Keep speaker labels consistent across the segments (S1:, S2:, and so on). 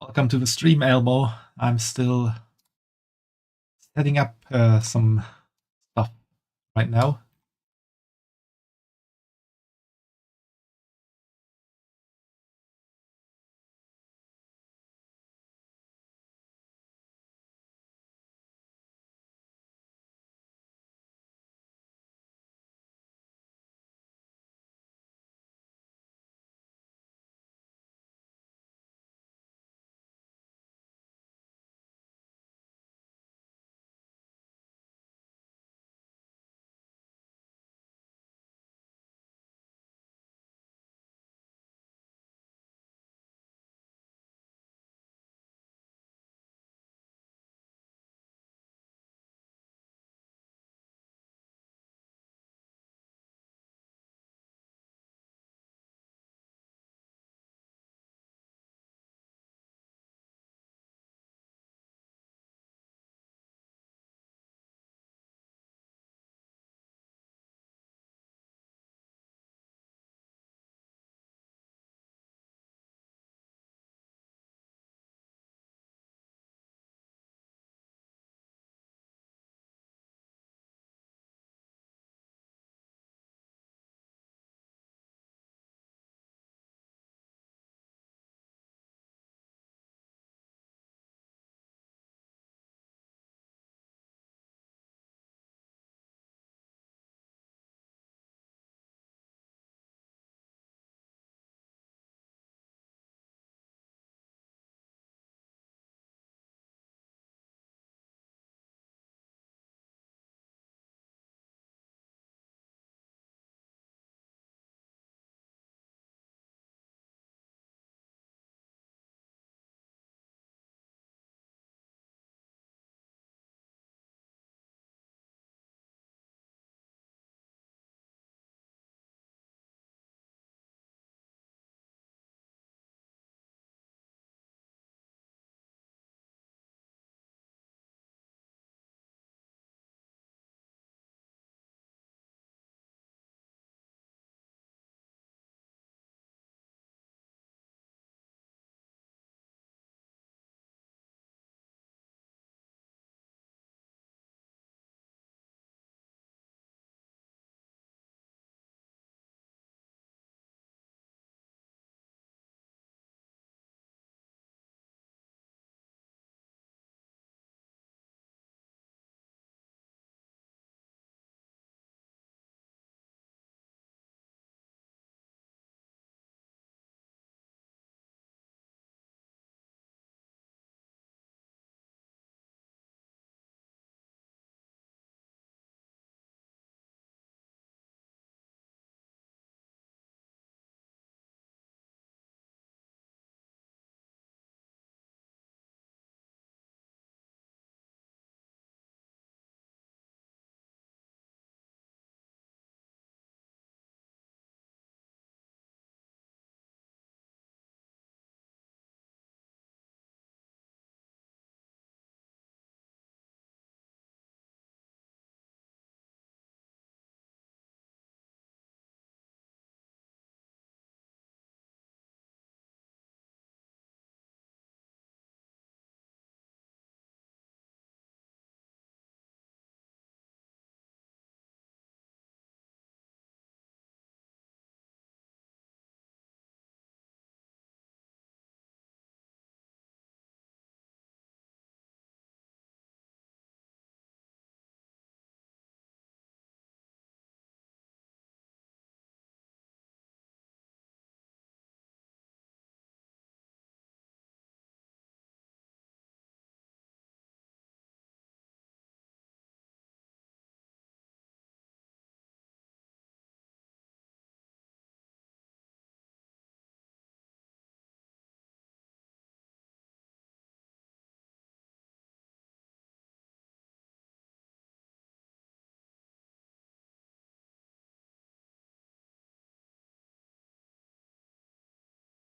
S1: Welcome to the stream, Elmo. I'm still setting up some stuff right now.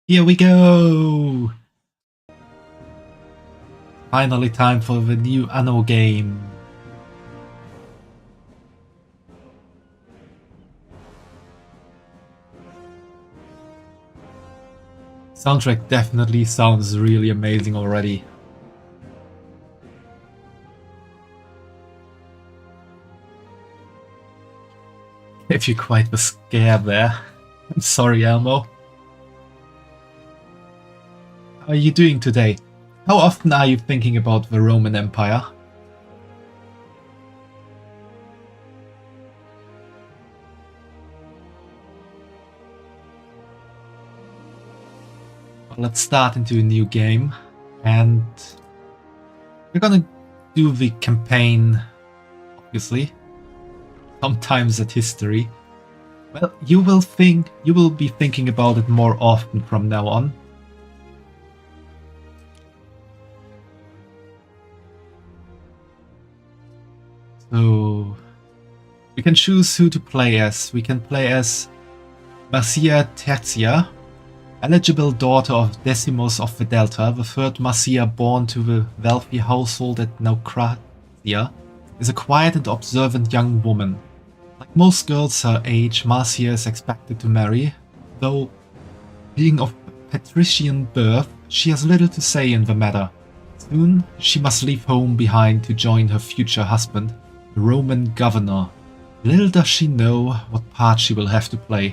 S1: Here we go! Finally time for the new Anno game. Soundtrack definitely sounds really amazing already. If you quite was scared there. I'm sorry, Elmo. How are you doing today? How often are you thinking about the Roman Empire? Well, let's start into a new game, and we're gonna do the campaign, obviously. Sometimes at history. Well, you will be thinking about it more often from now on. So we can choose who to play as. We can play as Marcia Tertia, eligible daughter of Decimus of the Delta, the third Marcia born to the wealthy household at Naucratia, is a quiet and observant young woman. Like most girls her age, Marcia is expected to marry, though being of patrician birth, she has little to say in the matter. Soon, she must leave home behind to join her future husband, the Roman governor. Little does she know what part she will have to play.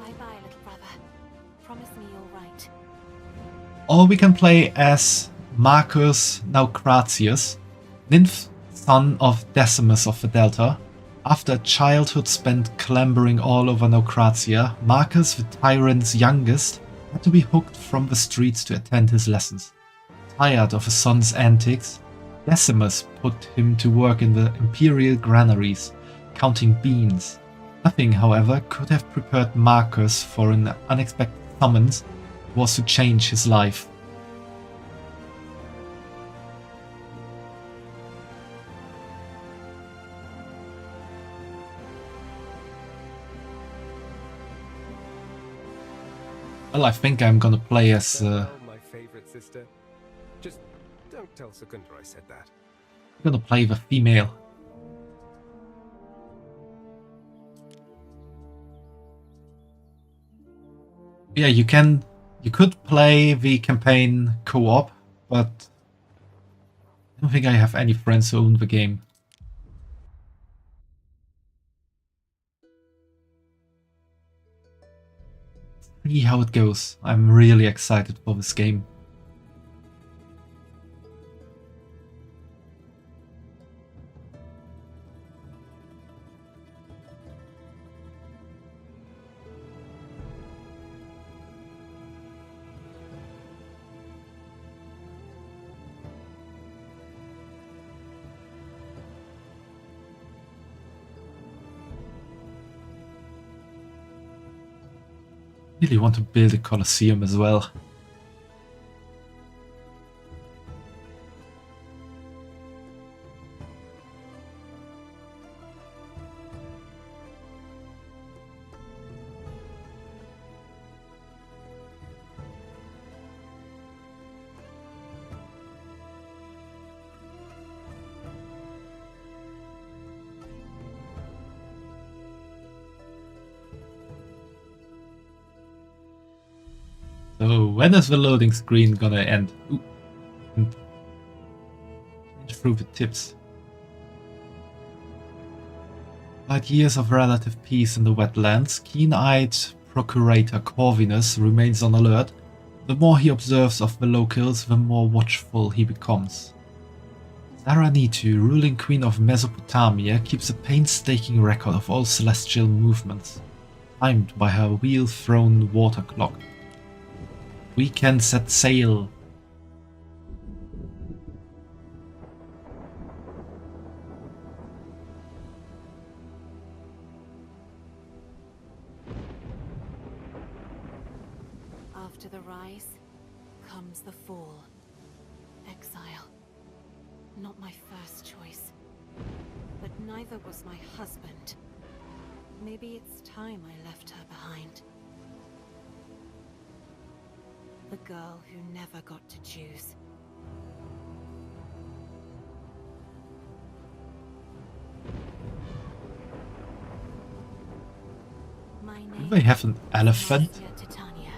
S2: Bye-bye, little brother. Promise me you're right.
S1: Or we can play as Marcus Naucratius, nymph son of Decimus of the Delta. After a childhood spent clambering all over Naucratia, Marcus, the tyrant's youngest, had to be hooked from the streets to attend his lessons. Tired of his son's antics, Decimus put him to work in the imperial granaries, counting beans. Nothing, however, could have prepared Marcus for an unexpected summons that was to change his life. Well, I think I'm gonna play as
S3: my favorite sister. Just don't tell Suiika I said that.
S1: I'm gonna play the female. Yeah, you could play the campaign co-op, but I don't think I have any friends who own the game. See how it goes. I'm really excited for this game. Really want to build a Colosseum as well. So when is the loading screen gonna end? Ooh. Change through the tips. 5 years of relative peace in the wetlands, keen-eyed Procurator Corvinus remains on alert. The more he observes of the locals, the more watchful he becomes. Saranitu, ruling queen of Mesopotamia, keeps a painstaking record of all celestial movements, timed by her wheel-thrown water clock. We can set sail.
S2: After the rise comes the fall. Exile. Not my first choice. But neither was my husband. Maybe it's time I left her behind. The girl who never got to choose. My name
S1: Do they have an
S2: is
S1: elephant?
S2: Marcia Titania.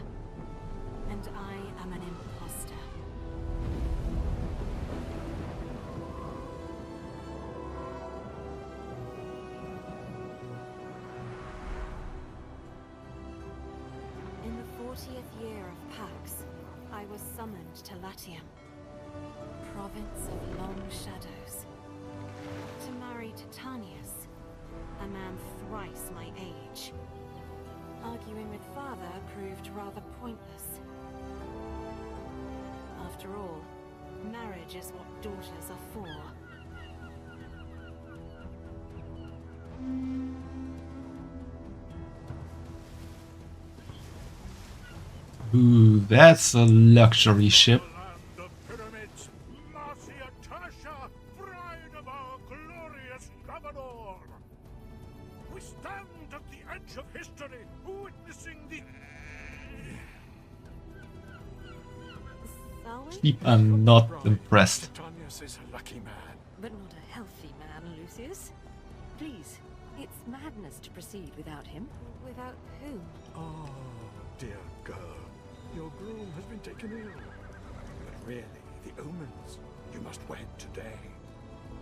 S2: 40th year of Pax, I was summoned to Latium, province of long shadows, to marry Titanius, a man thrice my age. Arguing with father proved rather pointless. After all, marriage is what daughters are for.
S1: Ooh, that's a luxury ship.
S4: Land of pyramids, Marcia Tasha, bride of our glorious governor. We stand at the edge of history, witnessing the...
S2: Selwyn?
S1: Keep, I'm not impressed.
S4: Titanius is a lucky man.
S5: But not a healthy man, Lucius. Please, it's madness to proceed without him.
S2: Without whom?
S4: Oh, dear girl. Your groom has been taken ill. But really, the omens. You must wed today.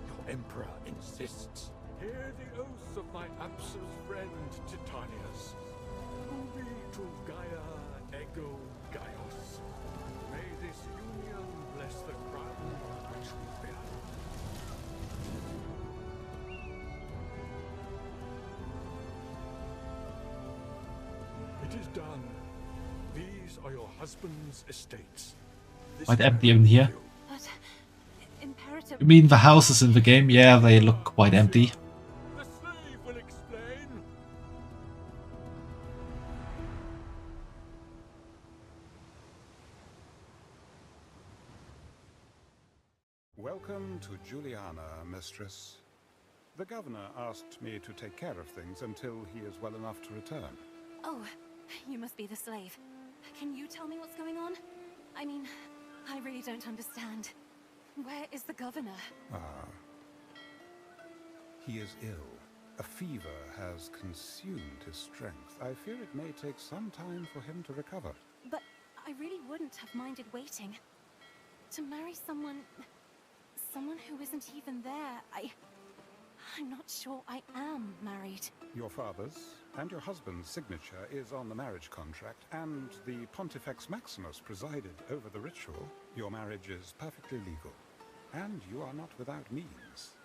S4: Your emperor insists. Hear the oath of my absent friend Titanius. Ubi tu Gaia ego Gaius. May this union bless the crown which we bear. It is done. These are your husband's estates. This
S1: Quite empty
S4: man
S1: in here.
S4: you.
S2: But... Imperative...
S1: You mean the houses in the game? Yeah, they look quite empty.
S4: The slave will explain.
S6: Welcome to Juliana, mistress. The governor asked me to take care of things until he is well enough to return.
S2: Oh, you must be the slave. Can you tell me what's going on? I mean, I really don't understand. Where is the governor?
S6: He is ill. A fever has consumed his strength. I fear it may take some time for him to recover.
S2: But I really wouldn't have minded waiting. To marry someone who isn't even there, I'm not sure I am married.
S6: Your father's and your husband's signature is on the marriage contract, and the Pontifex Maximus presided over the ritual. Your marriage is perfectly legal, and you are not without means.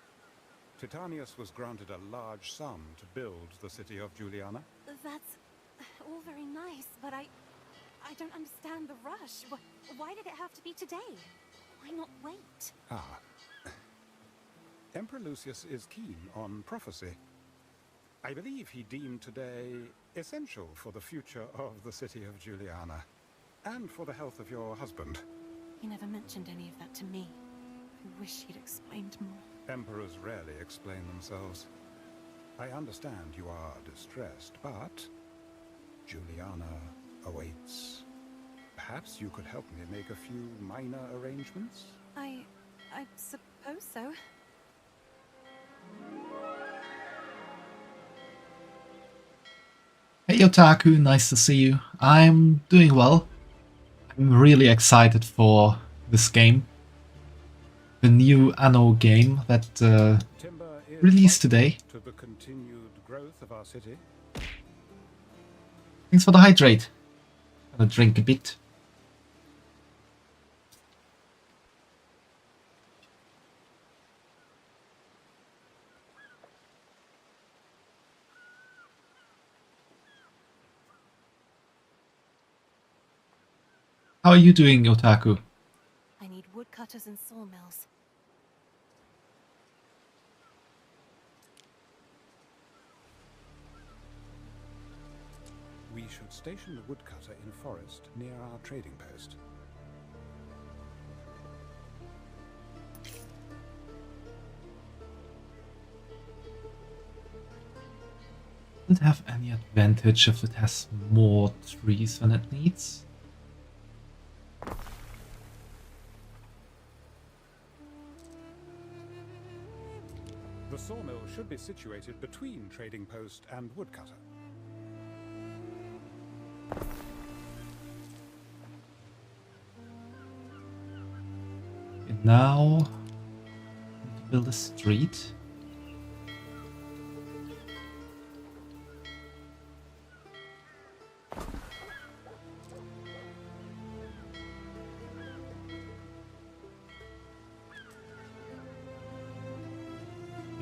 S6: Titanius was granted a large sum to build the city of Juliana.
S2: That's all very nice, but I don't understand the rush. Why did it have to be today? Why not wait?
S6: Emperor Lucius is keen on prophecy. I believe he deemed today essential for the future of the city of Juliana, and for the health of your husband.
S2: He never mentioned any of that to me. I wish he'd explained more.
S6: Emperors rarely explain themselves. I understand you are distressed, but Juliana awaits. Perhaps you could help me make a few minor arrangements?
S2: I suppose so.
S1: Hey Otaku, nice to see you. I'm doing well. I'm really excited for this game. The new Anno game that
S6: Timber is
S1: released today.
S6: to the continued growth of our city.
S1: Thanks for the hydrate. Gonna drink a bit. How are you doing, Otaku?
S2: I need woodcutters and sawmills.
S6: We should station the woodcutter in forest near our trading post.
S1: Does it have any advantage if it has more trees than it needs?
S6: The sawmill should be situated between trading post and woodcutter.
S1: Okay, now need to build a street.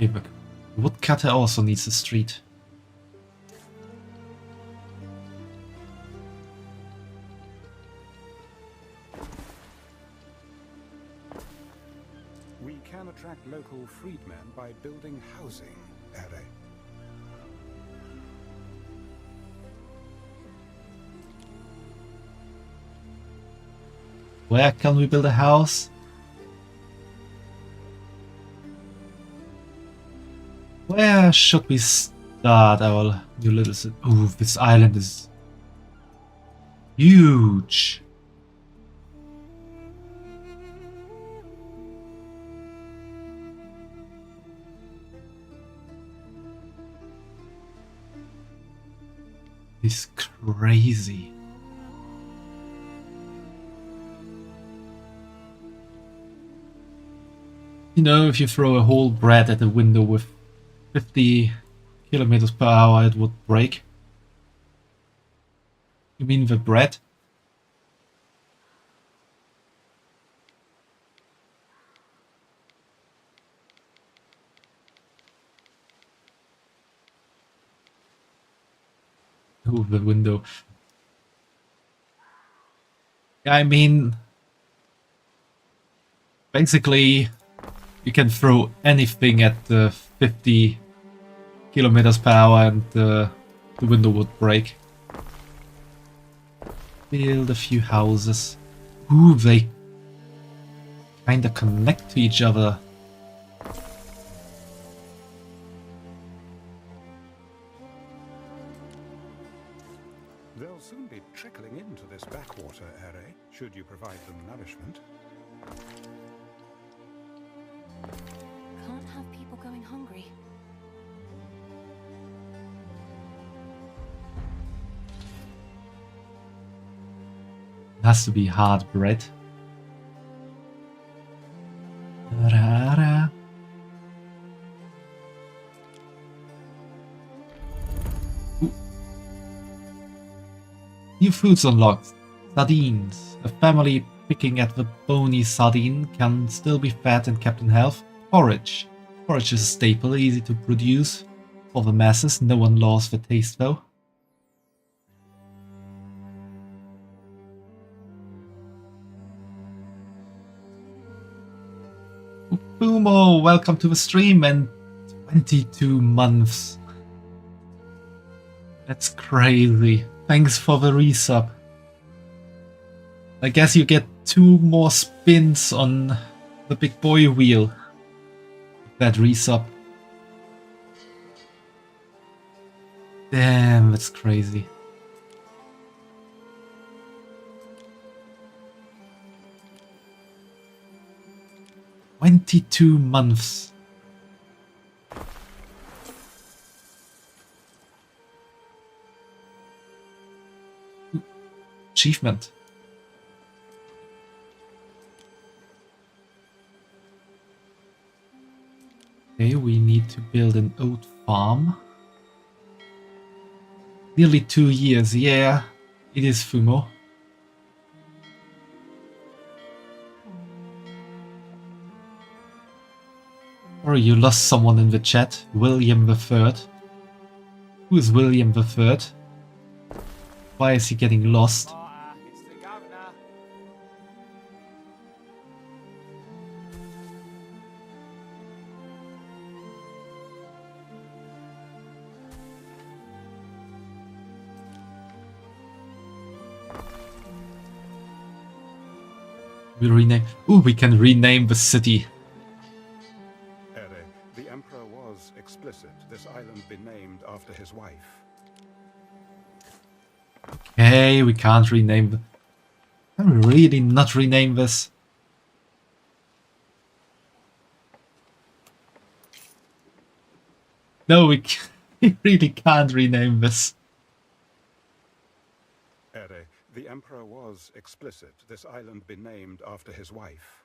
S1: Okay, but woodcutter also needs a street.
S6: We can attract local freedmen by building housing, Ere.
S1: Where can we build a house? Where should we start our new little city? Ooh, this island is huge. It's crazy. You know, if you throw a whole bread at a window with 50 kilometers per hour, it would break. You mean the bread? Oh, the window. Yeah, I mean, basically, you can throw anything at 50 kilometers per hour and the window would break. Build a few houses. Ooh, they kinda connect to each other.
S6: They'll soon be trickling into this backwater, Ere, should you provide them nourishment.
S2: Can't have people going hungry.
S1: It has to be hard bread. Rara. Ooh. New foods unlocked. Sardines. A family picking at the bony sardine can still be fed and kept in health. Porridge. Porridge is a staple, easy to produce for the masses. No one lost the taste though. Boomo, welcome to the stream and 22 months. That's crazy. Thanks for the resub. I guess you get 2 more spins on the big boy wheel. That resub. Damn, that's crazy. "22 months. Achievement. Okay, we need to build an oat farm. Nearly 2 years, yeah, it is Fumo. Or you lost someone in the chat, William III. Who is William III? Why is he getting lost?
S3: It's the governor.
S1: We rename. Ooh, we can rename the city.
S6: Ere, the Emperor was explicit. This island be named after his wife.
S1: Okay, we can't rename. Can we really not rename this? No, we really can't rename this.
S6: Ere, the Emperor was explicit. This island be named after his wife.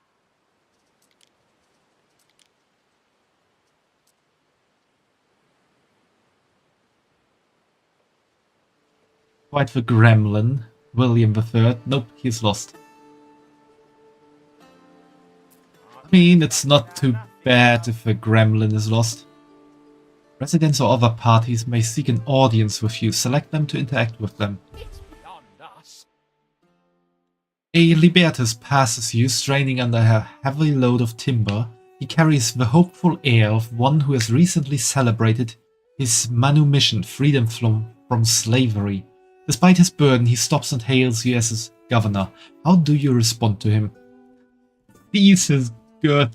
S1: Quite the gremlin. William III. Nope, he's lost. I mean, it's not too bad if a gremlin is lost. Residents or other parties may seek an audience with you. Select them to interact with them.
S7: It's beyond us.
S1: A Libertus passes you, straining under a heavy load of timber. He carries the hopeful air of one who has recently celebrated his manumission, freedom from slavery. Despite his burden, he stops and hails you as his governor. How do you respond to him? These is good.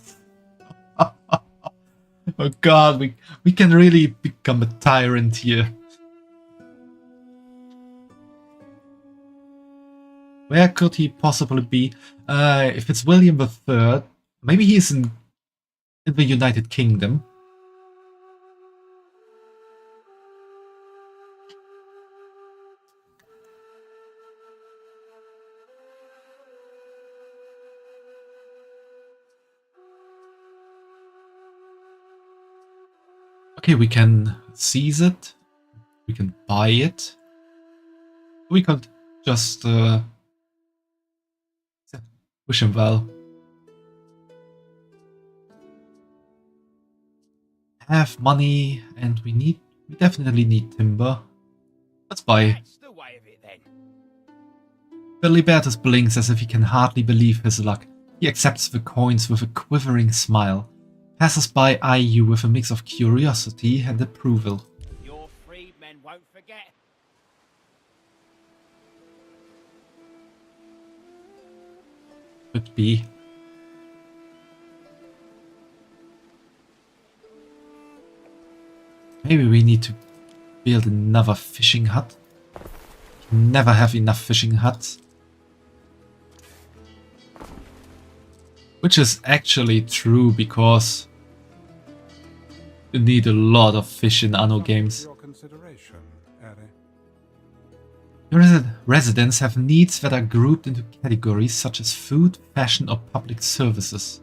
S1: Oh god, we can really become a tyrant here. Where could he possibly be? If it's William III, maybe he's in the United Kingdom. Okay, we can seize it. We can buy it. We could just wish him well. Have money, and we definitely need timber. Let's buy.
S7: That's the way of it then.
S1: The Libertus blinks as if he can hardly believe his luck. He accepts the coins with a quivering smile. Passers-by eye you with a mix of curiosity and approval.
S7: Your freedmen won't forget.
S1: Could be. Maybe we need to build another fishing hut. Never have enough fishing huts. Which is actually true because you need a lot of fish in Anno games.
S6: Your consideration, Eri.
S1: Your residents have needs that are grouped into categories such as food, fashion, or public services.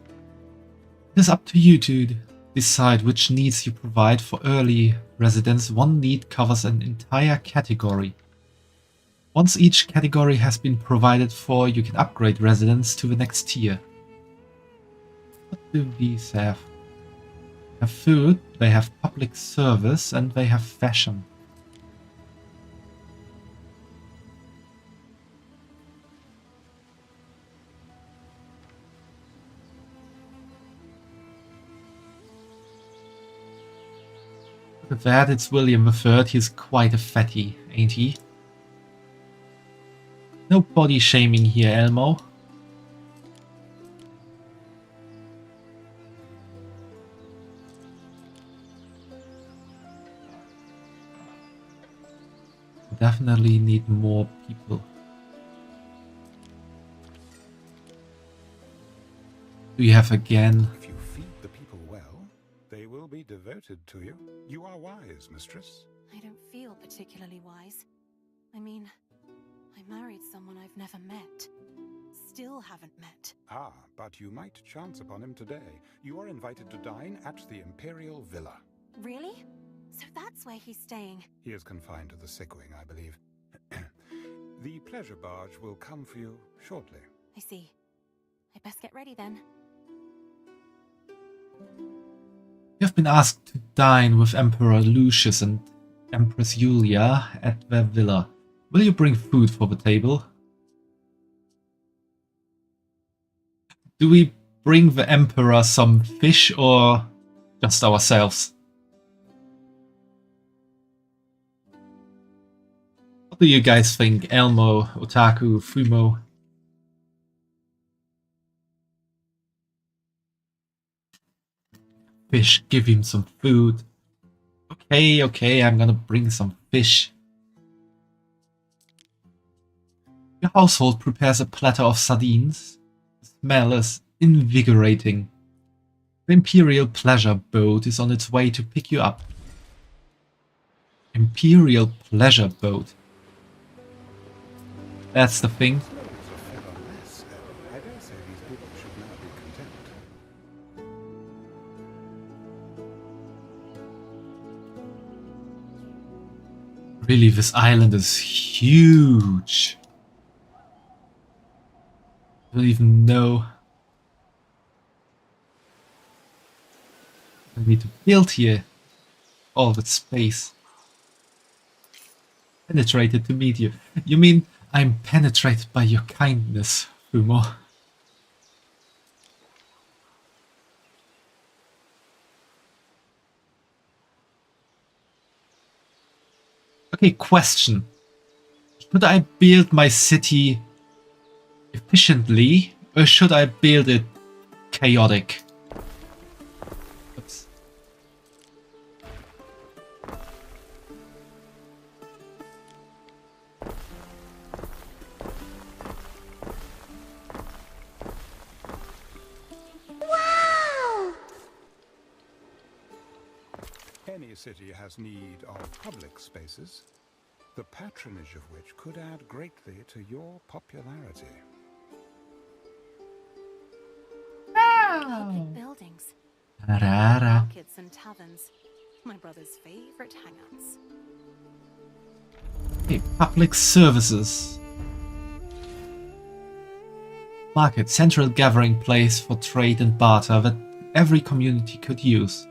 S1: It is up to you to decide which needs you provide. For early residents, one need covers an entire category. Once each category has been provided for, you can upgrade residents to the next tier. What do these have? They have food, they have public service, and they have fashion. Look at that, it's William III. He's quite a fatty, ain't he? No body shaming here, Elmo. Definitely need more people. Do you have again?
S6: If you feed the people well, they will be devoted to you. You are wise, mistress.
S2: I don't feel particularly wise. I mean, I married someone I've never met. Still haven't met.
S6: Ah, but you might chance upon him today. You are invited to dine at the Imperial Villa.
S2: Really? So that's where he's staying.
S6: He is confined to the sick wing, I believe. The pleasure barge will come for you shortly.
S2: I see. I best get ready then.
S1: You have been asked to dine with Emperor Lucius and Empress Julia at their villa. Will you bring food for the table? Do we bring the Emperor some fish or just ourselves? What do you guys think? Elmo, Otaku, Fumo? Fish, give him some food. Okay, I'm gonna bring some fish. Your household prepares a platter of sardines. The smell is invigorating. The Imperial Pleasure Boat is on its way to pick you up. Imperial Pleasure Boat. That's the thing.
S6: Slow is a feather less, Eri. I dare say these people should now be content.
S1: Really, this island is huge. I don't even know. I need to build here. all of its space. Penetrated to meet you. You mean I'm penetrated by your kindness, Fumo? Okay, question. Should I build my city efficiently, or should I build it chaotic? Oops.
S6: Any city has need of public spaces, the patronage of which could add greatly to your popularity.
S2: Public buildings,
S1: Rara.
S2: markets and taverns. My brother's favorite hangouts.
S1: Okay, public services. Market, central gathering place for trade and barter that every community could use.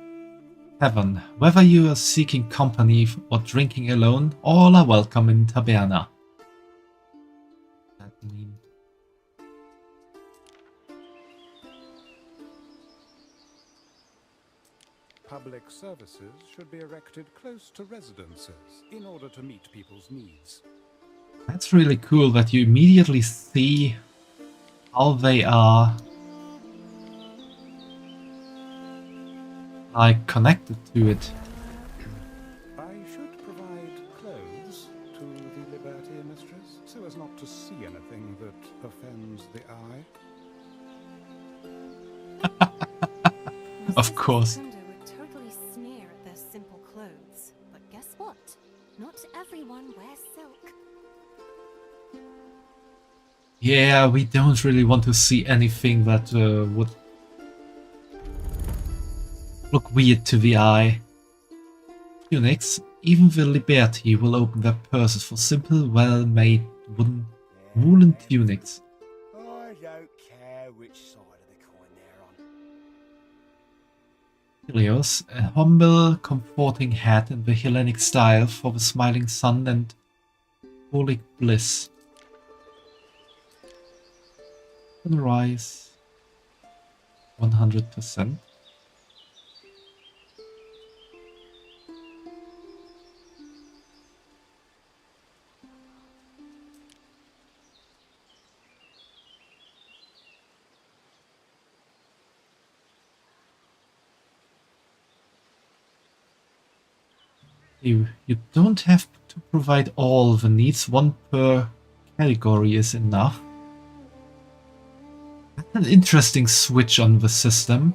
S1: Tavern, whether you are seeking company or drinking alone, all are welcome in Taberna. That mean
S6: Public services should be erected close to residences in order to meet people's needs.
S1: that's really cool that you immediately see how they are like connected to it.
S6: I should provide clothes to the Liberty Mistress, so as not to see anything that offends the eye.
S1: Of course.
S2: Cinder would totally sneer at their simple clothes. But guess what? Not everyone wears silk.
S1: Yeah, we don't really want to see anything that would look weird to the eye. Tunics, even the Liberty will open their purses for simple, well-made woolen tunics.
S7: I don't care which side of the coin they're on.
S1: Helios, a humble, comforting hat in the Hellenic style for the smiling sun and holic bliss. Sunrise, 100%. You don't have to provide all the needs, one per category is enough. That's an interesting switch on the system.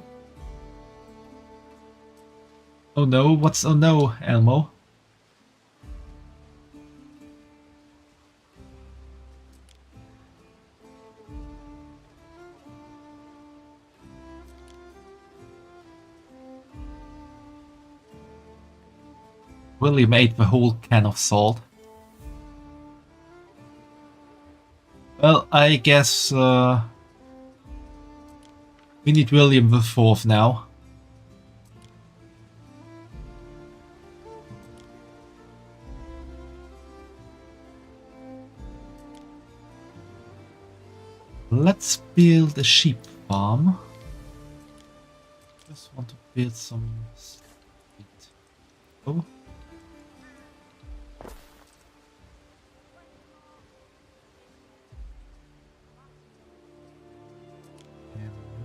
S1: Oh no, what's oh no, Elmo? William ate the whole can of salt. Well, I guess we need William the Fourth now. Let's build a sheep farm. Just want to build some street. Oh.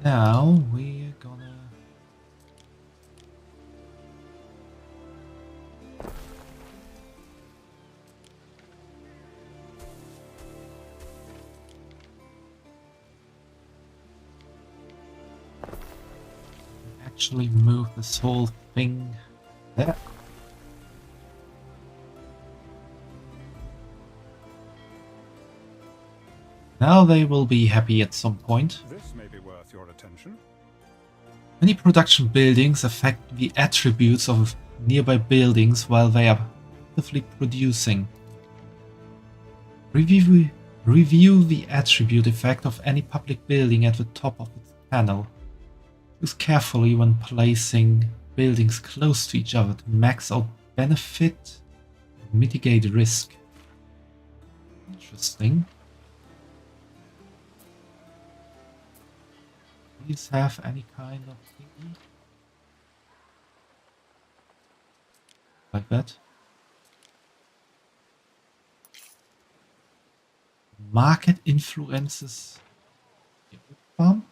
S1: Now we're gonna actually move this whole thing there. Now they will be happy at some point.
S6: This may be worth your attention.
S1: Many production buildings affect the attributes of nearby buildings while they are actively producing. Review the attribute effect of any public building at the top of its panel. Use carefully when placing buildings close to each other to max out benefit, mitigate risk. Interesting. These have any kind of thingy? Like that. Market influences the oak farm.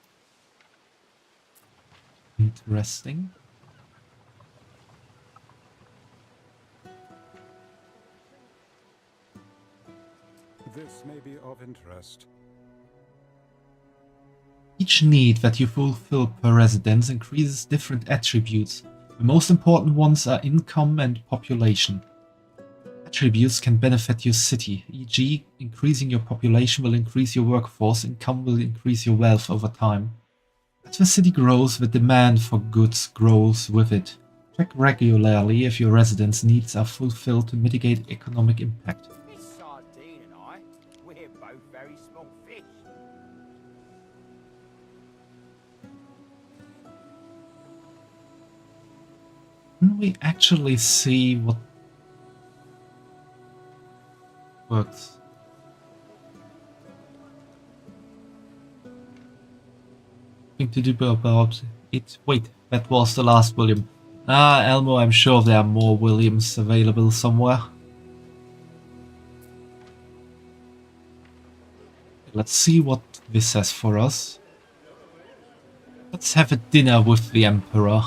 S1: Interesting.
S6: This may be of interest.
S1: Each need that you fulfill per residence increases different attributes. The most important ones are income and population. Attributes can benefit your city, e.g. increasing your population will increase your workforce, income will increase your wealth over time. As the city grows, the demand for goods grows with it. Check regularly if your residents' needs are fulfilled to mitigate economic impact.
S7: Miss Sardine and I, we're both very small fish.
S1: Can we actually see what works? Thing to do about it. Wait, that was the last William. Ah, Elmo, I'm sure there are more Williams available somewhere. Let's see what this says for us. Let's have a dinner with the Emperor.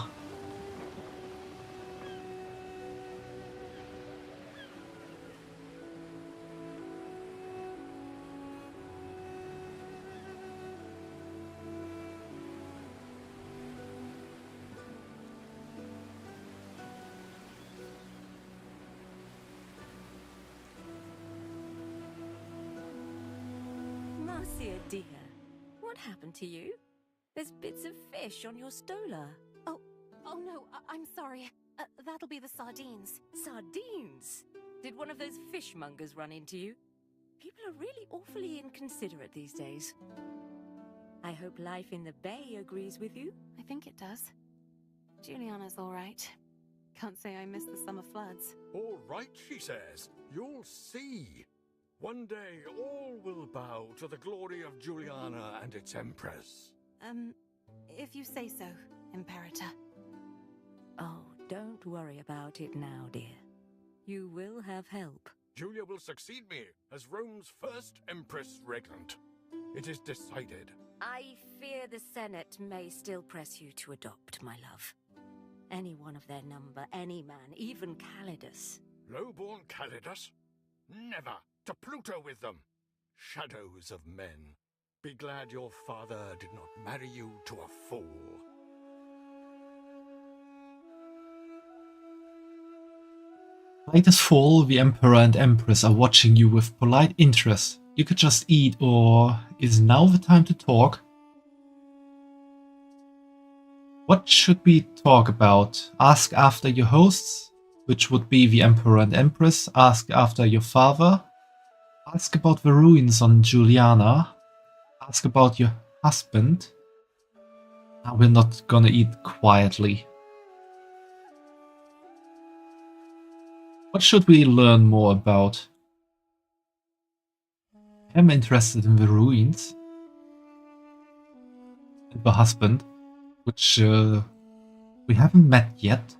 S5: Marcia, dear, what happened to you? There's bits of fish on your stola.
S2: Oh no, I'm sorry. That'll be the sardines.
S5: Sardines? Did one of those fishmongers run into you? People are really awfully inconsiderate these days. I hope life in the bay agrees with you.
S2: I think it does. Juliana's all right. Can't say I miss the summer floods.
S4: All right, she says. You'll see. One day all will bow to the glory of Juliana and its empress.
S2: If you say so, Imperator.
S5: Oh, don't worry about it now, dear. You will have help.
S4: Julia will succeed me as Rome's first empress regnant. It is decided.
S5: I fear the Senate may still press you to adopt, my love. Any one of their number, any man, even Calidus.
S4: Low-born Calidus? Never! To Pluto with them! Shadows of men. Be glad your father did not marry you to a fool.
S1: Night is fall, the Emperor and Empress are watching you with polite interest. You could just eat, or is now the time to talk? What should we talk about? Ask after your hosts, which would be the Emperor and Empress. Ask after your father. Ask about the ruins on Juliana. Ask about your husband. Now we're not gonna eat quietly. What should we learn more about? I'm interested in the ruins. And the husband, which we haven't met yet.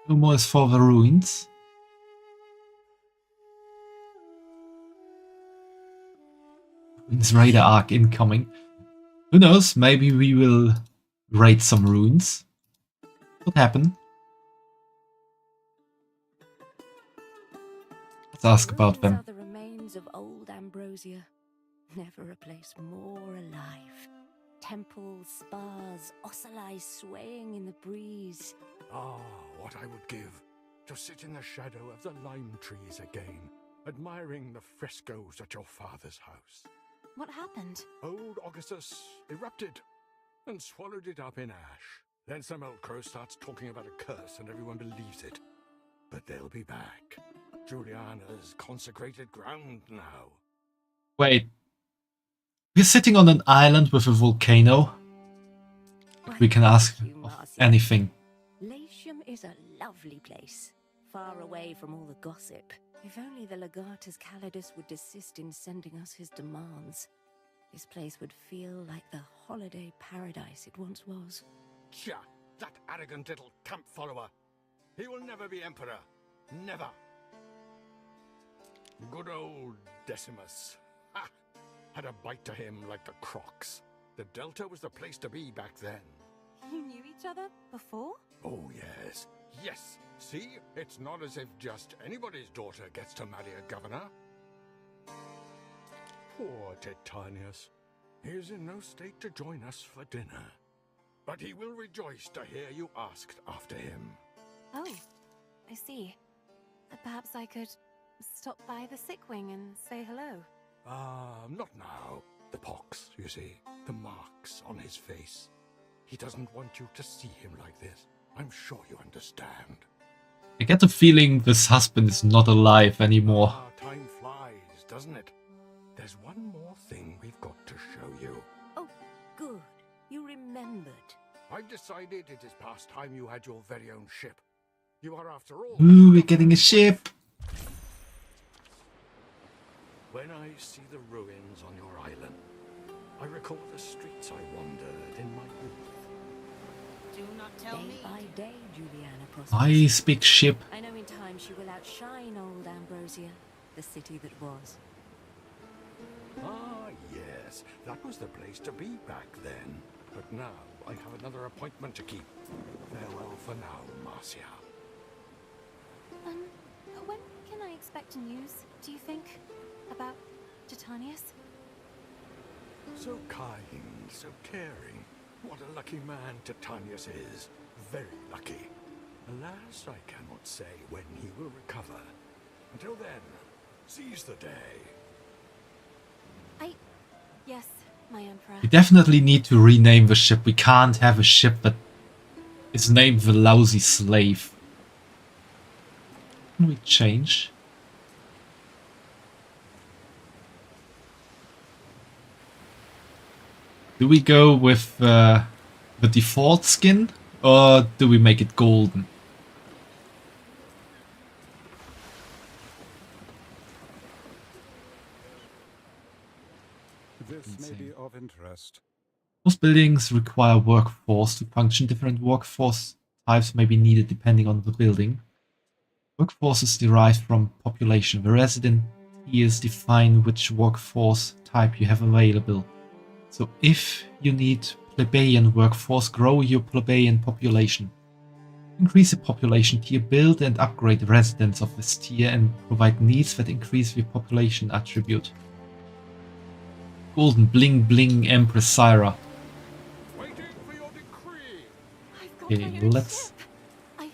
S1: No more is for the ruins. Ruins Raider arc incoming. Who knows, maybe we will raid some ruins. Could happen. Let's ask about them.
S5: Are the remains of old Ambrosia. Never a place more alive. Temples, spas, ocelli swaying in the breeze.
S4: Ah, what I would give to sit in the shadow of the lime trees again, admiring the frescoes at your father's house.
S2: What happened?
S4: Old Augustus erupted and swallowed it up in ash. Then some old crow starts talking about a curse and everyone believes it. But they'll be back. Juliana's consecrated ground now.
S1: Wait. We're sitting on an island with a volcano. We can ask
S5: You,
S1: of
S5: Marcia.
S1: anything.
S5: Latium is a lovely place, far away from all the gossip. If only the Legatus Calidus would desist in sending us his demands, this place would feel like the holiday paradise it once was.
S4: Tja, that arrogant little camp follower. He will never be emperor. Never. Good old Decimus. Ha! Had a bite to him like the Crocs. The Delta was the place to be back then.
S2: You knew each other before?
S4: Oh, yes. Yes. See, it's not as if just anybody's daughter gets to marry a governor. Poor Titanius. He is in no state to join us for dinner. But he will rejoice to hear you asked after him.
S2: Oh, I see. Perhaps I could stop by the sick wing and say hello.
S4: Not now. The pox, you see. The marks on his face. He doesn't want you to see him like this. I'm sure you understand.
S1: I get the feeling this husband is not alive anymore.
S4: Time flies, doesn't it? There's one more thing we've got to show you.
S5: Oh, good. You remembered.
S4: I've decided it is past time you had your very own ship. You are, after all...
S1: Ooh, we're getting a ship.
S4: When I see the ruins on your island, I recall the streets I wandered in my youth.
S2: Do not tell
S5: Day
S2: me.
S5: by day, Juliana prospers.
S1: Nice big ship.
S5: I know in time she will outshine old Ambrosia, the city that was.
S4: Ah, yes, that was the place to be back then. But now I have another appointment to keep. Farewell for now, Marcia.
S2: When can I expect news, do you think, about Titanius?
S4: So kind, so caring. What a lucky man Titanius is. Very lucky. Alas, I cannot say when he will recover. Until then, seize the day.
S2: Yes, my emperor.
S1: We definitely need to rename the ship. We can't have a ship that is named the Lousy Slave. Can we change? Do we go with the default skin, or do we make it golden?
S6: This may
S1: Insane.
S6: be of interest.
S1: Most buildings require workforce to function. Different workforce types may be needed depending on the building. Workforce is derived from population. The resident tiers define which workforce type you have available. So if you need plebeian workforce, grow your plebeian population. Increase the population tier, build and upgrade residents of this tier, and provide needs that increase the population attribute. Golden bling bling Empress Syra.
S4: Waiting for your decree.
S2: I've got
S1: Okay,
S2: my own
S1: let's
S2: ship. I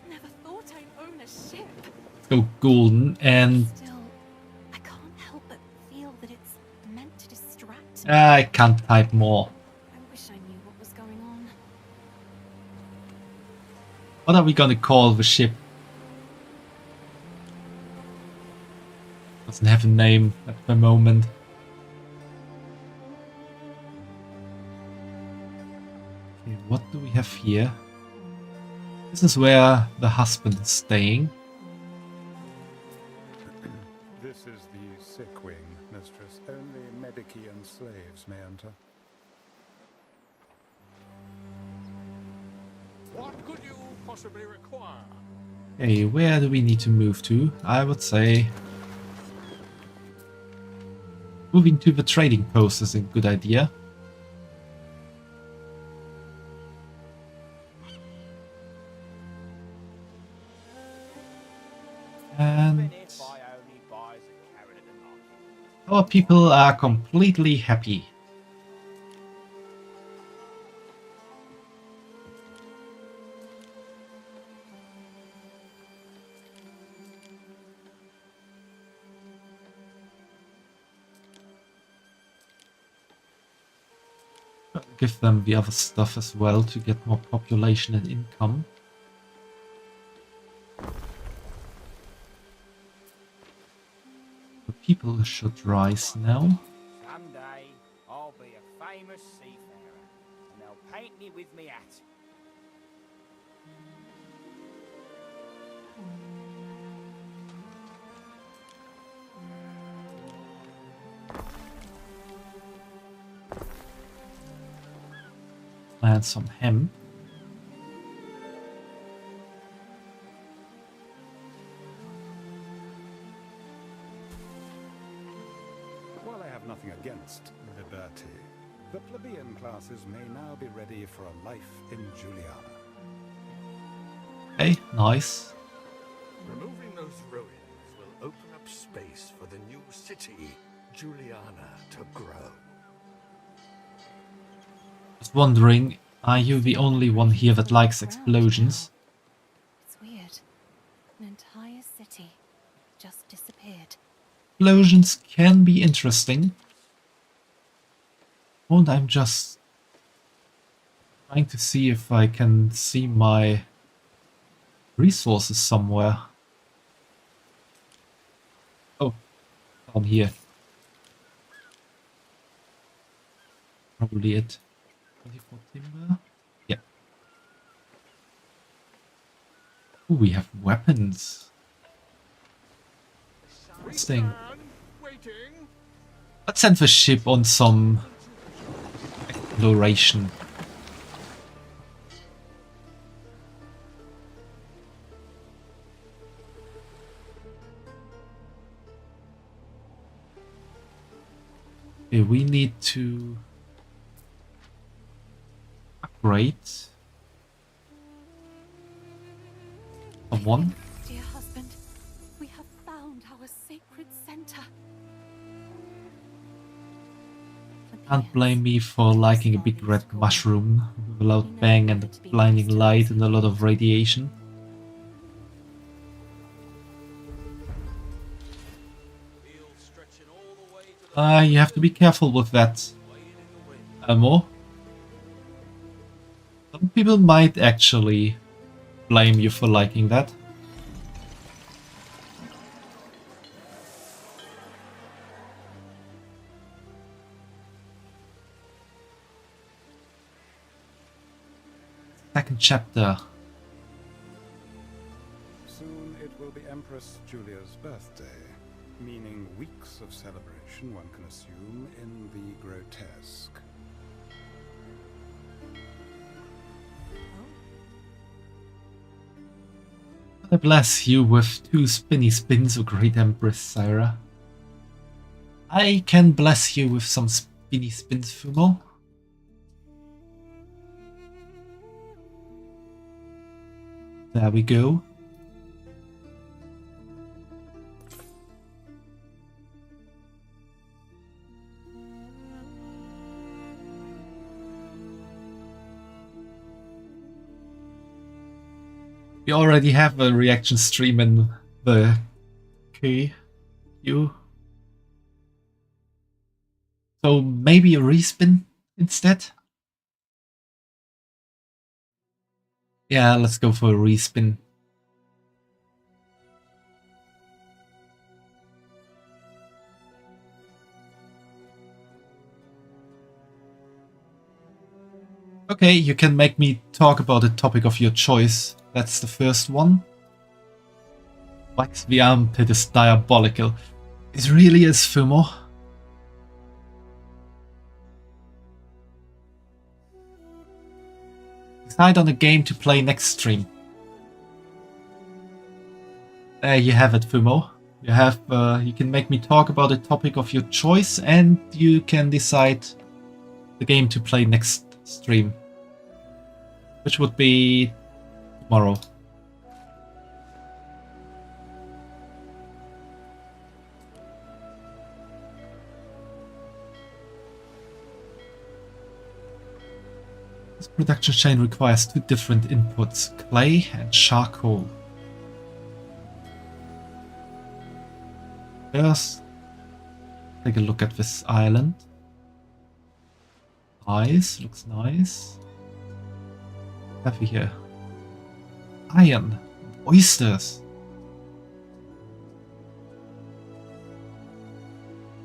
S2: never thought I'd own a ship.
S1: go golden, and
S2: Still, I can't help but feel that it's meant to distract me.
S1: I can't type more.
S2: I wish I knew what was going on.
S1: What are we gonna call the ship? Doesn't have a name at the moment. Okay, what do we have here? This is where the husband is staying.
S6: This is the sick wing, mistress. Only medici and slaves may enter.
S4: What could you possibly require?
S1: Okay, where do we need to move to? I would say moving to the trading post is a good idea. And our people are completely happy. Give them the other stuff as well to get more population and income. The people should rise now.
S7: Someday, paint me with me hat.
S1: Plant some hemp.
S6: While I have nothing against liberty, the plebeian classes may now be ready for a life in Juliana.
S1: Okay, nice.
S4: Removing those ruins will open up space for the new city, Juliana, to grow.
S1: Just wondering, are you the only one here that likes explosions?
S2: It's weird. An entire city just disappeared.
S1: Explosions can be interesting. And I'm just trying to see if I can see my resources somewhere. Oh, down here. Probably it. 24 timber? Yeah. Ooh, we have weapons. Interesting. Let's send the ship on some exploration. Okay, we need to upgrade someone.
S2: Dear husband, we have found our sacred center.
S1: Can't blame me for liking a big red mushroom with a loud bang and a blinding light and a lot of radiation. You have to be careful with that ammo. Some people might actually blame you for liking that. Second chapter.
S6: Soon it will be Empress Julia's birthday, meaning weeks of celebration, one can assume, in the grotesque.
S1: I bless you with 2 spinny spins, O great Empress Syra. I can bless you with some spinny spins, Fumo. There we go. We already have a reaction stream in the queue. So maybe a respin instead? Yeah, let's go for a respin. Okay, you can make me talk about a topic of your choice. That's the first one. Wax the armpit is diabolical. It really is, Fumo. Decide on a game to play next stream. There you have it, Fumo. You have, you can make me talk about a topic of your choice, and you can decide the game to play next stream, which would be tomorrow. This production chain requires 2 different inputs, clay and charcoal. First, take a look at this island. Nice, looks nice. What have we here? Iron, oysters.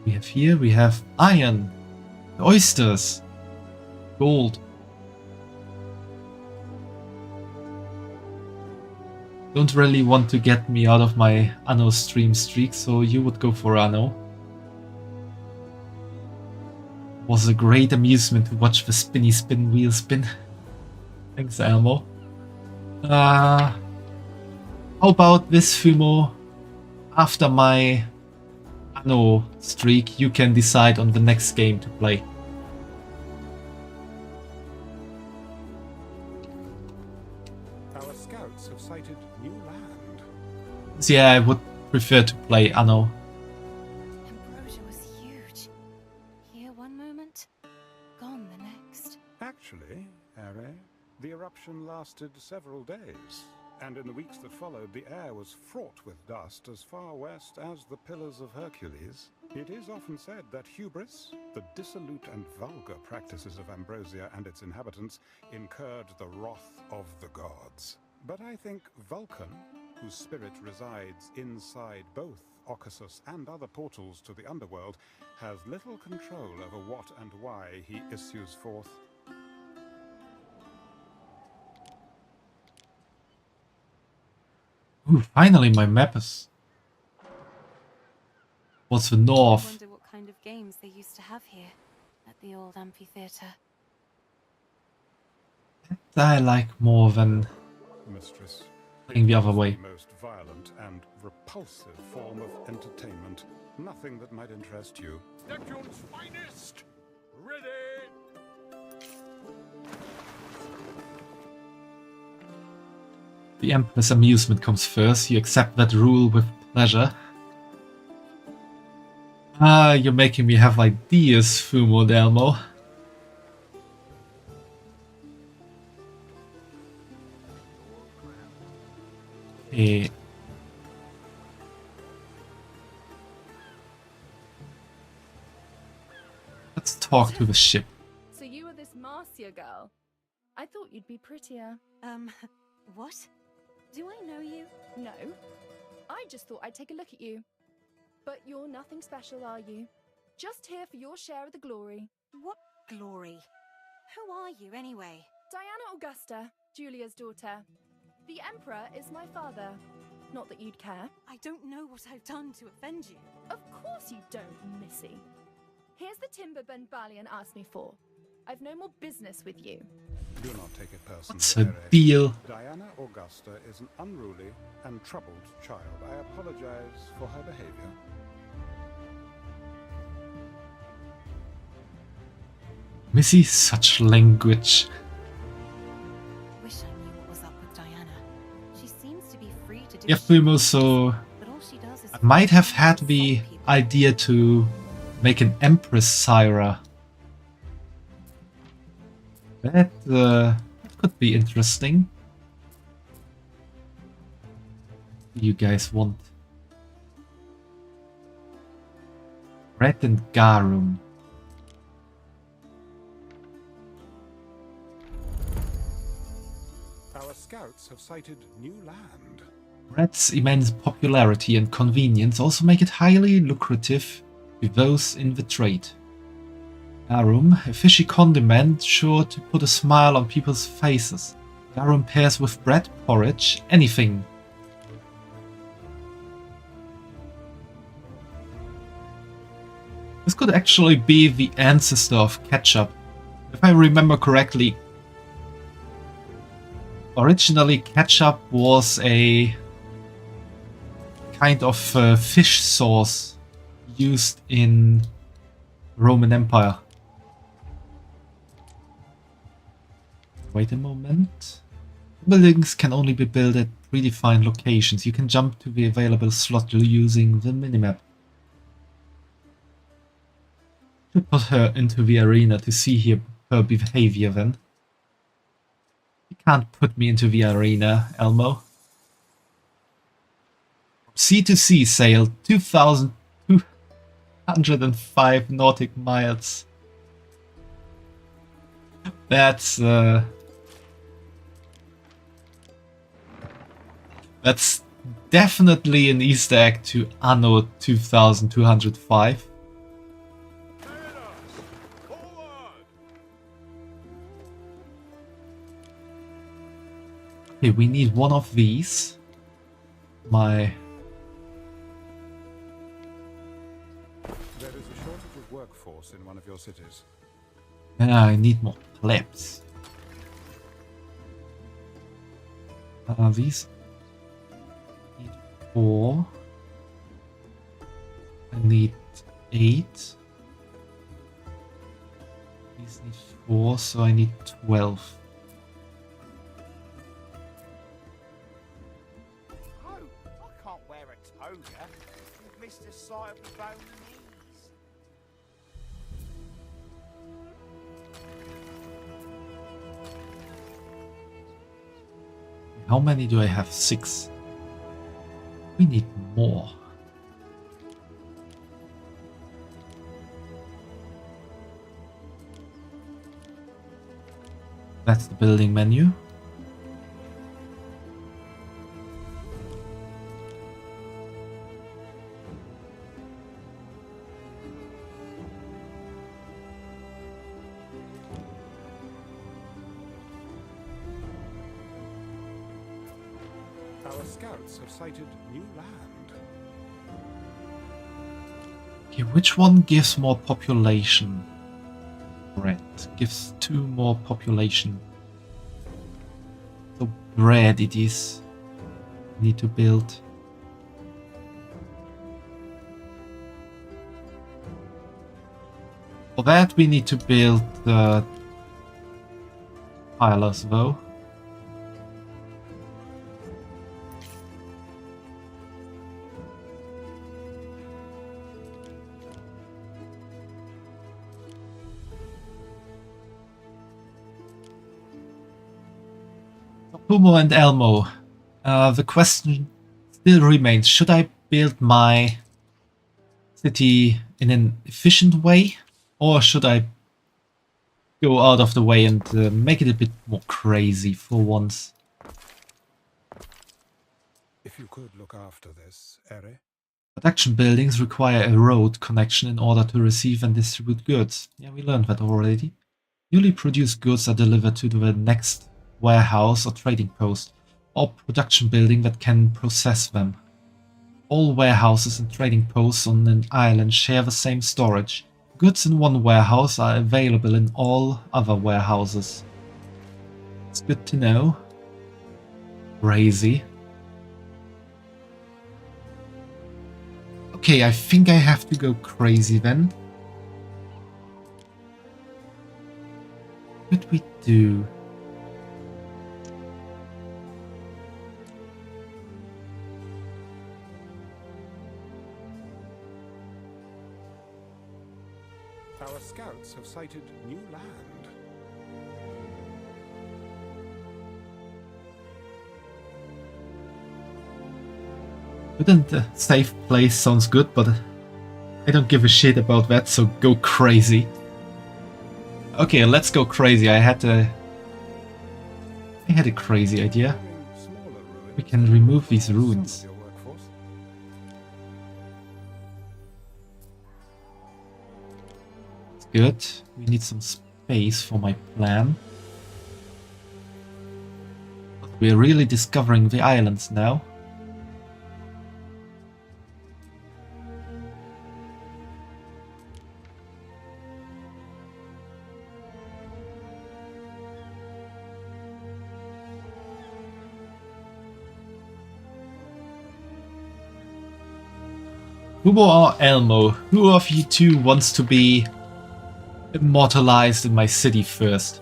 S1: We have iron, oysters, gold. don't really want to get me out of my Anno stream streak, so you would go for Anno. Was a great amusement to watch the spinny spin wheel spin. Thanks, Elmo. How about this, Fumo? After my Anno streak, you can decide on the next game to play.
S6: Our scouts have sighted new land.
S1: So yeah, I would prefer to play Anno.
S2: Ambrosia was huge. Here one moment, gone the next.
S6: Actually, Are, the eruption lasted several days, and in the weeks that followed, the air was fraught with dust as far west as the Pillars of Hercules. It is often said that hubris, the dissolute and vulgar practices of Ambrosia and its inhabitants, incurred the wrath of the gods. But I think Vulcan, whose spirit resides inside both Occasus and other portals to the underworld, has little control over what and why he issues forth.
S1: Ooh, finally my map is... What's the
S2: I
S1: north?
S2: wonder what kind of games they used to have here at the old amphitheater.
S1: I like more than
S6: Mistress,
S1: playing the other
S6: it is
S1: way.
S6: the most violent and repulsive form of entertainment. Nothing that might interest you.
S4: Neptune's finest! Ready!
S1: The Empress amusement comes first. You accept that rule with pleasure. Ah, you're making me have ideas, Fumo Delmo. Okay. Let's talk to the ship.
S8: So you were this Marcia girl? I thought you'd be prettier.
S2: What? Do I know you?
S8: No. I just thought I'd take a look at you. But you're nothing special, are you? Just here for your share of the glory.
S2: What glory? Who are you, anyway?
S8: Diana Augusta, Julia's daughter. The Emperor is my father. Not that you'd care.
S2: I don't know what I've done to offend you.
S8: Of course you don't, Missy. Here's the timber Ben Balian asked me for. I've no more business with you.
S6: Do not take it personally.
S1: What's the
S6: Ere.
S1: deal?
S6: Diana Augusta is an unruly and troubled child. I apologize for her behavior.
S1: Missy, such language.
S2: Wish I knew what was up with Diana. She seems to be free to do
S1: Yeah,
S2: as she
S1: Fumo, so
S2: pleases, but all she does is
S1: I might have had
S2: insult
S1: the
S2: people.
S1: idea to make an Empress Syra. That could be interesting. What do you guys want? Red and Garum.
S6: Our scouts have sighted new land.
S1: Red's immense popularity and convenience also make it highly lucrative to those in the trade. Garum, a fishy condiment sure to put a smile on people's faces. Garum pairs with bread, porridge, anything. This could actually be the ancestor of ketchup. If I remember correctly, originally ketchup was a kind of fish sauce used in Roman Empire. Wait a moment. Buildings can only be built at predefined locations. You can jump to the available slot using the minimap. Should put her into the arena to see her behavior then. You can't put me into the arena, Elmo. Sea to sea sail, 2,205 nautic miles. That's definitely an Easter egg to Anno 2205. Okay, we need one of these. my...
S6: There is a shortage of workforce in one of your cities.
S1: Yeah, I need more plebs. These need 4. I need 8. These need 4, so I need 12.
S7: Oh, I can't wear a toga. You've missed the sight of the bony knees.
S1: How many do I have? 6. We need more. That's the building menu.
S6: Our scouts have sighted new land.
S1: Okay, which one gives more population? Bread gives 2 more population. So bread it is. Need to build. For that we need to build the pilers though. Humo and Elmo, the question still remains, should I build my city in an efficient way, or should I go out of the way and make it a bit more crazy for once?
S6: If you could look after this, Eri.
S1: Production buildings require a road connection in order to receive and distribute goods. Yeah, we learned that already. Newly produced goods are delivered to the next warehouse or trading post, or production building that can process them. All warehouses and trading posts on an island share the same storage. Goods in one warehouse are available in all other warehouses. It's good to know. Crazy. Okay, I think I have to go crazy then. What could we do?
S6: Our scouts have sighted new land.
S1: Wouldn't a safe place sounds good, but I don't give a shit about that, so go crazy. Okay, let's go crazy. I had a crazy idea. We can remove these ruins. It's good. We need some space for my plan. But we're really discovering the islands now. Humo or Elmo, who of you two wants to be immortalized in my city first?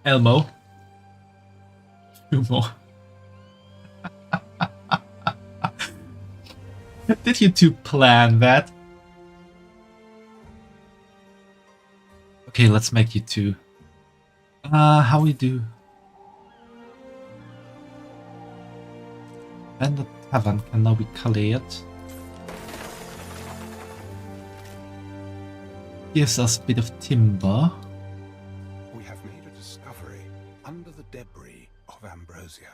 S1: Elmo. Humo. Did you two plan that? Okay, let's make you two. How we do? And the tavern can now be cleared. Gives us a bit of timber.
S6: We have made a discovery under the debris of Ambrosia.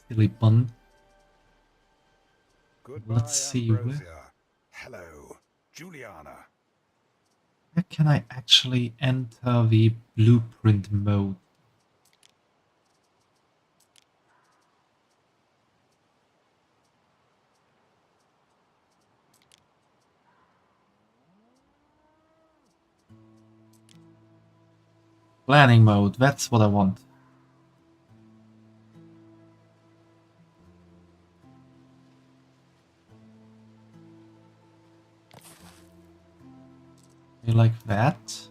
S1: Silly bun.
S6: Goodbye,
S1: Let's see
S6: Ambrosia.
S1: where.
S6: Hello, Juliana.
S1: Where can I actually enter the blueprint mode? Planning mode, that's what I want. Like that.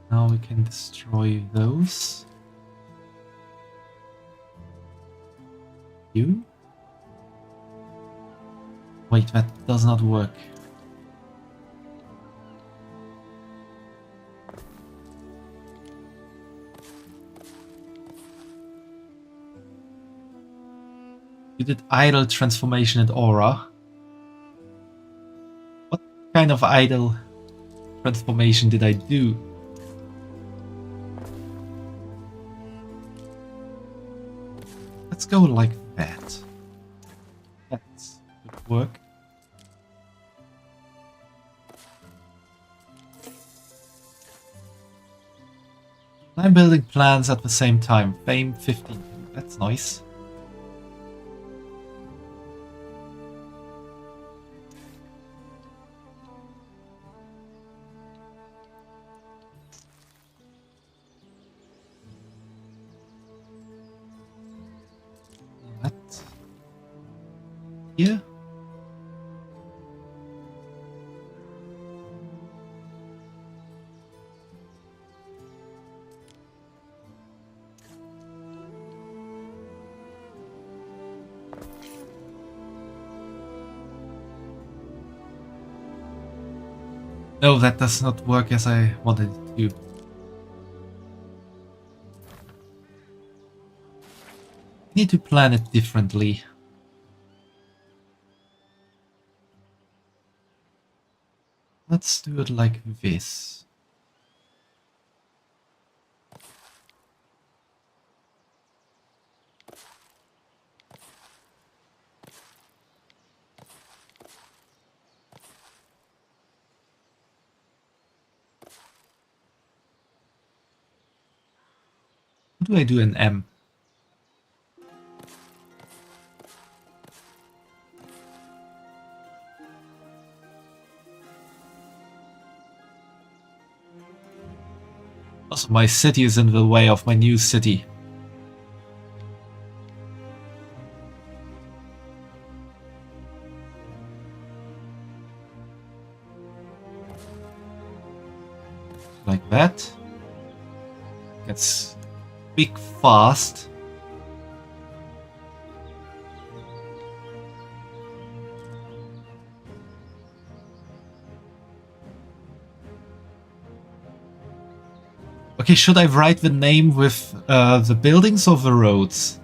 S1: Now we can destroy those. You? Wait, that does not work. You did idle transformation and aura. What kind of idle transformation did I do? Let's go like that. That would work. I'm building plans at the same time. Fame 15. That's nice. Here. No, that does not work as I wanted it to. Need to plan it differently. Let's do it like this. What do I do in M? Also, my city is in the way of my new city. Like that. Gets big fast. Okay, should I write the name with the buildings or the roads?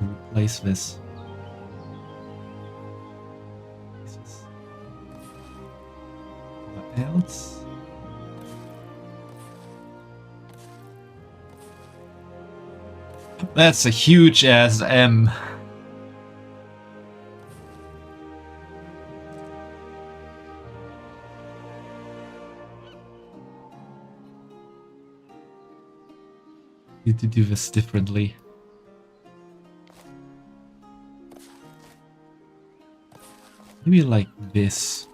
S1: Replace this. What else? That's a huge ass M. Need to do this differently. Maybe like this.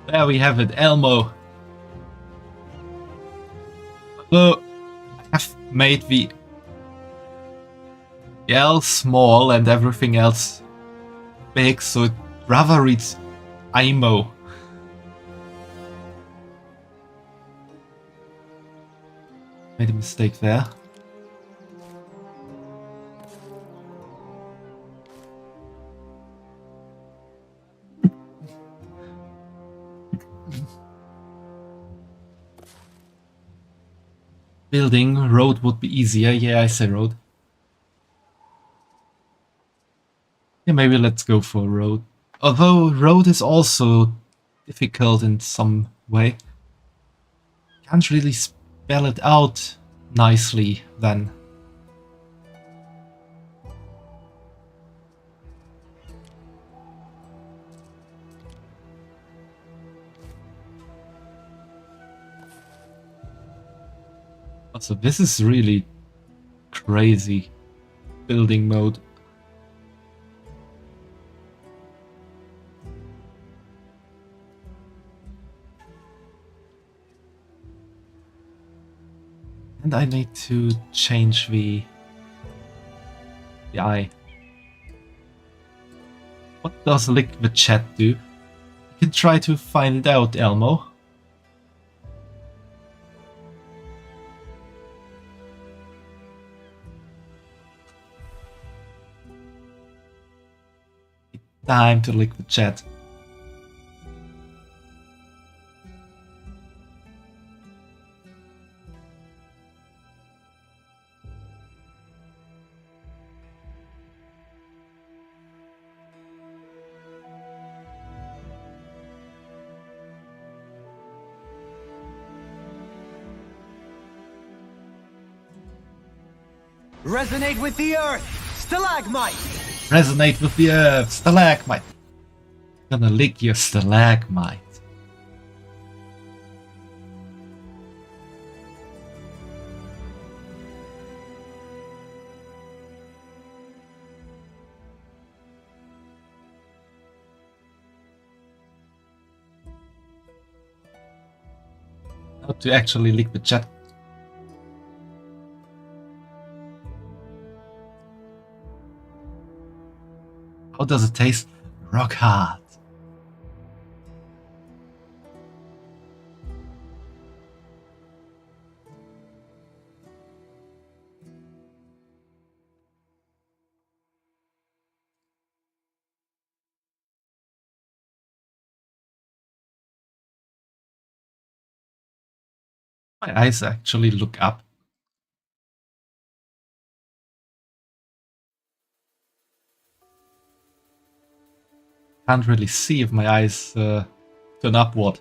S1: There we have it, Elmo. So, I have made the L small and everything else big, so it rather reads IMO. Made a mistake there. Building, road would be easier. Yeah, I say road. Yeah, maybe let's go for road. Although road is also difficult in some way. Can't really spell it out nicely then. Also, this is really crazy building mode. And I need to change the eye. What does lick the chat do? You can try to find it out, Elmo. Time to lick the chat.
S9: Resonate with the earth, stalagmite!
S1: Resonate with the earth, stalagmite. Gonna lick your stalagmite. How to actually lick the chat. How does it taste? Rock hard. My eyes actually look up. Can't really see if my eyes turn upward.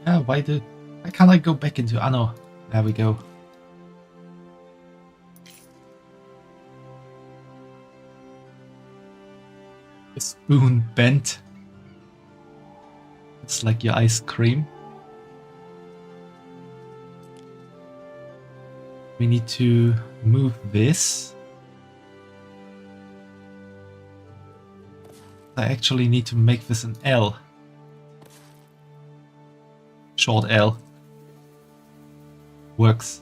S1: Yeah, why can't I go back into Anno? There we go. The spoon bent. It's like your ice cream. We need to move this. I actually need to make this an L. Short L. Works.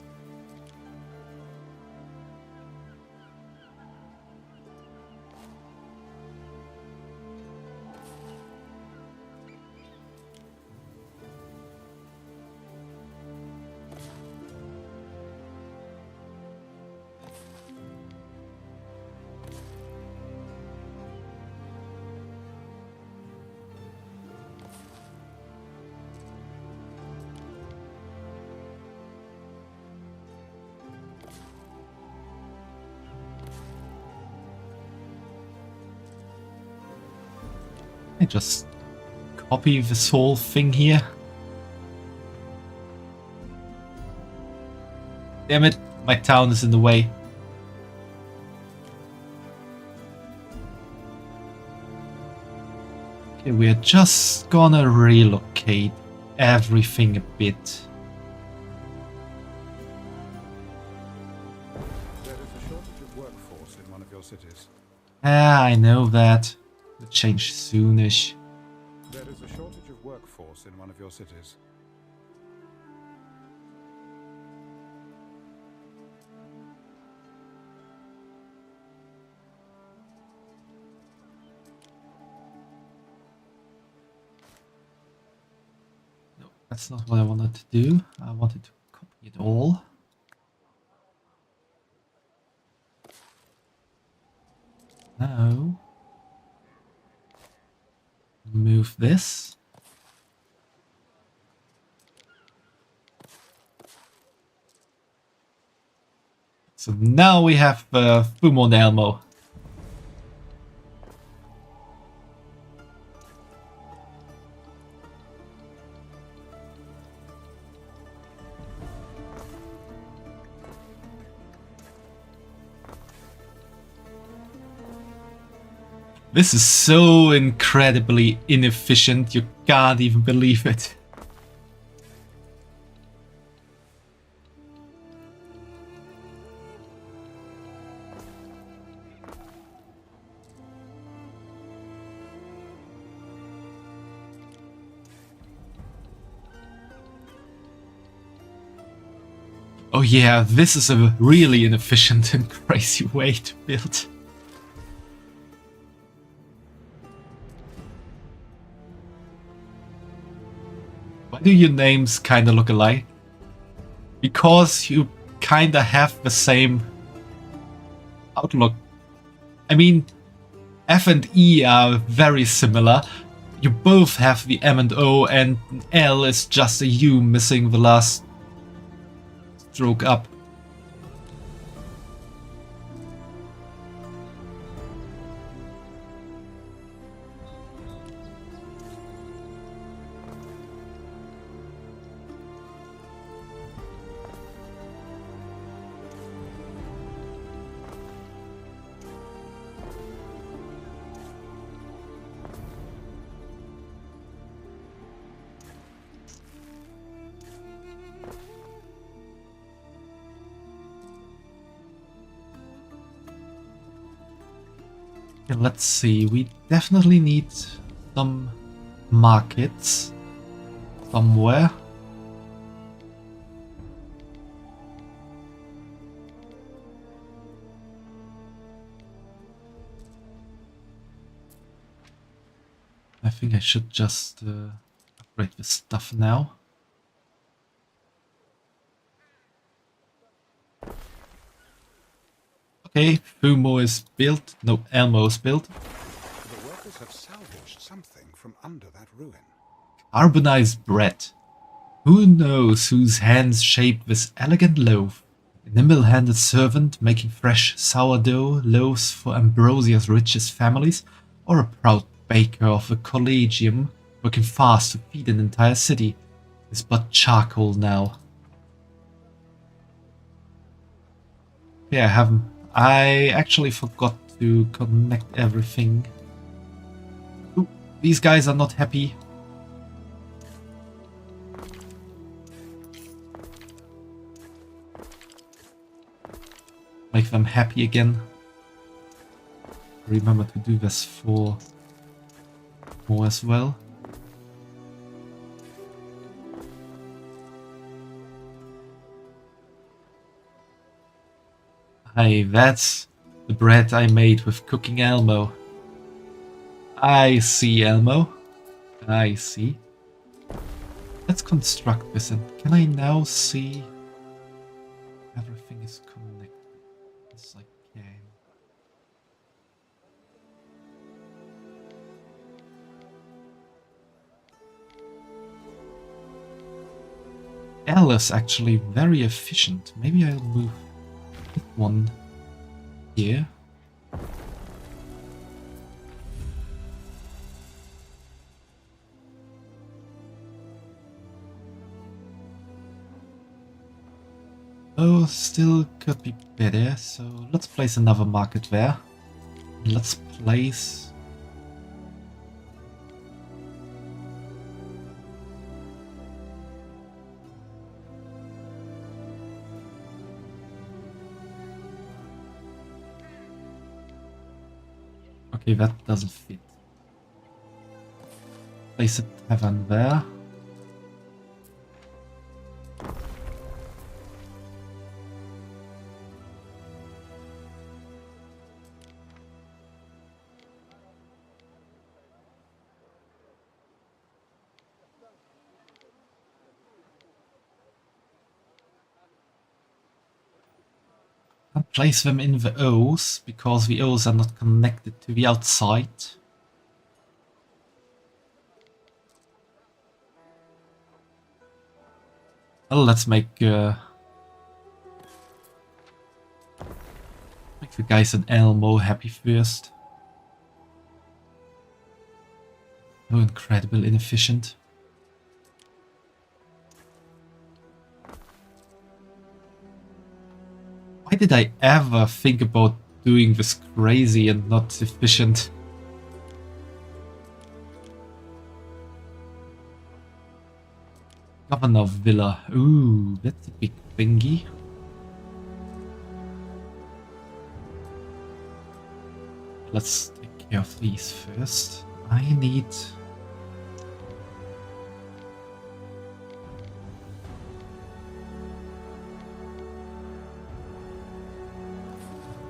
S1: I just copy this whole thing here. Damn it, my town is in the way. Okay, we're just gonna relocate everything a bit.
S6: There is a shortage of workforce in one of your cities.
S1: Ah, I know that. Will change soonish.
S6: your cities.
S1: No, that's not what I wanted to do. I wanted to copy it all. Now, move this. So now we have Fumo and Elmo. This is so incredibly inefficient, you can't even believe it. Oh yeah, this is a really inefficient and crazy way to build. Why do your names kinda look alike? Because you kinda have the same outlook. I mean, F and E are very similar. You both have the M and O, and L is just a U missing the last stroke up. Okay, let's see, we definitely need some markets somewhere. I think I should just upgrade this stuff now. Okay, Fumo is built. No, Elmo is built.
S6: The workers have salvaged something from under that ruin.
S1: Carbonized bread. Who knows whose hands shaped this elegant loaf? A nimble-handed servant making fresh sourdough loaves for Ambrosia's richest families, or a proud baker of the Collegium working fast to feed an entire city is but charcoal now. Yeah, I actually forgot to connect everything. Ooh, these guys are not happy. Make them happy again. Remember to do this for more as well. Hey, that's the bread I made with cooking Elmo. I see, Elmo. I see. Let's construct this, and can I now see everything is connected? Yes, I can. L is actually very efficient. Maybe I'll move one here. Oh, still could be better, so let's place another market there. Let's place... Okay, that doesn't fit. Place a tavern there. Place them in the O's, because the O's are not connected to the outside. Well, let's make the guys in Elmo happy first. So incredibly inefficient. Why did I ever think about doing this crazy and not efficient? Governor Villa. Ooh, that's a big thingy. Let's take care of these first. I need...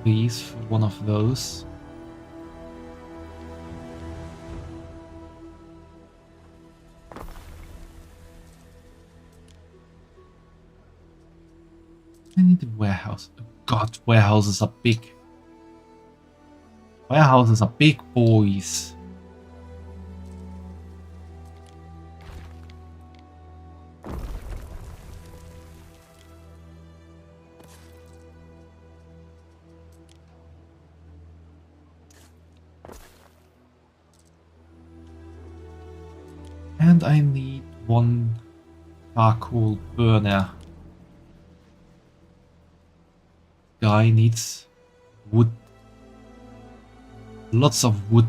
S1: these for one of those. I need a warehouse. God, warehouses are big. Warehouses are big boys. And I need one charcoal burner. Guy needs wood. Lots of wood.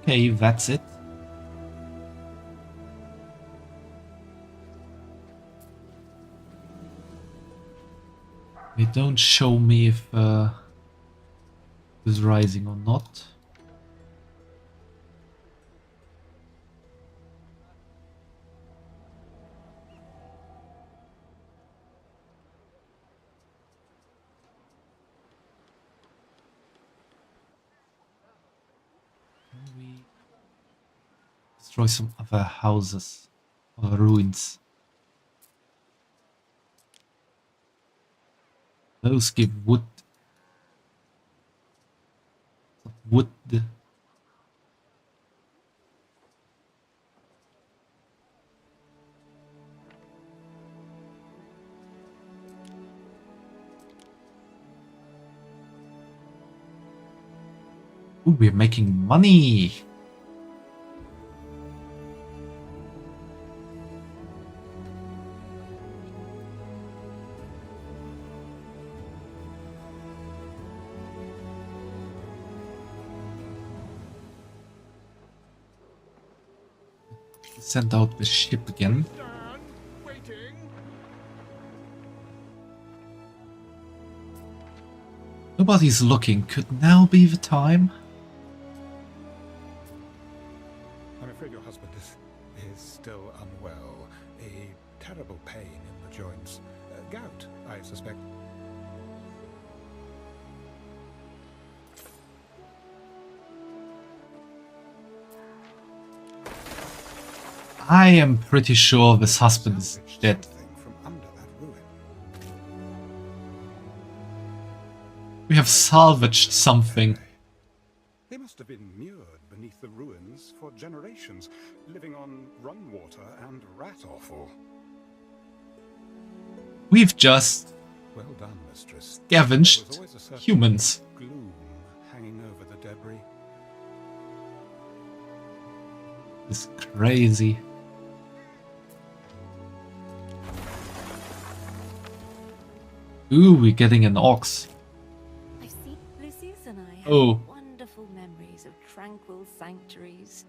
S1: Okay, that's it. They don't show me if it's rising or not. Can we destroy some other houses or ruins? Those give wood. Wood. Ooh, we're making money. Send out the ship again. Nobody's looking. Could now be the time?
S6: I'm afraid your husband is still unwell. A terrible pain in the joints. Gout, I suspect.
S1: I am pretty sure this husband is dead.
S6: From under that ruin.
S1: We have salvaged something.
S6: They must have been mured beneath the ruins for generations, living on run water and rat offal.
S1: We've just
S6: Well done, mistress.
S1: scavenged
S6: There was always a certain
S1: humans.
S6: gloom hanging over the debris.
S1: It's crazy. Ooh, we're getting an ox.
S5: I've seen Lucius and I have
S1: Oh.
S5: wonderful memories of tranquil sanctuaries,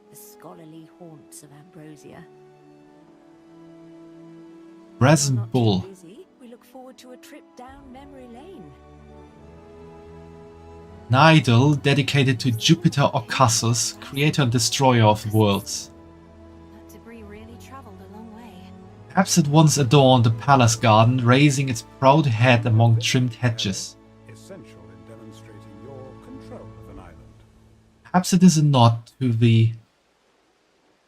S5: the scholarly haunts of Ambrosia.
S1: Brazen
S5: Not too
S1: bull.
S5: busy. We look forward to a trip down memory lane.
S1: An idol dedicated to Jupiter Ocassus, creator and destroyer of worlds.
S2: That debris really traveled a long way.
S1: Perhaps it once adorned the palace garden, raising its proud head among trimmed hedges. Perhaps it is a nod to the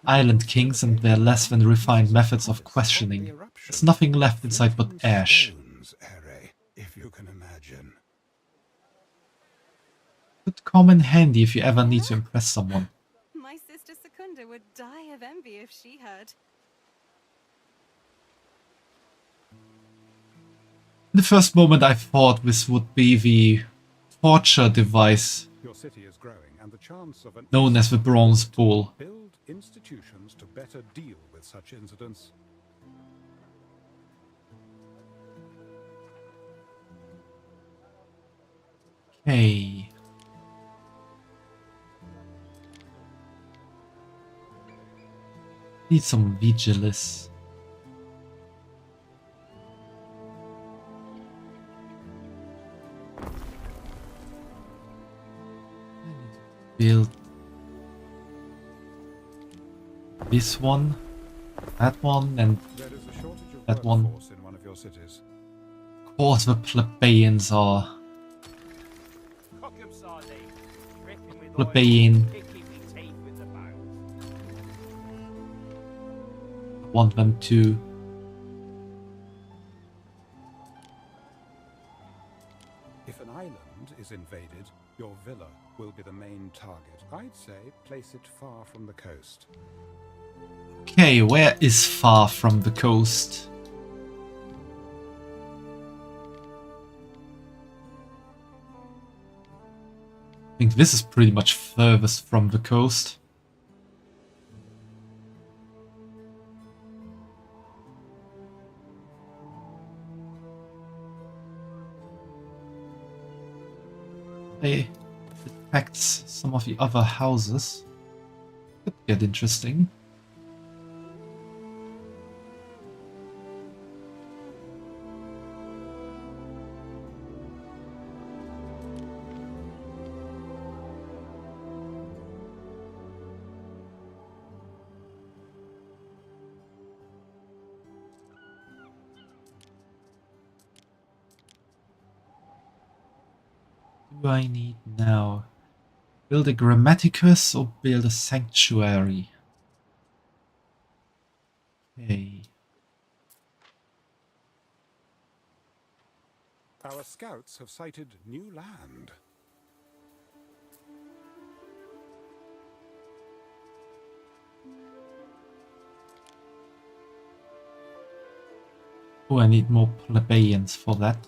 S1: Island Kings and their less than refined methods of questioning. There's nothing left inside but ash.
S6: If you can imagine.
S1: Could come in handy if you ever need to impress someone.
S2: My sister Secunda would die of envy if she heard.
S1: In the first moment I thought this would be the torture device
S6: Your city is growing, and the chance of an
S1: known as the Bronze Bull.
S6: build institutions to better deal with such incidents.
S1: Okay. Need some vigilance. Build this one, that one, and
S6: There is a shortage of
S1: that one.
S6: workforce in one of your cities.
S1: Of course the plebeians are plebeian. Want them to.
S6: If an island is invaded, your villa will be the main target. I'd say place it far from the coast.
S1: Okay, where is far from the coast? I think this is pretty much furthest from the coast. It affects some of the other houses. Could get interesting. Do I need now? Build a Grammaticus or build a Sanctuary? Okay.
S6: Our scouts have sighted new land.
S1: Oh, I need more plebeians for that.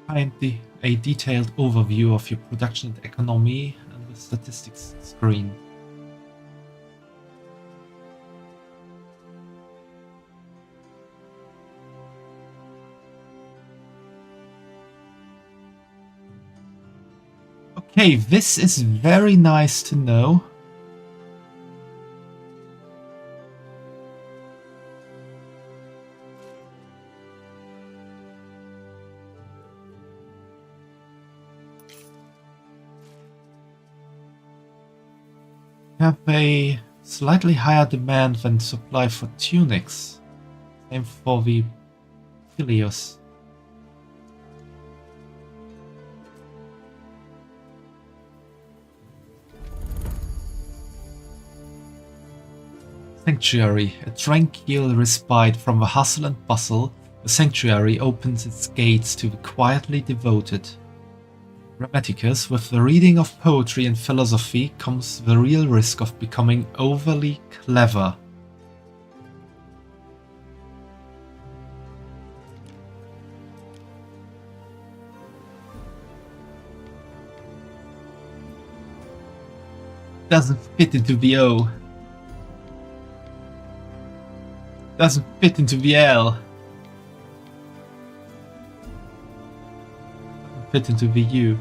S1: Find a detailed overview of your production and economy and the statistics screen. Okay, this is very nice to know. Have a slightly higher demand than supply for tunics. Same for the Helios. Sanctuary, a tranquil respite from the hustle and bustle, the sanctuary opens its gates to the quietly devoted. Grammaticus, with the reading of poetry and philosophy comes the real risk of becoming overly clever. Doesn't fit into the O. Doesn't fit into the L. Doesn't fit into the U.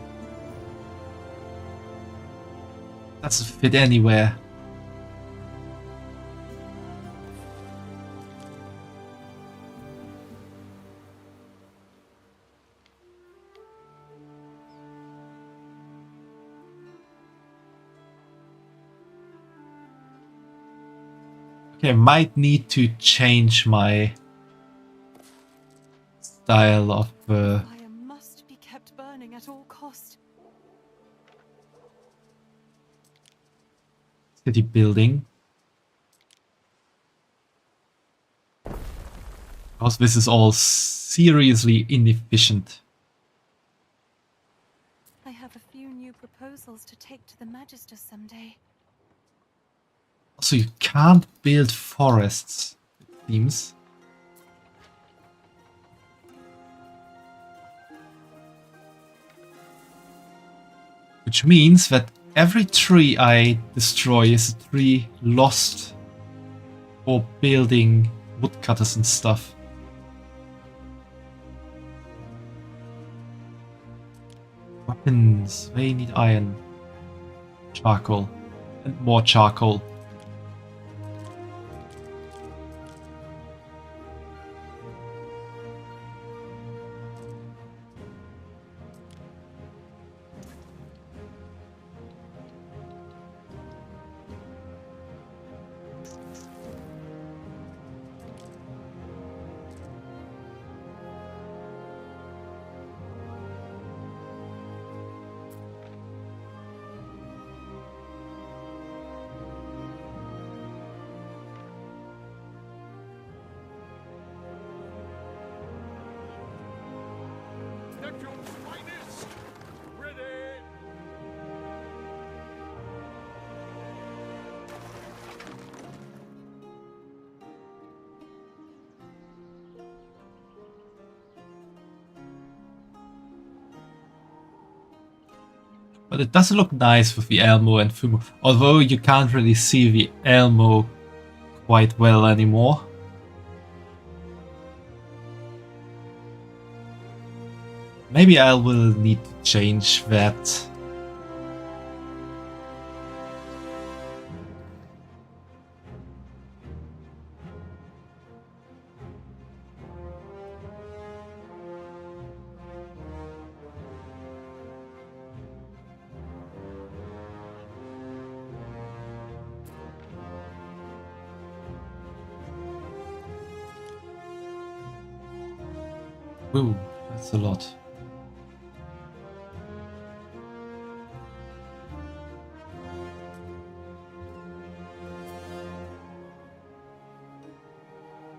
S1: Doesn't fit anywhere. Okay, I might need to change my style of
S2: Fire must be kept burning at all cost.
S1: city building. Because this is all seriously inefficient.
S2: I have a few new proposals to take to the Magister someday.
S1: Also, you can't build forests, it seems. Which means that every tree I destroy is a tree lost for building woodcutters and stuff. Weapons, they need iron. Charcoal. And more charcoal.
S4: Neptune finest! Ready!
S1: But it doesn't look nice with the Elmo and Fumo, although you can't really see the Elmo quite well anymore. Maybe I will need to change that. Ooh, that's a lot.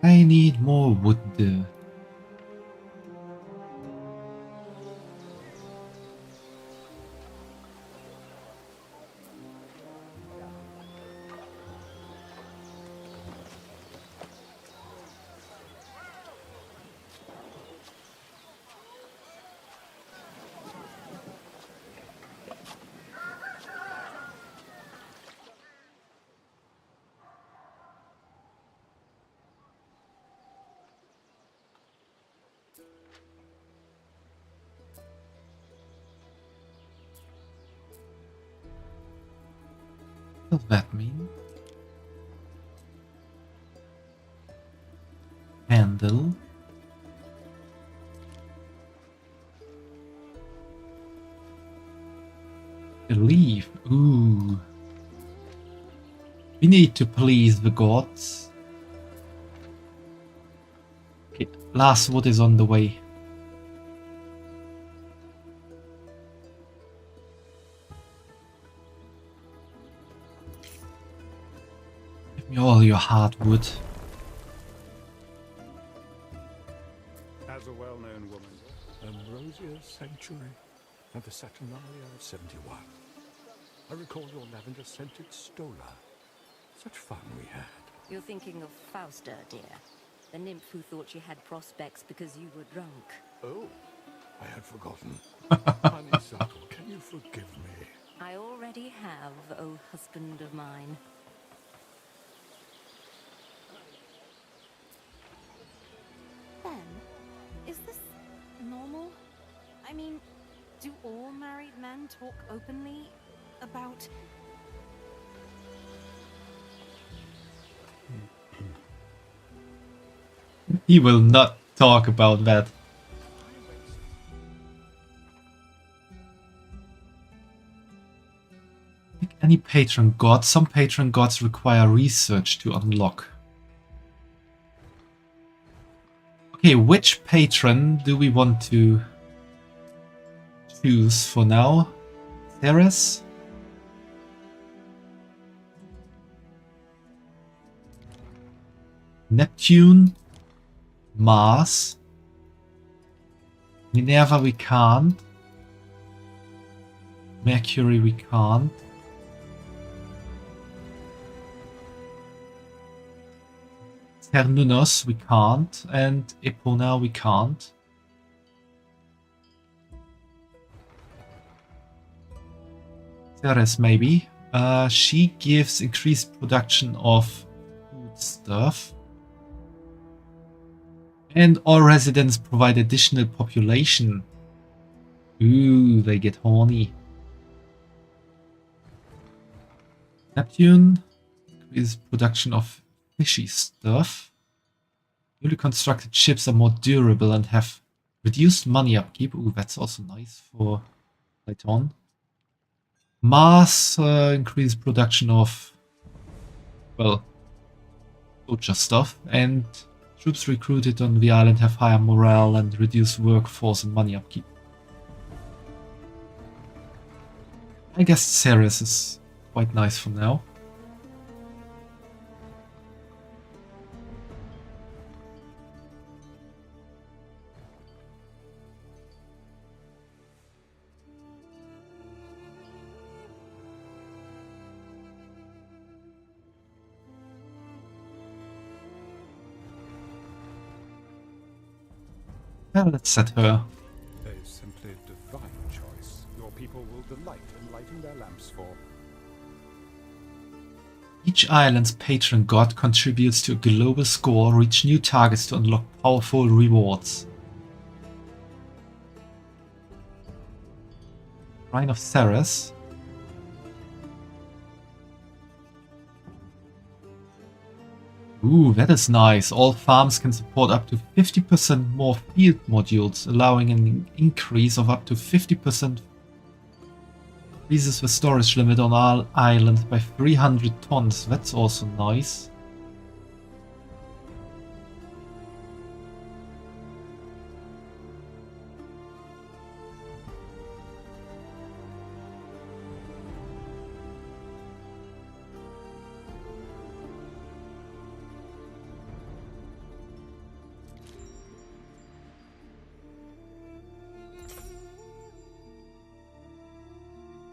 S1: I need more wood. What does that mean? Handle. Believe. Ooh. We need to please the gods. Okay, last wood is on the way. Give me all your hardwood.
S6: As a well-known woman,
S4: Ambrosia's Sanctuary and the Saturnalia of 71. I recall your lavender-scented Stola. Such fun we had.
S5: You're thinking of Fausta, dear. The nymph who thought she had prospects because you were drunk.
S4: Oh, I had forgotten. Honeysuckle, can you forgive me?
S5: I already have, oh husband of mine.
S2: Ben, is this normal? I mean, do all married men talk openly about...
S1: He will not talk about that. Pick any patron god. Some patron gods require research to unlock. Okay, which patron do we want to choose for now? Ceres? Neptune? Mars? Minerva we can't. Mercury we can't. Cernunnos we can't. And Epona we can't. Ceres maybe. She gives increased production of food stuff. And all residents provide additional population. Ooh, they get horny. Neptune increases production of fishy stuff. Newly constructed ships are more durable and have reduced money upkeep. Ooh, that's also nice for Platon. Mars increases production of, well, soldier stuff, and troops recruited on the island have higher morale and reduced workforce and money upkeep. I guess Ceres is quite nice for now. Well, let's set her.
S6: A simply divine choice. Your people will delight in lighting their lamps for.
S1: Each island's patron god contributes to a global score, reach new targets to unlock powerful rewards. Shrine of Ceres. Ooh, that is nice. All farms can support up to 50% more field modules, allowing an increase of up to 50%. Increases the storage limit on our island by 300 tons. That's also nice.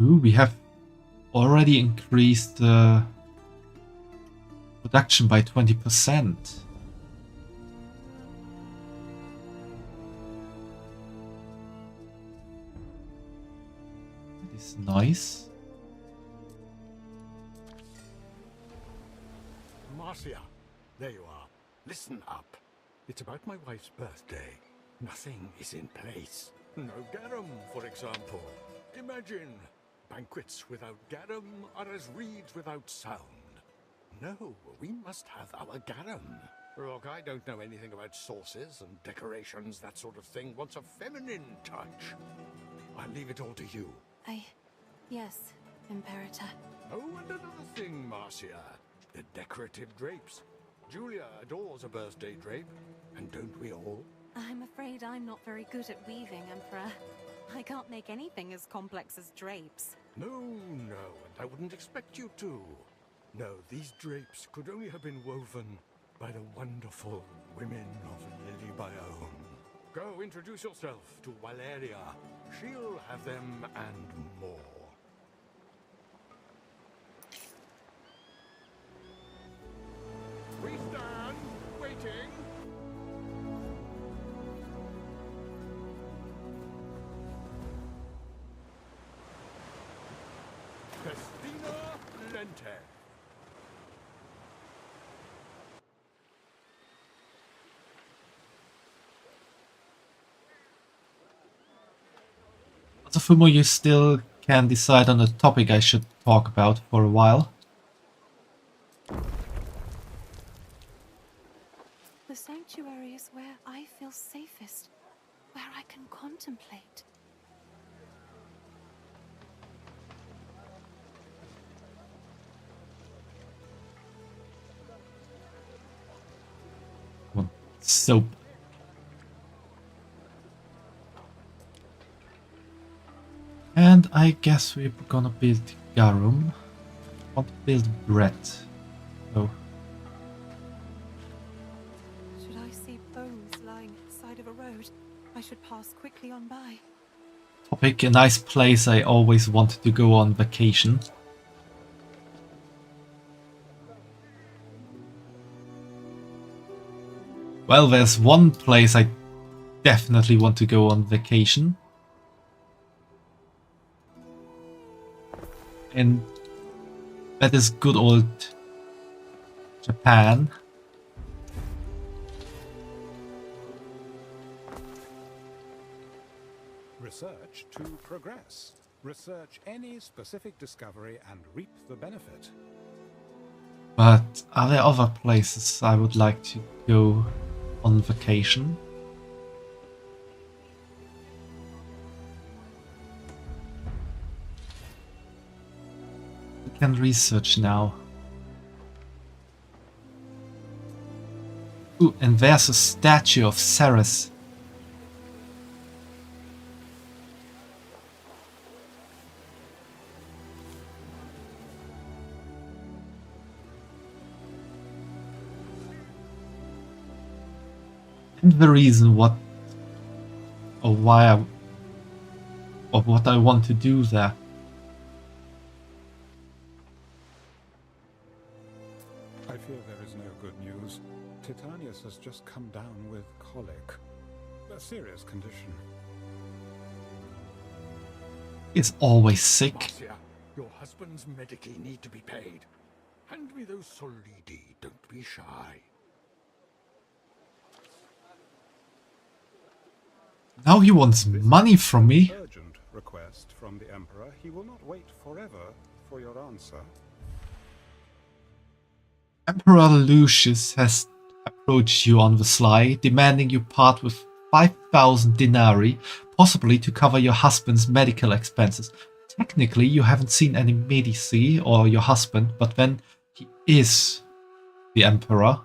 S1: Ooh, we have already increased the production by 20%. That is nice.
S4: Marcia, there you are. Listen up. It's about my wife's birthday. Nothing is in place. No garum, for example. Imagine. Banquets without garum are as reeds without sound. No, we must have our garum. Look, I don't know anything about sauces and decorations, that sort of thing. Wants a feminine touch. I'll leave it all to you.
S2: Yes, Imperator.
S4: Oh, and another thing, Marcia. The decorative drapes. Julia adores a birthday drape. And don't we all?
S2: I'm afraid I'm not very good at weaving, Emperor. I can't make anything as complex as drapes.
S4: No, and I wouldn't expect you to. No, these drapes could only have been woven by the wonderful women of Lily Biome. Go introduce yourself to Valeria. She'll have them and more. We stand waiting. Festina Lente.
S1: Also, Fumo, you still can decide on the topic I should talk about for a while.
S2: The sanctuary is where I feel safest, where I can contemplate.
S1: Soap. And I guess we're gonna build Garum. I want to build Brett. So
S2: Should I see bones lying at the side of a road, I should pass quickly on by.
S1: topic, a nice place I always wanted to go on vacation. Well, there's one place I definitely want to go on vacation. And that is good old Japan.
S6: Research to progress. Research any specific discovery and reap the benefit.
S1: But are there other places I would like to go on vacation? We can research now. Ooh, and there's a statue of Ceres. And the reason what or why I or what I want to do there.
S6: I fear there is no good news. Titanius has just come down with colic. A serious condition.
S1: He's always sick.
S4: Marcia, your husband's medici need to be paid. Hand me those solidi, don't be shy.
S1: Now he wants money from me.
S6: Urgent request from the Emperor. He will not wait forever for your answer.
S1: Emperor Lucius has approached you on the sly, demanding you part with 5,000 denarii, possibly to cover your husband's medical expenses. Technically, you haven't seen any medici or your husband, but then he is the Emperor.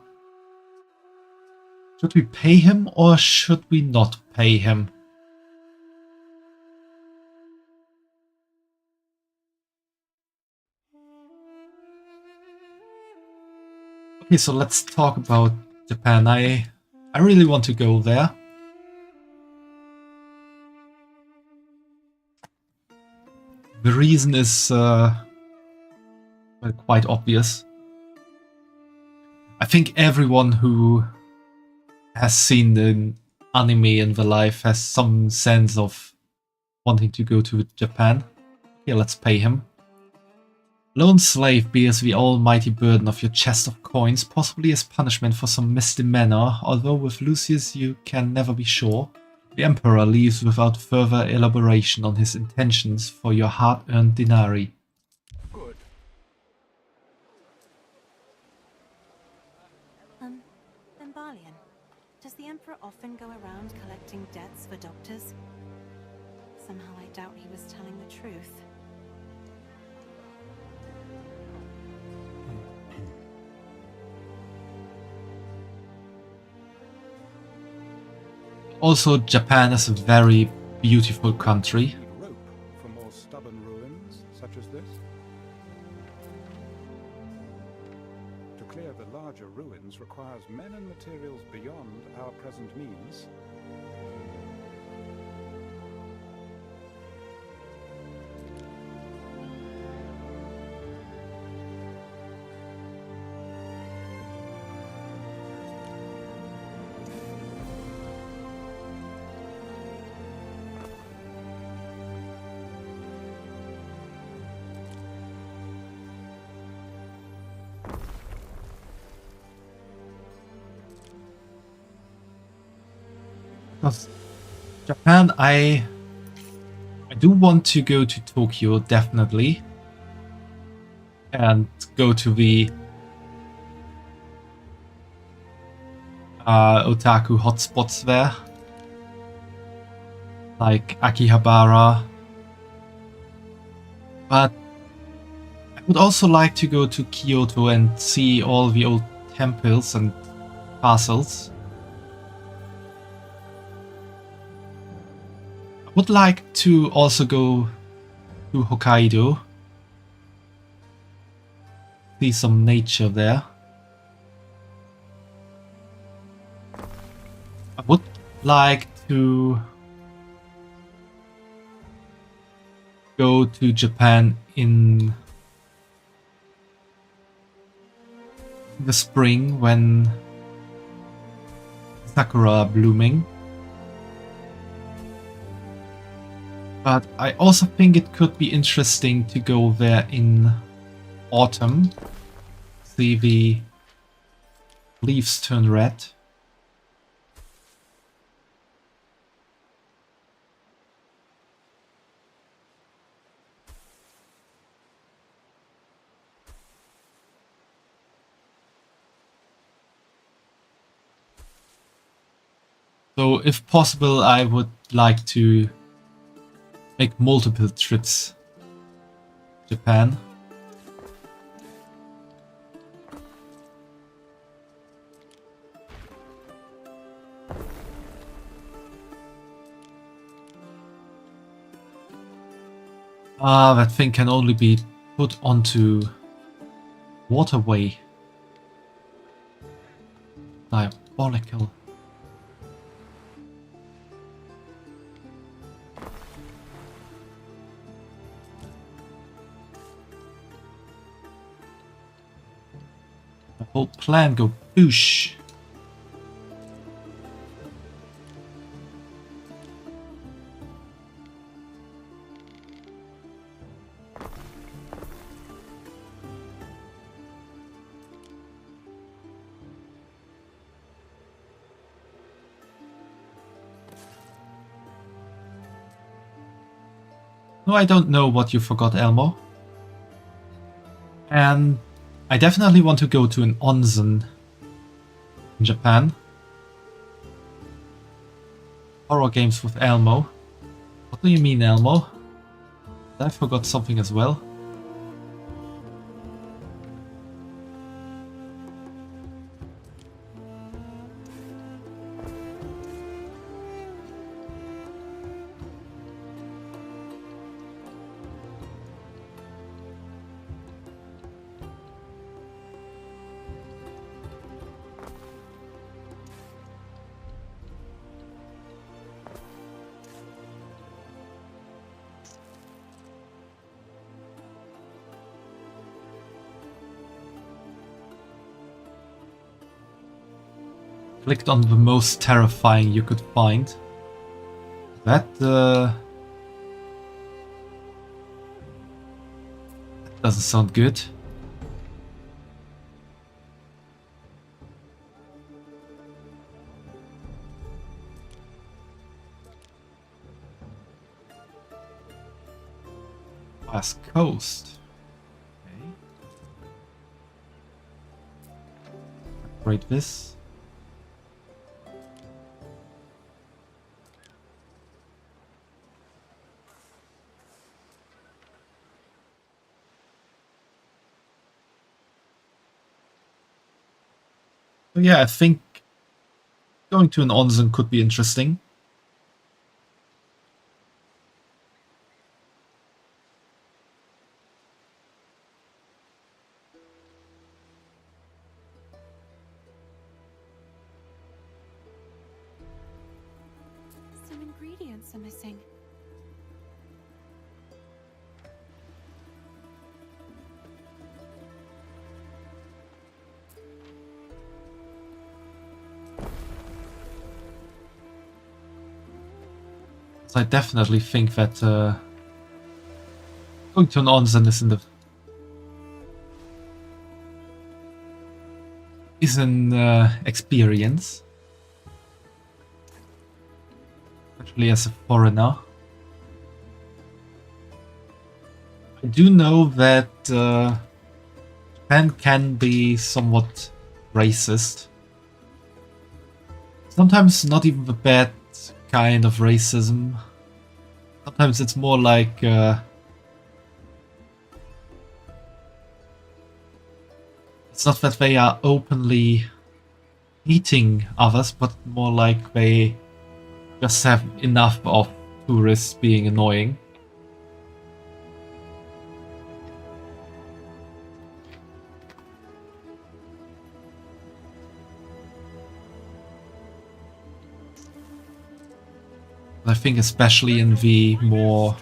S1: Should we pay him or should we not pay him? Okay, so let's talk about Japan. I really want to go there. The reason is well, quite obvious. I think everyone who has seen the anime in their life has some sense of wanting to go to Japan. Okay, let's pay him. Lone slave bears the almighty burden of your chest of coins, possibly as punishment for some misdemeanor, although with Lucius you can never be sure. The Emperor leaves without further elaboration on his intentions for your hard-earned denarii.
S4: Good.
S2: Thembalian, does the Emperor often go around collecting debts for doctors? Somehow I doubt he was telling the truth.
S1: Also, Japan is a very beautiful country.
S6: Need rope for more stubborn ruins such as this. To clear the larger ruins requires men and materials beyond our present means.
S1: Because Japan, I do want to go to Tokyo, definitely. And go to the otaku hotspots there. Like Akihabara. But I would also like to go to Kyoto and see all the old temples and castles. I would like to also go to Hokkaido. See some nature there. I would like to go to Japan in the spring when sakura are blooming. But I also think it could be interesting to go there in autumn. See the leaves turn red. So if possible, I would like to make multiple trips to Japan. That thing can only be put onto waterway. Diabolical. The whole plan go boosh. No, I don't know what you forgot, Elmo. And I definitely want to go to an onsen in Japan. Horror games with Elmo. What do you mean, Elmo? I forgot something as well. Clicked on the most terrifying you could find. That doesn't sound good. West Coast. Okay. Upgrade this. So yeah, I think going to an onsen could be interesting.
S2: Some ingredients are missing.
S1: I definitely think that going to an onsen is an experience, especially as a foreigner. I do know that Japan can be somewhat racist. Sometimes not even the bad kind of racism. Sometimes it's more like it's not that they are openly hating others, but more like they just have enough of tourists being annoying. I think especially in the more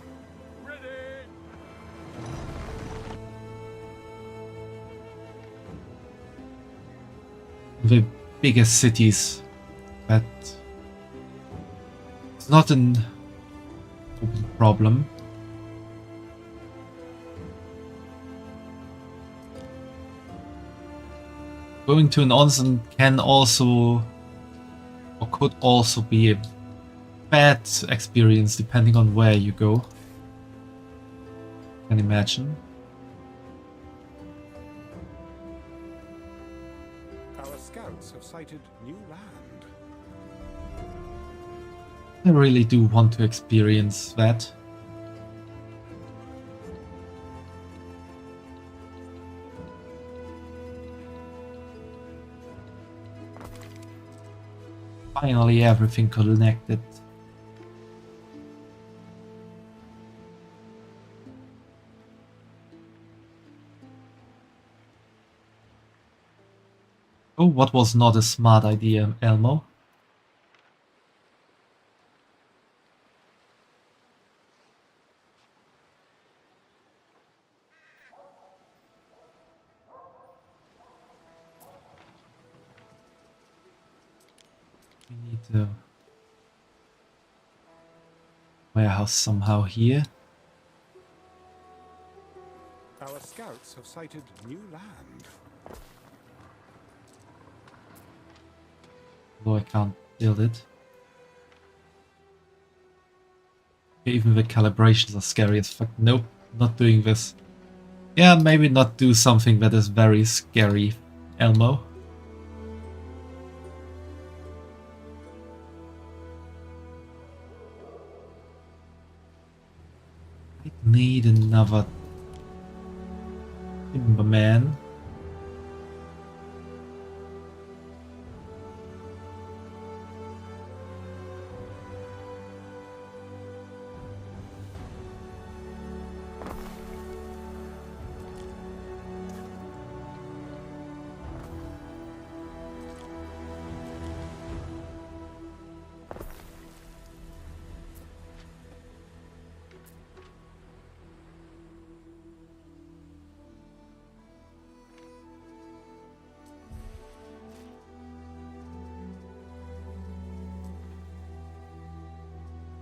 S1: the biggest cities, that it's not an open problem. Going to an onsen can also, or could also be a bad experience depending on where you go. I can imagine.
S6: Our scouts have sighted new land.
S1: I really do want to experience that. Finally, everything connected. Oh, what was not a smart idea, Elmo? We need a warehouse somehow here.
S6: Our scouts have sighted new land.
S1: Although I can't build it. Even the calibrations are scary as fuck. Nope, not doing this. Yeah, maybe not do something that is very scary, Elmo. I need another Timberman.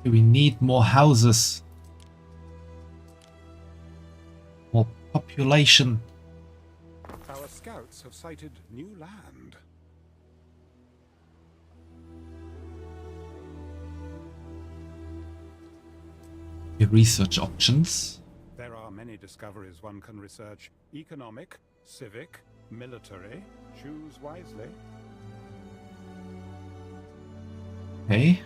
S1: We need more houses. More population.
S6: Our scouts have sighted new land.
S1: The research options.
S6: There are many discoveries one can research. Economic, civic, military. Choose wisely.
S1: Okay.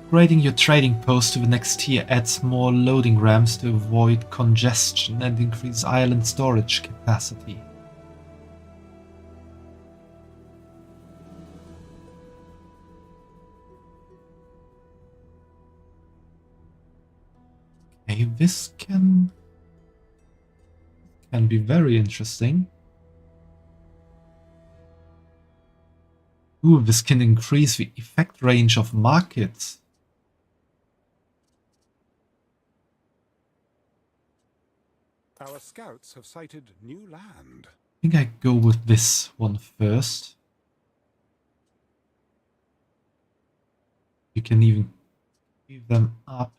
S1: Upgrading your trading post to the next tier adds more loading ramps to avoid congestion and increase island storage capacity. Okay, this can be very interesting. Ooh, this can increase the effect range of markets.
S6: Our scouts have sighted new land.
S1: I think I go with this one first. You can even give them up.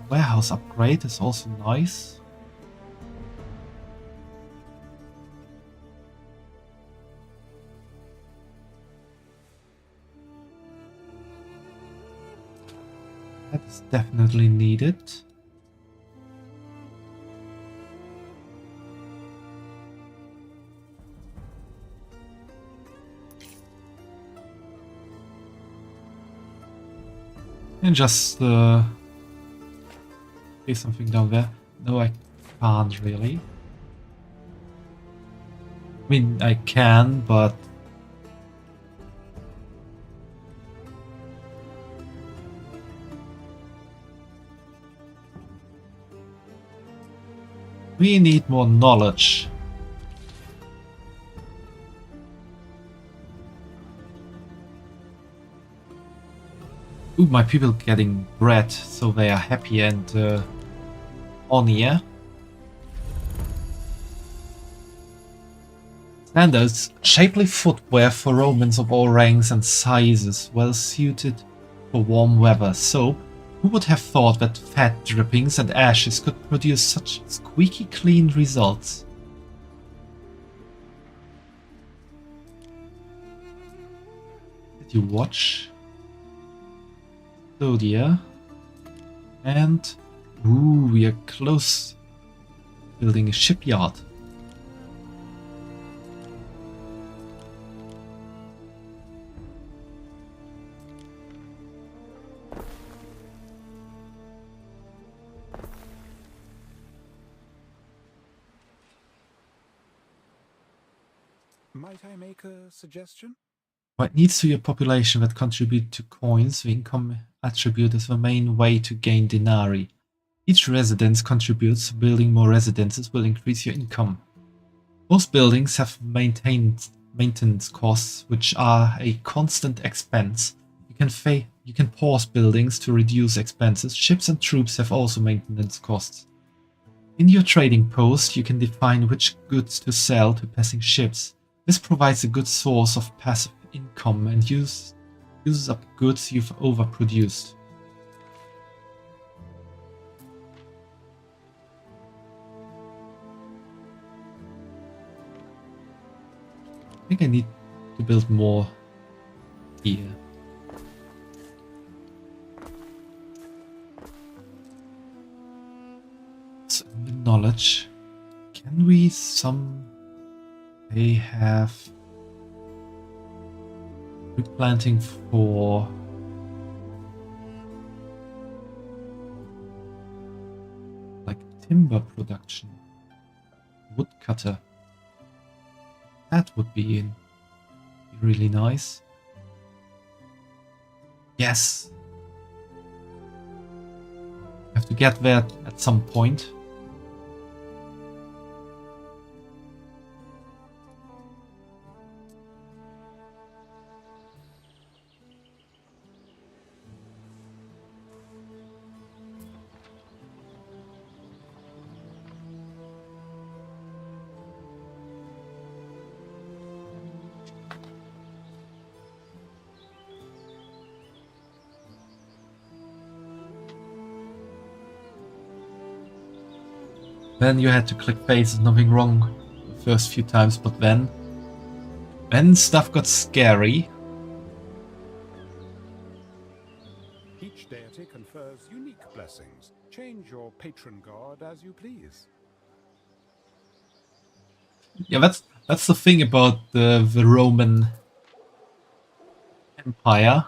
S1: Warehouse upgrade is also nice. That's definitely needed. And just say something down there. No, I can't really. I mean, I can, but... we need more knowledge. Ooh, my people getting bread, so they are happy and on here. Standards, shapely footwear for Romans of all ranks and sizes, well suited for warm weather. Soap, who would have thought that fat drippings and ashes could produce such squeaky clean results? Did you watch? So dear. And ooh, we are close building a shipyard.
S6: Might I make a suggestion?
S1: What needs to your population that contribute to coins, the income attribute is the main way to gain denarii. Each residence contributes, building more residences will increase your income. Most buildings have maintenance costs, which are a constant expense. You can pause buildings to reduce expenses. Ships and troops have also maintenance costs. In your trading post, you can define which goods to sell to passing ships. This provides a good source of passive income and uses up goods you've overproduced. I think I need to build more here. So, knowledge. Can we They have replanting for like timber production, woodcutter. That would be really nice. Yes, have to get there at some point. Then you had to click face, nothing wrong the first few times, but then stuff got scary.
S6: Each deity confers unique blessings. Change your patron god as you please.
S1: Yeah, that's the thing about the Roman Empire.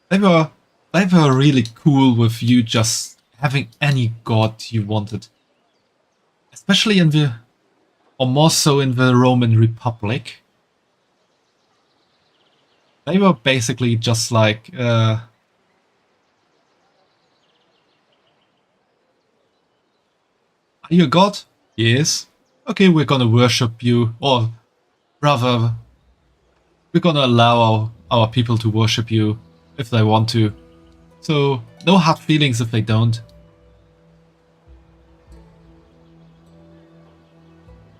S1: They were really cool with you just having any god you wanted. Especially or more so in the Roman Republic. They were basically just like, are you a god? Yes. Okay, we're gonna worship you, or rather, we're gonna allow our people to worship you if they want to. So, no hard feelings if they don't.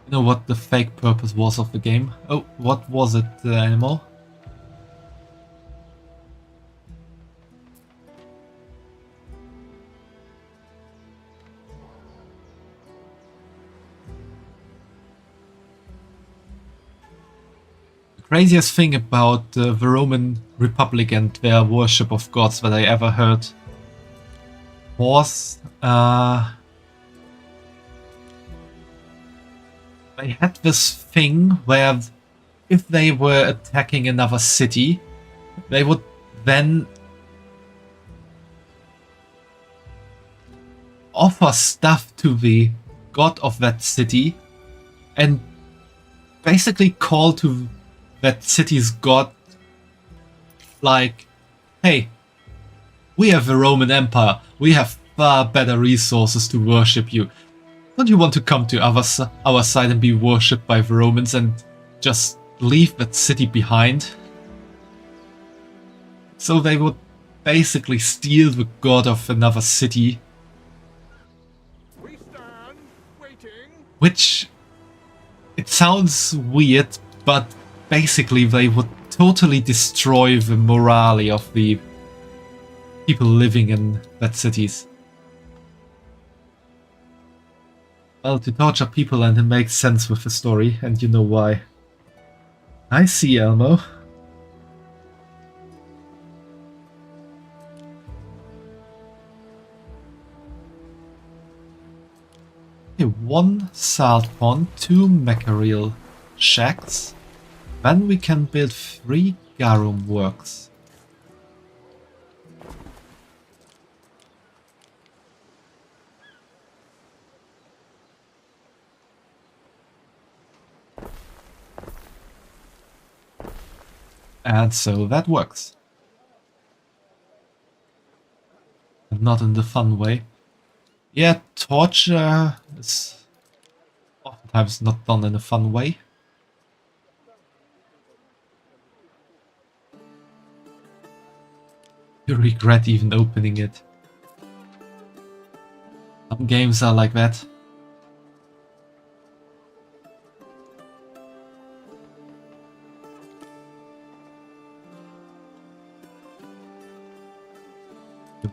S1: You know what the fake purpose was of the game? Oh, what was it anymore? Craziest thing about the Roman Republic and their worship of gods that I ever heard was they had this thing where if they were attacking another city, they would then offer stuff to the god of that city and basically call to that city's god like, hey, we have the Roman Empire, we have far better resources to worship you. Don't you want to come to our side and be worshipped by the Romans and just leave that city behind? So they would basically steal the god of another city.
S4: We stand waiting.
S1: Which, it sounds weird, but basically they would totally destroy the morale of the people living in that cities. Well, to torture people, and it makes sense with the story, and you know why. I see, Elmo. Okay, 1 salt pond, 2 mackerel shacks. Then we can build 3 garum works. And so that works. But not in the fun way. Yeah, torture is oftentimes not done in a fun way. You regret even opening it. Some games are like that.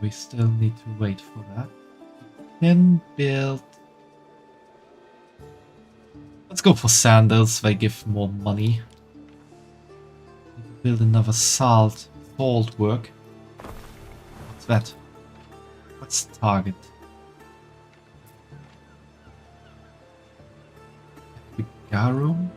S1: We still need to wait for that. Can build... Let's go for sandals, they give more money. Build another salt work. What's that? What's target? The garum?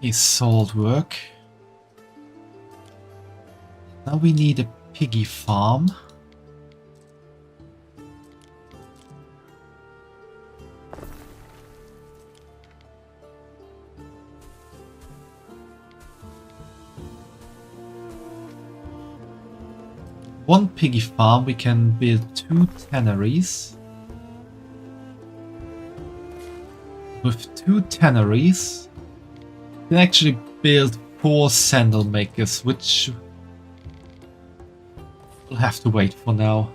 S1: Is salt work. Now we need a piggy farm. One piggy farm, we can build 2 tanneries. With 2 tanneries, we can actually build 4 sandal makers, which we'll have to wait for now.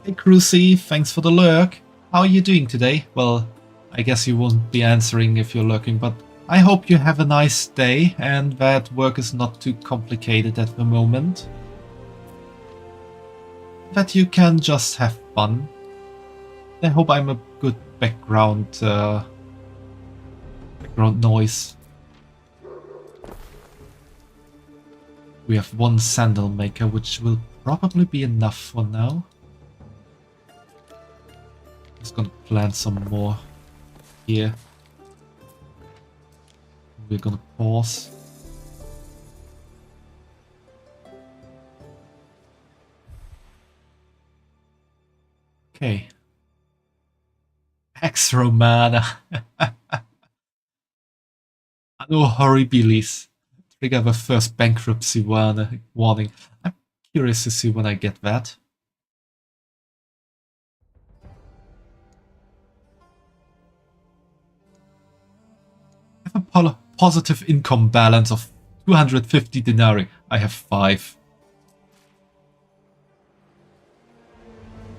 S1: Hey Crucy, thanks for the lurk. How are you doing today? Well, I guess you won't be answering if you're lurking, but I hope you have a nice day and that work is not too complicated at the moment. That you can just have fun. I hope I'm a good background noise. We have 1 sandal maker, which will probably be enough for now. Just gonna plant some more here. We're gonna pause. Okay. Ex Romana. Anno horribilis. Trigger the first bankruptcy warning. I'm curious to see when I get that. I have a positive income balance of 250 denarii. I have 5.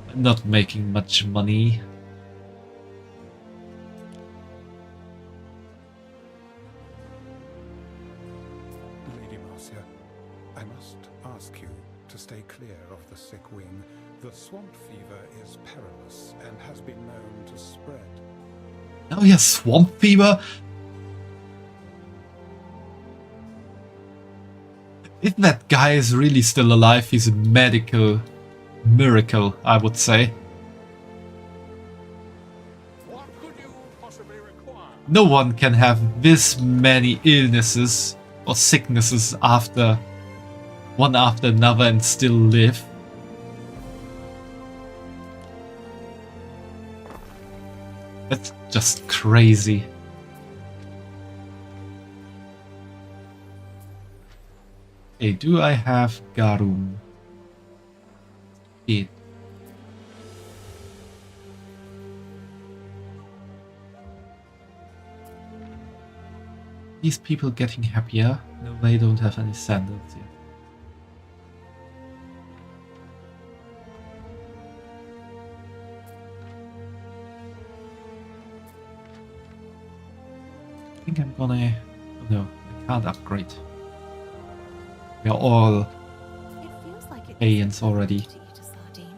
S1: I'm not making much money.
S6: Stay clear of the sick wing. The swamp fever is perilous and has been known to spread.
S1: Oh yeah, swamp fever? If that guy is really still alive, he's a medical miracle, I would say.
S4: What could you possibly require?
S1: No one can have this many illnesses or sicknesses after one after another and still live. That's just crazy. Hey, do I have Garum? It. These people getting happier? No, they don't have any sandals yet. I think I'm gonna... Oh no, I can't upgrade. We are all
S2: It feels like it
S1: aliens already.
S2: to eat a sardine.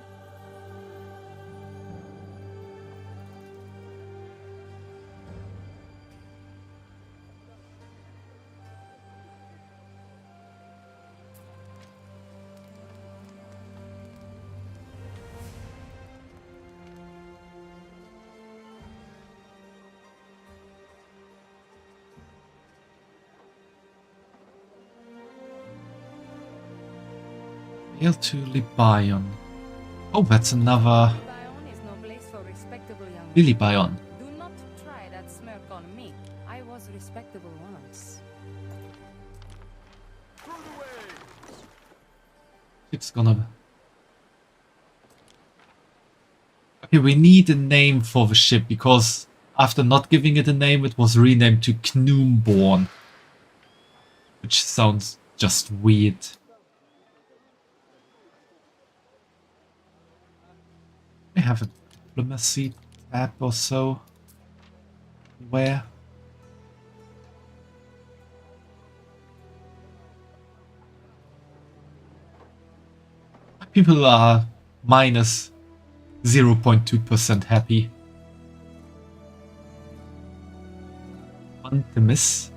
S1: Hail to Libion. Oh, that's another
S5: Bion is no place for respectable young
S1: Lilibion.
S5: Do not try that smirk on me. I was respectable once.
S4: Through the waves!
S1: It's gonna... Okay, we need a name for the ship because after not giving it a name, it was renamed to Knoomborn. Which sounds just weird. We have a diplomacy tab or so. Where? People are minus 0.2% happy. Antimis.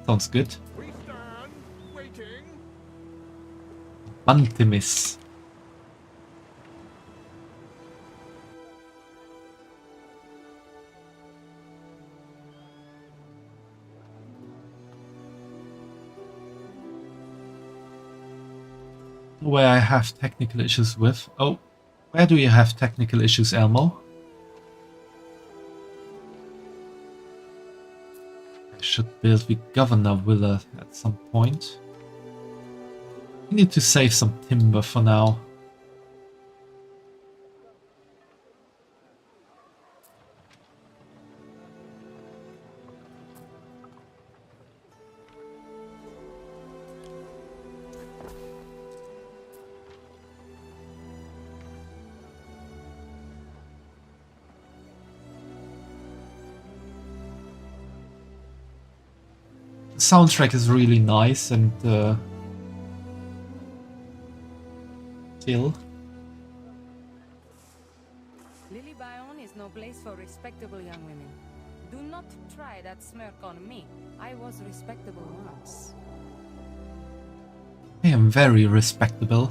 S1: Sounds good.
S4: We stand, waiting.
S1: Antimis. Where I have technical issues with. Oh, where do you have technical issues, Elmo? I should build the governor villa at some point. We need to save some timber for now. The soundtrack is really nice and still.
S5: Lily Bion is no place for respectable young women. Do not try that smirk on me. I was respectable once.
S1: I am very respectable.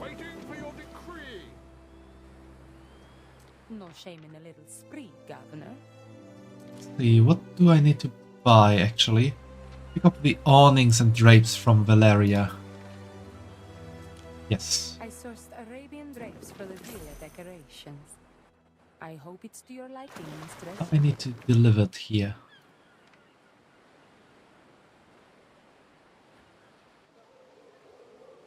S4: Waiting for your decree.
S5: No shame in a little spree, Governor.
S1: See, what do I need to buy actually? Pick up the awnings and drapes from Valeria. Yes.
S5: I sourced Arabian drapes for the villa decorations. I hope it's to your liking, mistress.
S1: I need to deliver it here.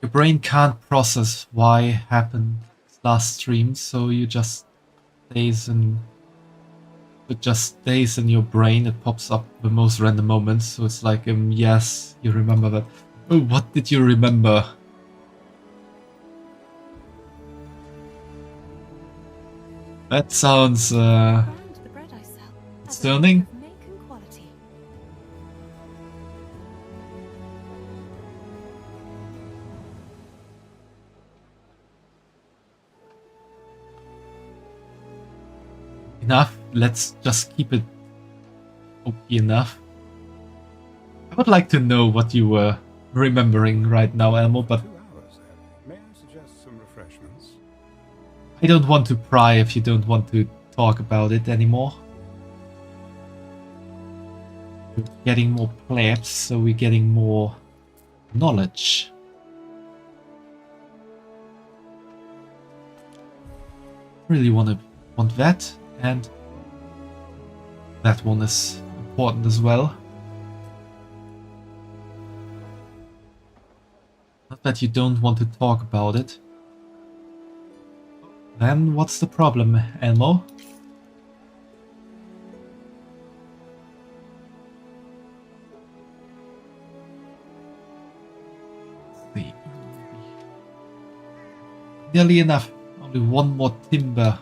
S1: Your brain can't process why happened last stream, so you just stays in. It just stays in your brain. It pops up the most random moments, so it's like, yes, you remember that. Oh, what did you remember? That sounds
S2: And the bread I sell has a
S1: concerning.
S2: hint of Macon quality.
S1: Enough. Let's just keep it okay enough. I would like to know what you were remembering right now, Elmo, but
S6: 2 hours, May I suggest some refreshments?
S1: I don't want to pry if you don't want to talk about it anymore. We're getting more plebs, so we're getting more knowledge. Really want that, and that one is important as well. Not that you don't want to talk about it. Then what's the problem, Elmo? Let's see. Nearly enough. Only one more timber.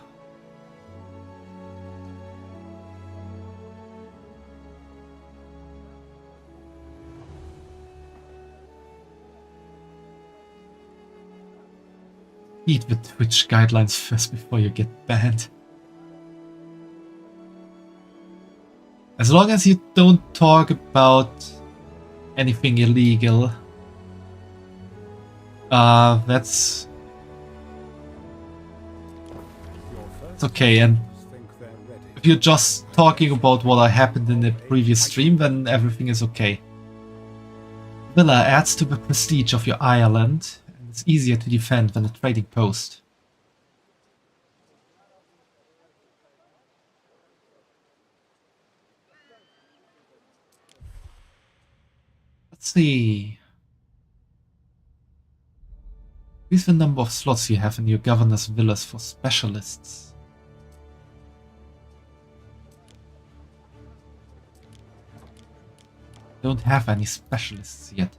S1: Read the Twitch guidelines first before you get banned. As long as you don't talk about anything illegal, that's it's okay. And if you're just talking about what happened in the previous stream, then everything is okay. Villa adds to the prestige of your island. It's easier to defend than a trading post. Let's see. Increase the number of slots you have in your governor's villas for specialists. Don't have any specialists yet.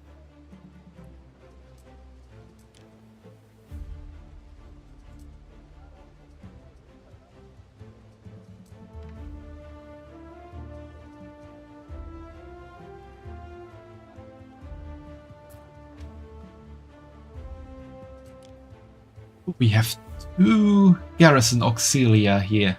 S1: We have 2 garrison auxilia here.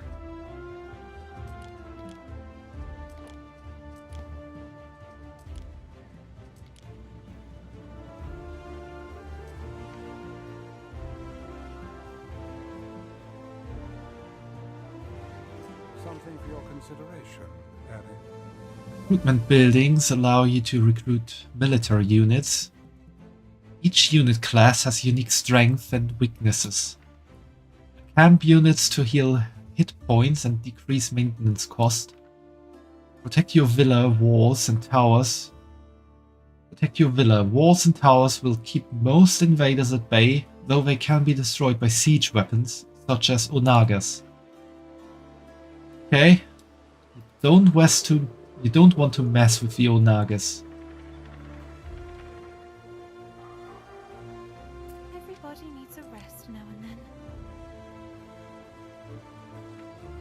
S6: Something for your consideration, Harry.
S1: Recruitment buildings allow you to recruit military units. Each unit class has unique strengths and weaknesses. Camp units to heal hit points and decrease maintenance cost. Protect your villa, walls and towers. Protect your villa. Walls and towers will keep most invaders at bay, though they can be destroyed by siege weapons, such as onagas. Okay. You don't want to mess with the onagas.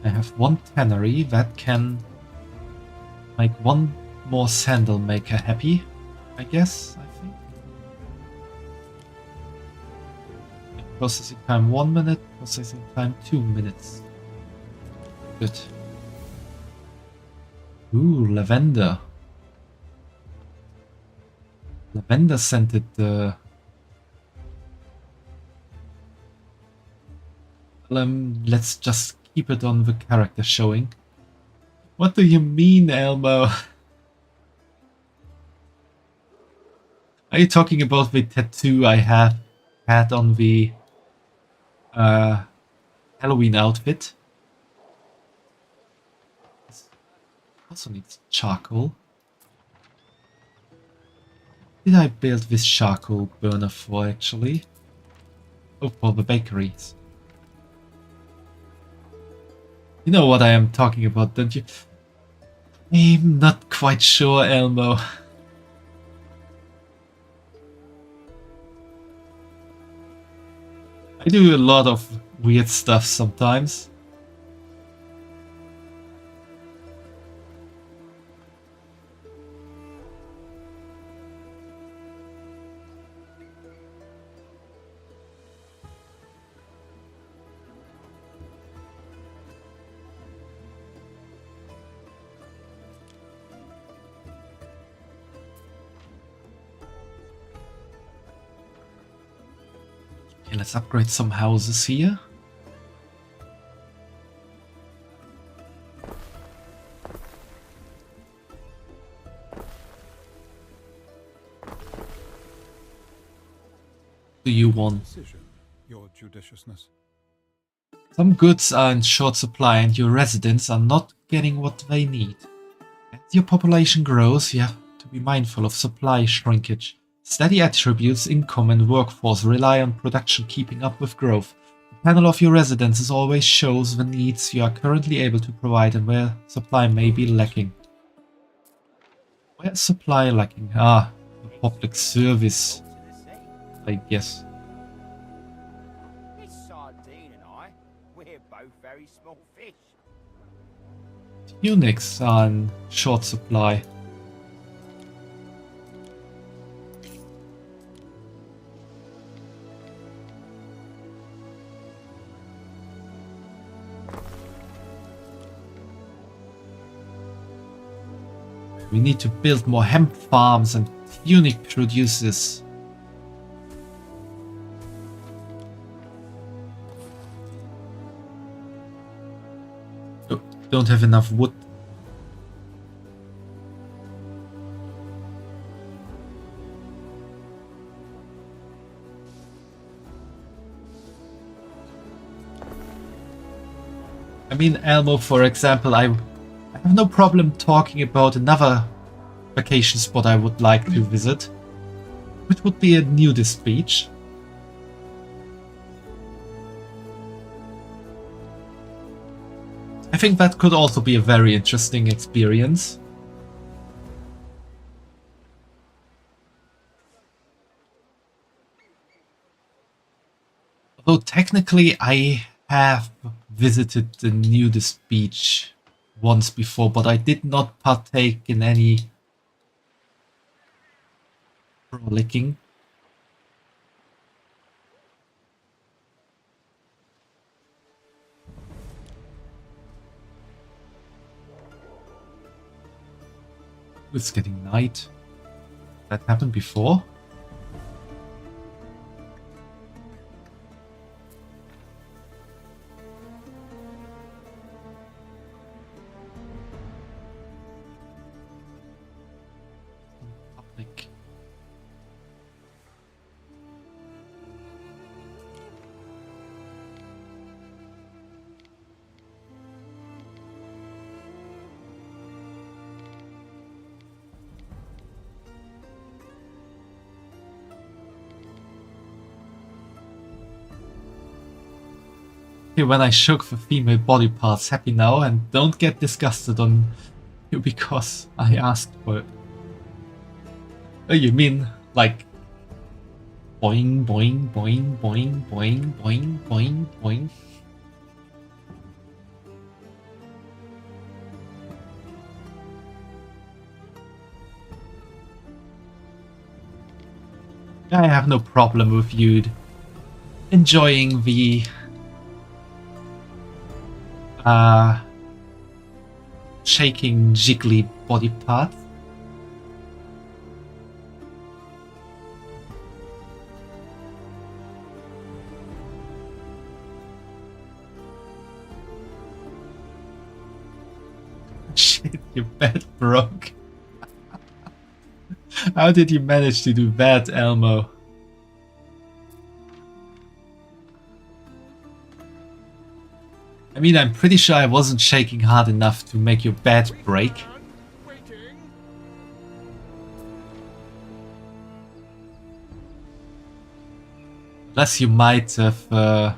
S1: I have 1 tannery that can make 1 more sandal maker happy, I guess, I think. Processing time 1 minute, processing time 2 minutes. Good. Ooh, lavender. Lavender scented let's just keep it on the character showing. What do you mean, Elmo? Are you talking about the tattoo I had on the Halloween outfit? Also needs charcoal. Did I build this charcoal burner for actually? Oh, for the bakeries. You know what I am talking about, don't you? I'm not quite sure, Elmo. I do a lot of weird stuff sometimes. Okay, let's upgrade some houses here. Do you want?
S6: Decision, your judiciousness.
S1: Some goods are in short supply and your residents are not getting what they need. As your population grows, you have to be mindful of supply shrinkage. Steady attributes, income and workforce rely on production keeping up with growth. The panel of your residences always shows the needs you are currently able to provide and where supply may be lacking. Where's supply lacking? Ah, the public service, I guess.
S7: This sardine and I, we're both very small fish.
S1: Tunics are in short supply. We need to build more hemp farms and tunic producers. Oh, don't have enough wood. I mean, Elmo, for example, I have no problem talking about another vacation spot I would like to visit, which would be a nudist beach. I think that could also be a very interesting experience. Although technically I have visited the nudist beach once before, but I did not partake in any frolicking. It's getting night. That happened before. Public. When I shook the female body parts, happy now, and don't get disgusted on you because I asked for it. Oh, you mean like boing boing boing boing boing boing boing boing? I have no problem with you enjoying the shaking jiggly body part. Shit, your bed broke. How did you manage to do that, Elmo? I mean, I'm pretty sure I wasn't shaking hard enough to make your bed break. Unless you might have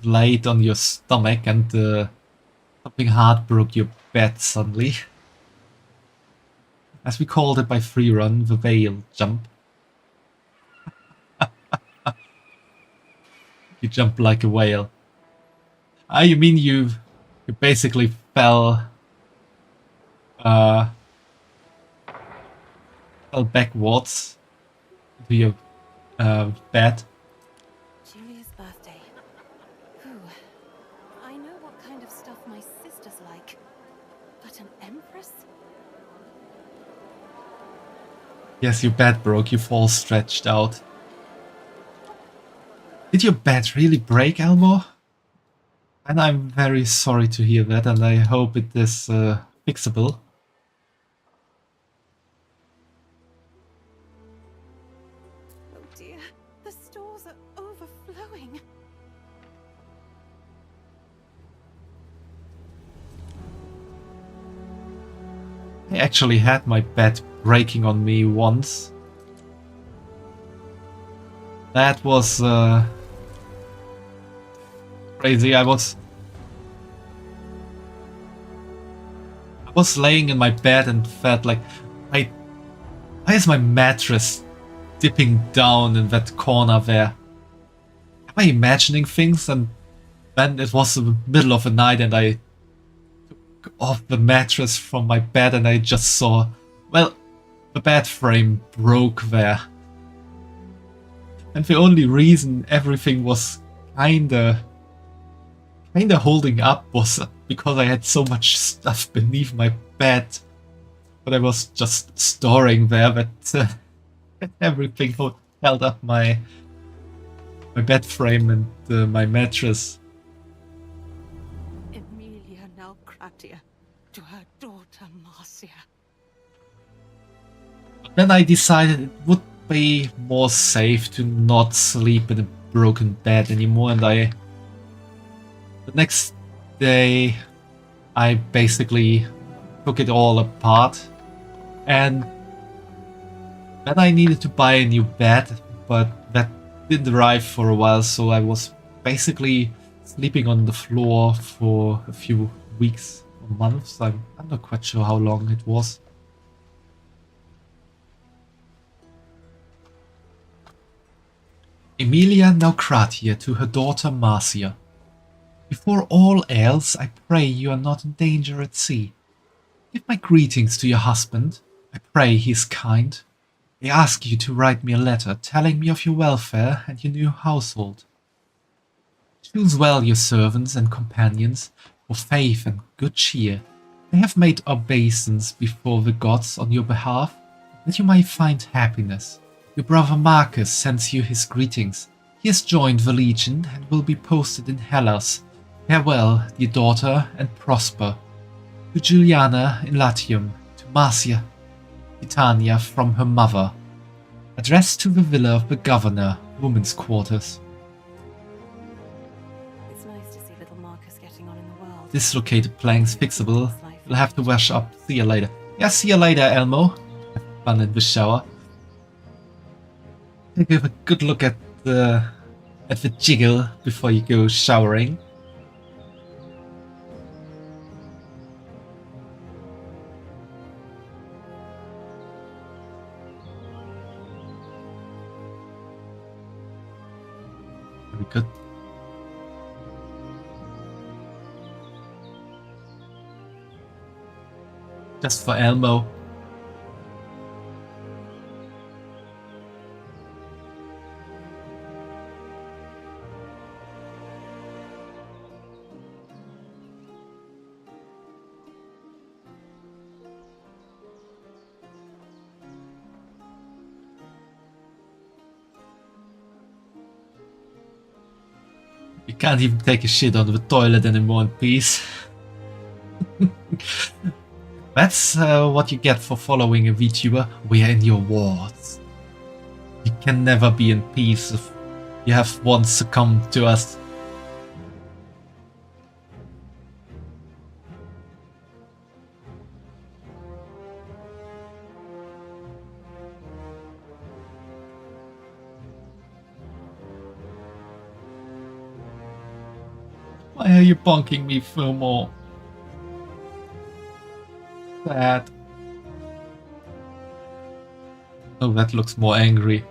S1: laid on your stomach and something hard broke your bed suddenly. As we called it by freerun, the whale jump. You jump like a whale. Ah, you mean you basically fell backwards into your bed.
S2: Julia's birthday. Whew. I know what kind of stuff my sister's like. But an empress?
S1: Yes, your bed broke, you fall stretched out. Did your bed really break, Elmo? And I'm very sorry to hear that, and I hope it is fixable.
S2: Oh dear, the stores are overflowing.
S1: I actually had my bed breaking on me once. That was crazy. I was laying in my bed and felt like, why is my mattress dipping down in that corner there? Am I imagining things? And then it was the middle of the night and I took off the mattress from my bed and I just saw, well, the bed frame broke there. And the only reason everything was kinda holding up was because I had so much stuff beneath my bed that I was just storing there that everything held up my bed frame and my mattress.
S2: Emilia now Kratia to her daughter Marcia.
S1: Then I decided it would be more safe to not sleep in a broken bed anymore, and the next day I basically took it all apart, and then I needed to buy a new bed, but that didn't arrive for a while, so I was basically sleeping on the floor for a few weeks or months. I'm not quite sure how long it was. Emilia Naucratia to her daughter Marcia. Before all else, I pray you are not in danger at sea. Give my greetings to your husband. I pray he is kind. I ask you to write me a letter telling me of your welfare and your new household. Choose well your servants and companions for faith and good cheer. They have made obeisance before the gods on your behalf, that you may find happiness. Your brother Marcus sends you his greetings. He has joined the Legion and will be posted in Hellas. Farewell, dear daughter, and prosper. To Juliana in Latium, to Marcia, Titania from her mother. Addressed to the villa of the governor, women's quarters.
S2: It's nice to see little Marcus getting on in the world.
S1: Dislocated planks fixable. You'll have to wash up. See you later. Yeah, see you later, Elmo. Have fun in the shower. Take a good look at the jiggle before you go showering. Very good. Just for Elmo. You can't even take a shit on the toilet anymore in peace. That's what you get for following a VTuber. We are in your wards. You can never be in peace if you have once succumbed to us. Why are you bonking me for more? Sad. Oh, that looks more angry.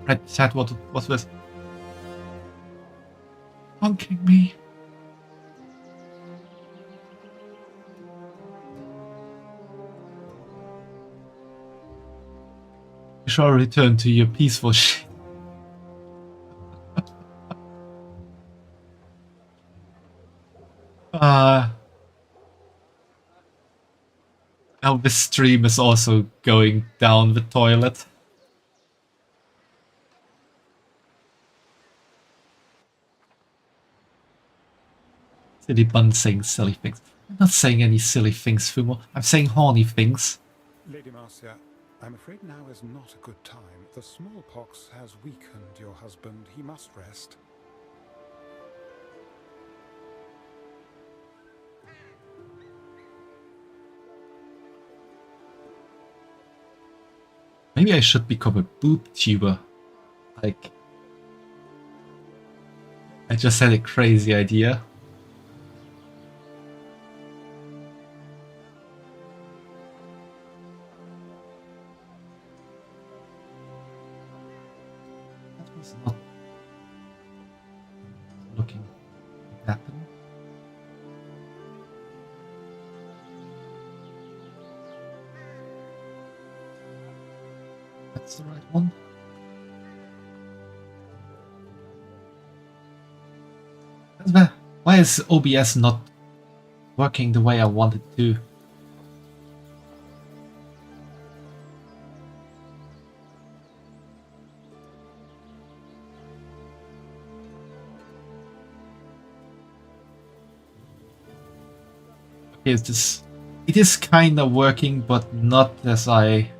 S1: Right, chat, what's this? Bonking me. You shall return to your peaceful shit. Now this stream is also going down the toilet. Silly Bun saying silly things. I'm not saying any silly things, Fumo. I'm saying horny things.
S6: Lady Marcia, I'm afraid now is not a good time. The smallpox has weakened your husband. He must rest.
S1: Maybe I should become a boob tuber. Like, I just had a crazy idea. That was not looking to happen. That's the right one. Why is OBS not working the way I want it to? Okay, it is kind of working, but not as I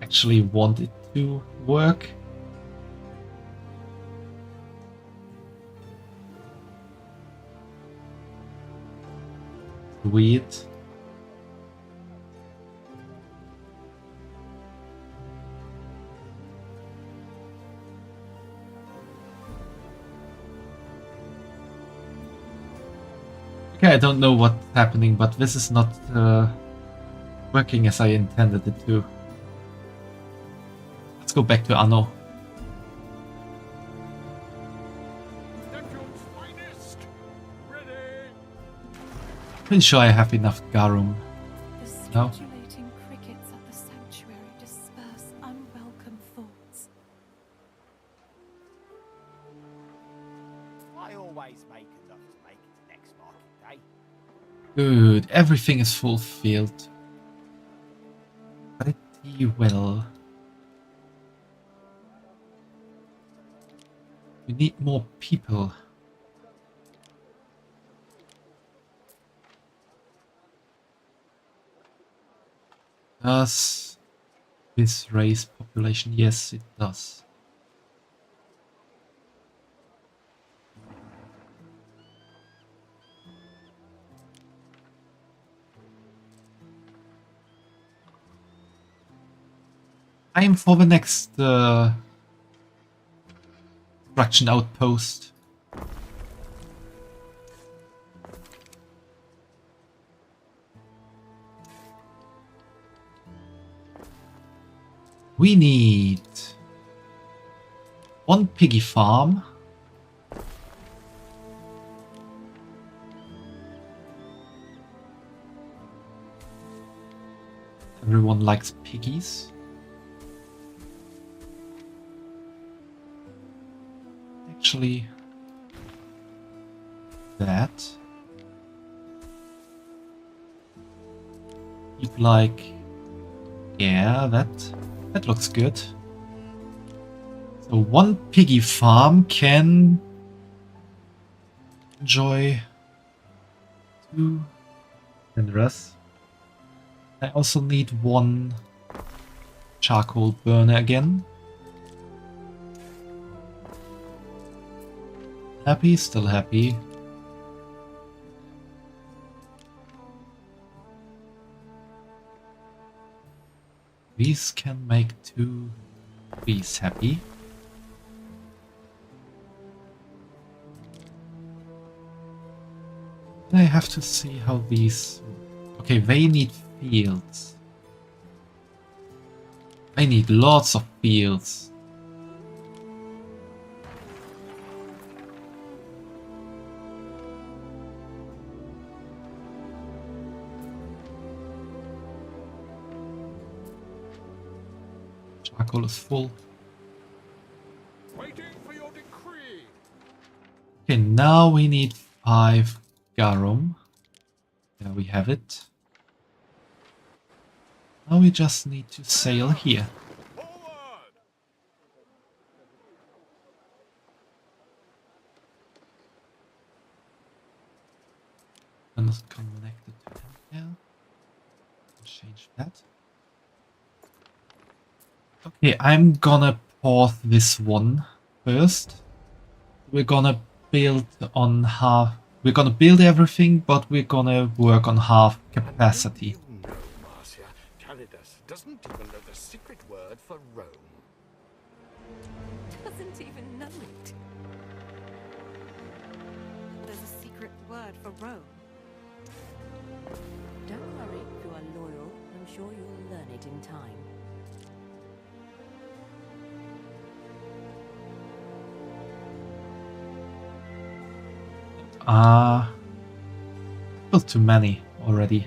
S1: actually want it to work. Weird. Okay, I don't know what's happening, but this is not working as I intended it to. Let's go back to Anno. Pretty sure I have enough garum.
S2: The
S1: No?
S2: stridulating crickets at the sanctuary disperse unwelcome thoughts.
S7: I always make enough to make it to next market day.
S1: Good, everything is fulfilled. Pretty well. We need more people. Does this raise population? Yes, it does. I am for the next construction outpost. We need one piggy farm. Everyone likes piggies. Actually, that. You'd like, yeah, that looks good. So one piggy farm can enjoy 2 generous. I also need 1 charcoal burner again. Happy, still happy. These can make 2 bees happy. I have to see how these... Okay, they need fields. I need lots of fields. Charcoal is full.
S4: Waiting for your decree.
S1: Okay, now we need 5 garum. There we have it. Now we just need to sail here. And it's connected to here. Change that. Okay, I'm gonna pause this one first. We're gonna build on half. We're gonna build everything, but we're gonna work on half capacity.
S4: You know, Marcia, Calidus doesn't even know the secret word for Rome.
S5: Doesn't even know it.
S2: There's a secret word for Rome.
S5: Don't worry, if you are loyal, I'm sure you'll learn it in time.
S1: Built too many already.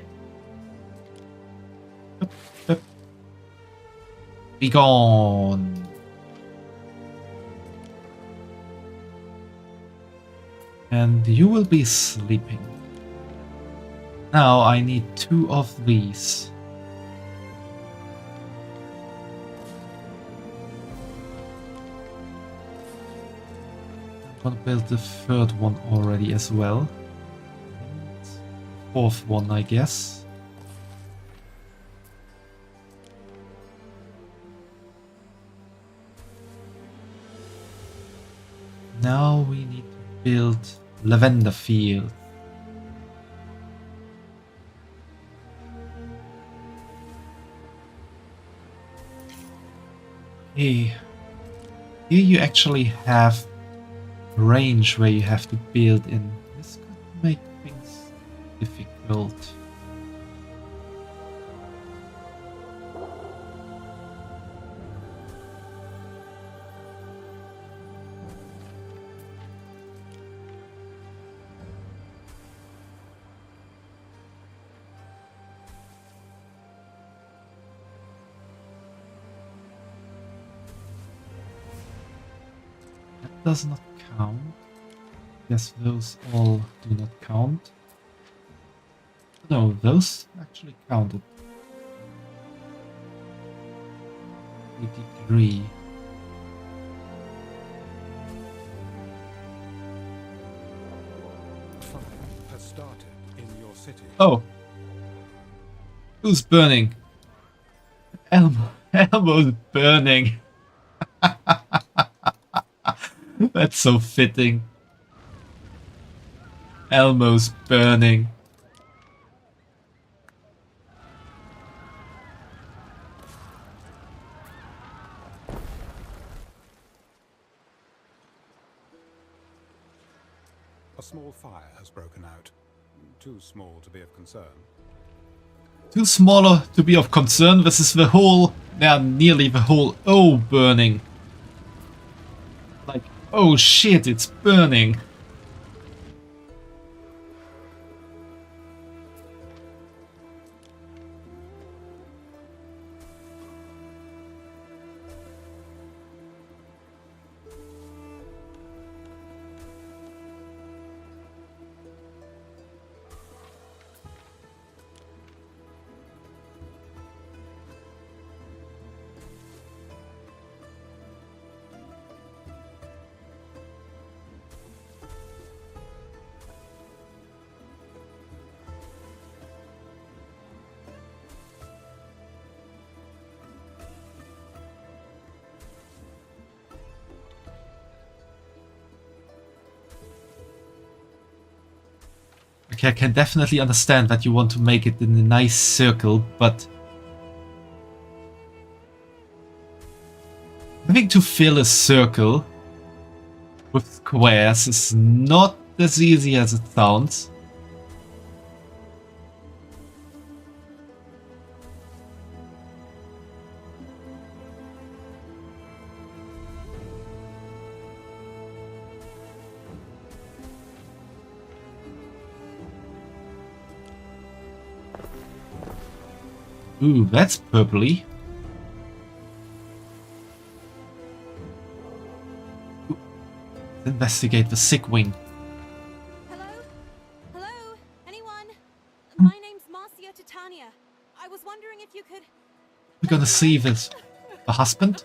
S1: Be gone. And you will be sleeping. Now I need 2 of these. I'm gonna build the 3rd one already as well. And 4th one, I guess. Now we need to build lavender field. Hey, here you actually have range where you have to build in. This could make things difficult. That does not count. Yes, those all do not count. No, those actually counted. 83.
S6: Fire has started in your city.
S1: Oh! Who's burning? Elmo's burning. That's so fitting. Elmo's burning.
S6: A small fire has broken out. Too small to be of concern.
S1: Too smaller to be of concern. This is the whole, nearly the whole O burning. Like, oh shit, it's burning. Okay, I can definitely understand that you want to make it in a nice circle, but having to fill a circle with squares is not as easy as it sounds. Ooh, that's purpley. Ooh. Investigate the sick wing.
S2: Hello? Hello? Anyone? My name's Marcia Titania. I was wondering if you could
S1: we're gonna see this the husband.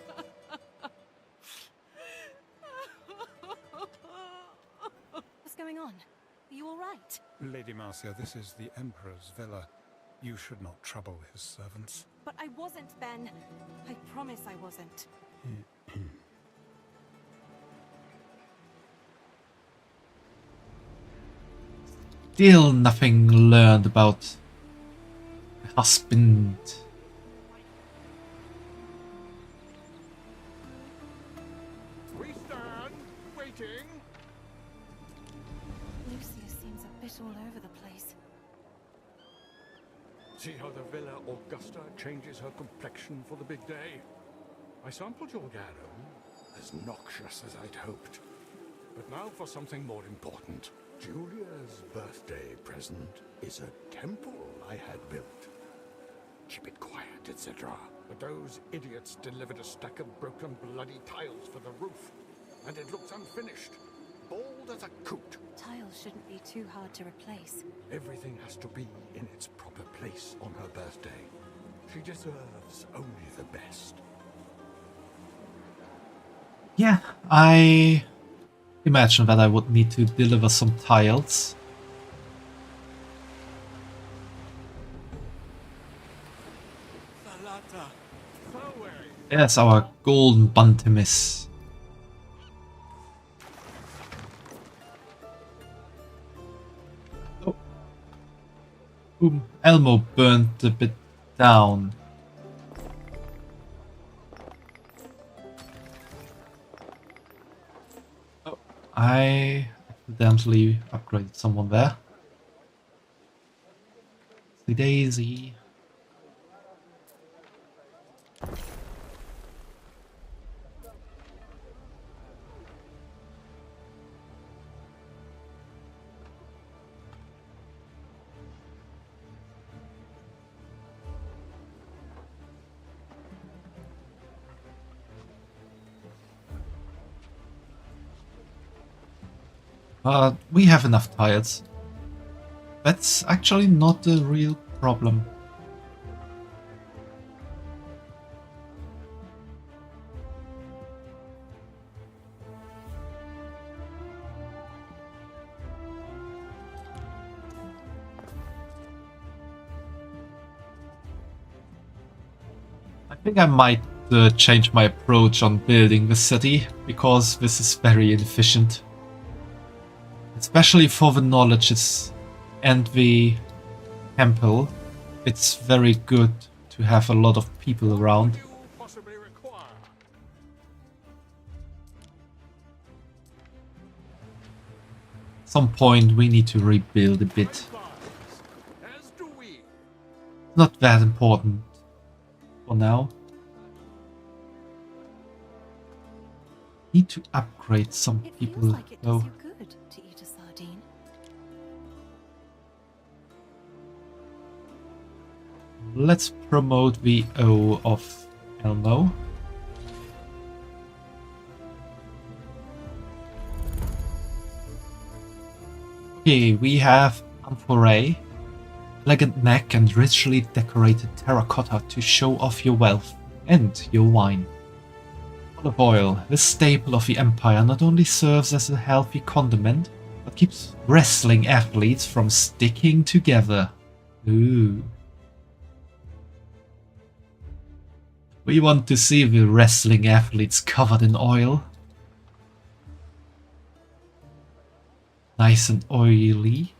S2: What's going on? Are you all right?
S6: Lady Marcia, this is the Emperor's villa. You should not trouble his servants.
S2: But I wasn't, Ben. I promise I wasn't.
S1: Still nothing learned about the husband.
S4: We stand, waiting.
S2: Lucius seems a bit all over the place.
S4: See how the Villa Augusta changes her complexion for the big day? I sampled your garum, as noxious as I'd hoped. But now for something more important. Julia's birthday present is a temple I had built. Keep it quiet, etc. But those idiots delivered a stack of broken bloody tiles for the roof. And it looks unfinished. Bald as a coot.
S2: Tiles shouldn't be too hard to replace.
S4: Everything has to be in its proper place on her birthday. She deserves only the best.
S1: Yeah, I imagine that I would need to deliver some tiles. There's our golden Bantimis. Oh. Boom. Elmo burnt a bit down. Oh, I accidentally upgraded someone there. The Daisy. But we have enough tiles. That's actually not a real problem. I think I might change my approach on building the city, because this is very inefficient. Especially for the knowledges and the temple, it's very good to have a lot of people around.
S4: Possibly require.
S1: At some point we need to rebuild a bit.
S4: As do we.
S1: Not that important for now. Need to upgrade some
S2: It
S1: people
S2: feels like it does
S1: though.
S2: you good to eat a sardine.
S1: Let's promote the O of Elmo. Okay, we have Amphorae, elegant neck and richly decorated terracotta to show off your wealth and your wine. Olive oil, this staple of the empire, not only serves as a healthy condiment, but keeps wrestling athletes from sticking together. Ooh. We want to see the wrestling athletes covered in oil. Nice and oily.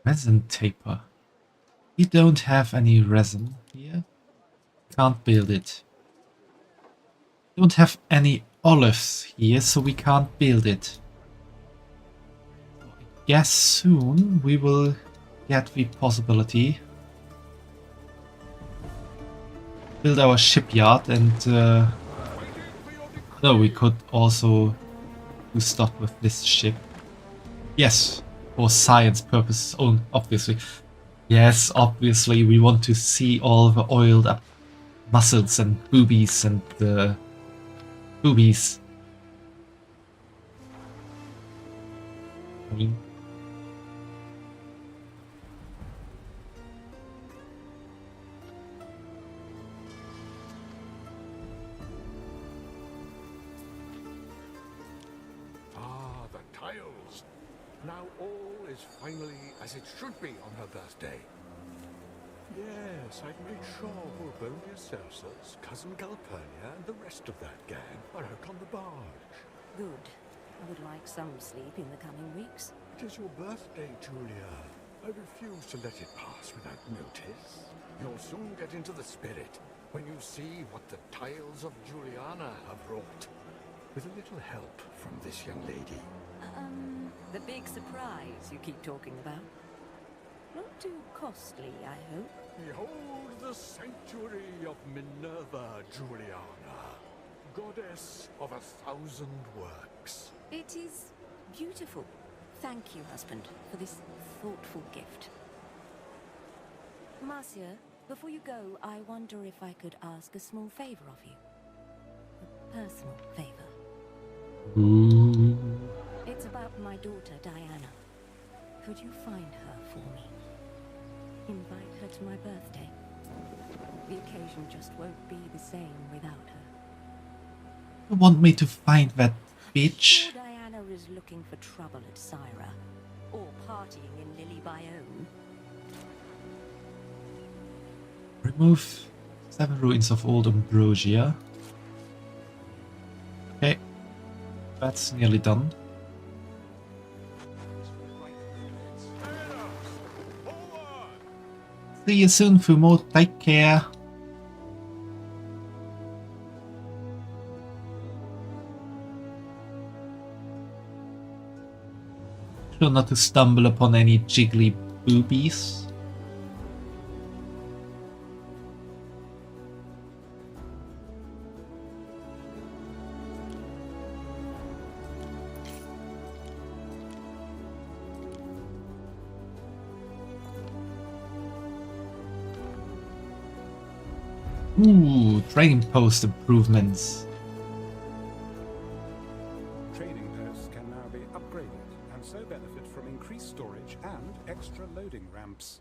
S1: Resin taper. We don't have any resin here. Can't build it. Don't have any olives here, so we can't build it. I guess soon we will get the possibility. Build our shipyard and no, we could also do stuff with this ship. Yes, for science purposes, obviously. Yes, obviously we want to see all the oiled up muscles and boobies and Boobies.
S4: Ah, the tiles. Now all is finally as it should be on her birthday. Yes, I've made sure Borbonia Cersus, cousin Calpurnia, and the rest of that gang are out on the barge.
S5: Good. I would like some sleep in the coming weeks.
S4: It is your birthday, Julia. I refuse to let it pass without notice. You'll soon get into the spirit when you see what the tiles of Juliana have wrought. With a little help from this young lady.
S5: The big surprise you keep talking about. Not too costly, I hope.
S4: Behold the sanctuary of Minerva Juliana, goddess of 1,000 works.
S5: It is beautiful. Thank you, husband, for this thoughtful gift. Marcia, before you go, I wonder if I could ask a small favor of you. A personal favor.
S1: Ooh.
S5: It's about my daughter, Diana. Could you find her for me? Invite her to my birthday. The occasion just won't be the same without her.
S1: You want me to find that bitch?
S5: Sure Diana is looking for trouble at Syra, or partying in Lily Biome.
S1: Remove 7 ruins of old Ambrosia. Okay, that's nearly done. See you soon, Fumo. Take care. Sure not to stumble upon any jiggly boobies. Ooh, training post improvements.
S6: Training posts can now be upgraded and so benefit from increased storage and extra loading ramps.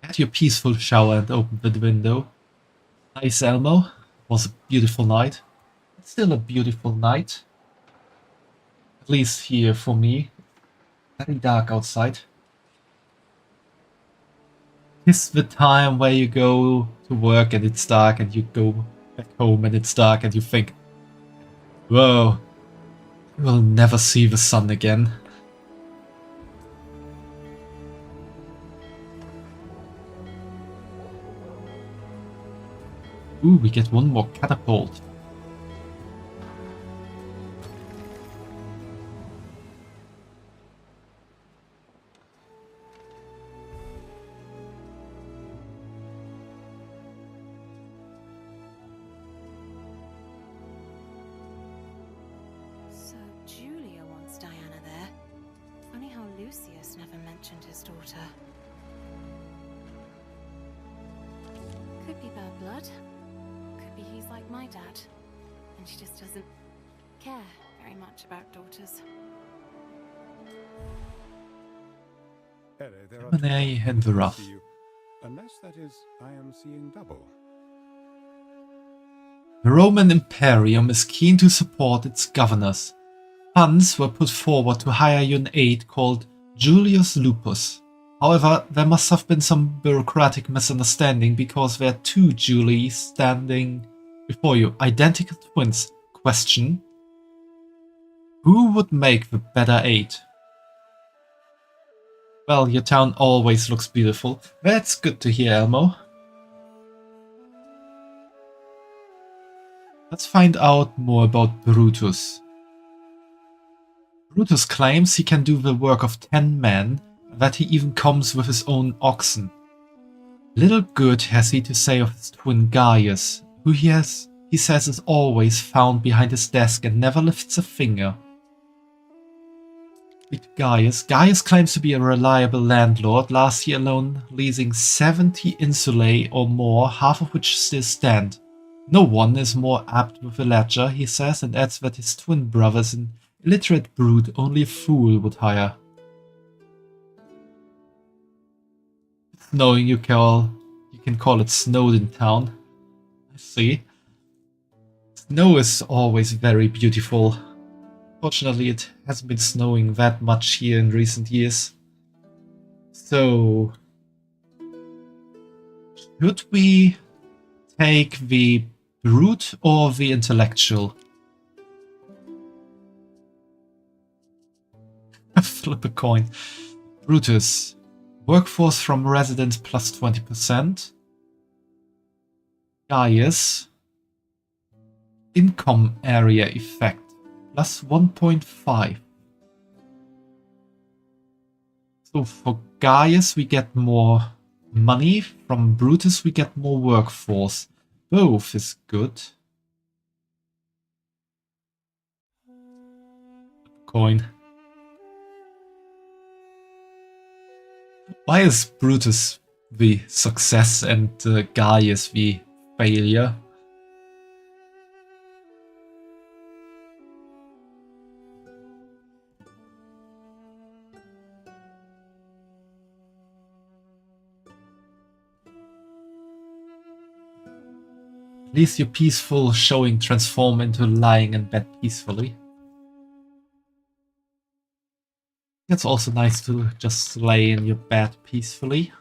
S1: Had your peaceful shower and opened the window. Nice, Elmo. It was a beautiful night. It's still a beautiful night. At least here for me. Very dark outside. It's the time where you go to work and it's dark and you go back home and it's dark and you think, whoa, we'll never see the sun again. Ooh, we get one more catapult.
S2: So Julia wants Diana there. Funny how Lucius never mentioned his daughter. Could be bad blood. Could be he's like my dad. And she just doesn't care very much about daughters.
S6: Ere, there are
S1: M&A
S6: two
S1: and the
S6: options
S1: Wrath.
S6: for you. Unless, that is, I am seeing double.
S1: The Roman Imperium is keen to support its governors. Funds were put forward to hire you an aide called Julius Lupus. However, there must have been some bureaucratic misunderstanding because there are two Julies standing before you. Identical twins. Question: who would make the better aide? Well, your town always looks beautiful. That's good to hear, Elmo. Let's find out more about Brutus. Brutus claims he can do the work of 10 men, and that he even comes with his own oxen. Little good has he to say of his twin Gaius, who he says is always found behind his desk and never lifts a finger. Gaius claims to be a reliable landlord, last year alone leasing 70 insulae or more, half of which still stand. No one is more apt with a ledger, he says, and adds that his twin brother's an illiterate brute only a fool would hire. Knowing you can call it snowed in town. I see. Snow is always very beautiful. Fortunately, it hasn't been snowing that much here in recent years. So, should we take the brute or the intellectual? Flip a coin. Brutus. Workforce from residents plus 20%. Gaius. Income area effect plus 1.5. So for Gaius we get more money, from Brutus we get more workforce. Both is good. Coin. Why is Brutus the success and Gaius the failure? At least your peaceful showing transform into lying in bed peacefully. It's also nice to just lay in your bed peacefully.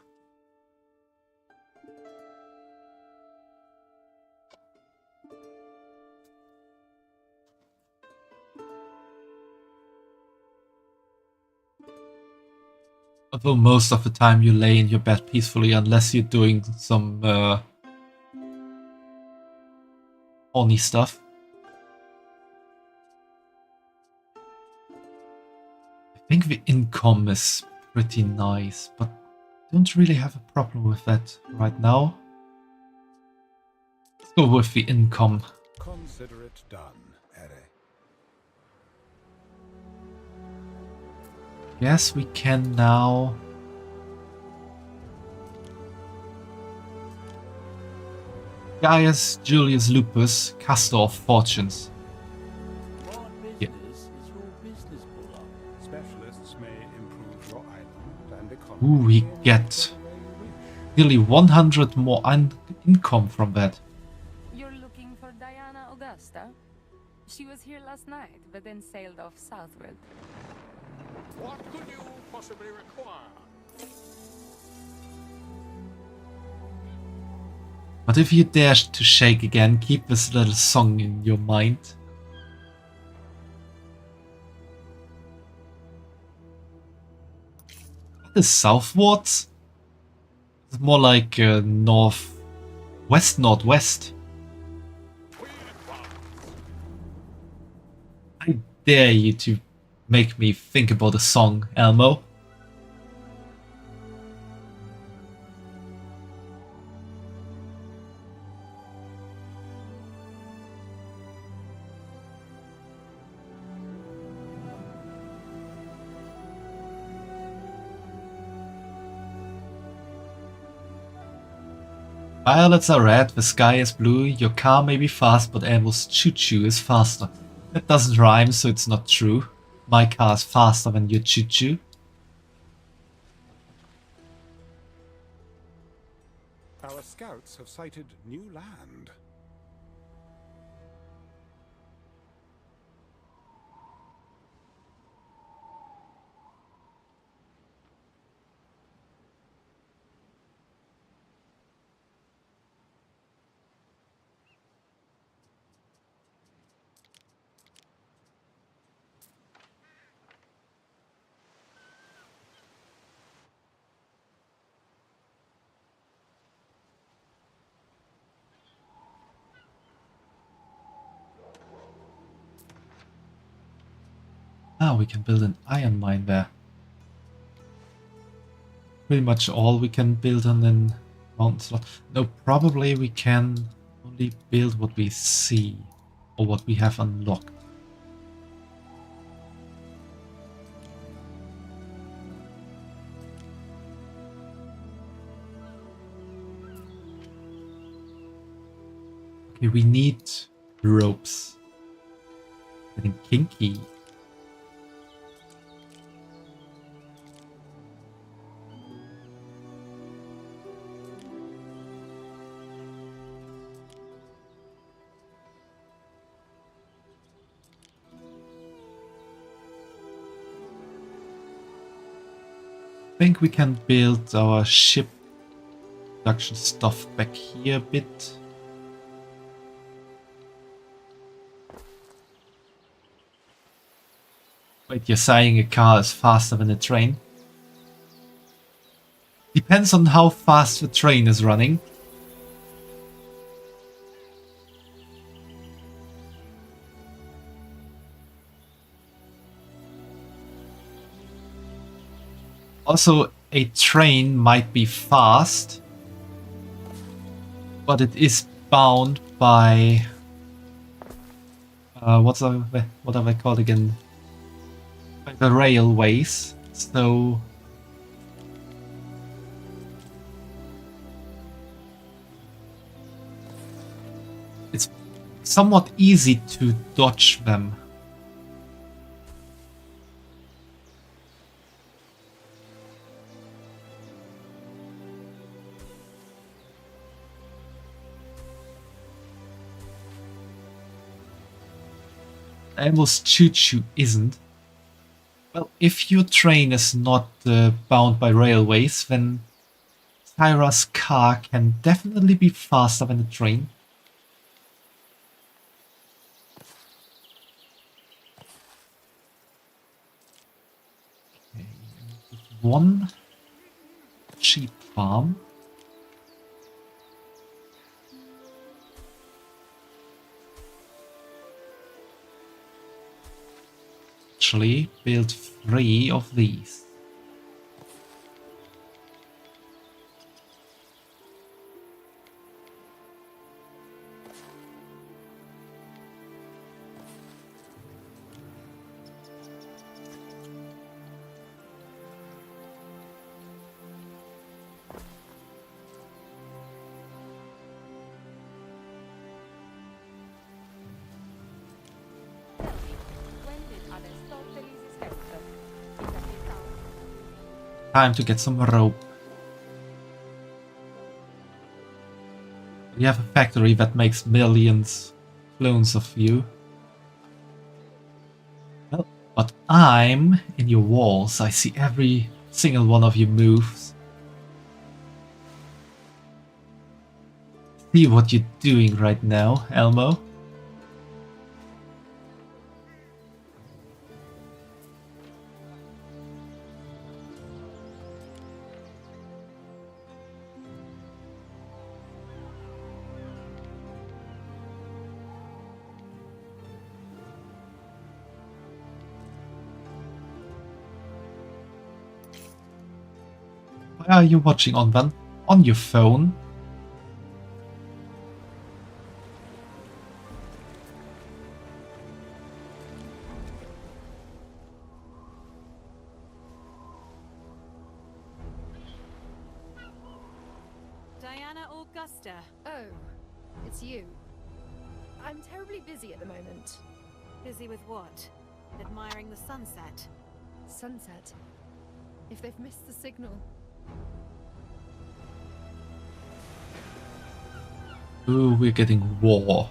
S1: Although most of the time you lay in your bed peacefully unless you're doing some horny stuff. I think the income is pretty nice, but I don't really have a problem with that right now. Let's go with the income.
S6: Consider it done, Ere.
S1: Yes, we can now. Gaius Julius Lupus, Castor of Fortunes. Yeah.
S6: Specialists may improve your island and economy.
S1: Ooh, we get nearly 100 more income from that.
S5: You're looking for Diana Augusta? She was here last night, but then sailed off southward.
S4: What could you possibly require?
S1: But if you dare to shake again, keep this little song in your mind. What is southwards? It's more like northwest, northwest. I dare you to make me think about a song, Elmo. Violets are red, the sky is blue, your car may be fast, but Elmo's choo-choo is faster. That doesn't rhyme, so it's not true. My car is faster than your choo-choo.
S6: Our scouts have sighted new land.
S1: Ah, we can build an iron mine there. Pretty much all we can build on an mountain slot. No, probably we can only build what we see or what we have unlocked. Okay, we need ropes. Getting kinky. I think we can build our ship production stuff back here a bit. Wait, you're saying a car is faster than a train? Depends on how fast the train is running. Also, a train might be fast, but it is bound by what are they called again? By the railways. So it's somewhat easy to dodge them. Almost choo-choo isn't. Well, if your train is not bound by railways, then Tyra's car can definitely be faster than a train. Okay, one sheep farm. Actually build 3 of these. Time to get some rope. We have a factory that makes millions clones of you. Well, but I'm in your walls. I see every single one of your moves. See what you're doing right now, Elmo. Where are you watching on then? On your phone?
S2: Diana Augusta.
S8: Oh, it's you. I'm terribly busy at the moment.
S2: Busy with what? Admiring the sunset?
S8: Sunset. If they've missed the signal.
S1: Ooh, we're getting war.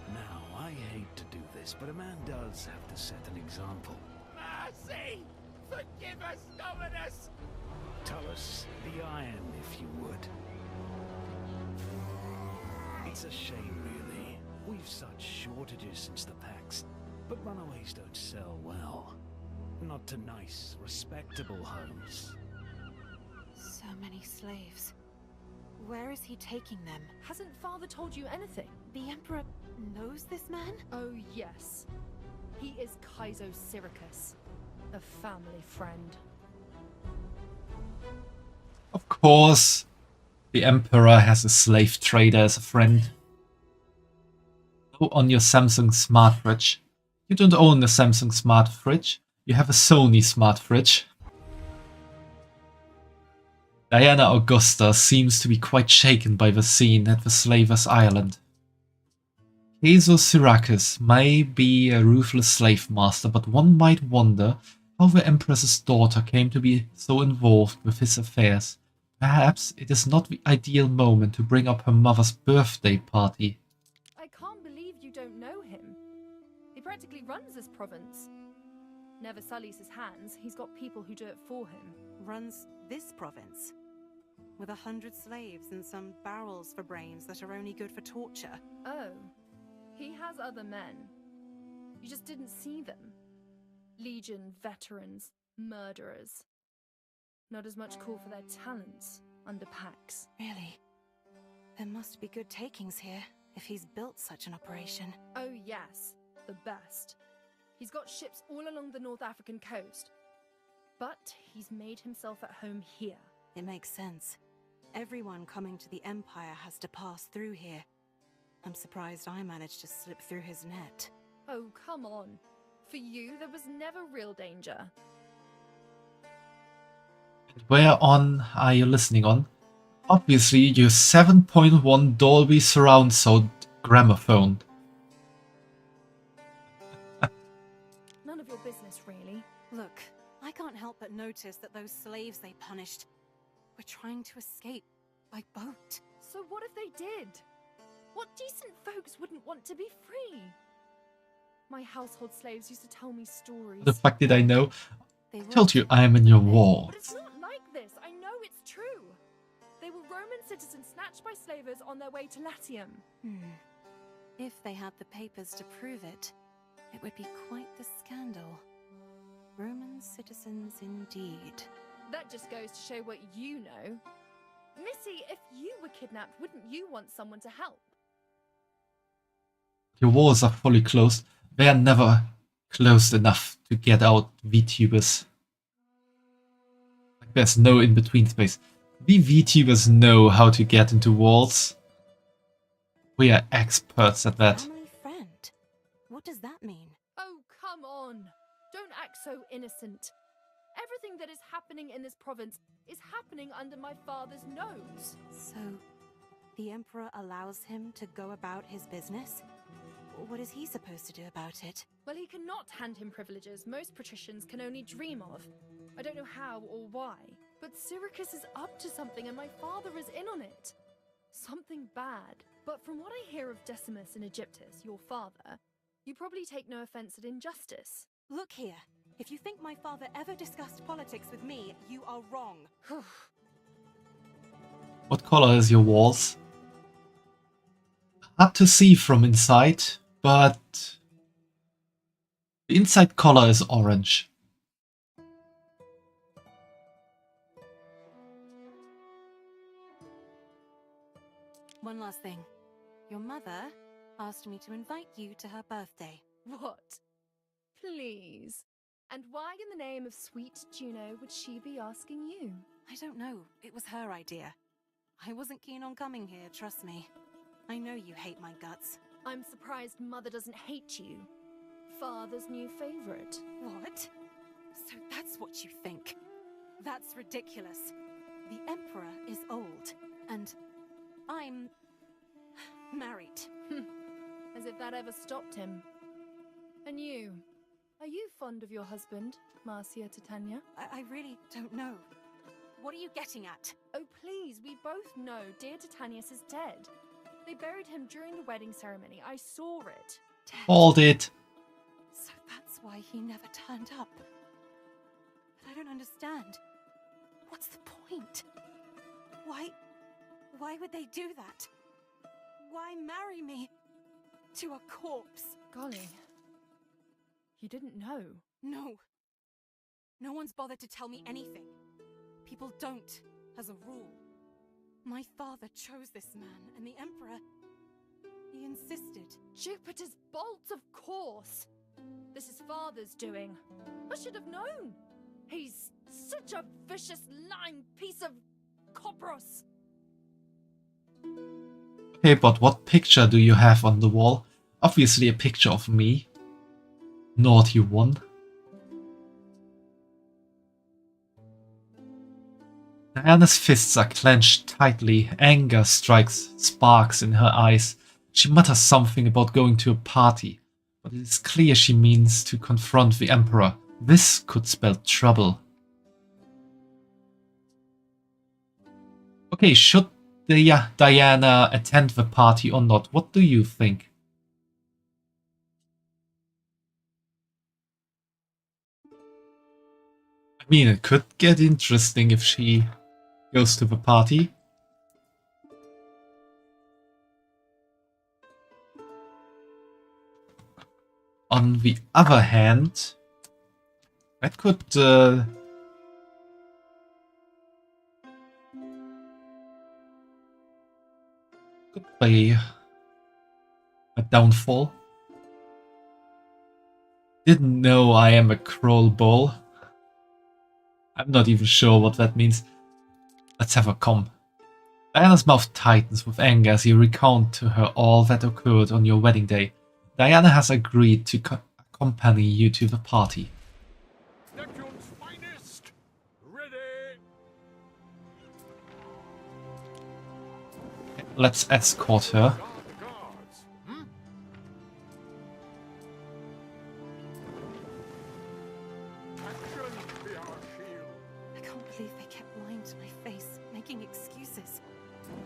S10: Now, I hate to do this, but a man does have to set an example.
S7: Mercy! Forgive us, Dominus!
S10: Tullus, the iron, if you would. It's a shame, really. We've such shortages since the Pax, but runaways don't sell well. Not to nice, respectable homes.
S2: So many slaves. Where is he taking them?
S8: Hasn't Father told you anything?
S2: The Emperor knows this man?
S8: Oh, yes. He is Kaizo Syricus, a family friend.
S1: Of course, the Emperor has a slave trader as a friend. Oh, on your Samsung smart fridge. You don't own a Samsung smart fridge. You have a Sony smart fridge. Diana Augusta seems to be quite shaken by the scene at the Slavers' Island. Jesus Syracuse may be a ruthless slave master, but one might wonder how the Empress's daughter came to be so involved with his affairs. Perhaps it is not the ideal moment to bring up her mother's birthday party.
S8: I can't believe you don't know him. He practically runs this province. Never sullies his hands. He's got people who do it for him.
S2: Runs this province? With 100 slaves and some barrels for brains that are only good for torture.
S8: Oh. He has other men. You just didn't see them. Legion veterans, murderers. Not as much call for their talents under Pax.
S2: Really? There must be good takings here, if he's built such an operation.
S8: Oh yes, the best. He's got ships all along the North African coast. But he's made himself at home here.
S2: It makes sense. Everyone coming to the Empire has to pass through here. I'm surprised I managed to slip through his net.
S8: Oh, come on. For you, there was never real danger.
S1: Where on are you listening on? Obviously your 7.1 Dolby surround sound gramophone.
S8: None of your business, really.
S2: Look, I can't help but notice that those slaves they punished were trying to escape by boat.
S8: So what if they did? What decent folks wouldn't want to be free? My household slaves used to tell me stories.
S1: The fuck did I know? I told you I am in your wall.
S8: But it's not like this. I know it's true. They were Roman citizens snatched by slavers on their way to Latium.
S2: If they had the papers to prove it, it would be quite the scandal. Roman citizens indeed.
S8: That just goes to show what you know. Missy, if you were kidnapped, wouldn't you want someone to help?
S1: Your walls are fully closed. They are never closed enough to get out VTubers. Like there's no in-between space. We VTubers know how to get into walls. We are experts at that.
S2: Family friend? What does that mean?
S8: Oh, come on. Don't act so innocent. Everything that is happening in this province is happening under my father's nose.
S2: So, the Emperor allows him to go about his business? What is he supposed to do about it?
S8: Well, he cannot hand him privileges most patricians can only dream of. I don't know how or why, but Syracuse is up to something and my father is in on it. Something bad. But from what I hear of Decimus and Egyptus, your father, you probably take no offense at injustice.
S2: Look here. If you think my father ever discussed politics with me, you are wrong.
S1: What color is your walls? Hard to see from inside, but the inside color is orange.
S2: One last thing. Your mother asked me to invite you to her birthday.
S8: What? Please. And why in the name of sweet Juno would she be asking you?
S2: I don't know. It was her idea. I wasn't keen on coming here, trust me. I know you hate my guts.
S8: I'm surprised Mother doesn't hate you. Father's new favorite.
S2: What? So that's what you think? That's ridiculous. The Emperor is old, and I'm married.
S8: As if that ever stopped him. And you? Are you fond of your husband, Marcia Titania?
S2: I really don't know. What are you getting at?
S8: Oh please, we both know dear Titanius is dead. They buried him during the wedding ceremony. I saw it.
S2: Dead.
S1: Hold it.
S2: So that's why he never turned up. But I don't understand. What's the point? Why would they do that? Why marry me to a corpse?
S8: Golly. You didn't know?
S2: No. No one's bothered to tell me anything. People don't, as a rule. My father chose this man, and the Emperor, he insisted.
S8: Jupiter's bolts, of course! This is Father's doing. I should have known! He's such a vicious, lying piece of copros!
S1: Okay, but what picture do you have on the wall? Obviously a picture of me. Naughty one. Diana's fists are clenched tightly. Anger strikes sparks in her eyes. She mutters something about going to a party, but it is clear she means to confront the Emperor. This could spell trouble. Okay, should Diana attend the party or not? What do you think? I mean, it could get interesting if she goes to the party. On the other hand, that could be a downfall. Didn't know I am a crawl ball. I'm not even sure what that means. Let's have a com. Diana's mouth tightens with anger as you recount to her all that occurred on your wedding day. Diana has agreed to accompany you to the party.
S4: Neptune's finest! Ready!
S1: Let's escort her.
S4: Guard the guards. Hmm? Action be our shield.
S2: I can't believe they kept lying to my face, making excuses.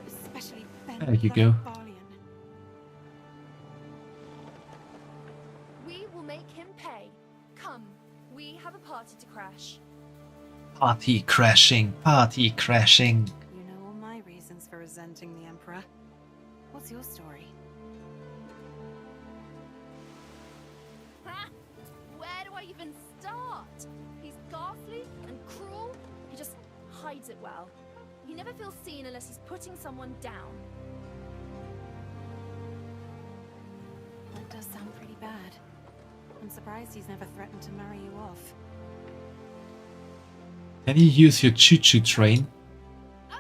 S2: Especially Ben.
S1: There you go.
S2: Barlian.
S8: We will make him pay. Come, we have a party to crash.
S1: Party crashing, party crashing.
S2: You know all my reasons for resenting the Emperor. What's your story?
S8: Ha! Where do I even start? He's ghastly and cruel. He just hides it well. He never feels seen unless he's putting someone down.
S2: That does sound pretty bad. I'm surprised he's never threatened to marry you off.
S1: Can you use your choo-choo train?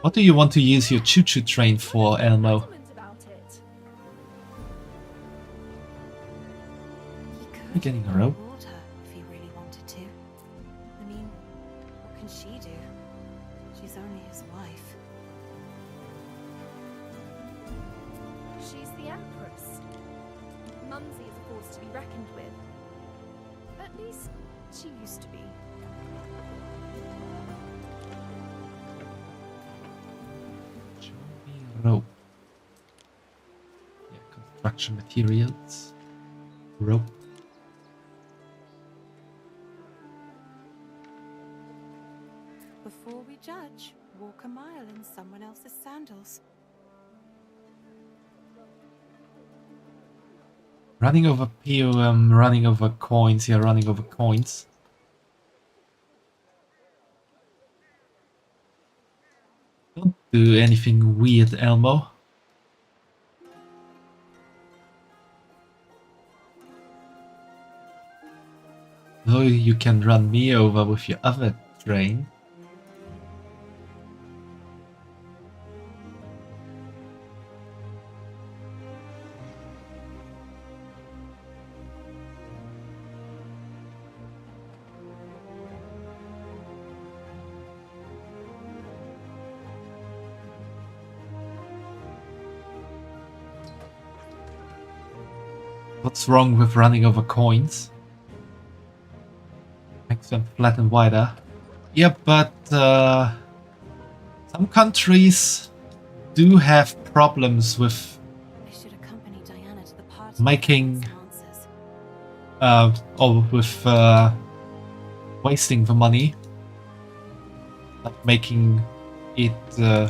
S1: What do you want to use your choo-choo train for, Elmo?
S8: About it.
S2: He could
S1: You're getting a rope.
S2: reward her if he really wanted to. I mean, what can she do? She's only his wife.
S8: She's the Empress. Mumsy is a force to be reckoned with. At least, she used to be.
S1: Show me rope. Yeah, construction materials. Rope.
S2: Before we judge, walk a mile in someone else's sandals.
S1: Running over POM, running over coins. Yeah, running over coins. Don't do anything weird, Elmo. Though you can run me over with your other train. What's wrong with running over coins? Makes them flat and wider. Yeah, but some countries do have problems with
S2: I should accompany Diana to the party.
S1: making
S2: Answers.
S1: or with wasting the money, like making it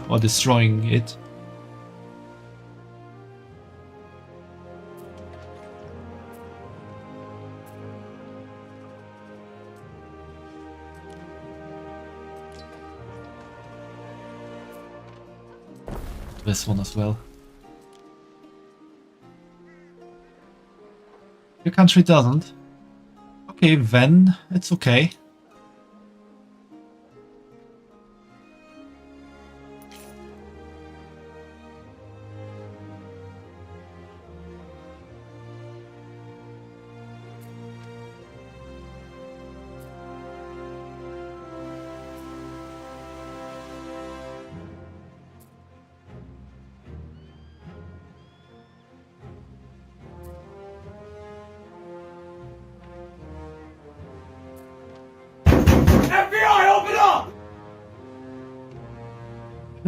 S1: or destroying it. This one as well. Your country doesn't. Okay, then it's okay.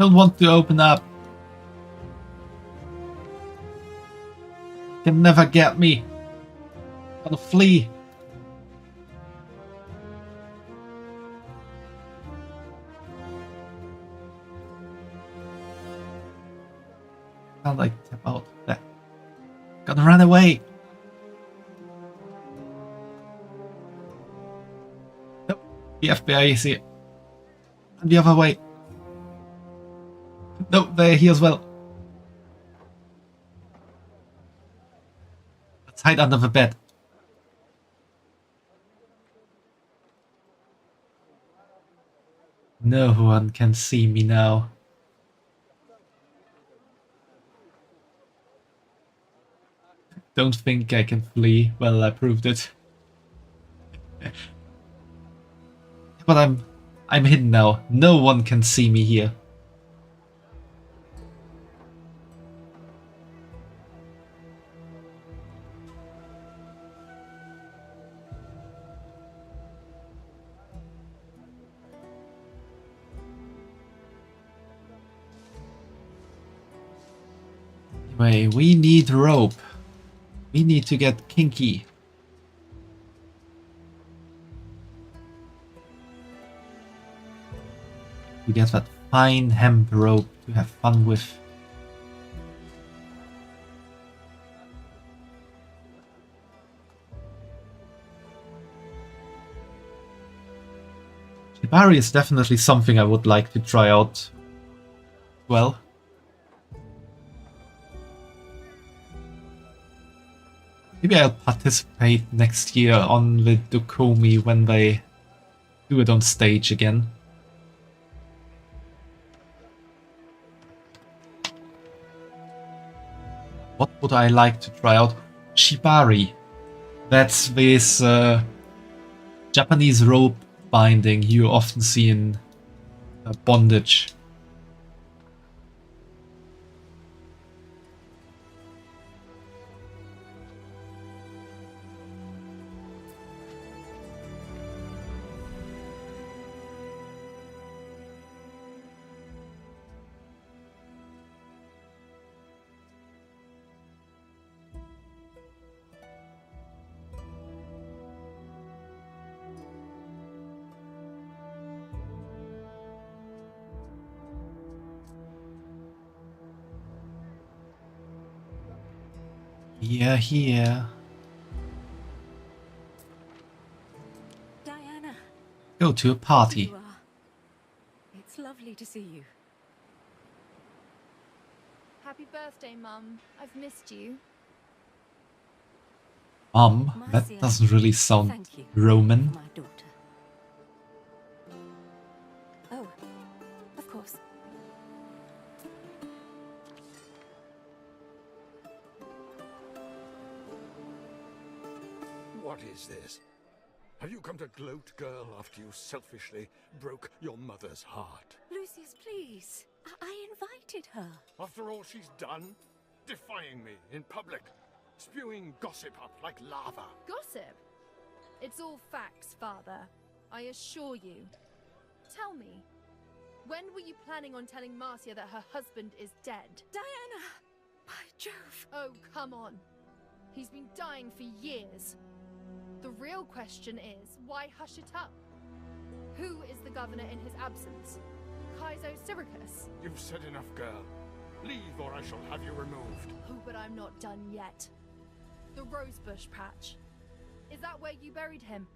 S1: don't want to open up. Can never get me. Gotta flee. Can't like tap out there. Gotta run away. Nope. The FBI is here. And the other way. No, they're here as well. Let's hide under the bed. No one can see me now. Don't think I can flee. Well, I proved it. But I'm hidden now. No one can see me here. Anyway, we need rope. We need to get kinky. We get that fine hemp rope to have fun with. Shibari is definitely something I would like to try out. Well. Maybe I'll participate next year on the Dokomi when they do it on stage again. What would I like to try out? Shibari. That's this Japanese rope binding you often see in bondage. Here.
S5: Diana.
S1: Go to a party.
S5: You are. It's lovely to see you.
S8: Happy birthday, Mum. I've missed you.
S1: That doesn't really sound
S5: Thank you,
S1: Roman.
S5: my daughter. Oh, of course.
S4: What is this? Have you come to gloat, girl, after you selfishly broke your mother's heart?
S5: Lucius, please. I invited her.
S4: After all she's done? Defying me in public, spewing gossip up like lava.
S8: Gossip? It's all facts, Father. I assure you. Tell me, when were you planning on telling Marcia that her husband is dead?
S5: Diana! By Jove!
S8: Oh, come on. He's been dying for years. The real question is, why hush it up? Who is the governor in his absence? Kaizo Suiika?
S4: You've said enough, girl. Leave or I shall have you removed.
S8: Oh, but I'm not done yet. The rosebush patch. Is that where you buried him?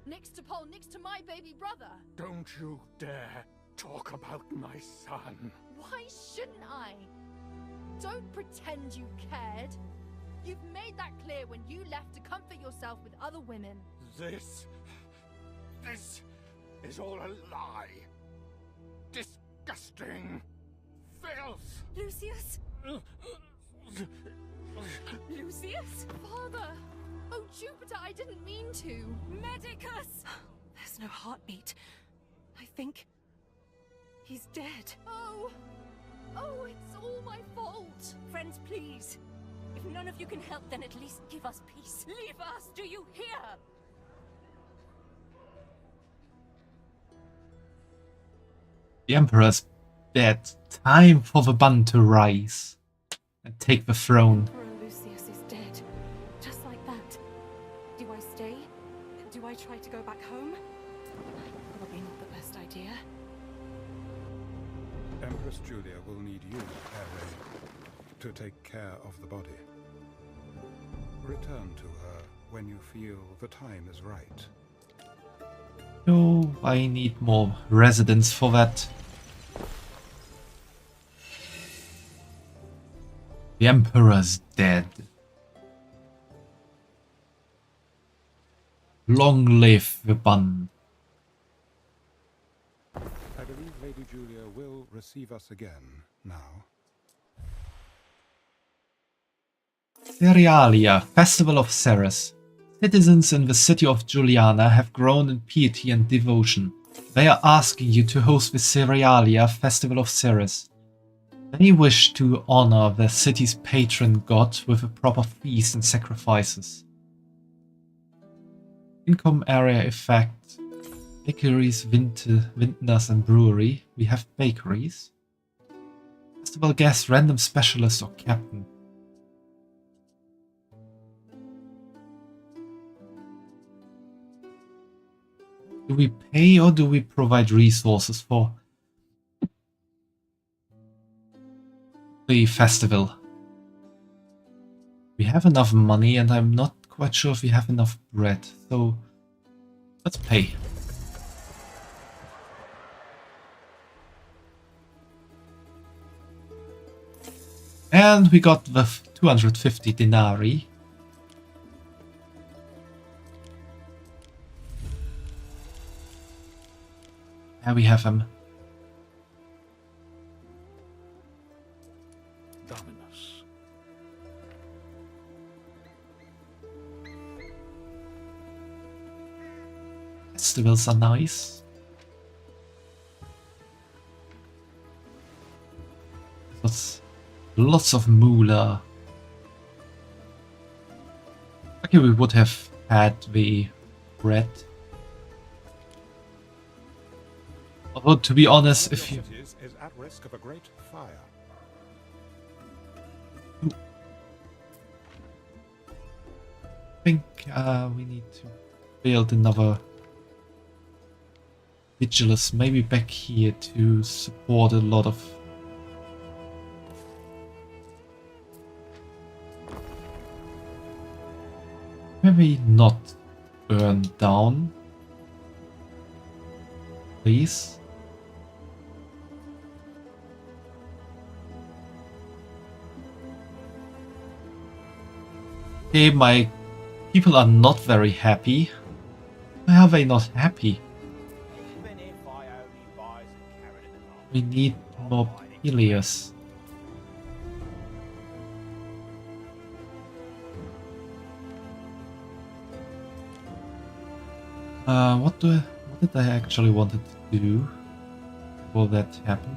S8: Next to Paul, next to my baby brother?
S4: Don't you dare talk about my son.
S8: Why shouldn't I? Don't pretend you cared. You've made that clear when you left to comfort yourself with other women.
S4: This is all a lie. Disgusting filth.
S5: Lucius? Lucius?
S8: Father! Oh, Jupiter, I didn't mean to.
S5: Medicus! There's no heartbeat. I think he's dead.
S8: Oh, it's all my fault.
S5: Friends, please. If none of you can help, then at least give us peace. Leave us, do you hear?
S1: The Emperor's dead. Time for the bun to rise and take the throne.
S2: Emperor Lucius is dead. Just like that. Do I stay? Do I try to go back home? Probably not the best idea.
S6: Empress Julia will need you, Harry, to take care of the body. Return to her when you feel the time is right.
S1: No, I need more residents for that. The Emperor's dead. Long live the bun.
S6: I believe Lady Julia will receive us again now.
S1: Cerealia, Festival of Ceres. Citizens in the city of Juliana have grown in piety and devotion. They are asking you to host the Cerealia, Festival of Ceres. They wish to honor their city's patron god with a proper feast and sacrifices. Income area effect. Bakeries, vintners and brewery. We have bakeries. Festival guest, random specialist or captain. Do we pay or do we provide resources for the festival? We have enough money and I'm not quite sure if we have enough bread, so let's pay. And we got the 250 denarii. There we have them.
S10: Dominus.
S1: Festivals are nice. Lots of moolah. Okay, we would have had the bread. Although, to be honest, if you...
S6: Is at risk of a great fire.
S1: I think we need to build another Vigilus, maybe back here to support a lot of... Maybe not burn down, please. Okay, my people are not very happy. Why are they not happy?
S7: Even if I only buy and carry the lot,
S1: We need more Peleus. What did I actually wanted to do before that happened?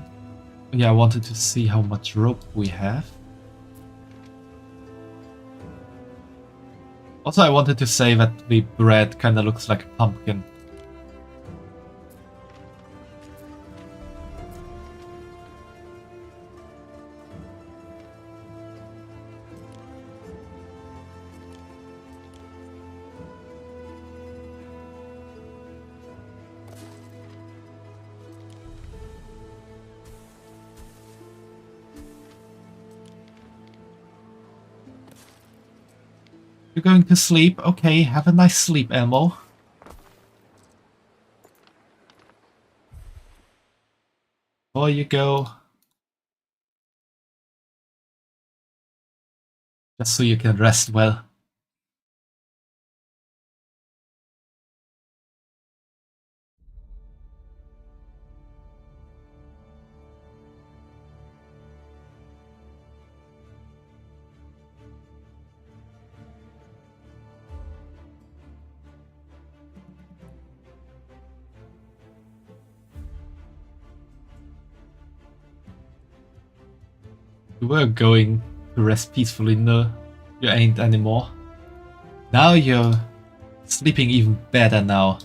S1: Yeah, I wanted to see how much rope we have. Also, I wanted to say that the bread kinda looks like a pumpkin. You're going to sleep? Okay, have a nice sleep, Elmo. Before you go. Just so you can rest well. You were going to rest peacefully, no, you ain't anymore. Now you're sleeping even better now.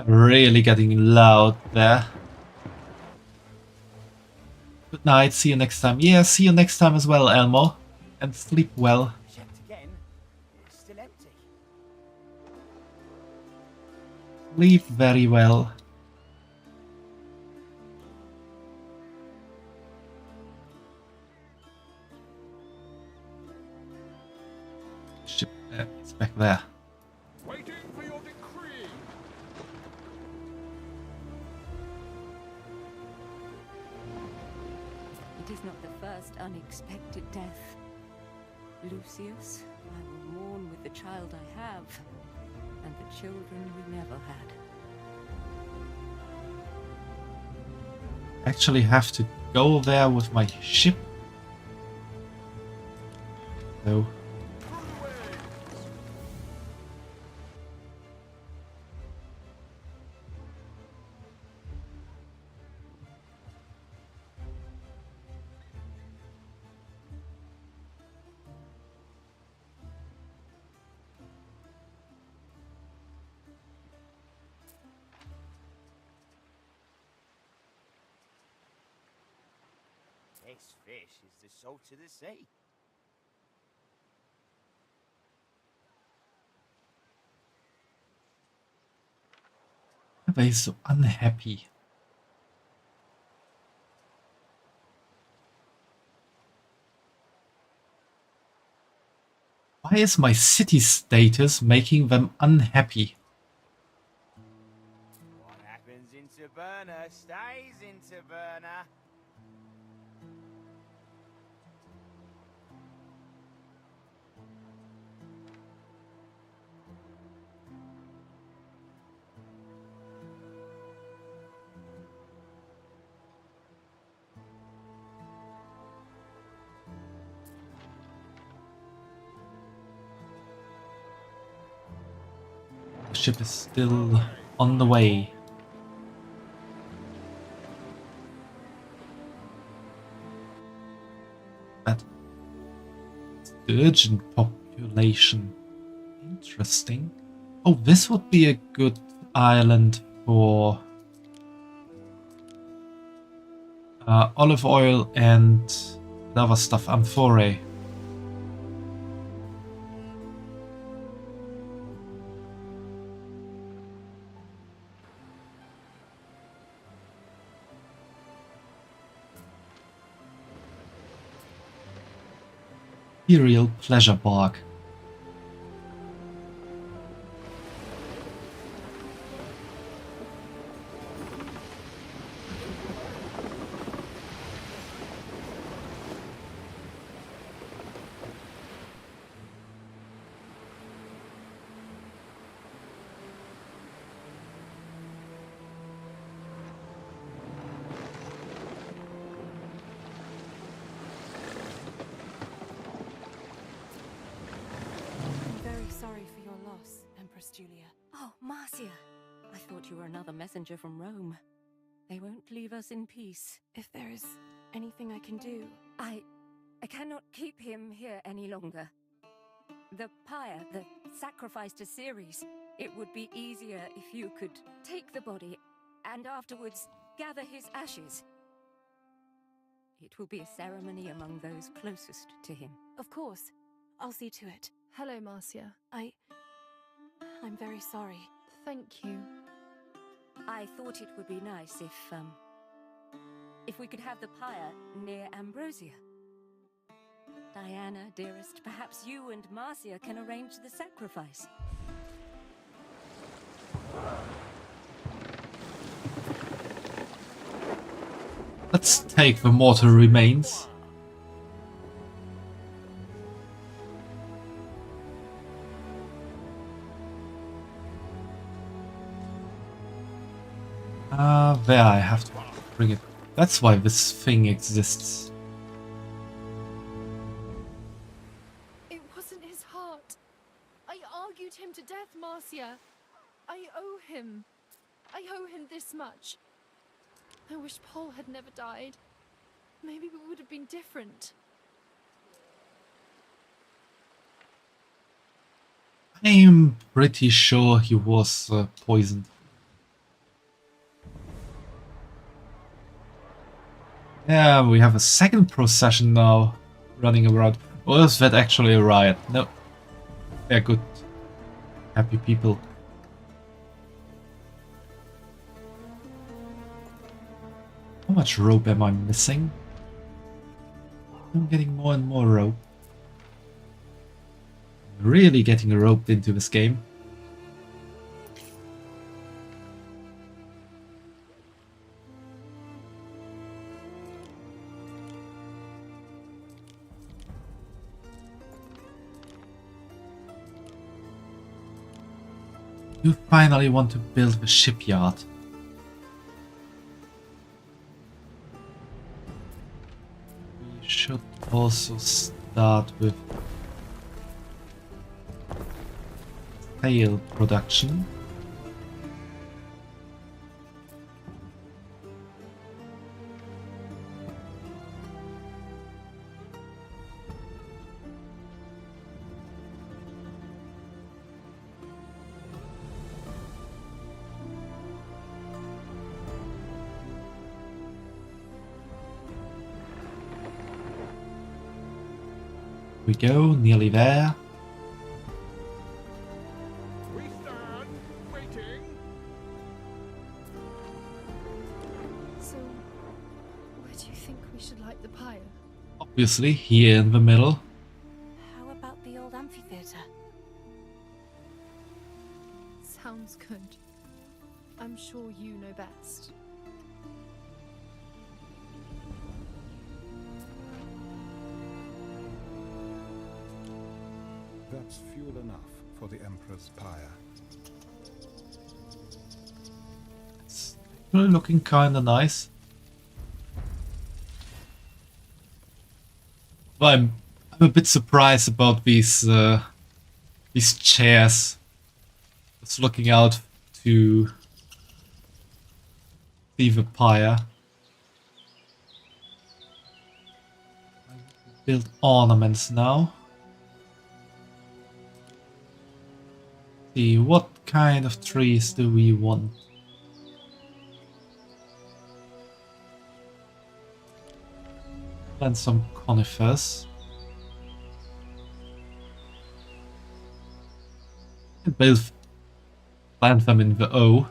S1: Really getting loud there. Good night, see you next time. Yeah, see you next time as well, Elmo. And sleep well.
S7: Checked again. It's still empty.
S1: Sleep very well. Ship, it's back there.
S4: Waiting for your decree.
S5: It is not the first unexpected death. Lucius, I will mourn with the child I have, and the children we never had.
S1: Actually have to go there with my ship. So
S7: This fish is the salt of the sea.
S1: why are they so unhappy? Why is my city status making them unhappy?
S7: What happens in Taberna stays in Taberna.
S1: The ship is still on the way. That sturgeon population. Interesting. Oh, this would be a good island for olive oil and other stuff, amphore. Imperial Pleasure Bark.
S2: Sorry for your loss, Empress Julia.
S5: Oh, Marcia! I thought you were another messenger from Rome. They won't leave us in peace.
S2: If there is anything I can do...
S5: I cannot keep him here any longer. The pyre, the sacrifice to Ceres, it would be easier if you could take the body and afterwards gather his ashes. It will be a ceremony among those closest to him.
S2: Of course. I'll see to it.
S8: Hello, Marcia.
S2: I'm very sorry.
S8: Thank you.
S5: I thought it would be nice if we could have the pyre near Ambrosia. Diana, dearest, perhaps you and Marcia can arrange the sacrifice.
S1: Let's take the mortal remains. There I have to bring it. That's why this thing exists.
S8: It wasn't his heart. I argued him to death, Marcia. I owe him. I owe him this much. I wish Paul had never died. Maybe we would have been different.
S1: I'm pretty sure he was poisoned. Yeah, we have a second procession now running around. Or is that actually a riot? No. They're good, happy people. How much rope am I missing? I'm getting more and more rope. I'm really getting roped into this game. You finally want to build the shipyard. We should also start with sail production. We go, nearly there.
S4: We stand waiting.
S8: So, where do you think we should light the pyre?
S1: Obviously, here in the middle.
S2: How about the old amphitheater?
S8: Sounds good. I'm sure you know best.
S6: That's fuel enough for the Emperor's pyre.
S1: It's really looking kinda nice. Well, I'm a bit surprised about these chairs. Just looking out to see the pyre. Build ornaments now. See, what kind of trees do we want? Plant some conifers. And both plant them in the O.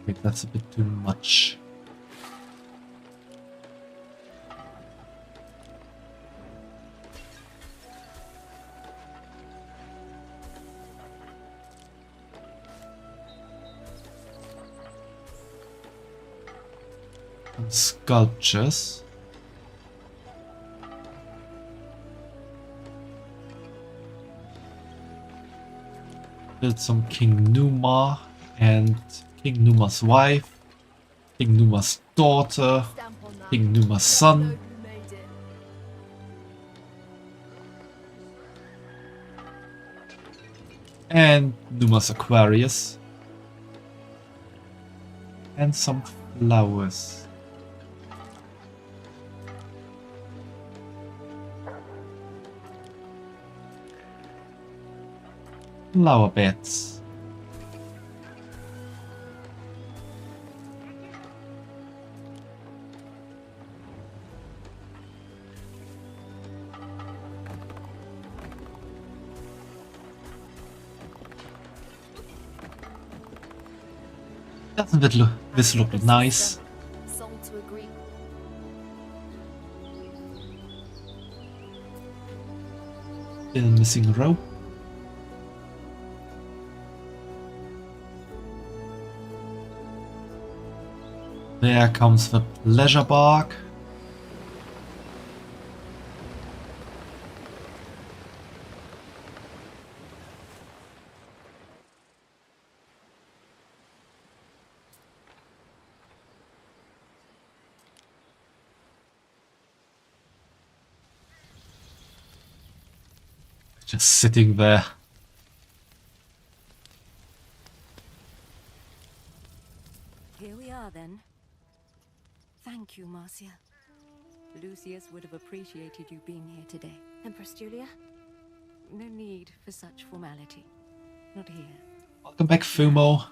S1: Wait, that's a bit too much. Sculptures. Build some King Numa and King Numa's wife, King Numa's daughter, King Numa's son. And Numa's Aquarius. And some flowers. Flower beds. Doesn't this look nice?
S2: Sold to agree.
S1: Still missing rope. There comes the pleasure bark. Just sitting there.
S5: Here we are then. Thank you, Marcia. Lucius would have appreciated you being here today.
S2: Empress Julia?
S5: No need for such formality. Not here.
S1: Welcome back, Fumo.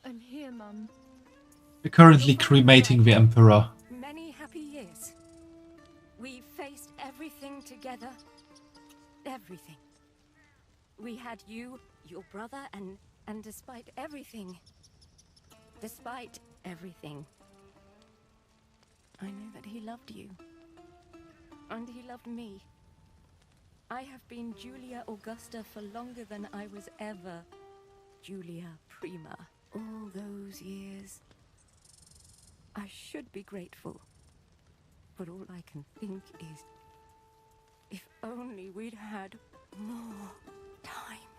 S8: I'm here, Mum.
S1: We're currently cremating the Emperor.
S5: Many happy years. We faced everything together. Everything. We had you, your brother, and despite everything, I know that he loved you. And he loved me. I have been Julia Augusta for longer than I was ever Julia Prima. All those years. I should be grateful. But all I can think is, if only we'd had more time.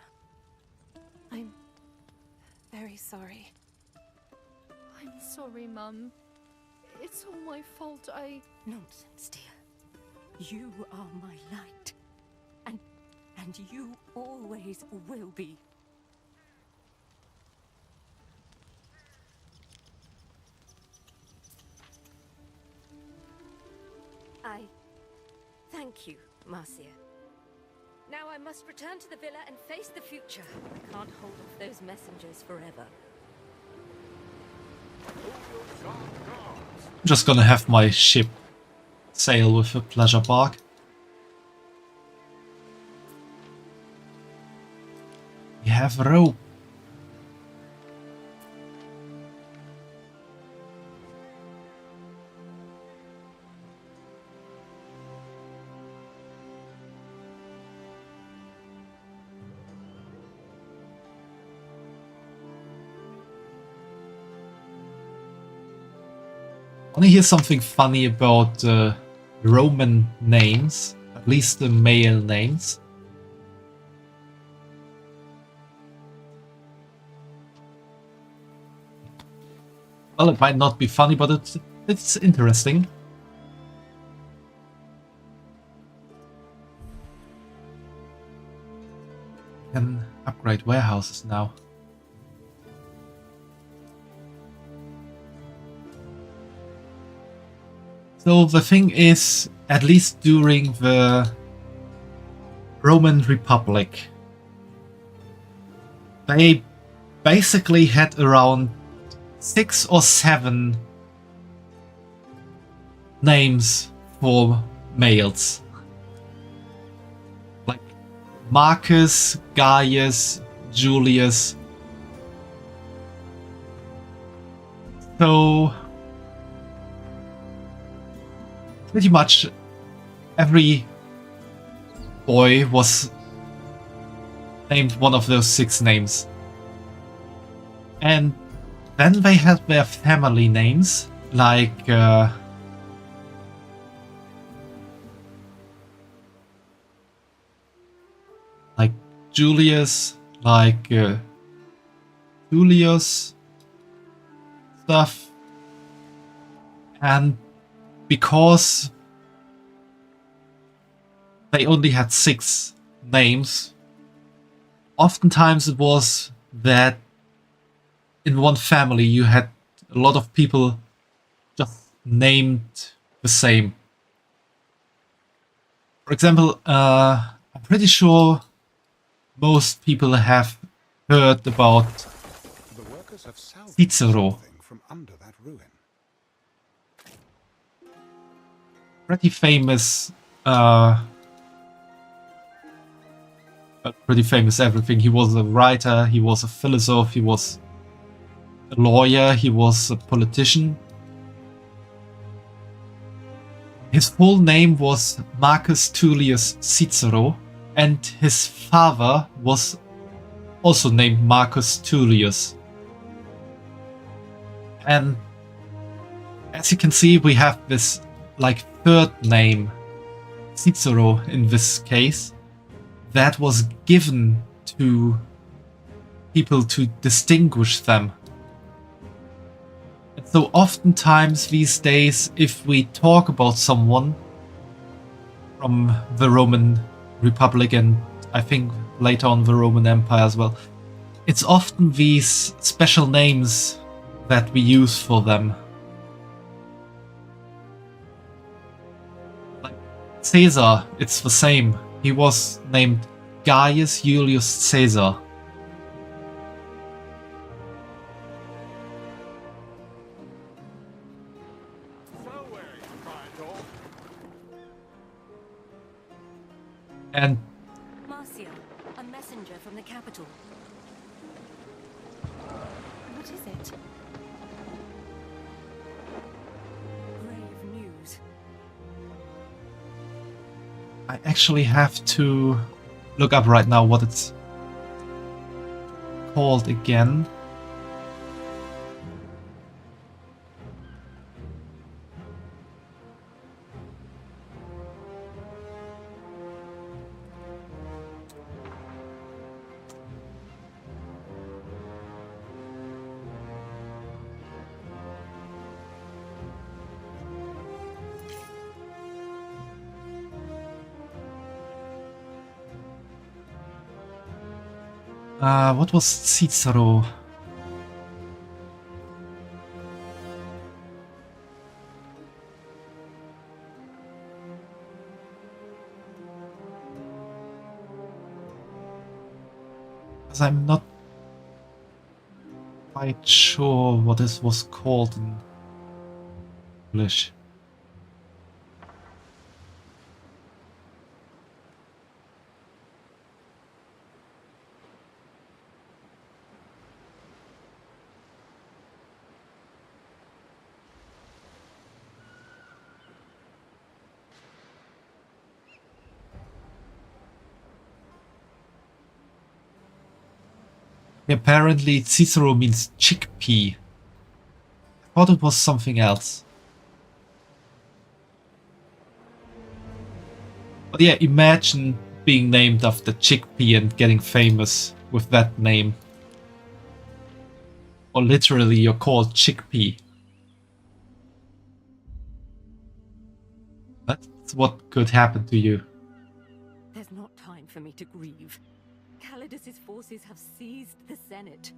S2: I'm very sorry.
S8: I'm sorry, Mum. It's all my fault.
S5: Nonsense, dear. You are my light. And you always will be. I thank you, Marcia. Now I must return to the villa and face the future. I can't hold off those messengers forever.
S1: I'm just gonna have my ship sail with a pleasure bark. We have rope. I want to hear something funny about Roman names, at least the male names. Well, it might not be funny, but it's interesting. We can upgrade warehouses now. So the thing is, at least during the Roman Republic, they basically had around 6 or 7 names for males. Like Marcus, Gaius, Julius. So pretty much every boy was named one of those 6 names. And then they had their family names, like Julius, like Julius stuff. And because they only had 6 names, oftentimes it was that in one family you had a lot of people just named the same. For example, I'm pretty sure most people have heard about Cicero.
S6: From under that ruin.
S1: Pretty famous everything. He was a writer, he was a philosopher, he was a lawyer, he was a politician. His full name was Marcus Tullius Cicero, and his father was also named Marcus Tullius. And as you can see, we have this like 3rd name, Cicero in this case, that was given to people to distinguish them. And so oftentimes these days, if we talk about someone from the Roman Republic and I think later on the Roman Empire as well, it's often these special names that we use for them. Like Caesar, it's the same. He was named Gaius Julius Caesar. And
S5: Marcia, a messenger from the capital.
S2: What is it?
S5: Grave news.
S1: I actually have to look up right now what it's called again. What was Cicero? Because I'm not quite sure what this was called in English. Apparently Cicero means chickpea. I thought it was something else. But yeah, imagine being named after chickpea and getting famous with that name. Or literally you're called chickpea. That's what could happen to you.
S5: There's not time for me to grieve. Calidus's forces have seized the Senate.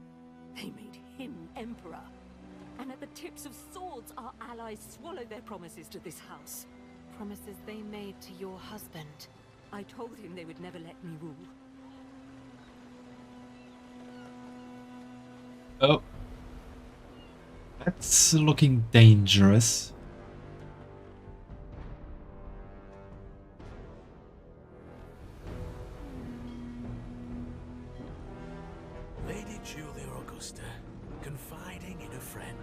S5: They made him emperor. And at the tips of swords, our allies swallow their promises to this house.
S2: Promises they made to your husband.
S5: I told him they would never let me rule.
S1: Oh. That's looking dangerous.
S10: Lady Julia Augusta, confiding in a friend.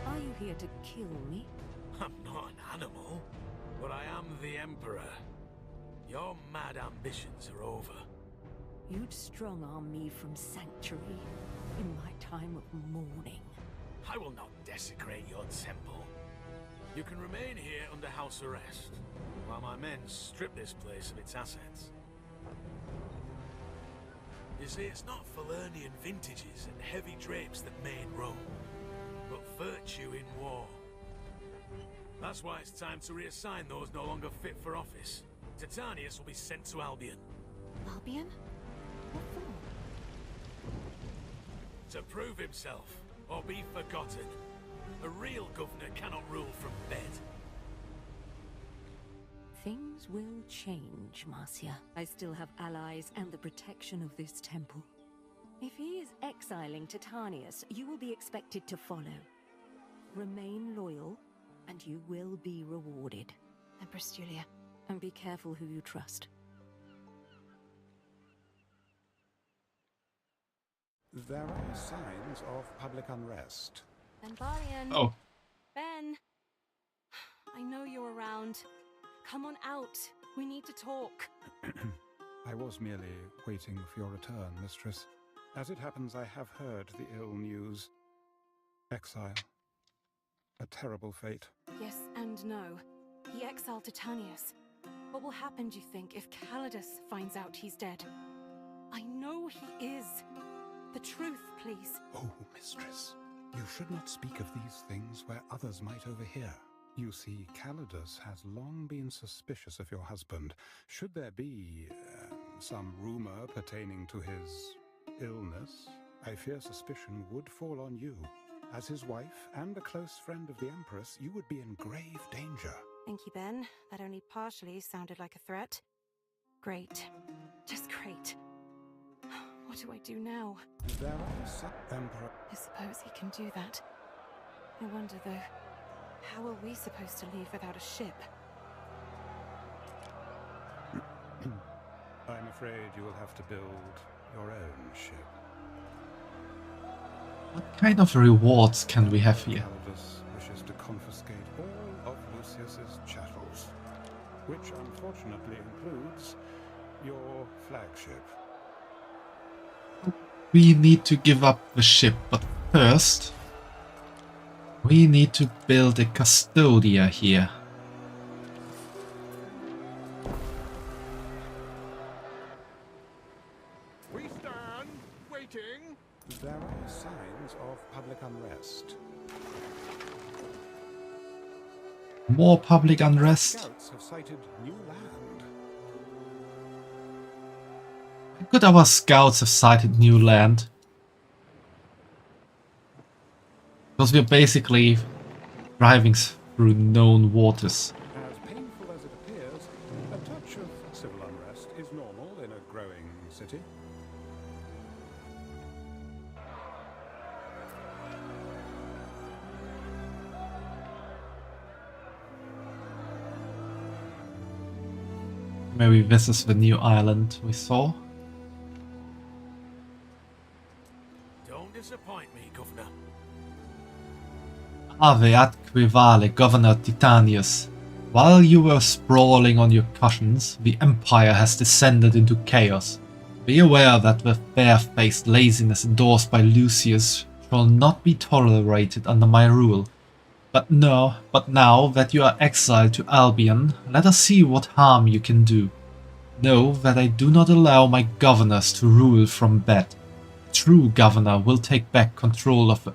S5: Are you here to kill me?
S10: I'm not an animal, but I am the Emperor. Your mad ambitions are over.
S5: You'd strong-arm me from Sanctuary in my time of mourning.
S10: I will not desecrate your temple. You can remain here under house arrest, while my men strip this place of its assets. You see, it's not Falernian vintages and heavy drapes that made Rome, but virtue in war. That's why it's time to reassign those no longer fit for office. Titanius will be sent to Albion.
S2: Albion? What for?
S10: To prove himself, or be forgotten. A real governor cannot rule from bed.
S5: Things will change, Marcia. I still have allies and the protection of this temple. If he is exiling Titanius, you will be expected to follow. Remain loyal, and you will be rewarded.
S2: Empress Julia.
S5: And be careful who you trust.
S6: There are signs of public unrest.
S2: Ben.
S1: Oh.
S2: Ben! I know you're around. Come on out. We need to talk.
S6: I was merely waiting for your return, mistress. As it happens, I have heard the ill news. Exile. A terrible fate.
S2: Yes and no. He exiled Titanius. What will happen, do you think, if Calidus finds out he's dead? I know he is. The truth, please.
S6: Oh, mistress. You should not speak of these things where others might overhear. You see, Calidus has long been suspicious of your husband. Should there be some rumor pertaining to his illness, I fear suspicion would fall on you. As his wife and a close friend of the Empress, you would be in grave danger.
S2: Thank you, Ben. That only partially sounded like a threat. Great. Just great. What do I do now?
S6: There are some Emperor.
S2: I suppose he can do that. I wonder, though, how are we supposed to leave without a ship?
S6: I'm afraid you will have to build your own ship.
S1: What kind of rewards can we have here?
S6: Calidus wishes to confiscate all of Lucius's chattels, which unfortunately includes your flagship.
S1: We need to give up the ship, but first we need to build a custodia here.
S4: We stand, waiting.
S6: There are signs of public unrest.
S1: More public unrest.
S6: Scouts have sighted new land.
S1: Could our scouts have sighted new land? Because we're basically driving through known waters.
S6: As painful as it appears, a touch of civil unrest is normal in a growing city.
S1: Maybe this is the new island we saw.
S10: Don't disappoint me, Governor.
S1: Ave atque vale, Governor Titanius. While you were sprawling on your cushions, the Empire has descended into chaos. Be aware that the bare-faced laziness endorsed by Lucius shall not be tolerated under my rule. But now that you are exiled to Albion, let us see what harm you can do. Know that I do not allow my governors to rule from bed. A true governor will take back control of the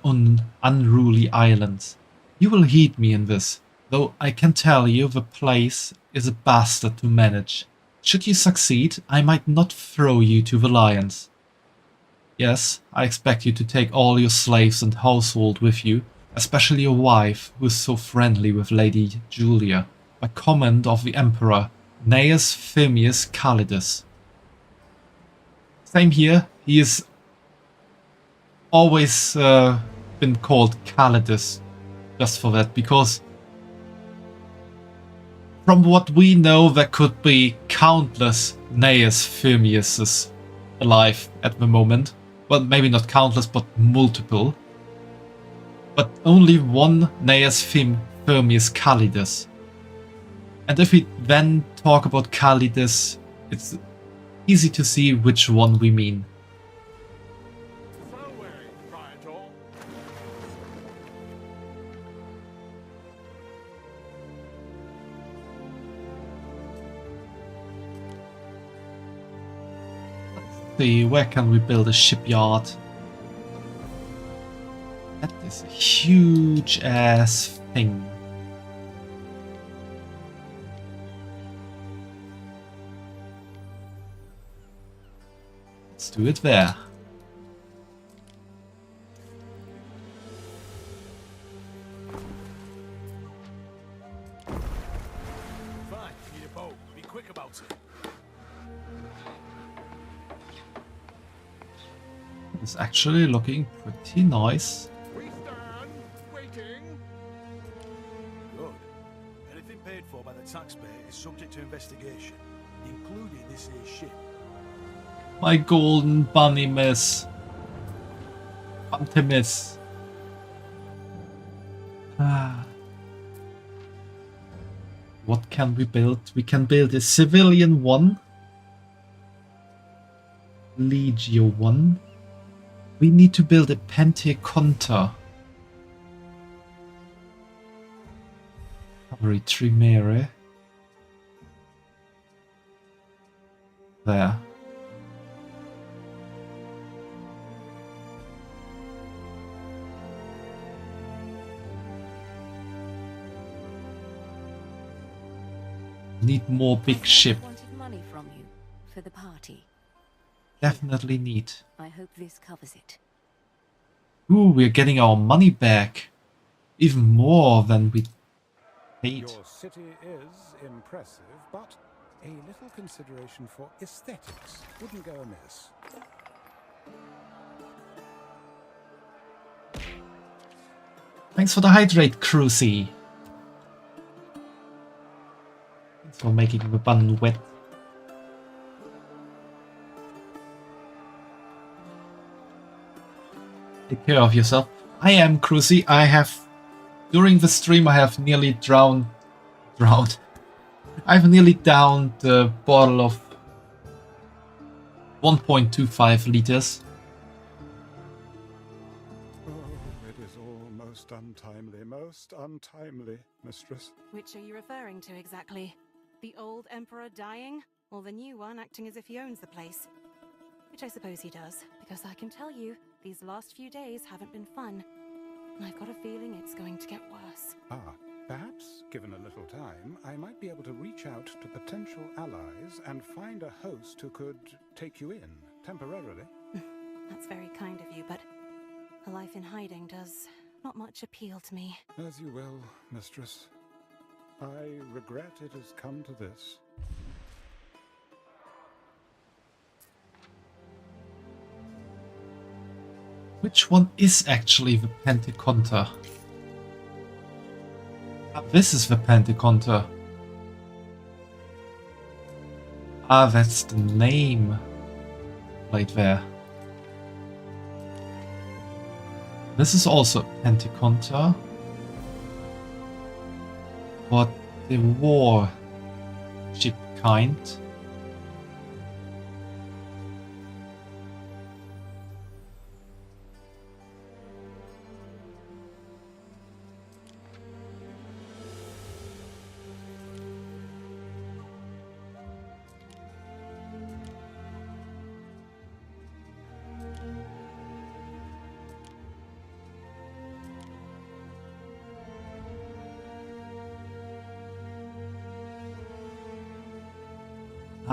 S1: unruly islands. You will heed me in this, though I can tell you the place is a bastard to manage. Should you succeed, I might not throw you to the lions. Yes, I expect you to take all your slaves and household with you, especially your wife, who is so friendly with Lady Julia, by command of the Emperor, Gnaeus Firmius Calidus. Same here, he is always been called Calidus, just for that, because from what we know, there could be countless Gnaeus Firmiuses alive at the moment. Well, maybe not countless, but multiple. But only one Gnaeus Firmius Calidus. And if we then talk about Calidus, it's easy to see which one we mean. See, where can we build a shipyard? That is a huge ass thing. Let's do it there.
S10: Fine, need a boat. Be quick about it.
S1: It's actually looking pretty nice.
S4: We stand, waiting.
S10: Good. Anything paid for by the taxpayer is subject to investigation, including this here ship.
S1: My golden bunny miss. Miss. What can we build? We can build a civilian one. Legio one. We need to build a Penteconta. Cavalry Trimere. There. Need more big ship.
S5: Wanted money from you for the party.
S1: Definitely need.
S5: I hope this covers it.
S1: Ooh, we're getting our money back. Even more than we paid.
S6: Your city is impressive, but a little consideration for aesthetics wouldn't go amiss.
S1: Thanks for the hydrate, Crucy. Thanks for making the bun wet. Take care of yourself. I am Crucy. During the stream, I have nearly drowned. I've nearly downed the bottle of 1.25 liters.
S6: Oh, it is all most untimely, mistress.
S2: Which are you referring to exactly? The old Emperor dying? Or the new one acting as if he owns the place? Which I suppose he does, because I can tell you, these last few days haven't been fun. And I've got a feeling it's going to get worse.
S6: Perhaps, given a little time, I might be able to reach out to potential allies and find a host who could take you in, temporarily.
S2: That's very kind of you, but a life in hiding does not much appeal to me.
S6: As you will, mistress. I regret it has come to this.
S1: Which one is actually the Pentaconta? This is the Pentaconta. That's the name right there. This is also Pentaconta. But the war ship kind.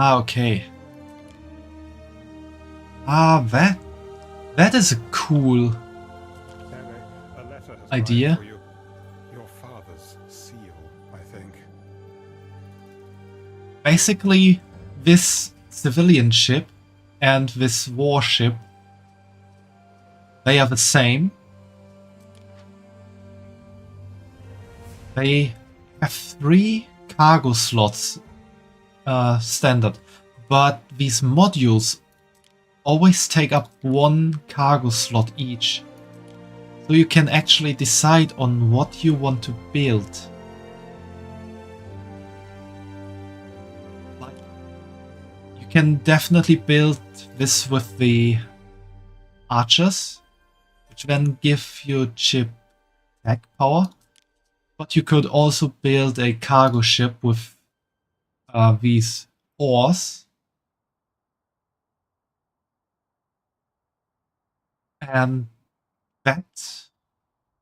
S1: Okay. That is a cool idea.
S6: For you. Your father's seal, I think.
S1: Basically, this civilian ship and this warship, they are the same. They have 3 cargo slots standard, but these modules always take up 1 cargo slot each. So you can actually decide on what you want to build. Like, you can definitely build this with the archers, which then give your ship attack power. But you could also build a cargo ship with these oars. And that,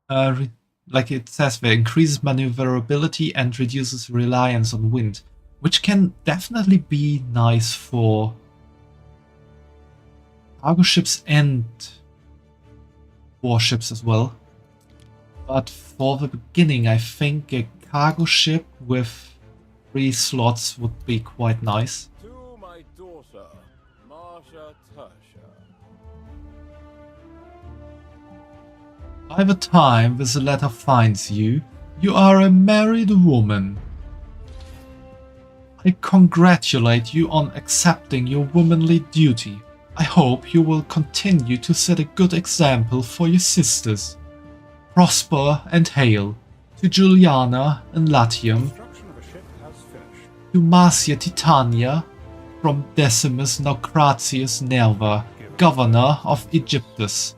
S1: like it says there, increases maneuverability and reduces reliance on wind, which can definitely be nice for cargo ships and warships as well. But for the beginning, I think a cargo ship with 3 slots would be quite nice.
S11: To my daughter, Marsha Tersha.
S1: By the time this letter finds you, you are a married woman. I congratulate you on accepting your womanly duty. I hope you will continue to set a good example for your sisters. Prosper and hail to Juliana and Latium, to Marcia Titania, from Decimus Naucratius Nerva, governor of Egyptus.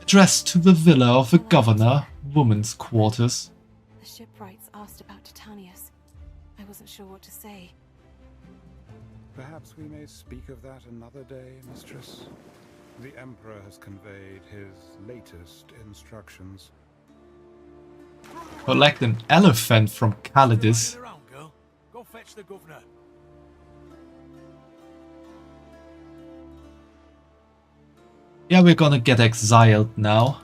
S1: Addressed to the villa of the governor, women's quarters.
S2: The shipwrights asked about Titanius. I wasn't sure what to say.
S6: Perhaps we may speak of that another day, mistress. The Emperor has conveyed his latest instructions.
S1: Collect an elephant from Calidus.
S10: Go fetch the governor.
S1: Yeah, we're gonna get exiled now.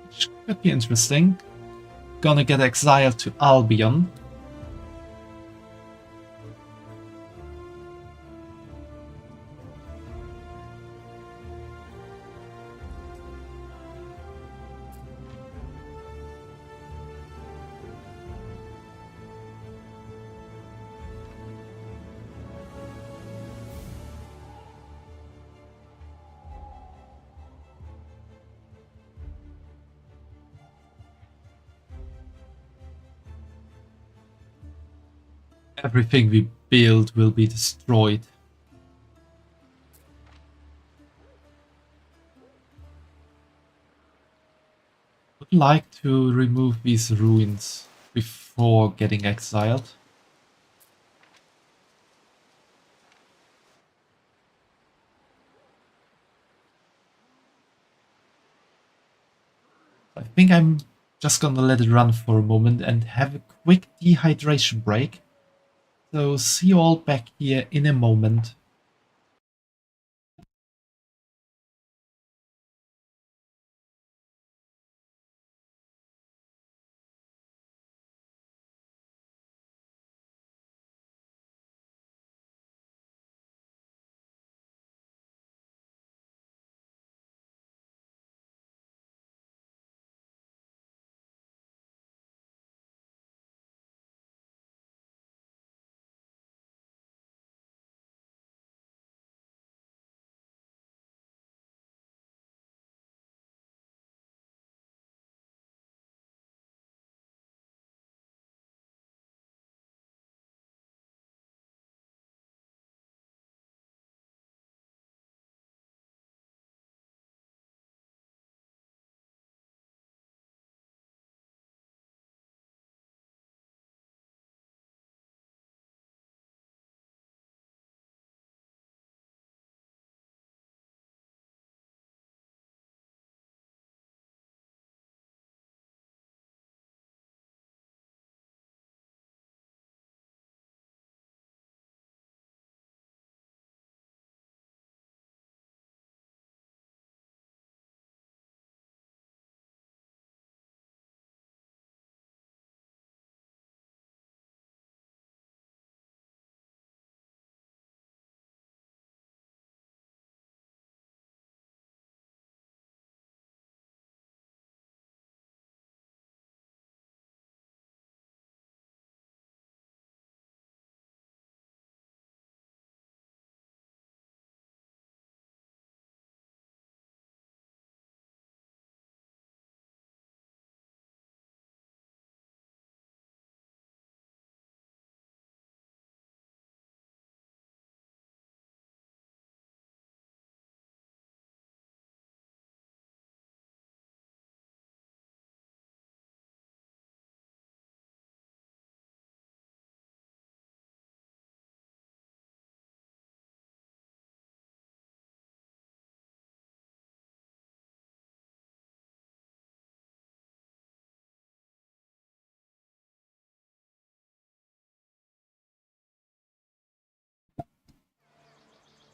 S1: Which could be interesting. Gonna get exiled to Albion. Everything we build will be destroyed. Would like to remove these ruins before getting exiled. I think I'm just gonna let it run for a moment and have a quick dehydration break. So see you all back here in a moment.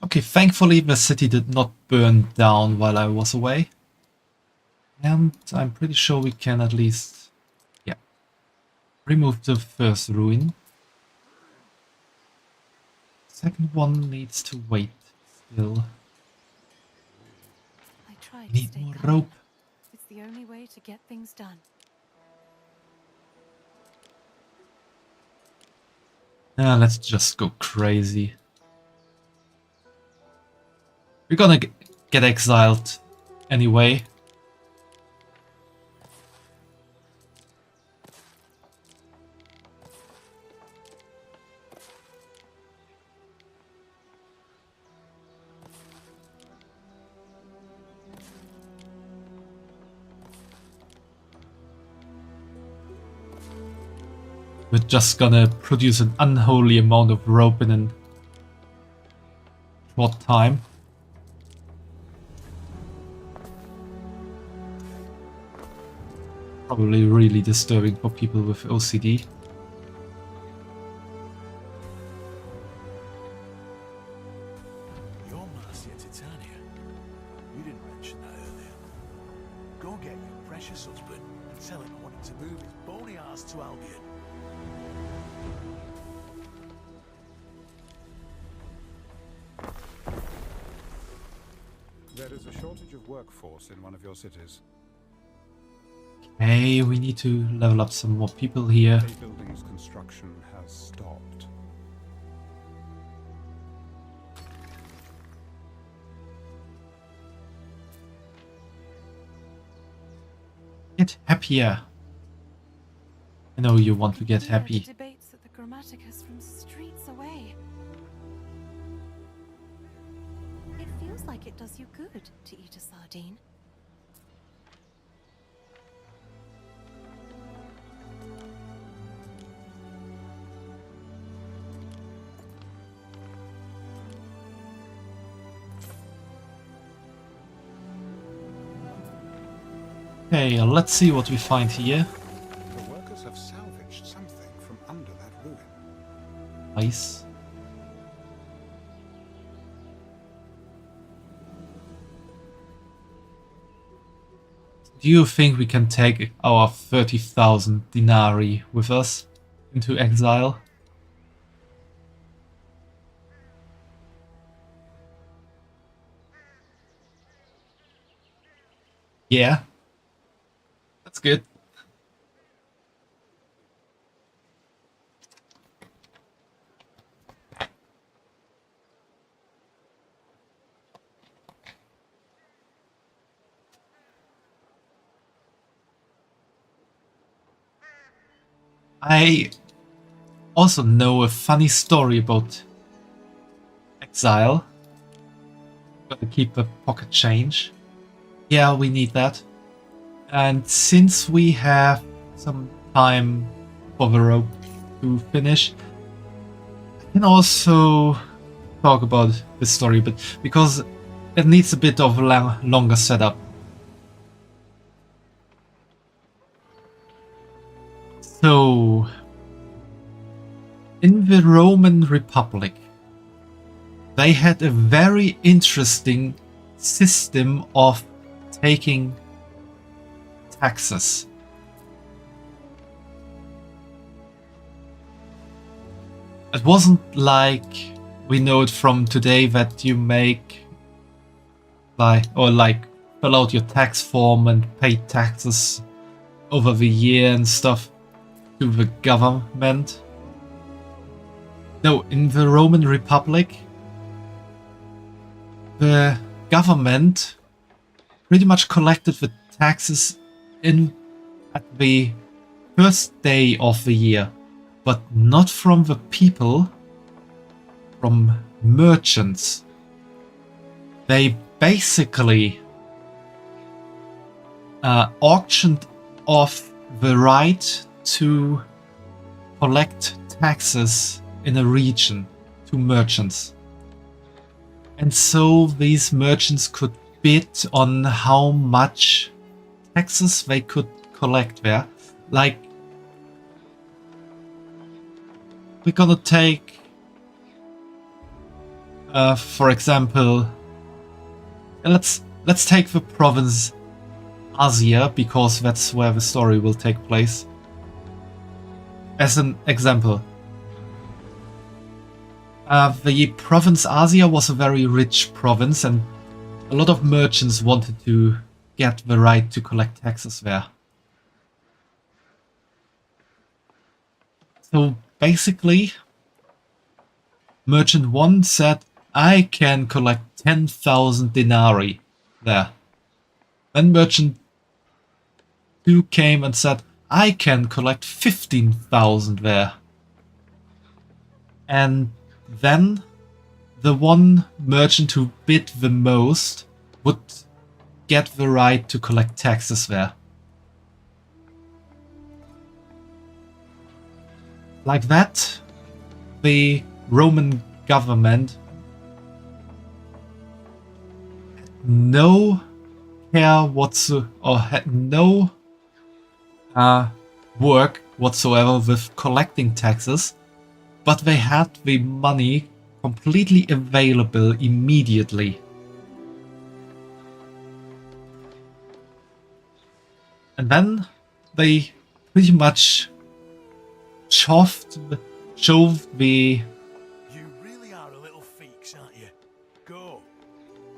S1: Okay, thankfully the city did not burn down while I was away. And I'm pretty sure we can at least, yeah, remove the first ruin. Second one needs to wait still.
S2: I tried
S1: Need
S2: to stay
S1: more
S2: calm.
S1: rope.
S2: It's the only way to get things done.
S1: Let's just go crazy. We're gonna get exiled anyway. We're just gonna produce an unholy amount of rope in a short time. Probably really disturbing for people with OCD.
S10: Your mercy Marcia Titania. You didn't mention that earlier. Go get your precious husband and tell him I want him to move his bony ass to Albion.
S6: There is a shortage of workforce in one of your cities.
S1: Hey, we need to level up some more people here.
S6: A building's construction has stopped.
S1: Get happier. I know you want to get happy.
S2: Debates at the Grammaticus from streets away. It feels like it does you good to eat a sardine.
S1: Okay, let's see what we find here.
S6: The workers have salvaged something from under that ruin.
S1: Nice. Do you think we can take our 30,000 denarii with us into exile? Yeah. That's good. I also know a funny story about exile. Gotta keep the pocket change. Yeah, we need that. And since we have some time for the rope to finish, I can also talk about this story, but because it needs a bit of a longer setup. So, in the Roman Republic, they had a very interesting system of taking taxes. It wasn't like we know it from today that you make fill out your tax form and pay taxes over the year and stuff to the government. No, in the Roman Republic, the government pretty much collected the taxes at the first day of the year, but not from the people, from merchants. They basically auctioned off the right to collect taxes in a region to merchants. And so these merchants could bid on how much taxes they could collect there. Like, we're gonna take, for example, let's take the province Asia, because that's where the story will take place. As an example, the province Asia was a very rich province, and a lot of merchants wanted to get the right to collect taxes there. So basically, Merchant 1 said, I can collect 10,000 denarii there. Then Merchant 2 came and said, I can collect 15,000 there. And then the one merchant who bid the most would get the right to collect taxes there. Like that, the Roman government had no care whatsoever, or had no work whatsoever with collecting taxes, but they had the money completely available immediately And then they pretty much shoved the
S10: You really are a little feeks, aren't you? Go.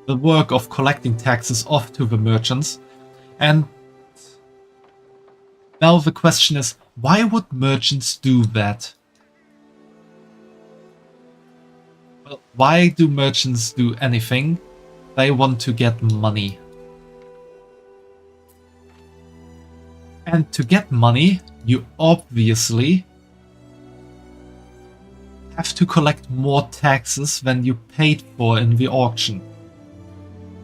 S1: the work of collecting taxes off to the merchants. And now the question is, why would merchants do that? Well, why do merchants do anything? They want to get money. And to get money, you obviously have to collect more taxes than you paid for in the auction.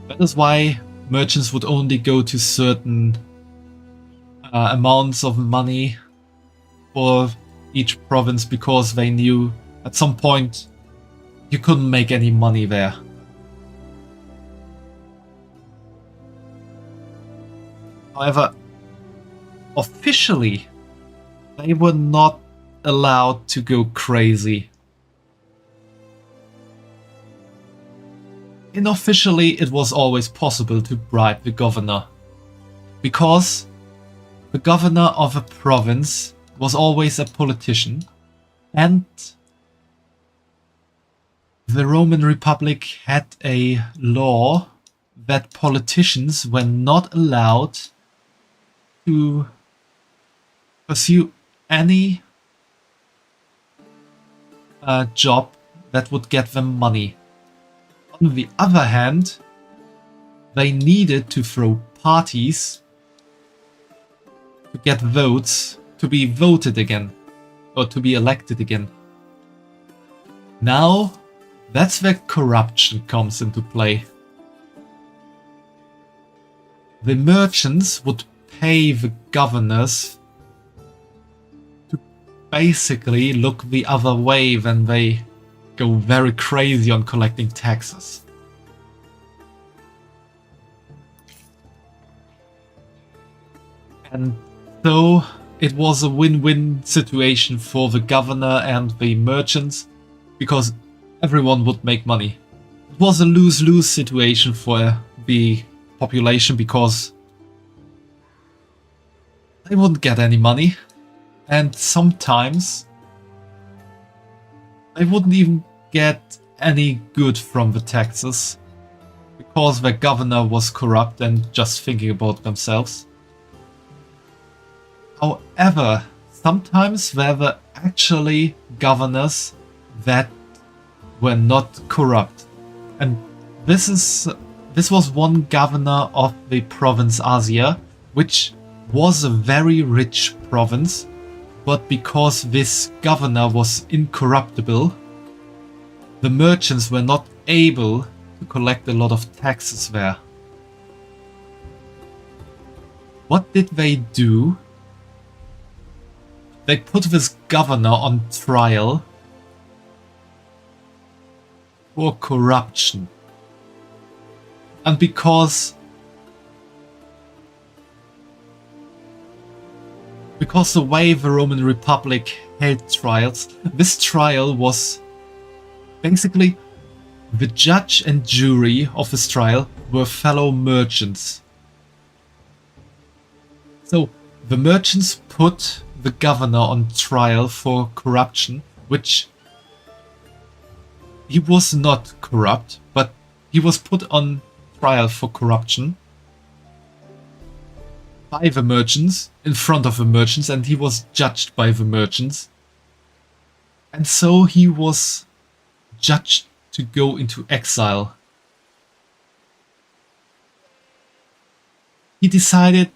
S1: That is why merchants would only go to certain amounts of money for each province, because they knew at some point you couldn't make any money there. However, officially, they were not allowed to go crazy. Unofficially, it was always possible to bribe the governor, because the governor of a province was always a politician, and the Roman Republic had a law that politicians were not allowed to pursue any job that would get them money. On the other hand, they needed to throw parties to get votes to be voted again, or to be elected again. Now, that's where corruption comes into play. The merchants would pay the governors to basically look the other way when they go very crazy on collecting taxes. And so it was a win-win situation for the governor and the merchants, because everyone would make money. It was a lose-lose situation for the population, because they wouldn't get any money, and sometimes they wouldn't even get any good from the taxes, because their governor was corrupt and just thinking about themselves. However, sometimes there were actually governors that were not corrupt, and this was one governor of the province Asia, which was a very rich province, but because this governor was incorruptible, the merchants were not able to collect a lot of taxes there. What did they do? They put this governor on trial for corruption. And because the way the Roman Republic held trials, this trial was basically the judge and jury of this trial were fellow merchants. So the merchants put the governor on trial for corruption, which he was not corrupt, but he was put on trial for corruption by the merchants, in front of the merchants, and he was judged by the merchants. And so he was judged to go into exile. He decided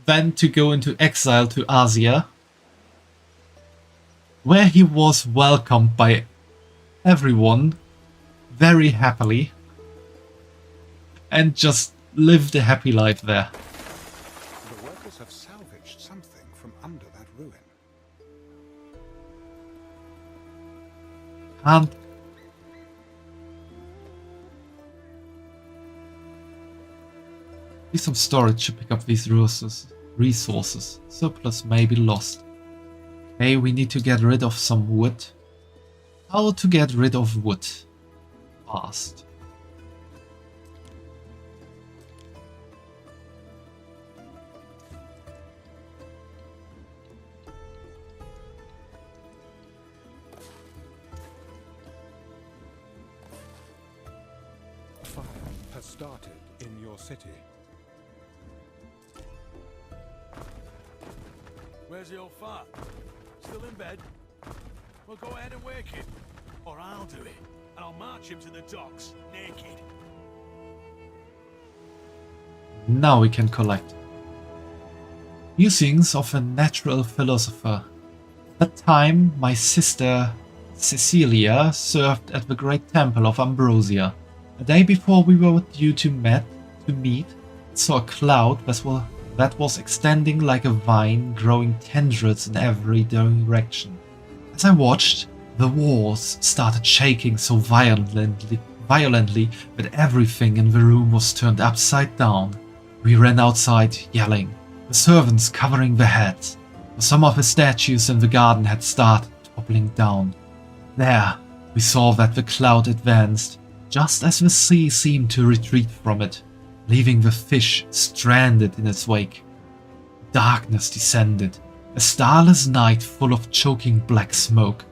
S1: then to go into exile to Asia, where he was welcomed by everyone very happily and just lived a happy life there.
S6: The workers have salvaged something from under that ruin.
S1: And need some storage to pick up these resources. Surplus may be lost. Okay, we need to get rid of some wood. How to get rid of wood? Fast.
S6: has started in your city.
S10: Where's the old fart? Still in bed? Well, go ahead and wake him. Or I'll do it. And I'll march him to the docks, naked.
S1: Now we can collect. Musings of a natural philosopher. At that time, my sister Cecilia served at the great temple of Ambrosia. A day before we were due to meet, I saw a cloud that was extending like a vine, growing tendrils in every direction. As I watched, the walls started shaking so violently that everything in the room was turned upside down. We ran outside, yelling, the servants covering their heads. Some of the statues in the garden had started toppling down. There, we saw that the cloud advanced, just as the sea seemed to retreat from it, leaving the fish stranded in its wake. Darkness descended, a starless night full of choking black smoke.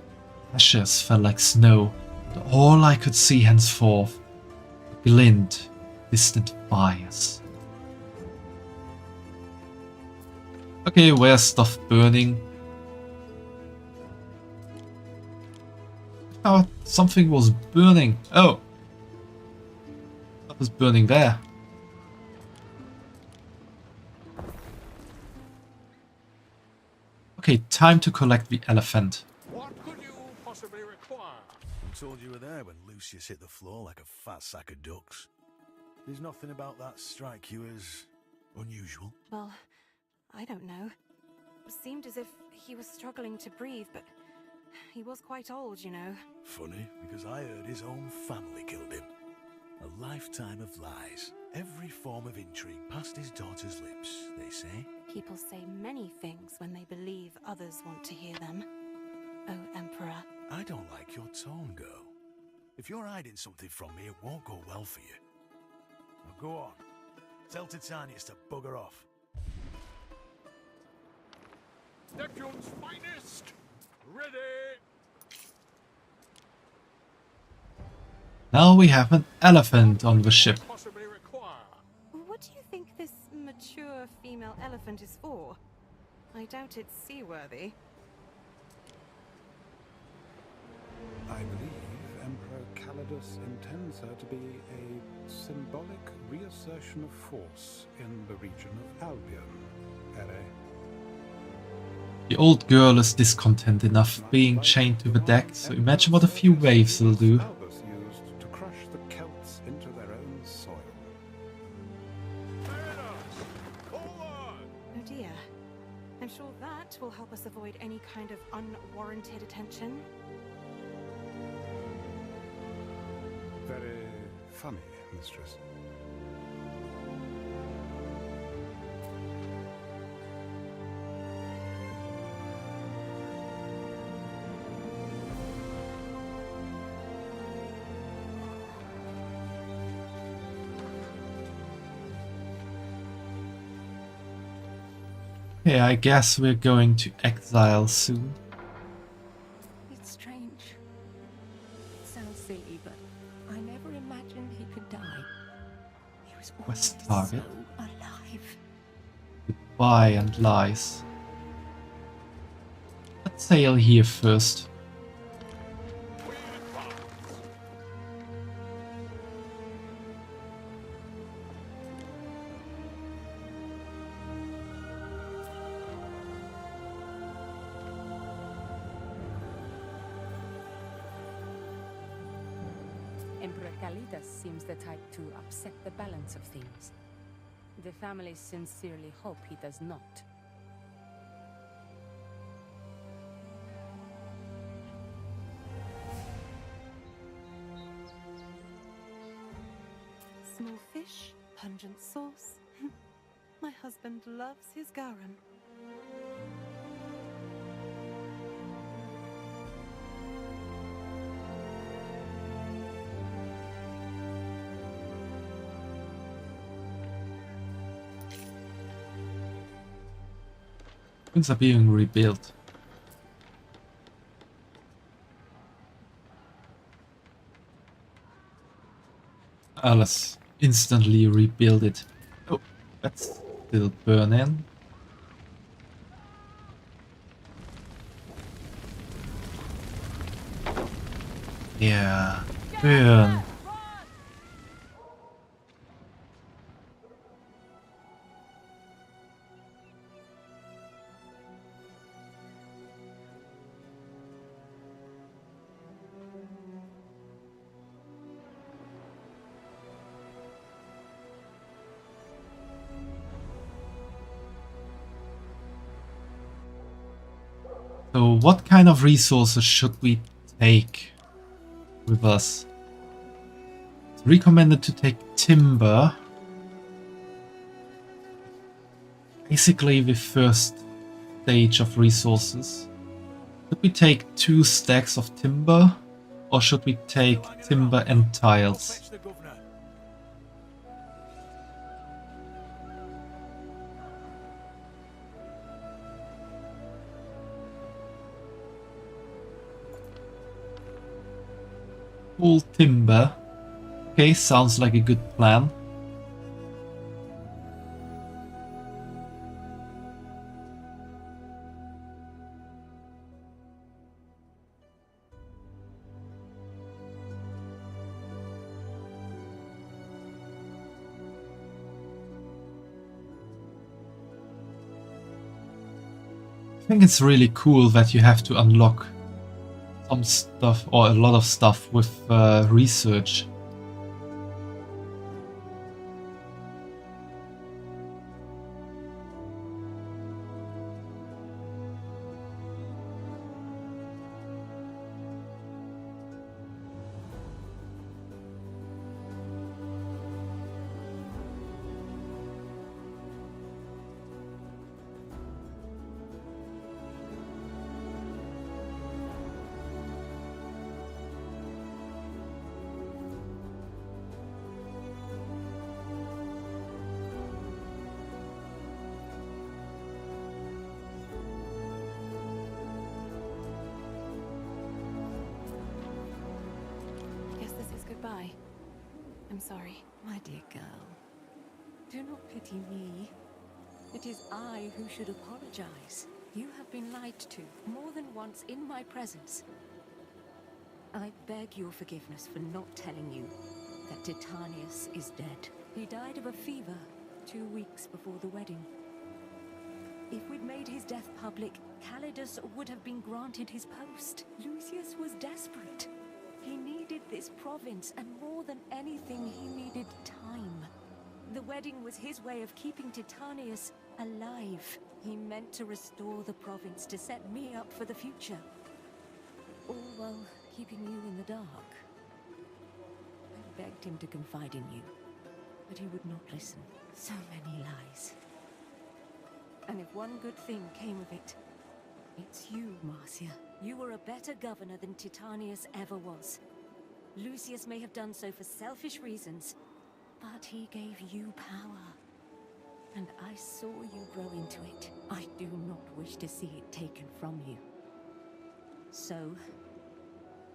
S1: Ashes fell like snow, and all I could see henceforth, a glint of distant fires. Okay, where's stuff burning? I thought something was burning. Oh! That was burning there. Okay, time to collect the elephant.
S4: What could you possibly require?
S10: I told you were there when Lucius hit the floor like a fat sack of ducks. There's nothing about that strike you as unusual.
S2: Well, I don't know. It seemed as if he was struggling to breathe, but he was quite old, you know.
S10: Funny, because I heard his own family killed him. A lifetime of lies. Every form of intrigue past his daughter's lips, they say.
S2: People say many things when they believe others want to hear them. Oh, Emperor.
S10: I don't like your tone, girl. If you're hiding something from me, it won't go well for you. Now go on. Tell Titanius to bugger off.
S4: Neptune's finest! Ready!
S1: Now we have an elephant on the ship.
S4: Possibly require.
S2: What do you think this mature female elephant is for? I doubt it's seaworthy.
S6: I believe Emperor Calidus intends her to be a symbolic reassertion of force in the region of Albion, Ere.
S1: The old girl is discontent enough being chained to the deck, so imagine what a few waves will do.
S6: Albus used to crush the Celts into their own soil.
S2: Oh dear. I'm sure that will help us avoid any kind of unwarranted attention.
S6: Very funny, mistress.
S1: Okay, I guess we're going to exile soon.
S5: It's strange. It sounds silly, but I never imagined he could die. He was
S1: Quest
S5: always
S1: target.
S5: so alive.
S1: Goodbye and lies. Let's sail here first.
S5: Emperor Calidus seems the type to upset the balance of things. The family sincerely hope he does not.
S2: Small fish, pungent sauce. My husband loves his garum.
S1: Things are being rebuilt. Alles instantly rebuild it. Oh, that's still burning. Yeah, burn. So what kind of resources should we take with us? It's recommended to take timber. Basically the first stage of resources. Should we take 2 stacks of timber? Or should we take timber and tiles?
S10: Fetch the governor.
S1: Full timber. Okay, sounds like a good plan. I think it's really cool that you have to unlock some stuff or a lot of stuff with research.
S2: Goodbye. I'm sorry.
S5: My dear girl, do not pity me. It is I who should apologize. You have been lied to more than once in my presence. I beg your forgiveness for not telling you that Titanius is dead. He died of a fever 2 weeks before the wedding. If we'd made his death public, Calidus would have been granted his post. Lucius was desperate. He needed this province, and more than anything, he needed time. The wedding was his way of keeping Titanius alive. He meant to restore the province to set me up for the future. All while keeping you in the dark. I begged him to confide in you, but he would not listen. So many lies. And if one good thing came of it, it's you, Marcia. You were a better governor than Titanius ever was. Lucius may have done so for selfish reasons, but he gave you power. And I saw you grow into it. I do not wish to see it taken from you. So,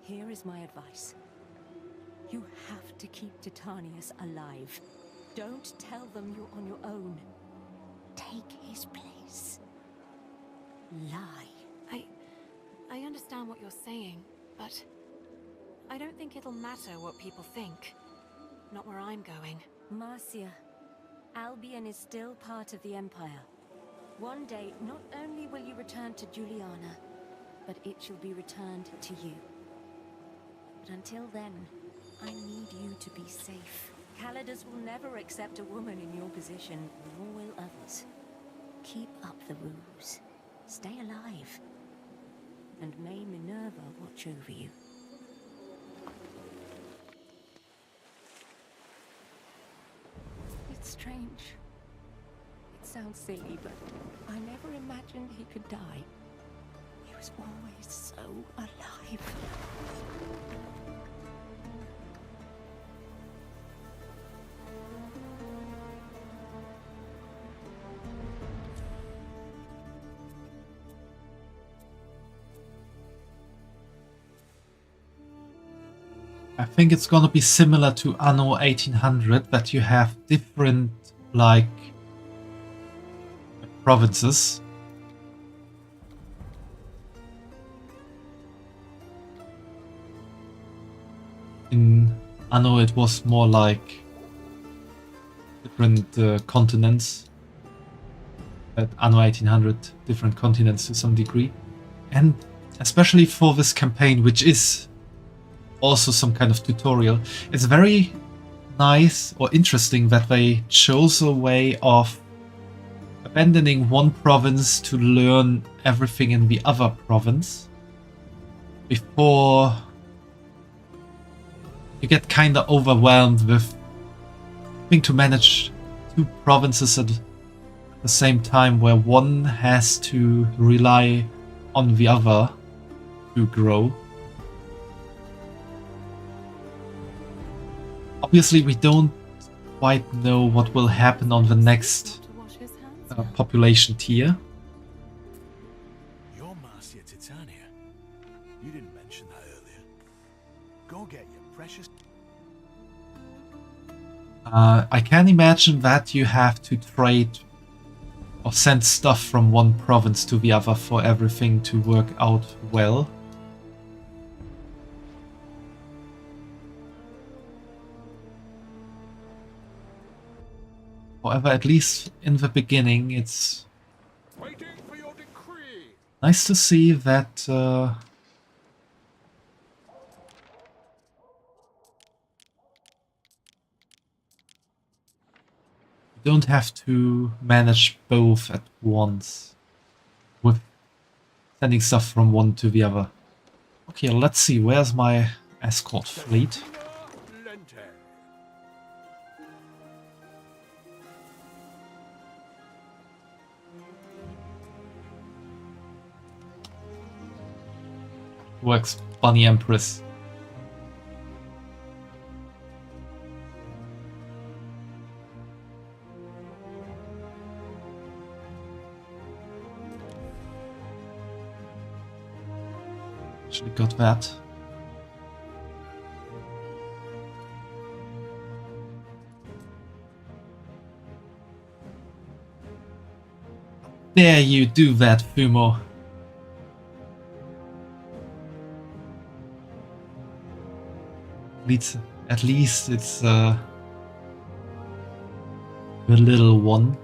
S5: here is my advice. You have to keep Titanius alive. Don't tell them you're on your own. Take his place. Lie.
S2: I understand what you're saying, but I don't think it'll matter what people think. Not where I'm going.
S5: Marcia, Albion is still part of the Empire. One day, not only will you return to Juliana, but it shall be returned to you. But until then, I need you to be safe. Calidus will never accept a woman in your position, nor will others. Keep up the ruse. Stay alive. And may Minerva watch over you. It's strange. It sounds silly, but I never imagined he could die. He was always so alive.
S1: I think it's gonna be similar to Anno 1800, that you have different, like, provinces. In Anno it was more like different continents. At Anno 1800, different continents to some degree. And especially for this campaign, which is also some kind of tutorial, it's very nice or interesting that they chose a way of abandoning one province to learn everything in the other province before you get kinda overwhelmed with having to manage two provinces at the same time, where one has to rely on the other to grow. Obviously, we don't quite know what will happen on the next population tier.
S10: You're Marcia Titania. You didn't mention that earlier. Go get your precious...
S1: I can imagine that you have to trade or send stuff from one province to the other for everything to work out well. However, at least in the beginning, it's nice to see that you don't have to manage both at once with sending stuff from one to the other. Okay, let's see, where's my escort fleet? Works, Bunny Empress. Actually got that. Dare you do that, Fumo? At least it's the little one.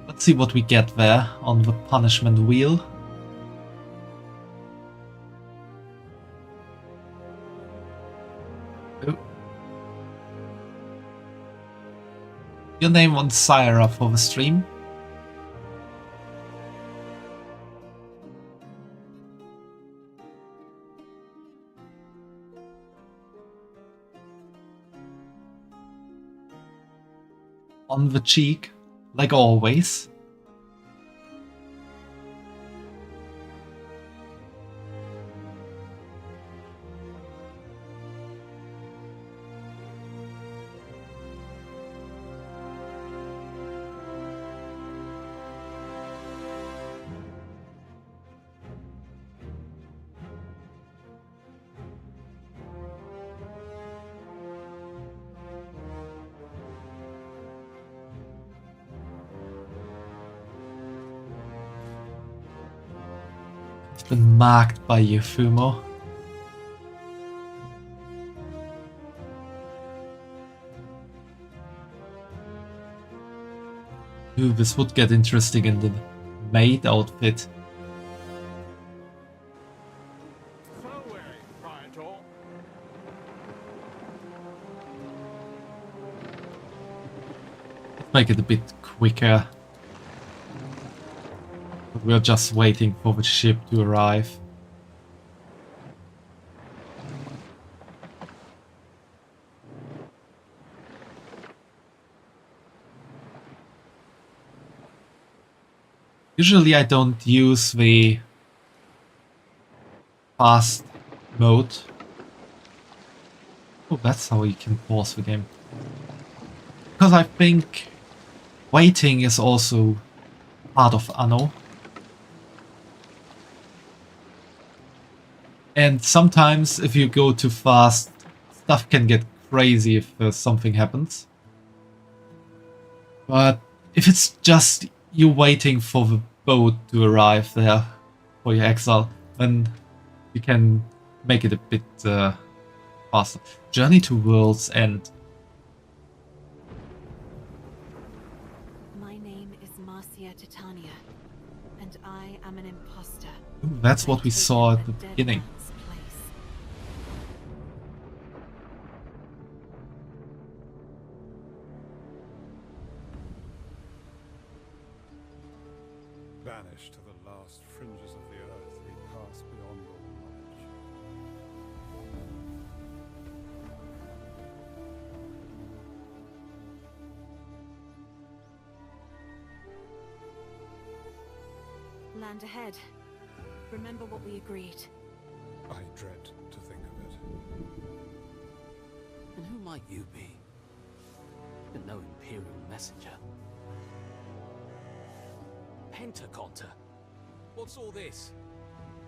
S1: Let's see what we get there on the punishment wheel. Oh. Your name on Syra for the stream. On the cheek, like always. Been marked by you, Fumo. Ooh, this would get interesting in the maid outfit. Make it a bit quicker. We're just waiting for the ship to arrive. Usually I don't use the fast mode. Oh, that's how you can pause the game. Because I think waiting is also part of Anno. And sometimes if you go too fast, stuff can get crazy if something happens. But if it's just you waiting for the boat to arrive there for your exile, then you can make it a bit faster. Journey to World's End.
S2: My name is Marcia Titania, and I am an imposter.
S1: Ooh, that's what we saw at the beginning.
S6: Banished to the last fringes of the earth, we pass beyond all knowledge.
S2: Land ahead. Remember what we agreed.
S6: I dread to think of it.
S12: And who might you be? You're no Imperial messenger. Pentaconter? What's all this?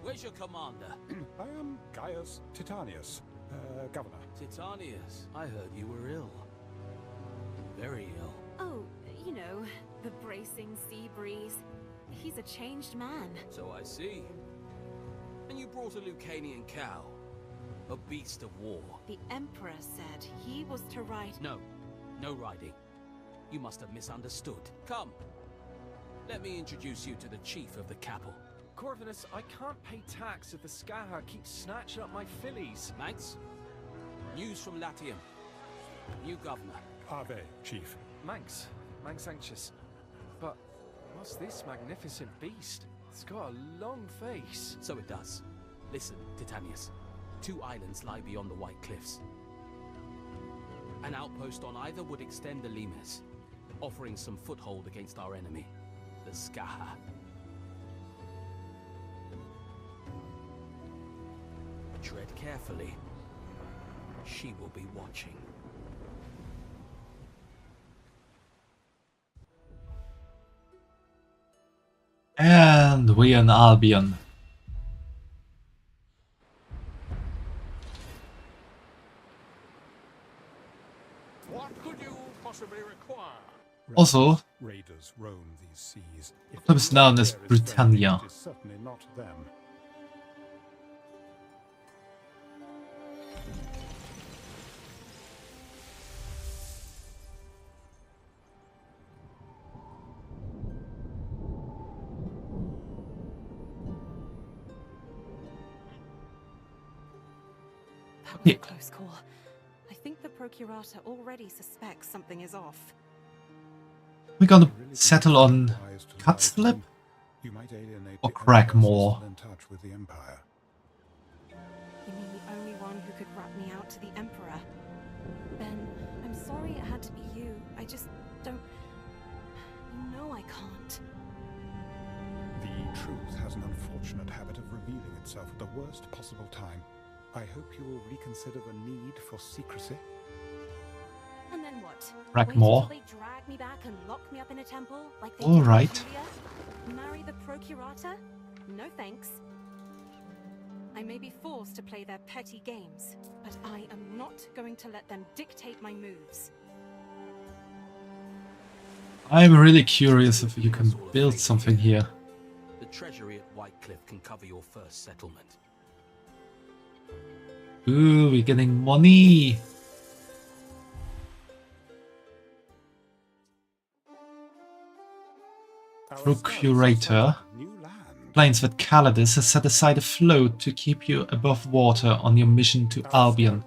S12: Where's your commander?
S6: I am Gaius Titanius, governor.
S12: Titanius, I heard you were ill. Very ill.
S2: Oh, you know, the bracing sea breeze. He's a changed man.
S12: So I see. And you brought a Lucanian cow. A beast of war.
S2: The Emperor said he was to ride...
S12: No. No riding. You must have misunderstood. Come. Let me introduce you to the chief of the capital.
S13: Corvinus, I can't pay tax if the Skaha keeps snatching up my fillies.
S12: Manx? News from Latium. New governor.
S6: Ave, chief.
S13: Manx anxious. But what's this magnificent beast? It's got a long face.
S12: So it does. Listen, Titanius. 2 islands lie beyond the White Cliffs. An outpost on either would extend the limes, offering some foothold against our enemy, the Skaha. Tread carefully. She will be watching.
S1: And we're in Albion.
S11: What could you possibly require?
S1: Also,
S6: Raiders roam these seas.
S1: what is known as Britannia.
S6: It is certainly not them.
S2: That was a close call. I think the Procurator already suspects something is off.
S1: We're gonna settle on Cutslip or Crackmore.
S6: In touch with the Empire.
S2: You mean the only one who could rat me out to the Emperor? Ben, I'm sorry it had to be you. I just don't... You know I can't.
S6: The truth has an unfortunate habit of revealing itself at the worst possible time. I hope you will reconsider the need for secrecy.
S2: And then what?
S1: Crackmore.
S2: Wait until they drag me back and lock me up in a temple like they
S1: All
S2: did in
S1: right.
S2: Julia? Marry the Procurator? No thanks. I may be forced to play their petty games, but I am not going to let them dictate my moves.
S1: I'm really curious if you can build something here.
S12: The treasury at Whitecliff can cover your first settlement.
S1: Ooh, we're getting money. Procurator explains that Calidus has set aside a float to keep you above water on your mission to Albion.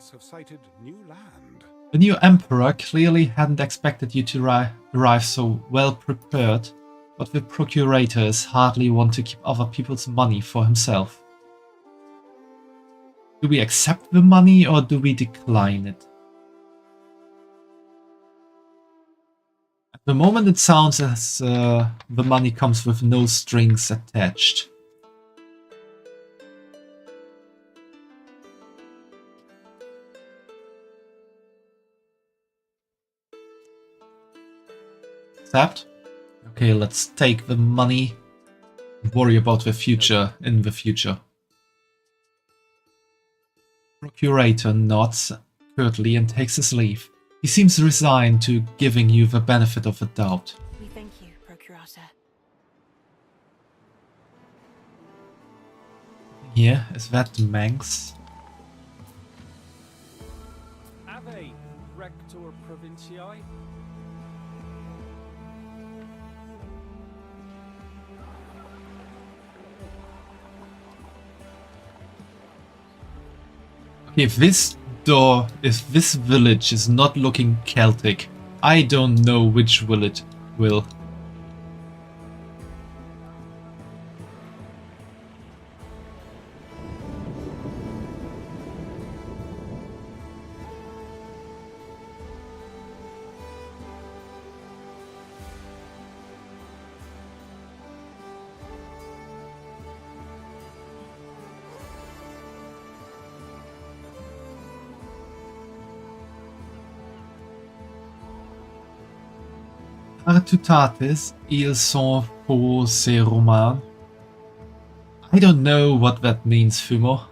S1: The new Emperor clearly hadn't expected you to arrive so well prepared, but the Procurator is hardly one to keep other people's money for himself. Do we accept the money or do we decline it? At the moment it sounds as the money comes with no strings attached. Accept? Okay, let's take the money and worry about the future in the future. Procurator nods curtly and takes his leave. He seems resigned to giving you the benefit of the doubt.
S2: We thank you, Procurator.
S1: Here, is that Manx?
S13: Ave, Rector Provinciae.
S1: If this village is not looking Celtic, I don't know which village will. Artutates, ils sont pour ces Romains. I don't know what that means, Fumo.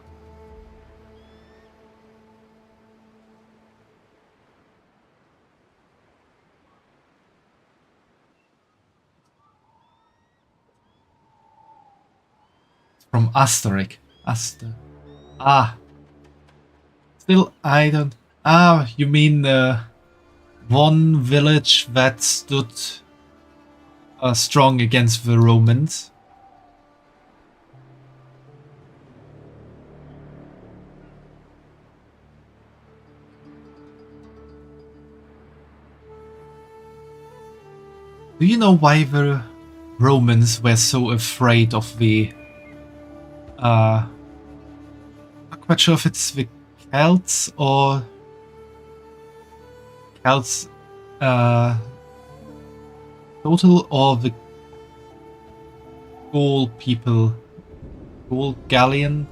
S1: From Asterix. Ah. Still, I don't... Ah, you mean one village that stood strong against the Romans? Do you know why the Romans were so afraid of the... I'm not quite sure if it's the Celts or... Celts total or the Gaul people, Gaul Gallian,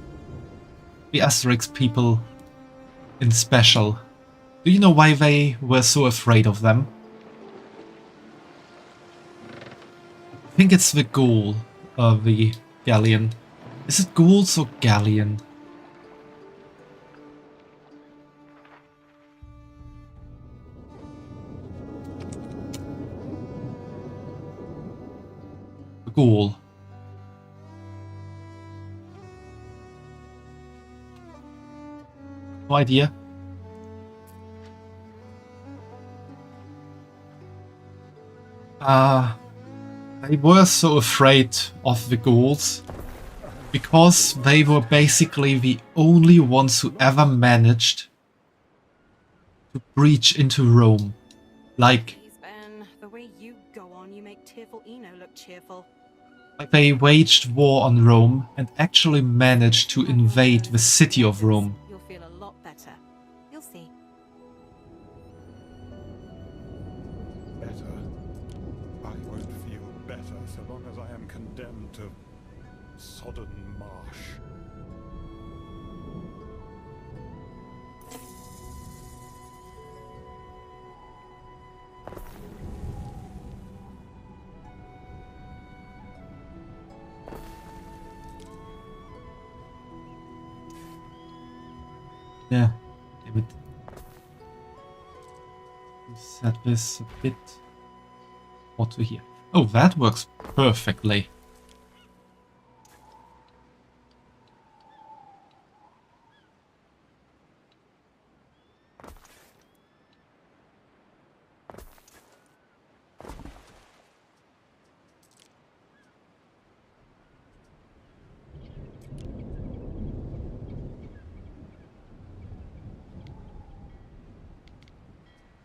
S1: the Asterix people in special. Do you know why they were so afraid of them? I think it's the Gaul, the Gallian. Is it Gauls or Gallian? Gaul. No idea. They were so afraid of the Gauls because they were basically the only ones who ever managed to breach into Rome. Like,
S2: Ben, the way you go on, you make tearful Eno look cheerful.
S1: like they waged war on Rome and actually managed to invade the city of Rome.
S2: You'll feel a lot better. You'll see.
S6: Better? I won't feel better so long as I am condemned to sodden marsh.
S1: Yeah, damn it. Set this a bit more to here. Oh, that works perfectly.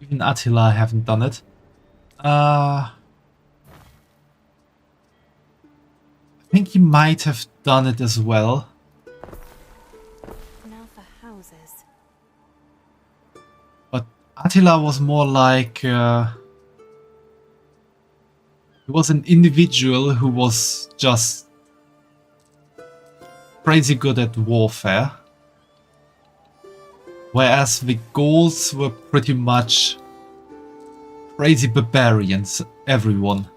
S1: Even Attila haven't done it. I think he might have done it as well.
S2: Now for houses.
S1: But Attila was more like... he was an individual who was just crazy good at warfare. Whereas the Gauls were pretty much crazy barbarians, everyone.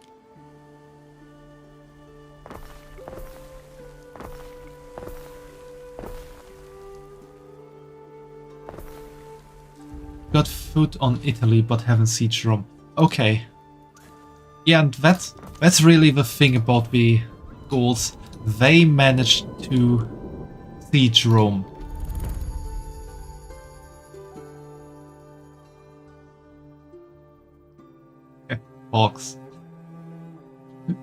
S1: got foot on Italy but haven't sieged Rome. Okay. Yeah, and that's really the thing about the Gauls. They managed to siege Rome. Okay, Hawks.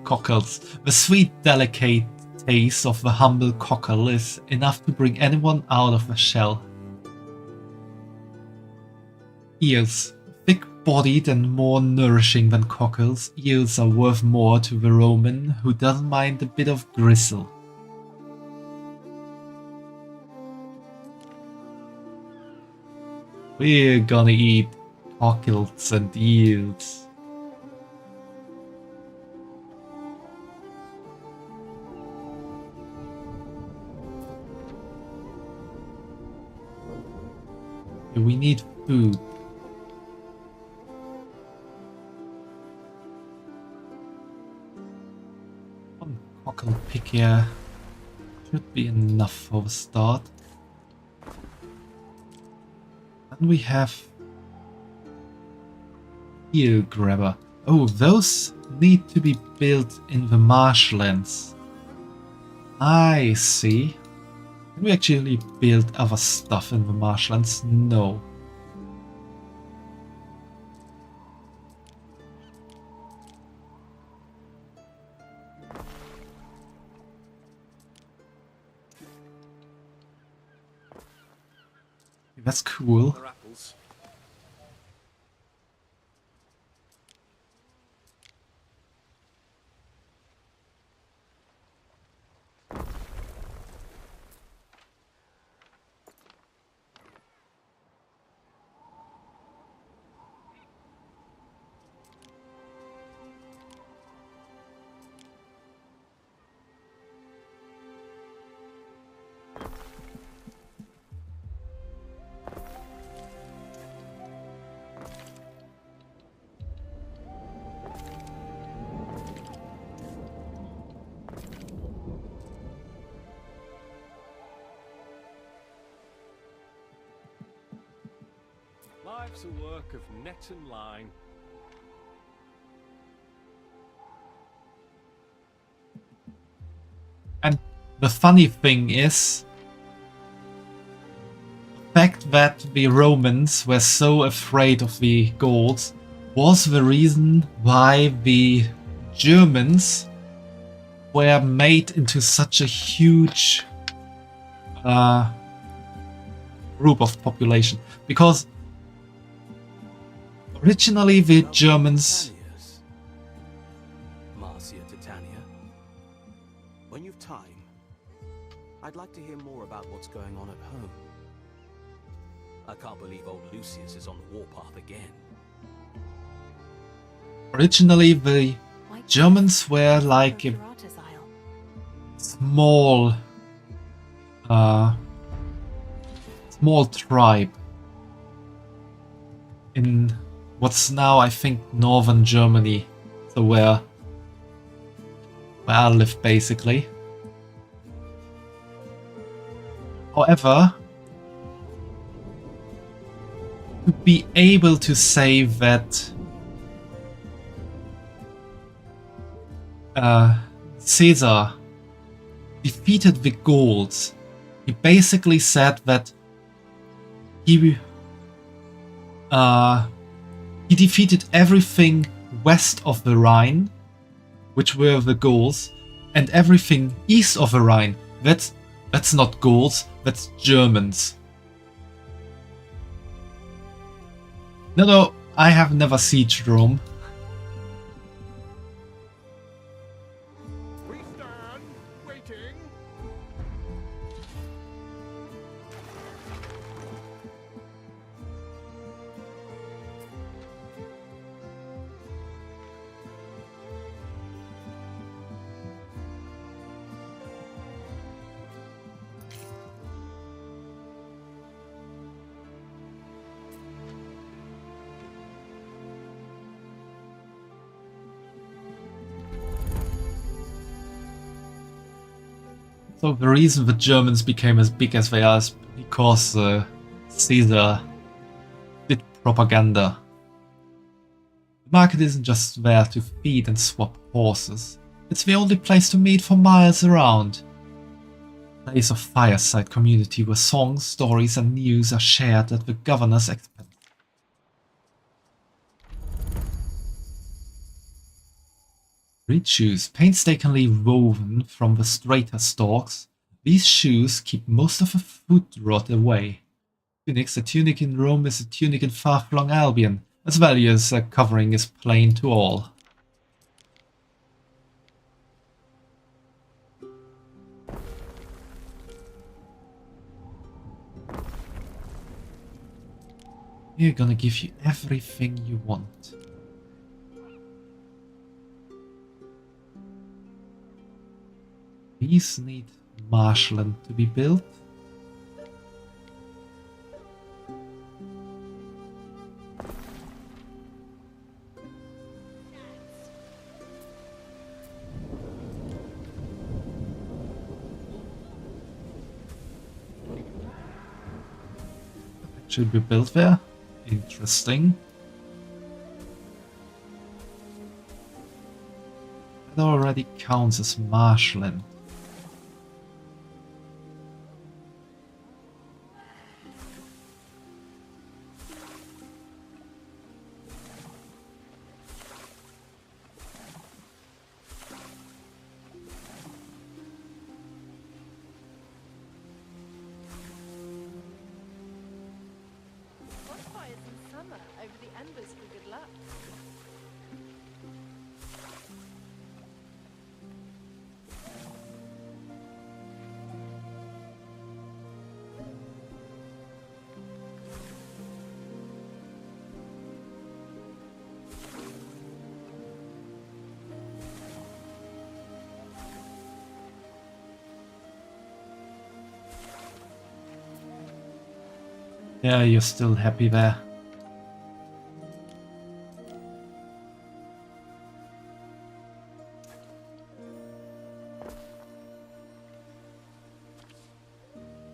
S1: Cockles. The sweet, delicate taste of the humble cockle is enough to bring anyone out of the shell. Eels. Thick-bodied and more nourishing than cockles, eels are worth more to the Roman who doesn't mind a bit of gristle. We're gonna eat cockles and eels. We need food. One cockle pick here should be enough for the start. And we have eel grabber. Oh, those need to be built in the marshlands. I see. Can we actually build other stuff in the marshlands? No. That's cool.
S13: Life's a work of net and line.
S1: And the funny thing is, the fact that the Romans were so afraid of the Gauls was the reason why the Germans were made into such a huge group of population. Because originally the Germans...
S12: Marcia Titania. When you've time, I'd like to hear more about what's going on at home. I can't believe old Lucius is on the warpath again.
S1: Originally the Germans were like a small small tribe in what's now, I think, northern Germany, so where I live basically. However, to be able to say that Caesar defeated the Gauls, he basically said that he defeated everything west of the Rhine, which were the Gauls, and everything east of the Rhine. That's not Gauls, that's Germans. No, I have never sieged Rome.
S11: We stand, waiting.
S1: So the reason the Germans became as big as they are is because Caesar did propaganda. The market isn't just there to feed and swap horses. It's the only place to meet for miles around. A place of fireside community where songs, stories and news are shared at the governor's expense. Reed shoes, painstakingly woven from the straighter stalks, these shoes keep most of the foot rot away. Tunics, a tunic in Rome is a tunic in far-flung Albion, as well as a covering is plain to all. We're gonna give you everything you want. These need marshland to be built. Should be built there. Interesting. That already counts as marshland.
S8: Bonfires in summer over the embers for good luck.
S1: Yeah, you're still happy there.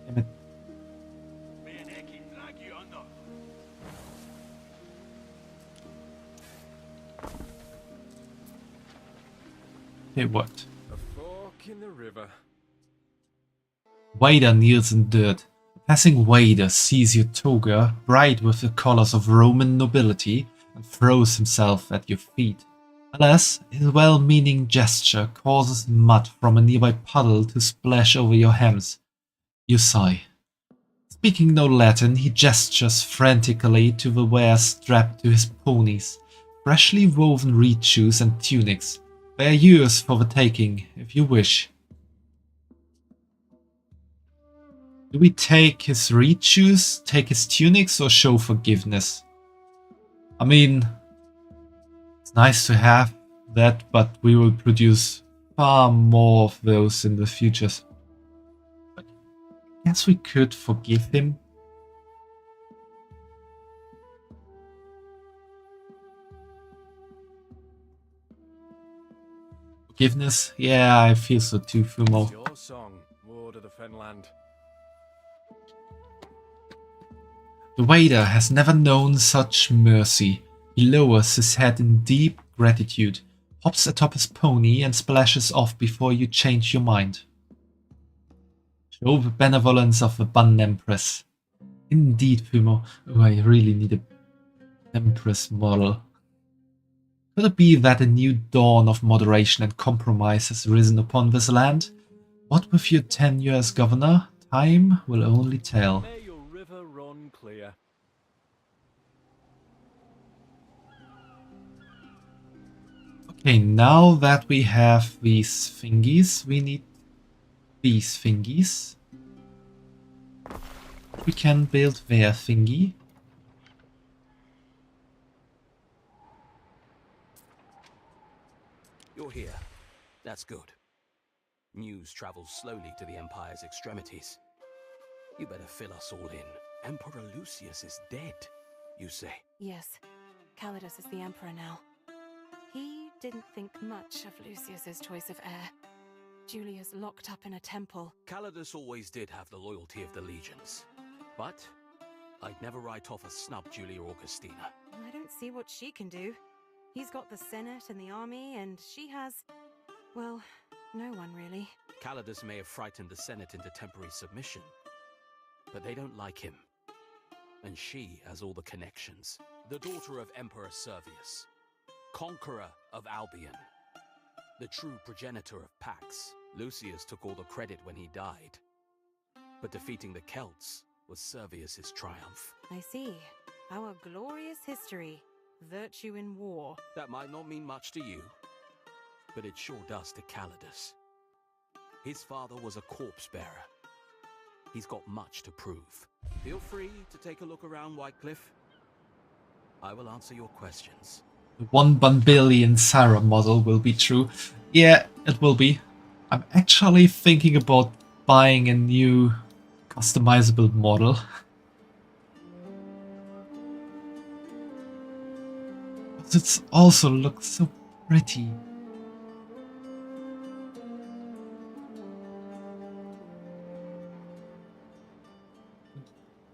S1: Damn it. Okay, what?
S13: A fork in the river.
S1: Wader kneels in dirt. A passing wader sees your toga, bright with the colors of Roman nobility, and throws himself at your feet. Alas, his well-meaning gesture causes mud from a nearby puddle to splash over your hems. You sigh. Speaking no Latin, he gestures frantically to the wares strapped to his ponies. Freshly woven reed shoes and tunics. They are yours for the taking, if you wish. Do we take his reed shoes, take his tunics, or show forgiveness? I mean, it's nice to have that, but we will produce far more of those in the future. But I guess we could forgive him. Forgiveness? Yeah, I feel so too, Fumo.
S13: Your song, Ward of the Fenland.
S1: The wader has never known such mercy. He lowers his head in deep gratitude, hops atop his pony and splashes off before you change your mind. Show the benevolence of the Bun Empress. Indeed, Fumo. Oh, I really need an Empress model. Could it be that a new dawn of moderation and compromise has risen upon this land? What with your tenure as governor, time will only tell.
S13: May your river run clear.
S1: Okay, now that we have these thingies, we need these thingies. We can build their thingy.
S12: You're here. That's good. News travels slowly to the Empire's extremities. You better fill us all in. Emperor Lucius is dead, you say?
S2: Yes, Calidus is the Emperor now. He didn't think much of Lucius's choice of heir. Julia's locked up in a temple.
S12: Calidus always did have the loyalty of the legions. But I'd never write off a snub Julia Augustina.
S2: I don't see what she can do. He's got the Senate and the army, and she has... well, no one really.
S12: Calidus may have frightened the Senate into temporary submission, but they don't like him. And she has all the connections. The daughter of Emperor Servius, conqueror of Albion, the true progenitor of Pax. Lucius took all the credit when he died, but defeating the Celts was Servius's triumph.
S2: I see. Our glorious history. Virtue in war.
S12: That might not mean much to you, but it sure does to Calidus. His father was a corpse bearer. He's got much to prove. Feel free to take a look around Whitecliff. I will answer your questions.
S1: The 1 billion Sarah model will be true. Yeah, it will be. I'm actually thinking about buying a new customizable model. It also looks so pretty.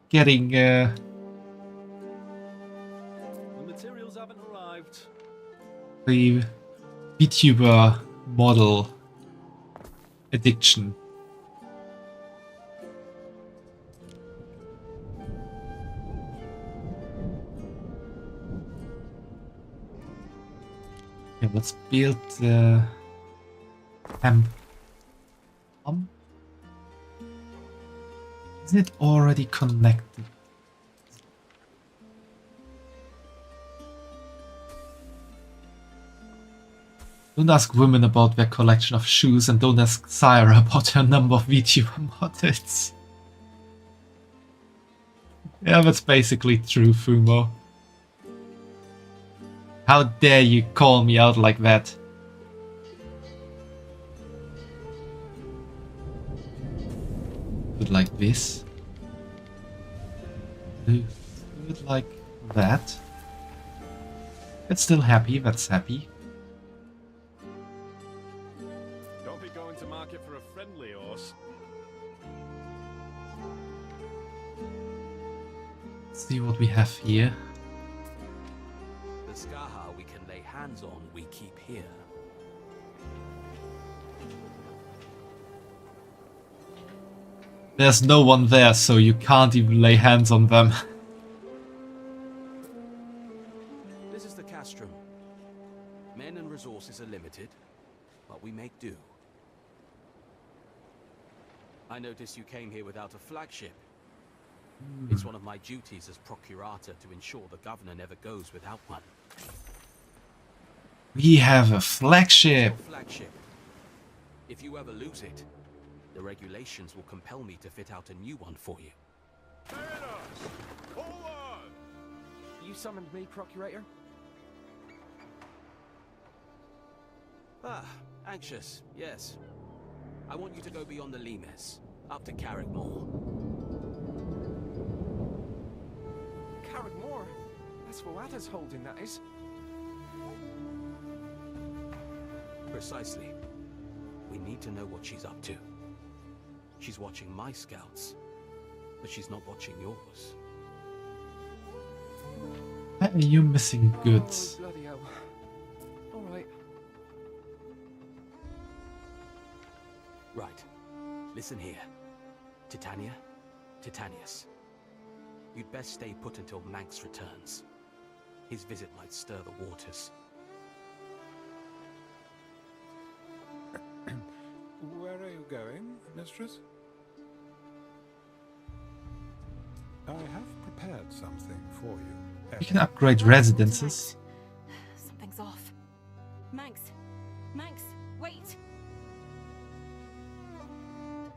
S1: Getting
S14: the materials haven't arrived.
S1: The Vtuber model addiction. Yeah, let's build the camp. Is it already connected? Don't ask women about their collection of shoes, and don't ask Syra about her number of VTuber models. Yeah, that's basically true, Fumo. How dare you call me out like that? Do it like this. Do it like that. It's still happy, that's happy.
S14: Don't be going to market for a friendly horse.
S1: Let's see what we have here.
S12: The Skaha we can lay hands on, we keep here.
S1: There's no one there, so you can't even lay hands on them.
S12: This is the castrum. Men and resources are limited, but we make do. I notice you came here without a flagship. It's one of my duties as procurator to ensure the governor never goes without one.
S1: We have a flagship.
S12: Flagship. If you ever lose it, the regulations will compel me to fit out a new one for you.
S13: You summoned me, Procurator?
S12: Ah, anxious, yes. I want you to go beyond the Limes, up to Carrickmore.
S13: Carrickmore? That's Wada's holding, that is.
S12: Precisely. We need to know what she's up to. She's watching my scouts, but she's not watching yours.
S1: Why are you missing goods?
S13: Oh, bloody hell. Alright.
S12: Right. Listen here. Titania, Titanius. You'd best stay put until Manx returns. His visit might stir the waters.
S6: Where are you going, mistress? I have prepared something for you.
S1: You can upgrade residences.
S2: Something's off. Manx! Manx, wait!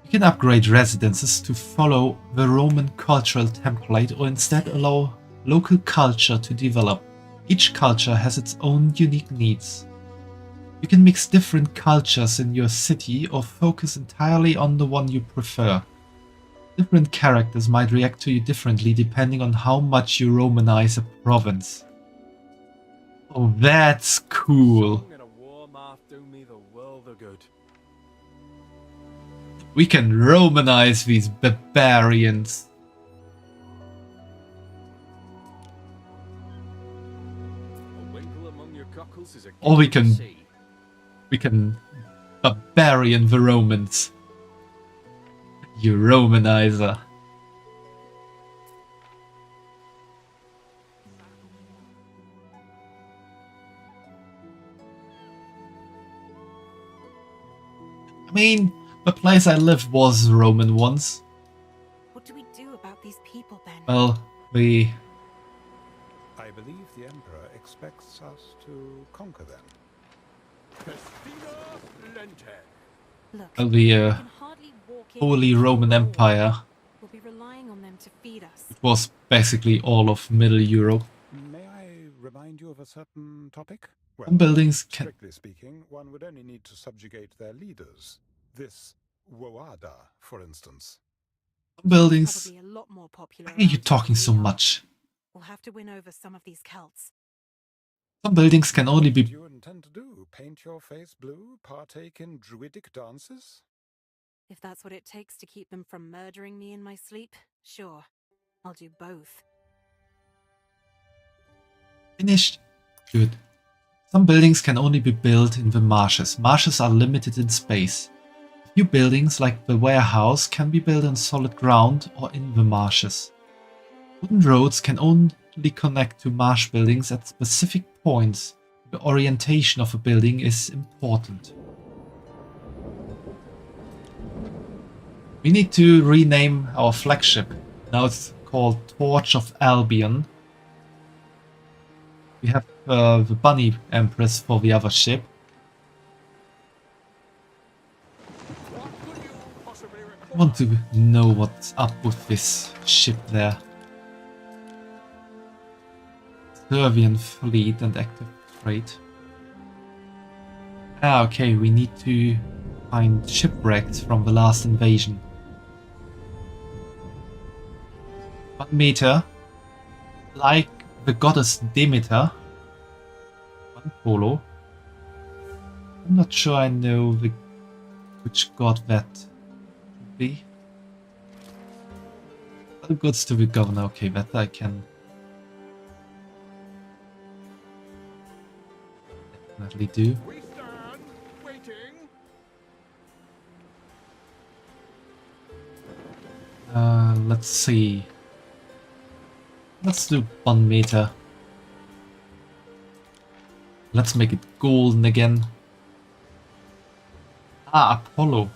S1: You can upgrade residences to follow the Roman cultural template or instead allow local culture to develop. Each culture has its own unique needs. You can mix different cultures in your city or focus entirely on the one you prefer. Different characters might react to you differently depending on how much you Romanize a province. Oh, that's cool. We can Romanize these barbarians.
S14: Cockles is a
S1: Or we
S14: gift to
S1: can
S14: see.
S1: barbarian the Romans. You Romanizer. I mean, the place I lived was Roman once.
S2: What do we do about these people, Ben?
S1: Well,
S6: I believe the Emperor expects us to conquer them.
S2: Look,
S1: the
S2: we can hardly walk in
S1: Holy
S2: and
S1: Roman
S2: roll.
S1: Empire.
S2: We'll be relying on them to feed us.
S1: It was basically all of Middle Europe.
S6: May I remind you of a certain topic? Well,
S1: Some buildings can...
S6: strictly speaking, one would only need to subjugate their leaders. This Woada, for instance.
S1: Some buildings...
S2: Probably a lot more popular.
S1: Why are you
S2: around
S1: talking
S2: here
S1: so
S2: than we are.
S1: much?
S2: We'll have to win over some of these Celts.
S1: Some buildings can only
S6: What do
S1: be...
S6: you intend to do? Paint your face blue? Partake in druidic dances?
S2: If that's what it takes to keep them from murdering me in my sleep, sure. I'll do both.
S1: Finished? Good. Some buildings can only be built in the marshes. Marshes are limited in space. A few buildings, like the warehouse, can be built on solid ground or in the marshes. Wooden roads can only connect to marsh buildings at specific points. The orientation of a building is important. We need to rename our flagship. Now it's called Torch of Albion. We have the Bunny Empress for the other ship. I want to know what's up with this ship there. Servian fleet and active trade. Ah, okay, we need to find shipwrecks from the last invasion. 1 meter. Like the goddess Demeter. 1 polo. I'm not sure I know which god that would be. Other gods to the governor. Okay, that I can definitely do.
S11: We stand waiting.
S1: Let's see. Let's do 1 meter. Let's make it golden again. Ah, Apollo.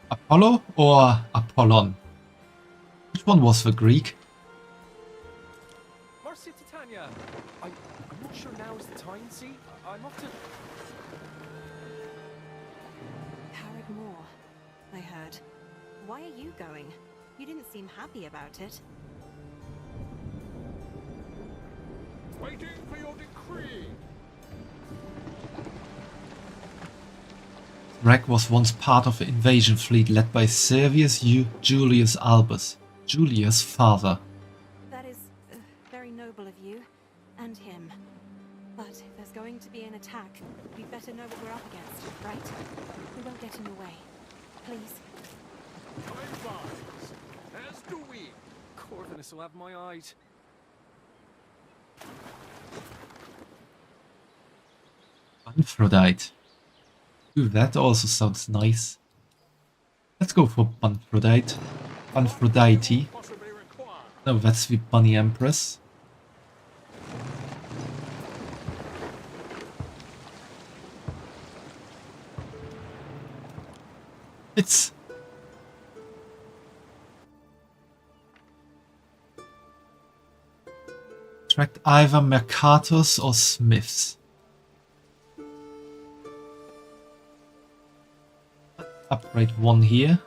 S1: Apollo or Apollon? Which one was the Greek?
S13: Marcia Titania, I'm not sure now is the time, see? I'm off to...
S2: Harrod Moore, I heard. Why are you going? You didn't seem happy about it.
S11: Waiting for your decree.
S1: Reg was once part of the invasion fleet led by Servius Julius Albus, Julius' father.
S2: That is very noble of you, and him. But if there's going to be an attack, we'd better know what we're up against, right? We won't get in your way. Please.
S11: I advise, as do we.
S13: Corvinus will have my eyes.
S1: Aphrodite. Ooh, that also sounds nice. Let's go for Aphrodite. Aphrodite. No, that's the Bunny Empress. It's... Attract either mercators or smiths. Upgrade 1 here.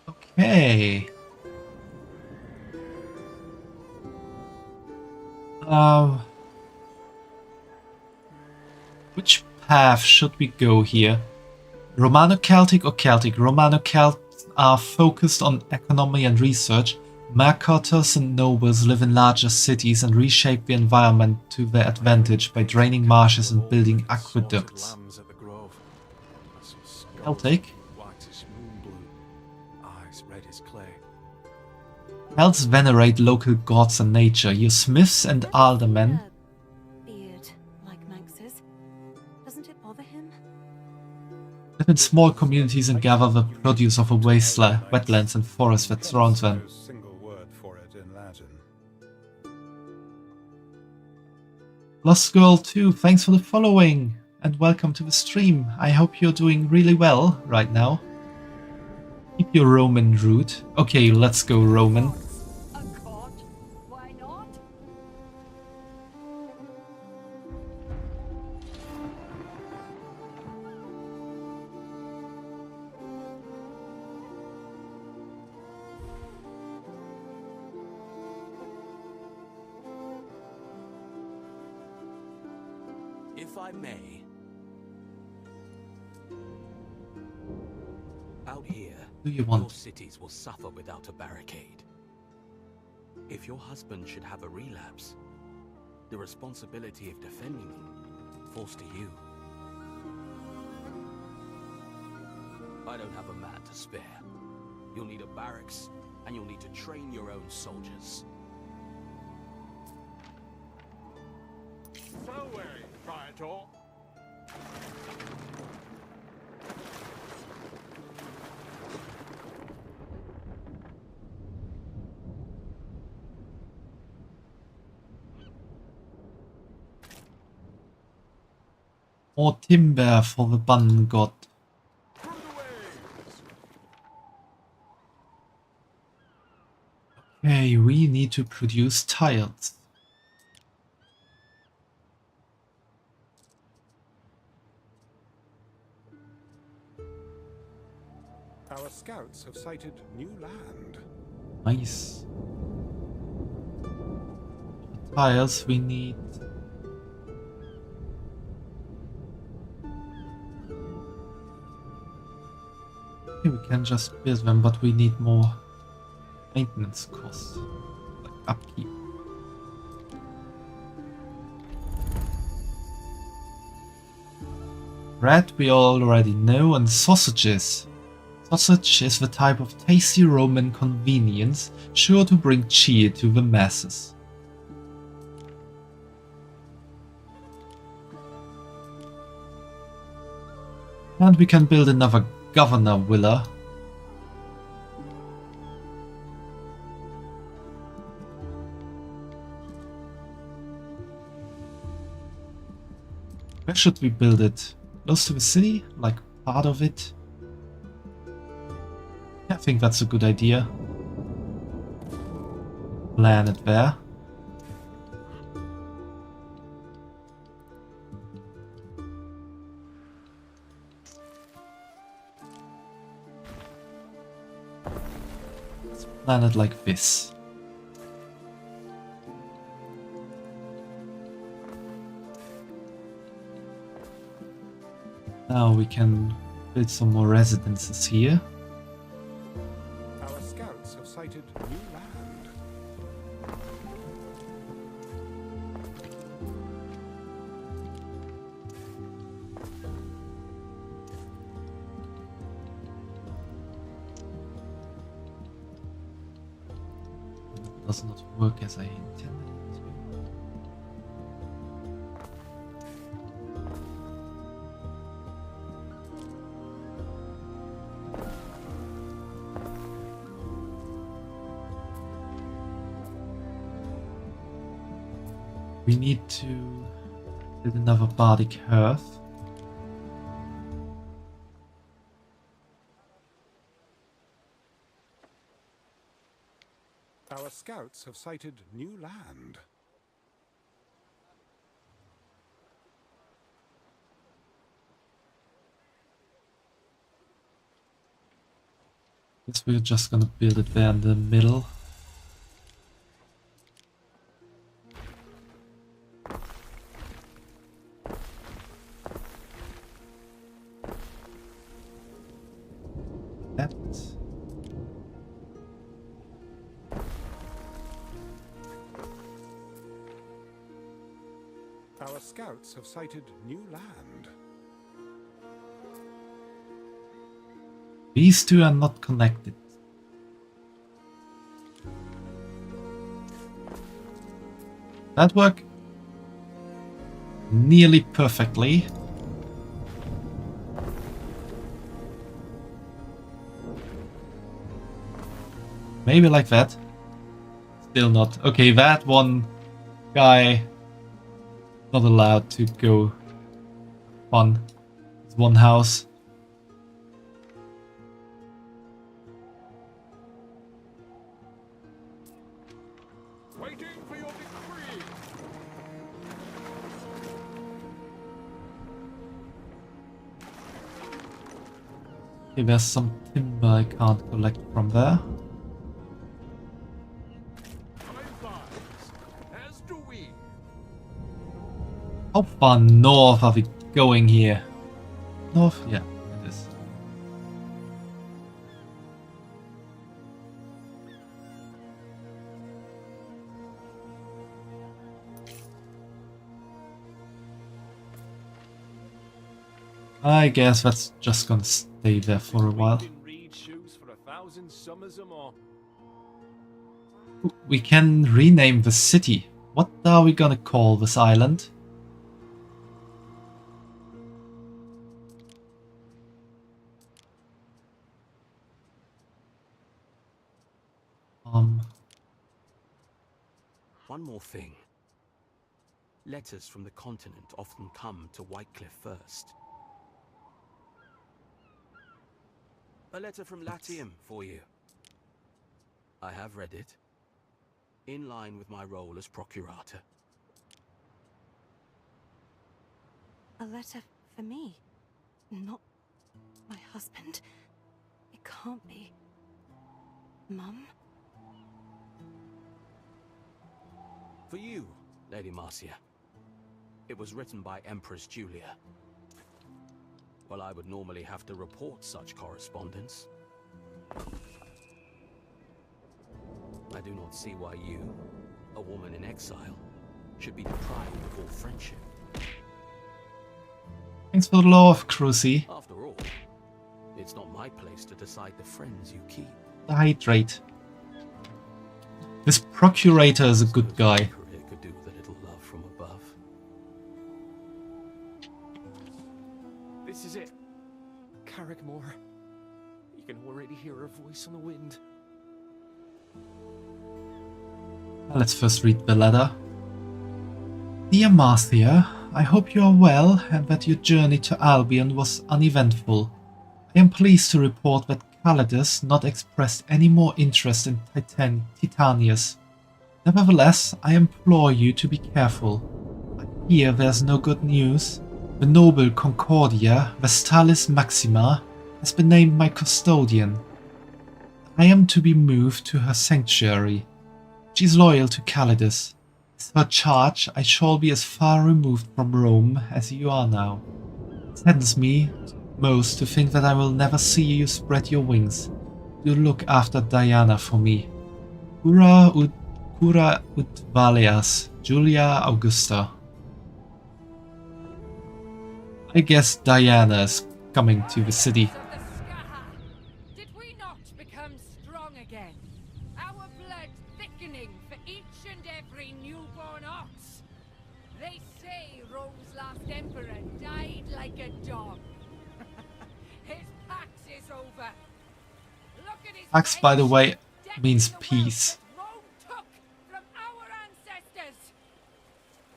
S1: Okay. Which path should we go here? Romano-Celtic or Celtic? Romano-Celts are focused on economy and research. Mercators and nobles live in larger cities and reshape the environment to their advantage by draining marshes and building aqueducts. Celtic? Hells venerate local gods and nature. Your smiths and aldermen.
S2: Beard like Manx's. Doesn't it bother him?
S1: Live in small communities and gather the produce of a wasteland, wetlands and forests that surround them.
S6: Single word for it in Latin.
S1: Lost Girl 2, thanks for the following and welcome to the stream. I hope you're doing really well right now. Keep your Roman route. Okay, let's go Roman.
S15: Why not?
S12: If I may. Out here,
S1: do you want?
S12: Your cities will suffer without a barricade. If your husband should have a relapse, the responsibility of defending them falls to you. I don't have a man to spare. You'll need a barracks, and you'll need to train your own soldiers.
S11: So very, Praetor.
S1: More timber for the bun god. Okay, we need to produce tiles.
S6: Our scouts have sighted new land.
S1: Nice. For tiles we need... Okay, we can just build them, but we need more maintenance costs, like upkeep. Bread we already know, and sausages. Sausage is the type of tasty Roman convenience, sure to bring cheer to the masses. And we can build another governor villa. Where should we build it? Close to the city? Like part of it? I think that's a good idea. Plan it there. Let's plan it like this. Now we can build some more residences here.
S6: Our scouts have sighted new land.
S1: It does not work as I intended. We need to build another bardic hearth.
S6: Our scouts have sighted new land.
S1: Guess we're just gonna build it there in the middle. That.
S6: Our scouts have sighted new land.
S1: These two are not connected. That worked nearly perfectly. Maybe like that. Still not. Okay, that one guy not allowed to go on. It's one house.
S11: Waiting for your decree.
S1: Okay, there's some timber I can't collect from there.
S11: As do we.
S1: How far north are we going here? North? Yeah, it is. I guess that's just gonna stay there for a while.
S11: Reed shoes for 1,000 summers or more.
S1: We can rename the city. What are we gonna call this island?
S12: One more thing. Letters from the continent often come to Whitecliff first. A letter from Latium for you. I have read it. In line with my role as procurator.
S2: A letter for me? Not my husband. It can't be. Mum?
S12: For you, Lady Marcia. It was written by Empress Julia. Well, I would normally have to report such correspondence. I do not see why you, a woman in exile, should be deprived of all friendship.
S1: Thanks for the love, Crucy.
S12: After all, it's not my place to decide the friends you keep.
S1: Hydrate. This procurator is a good guy.
S12: Career could do with a little love from above.
S13: This is it. Carrickmore. You can already hear her voice on the wind.
S1: Let's first read the letter. Dear Marcia, I hope you are well and that your journey to Albion was uneventful. I am pleased to report that Calidus not expressed any more interest in Titanius. Nevertheless, I implore you to be careful. I hear there's no good news. The noble Concordia, Vestalis Maxima, has been named my custodian. I am to be moved to her sanctuary. She is loyal to Calidus. As her charge, I shall be as far removed from Rome as you are now. It saddens me most to think that I will never see you spread your wings. Do look after Diana for me. Cura ut valeas, Julia Augusta. I guess Diana is coming to the city.
S15: Did we not become strong again? Our blood thickening for each and every newborn ox. They say Rome's last emperor died like a dog. His pax is over. Look at his
S1: Pax, by the way, means peace.
S15: Rome took from our ancestors.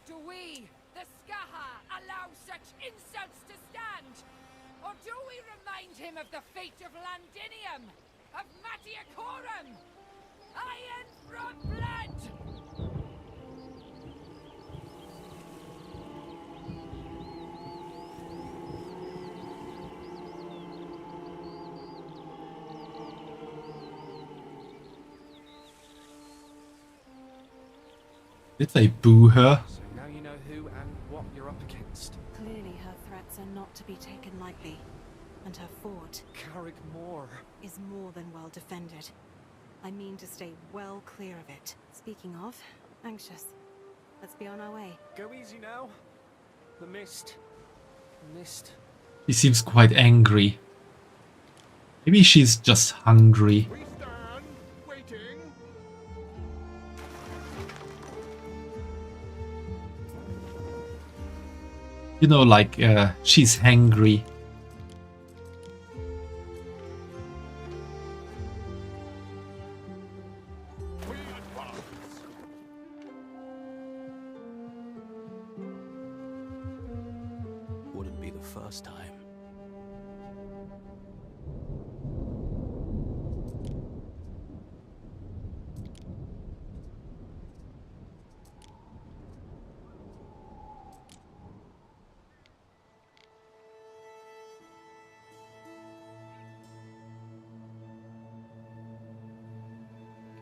S15: Do we, the Skaha, allow such insults to stand? Or do we remind him of the fate of Landinium, of Matiacorum? Iron from blood!
S1: Did they boo her?
S13: So now you know who and what you're up against.
S2: Clearly her threats are not to be taken lightly. And her fort
S13: Carrickmore
S2: is more than well defended. I mean to stay well clear of it. Speaking of, anxious. Let's be on our way.
S13: Go easy now. The mist.
S1: She seems quite angry. Maybe she's just hungry.
S11: We stand, waiting.
S1: You know, like, she's hangry.
S12: Wouldn't be the first time.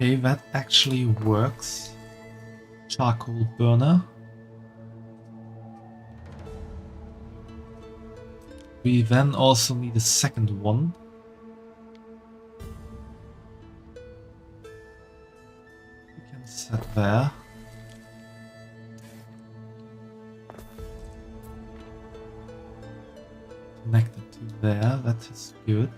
S1: Okay, that actually works. Charcoal burner. We then also need a second one. We can set there. Connected to there, that is good.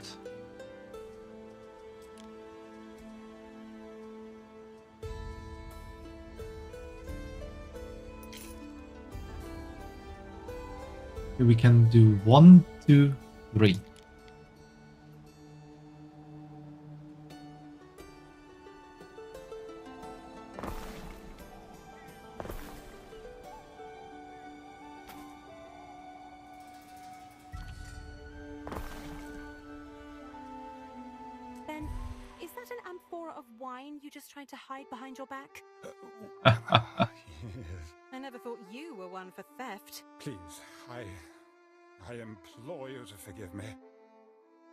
S1: We can do 1, 2, 3.
S2: Ben, is that an amphora of wine you just tried to hide behind your back? I never thought you were one for theft.
S6: Please, I implore you to forgive me.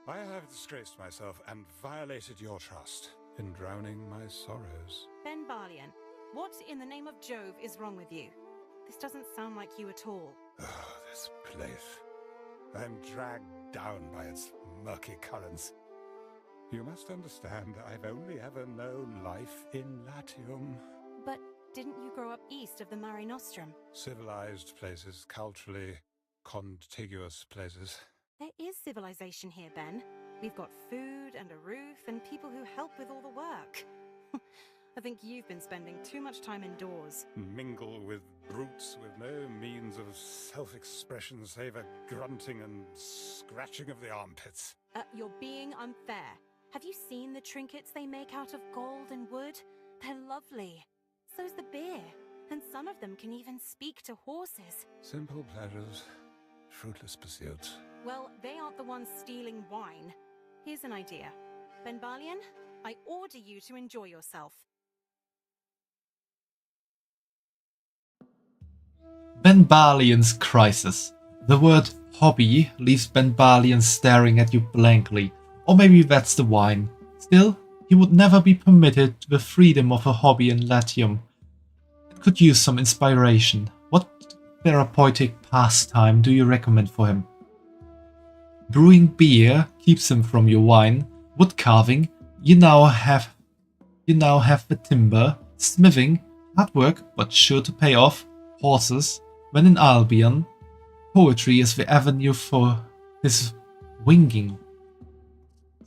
S6: I have disgraced myself and violated your trust in drowning my sorrows.
S2: Ben Barlian, what in the name of Jove is wrong with you? This doesn't sound like you at all.
S6: Oh, this place. I'm dragged down by its murky currents. You must understand, I've only ever known life in Latium.
S2: But didn't you grow up east of the Mare Nostrum?
S6: Civilized places, culturally contiguous places.
S2: There is civilization here, Ben. We've got food and a roof and people who help with all the work. I think you've been spending too much time indoors.
S6: Mingle with brutes with no means of self-expression save a grunting and scratching of the armpits.
S2: You're being unfair. Have you seen the trinkets they make out of gold and wood? They're lovely. So's the beer. And some of them can even speak to horses.
S6: Simple pleasures, fruitless pursuits.
S2: Well, they aren't the ones stealing wine. Here's an idea. Ben Barlian, I order you to enjoy yourself.
S1: Ben Barlian's crisis. The word hobby leaves Ben Barlian staring at you blankly. Or maybe that's the wine. Still, he would never be permitted the freedom of a hobby in Latium. It could use some inspiration. What therapeutic pastime do you recommend for him? Brewing beer keeps him from your wine. Wood carving, you now have the timber. Smithing, hard work but sure to pay off. Horses, when in Albion. Poetry is the avenue for his winging.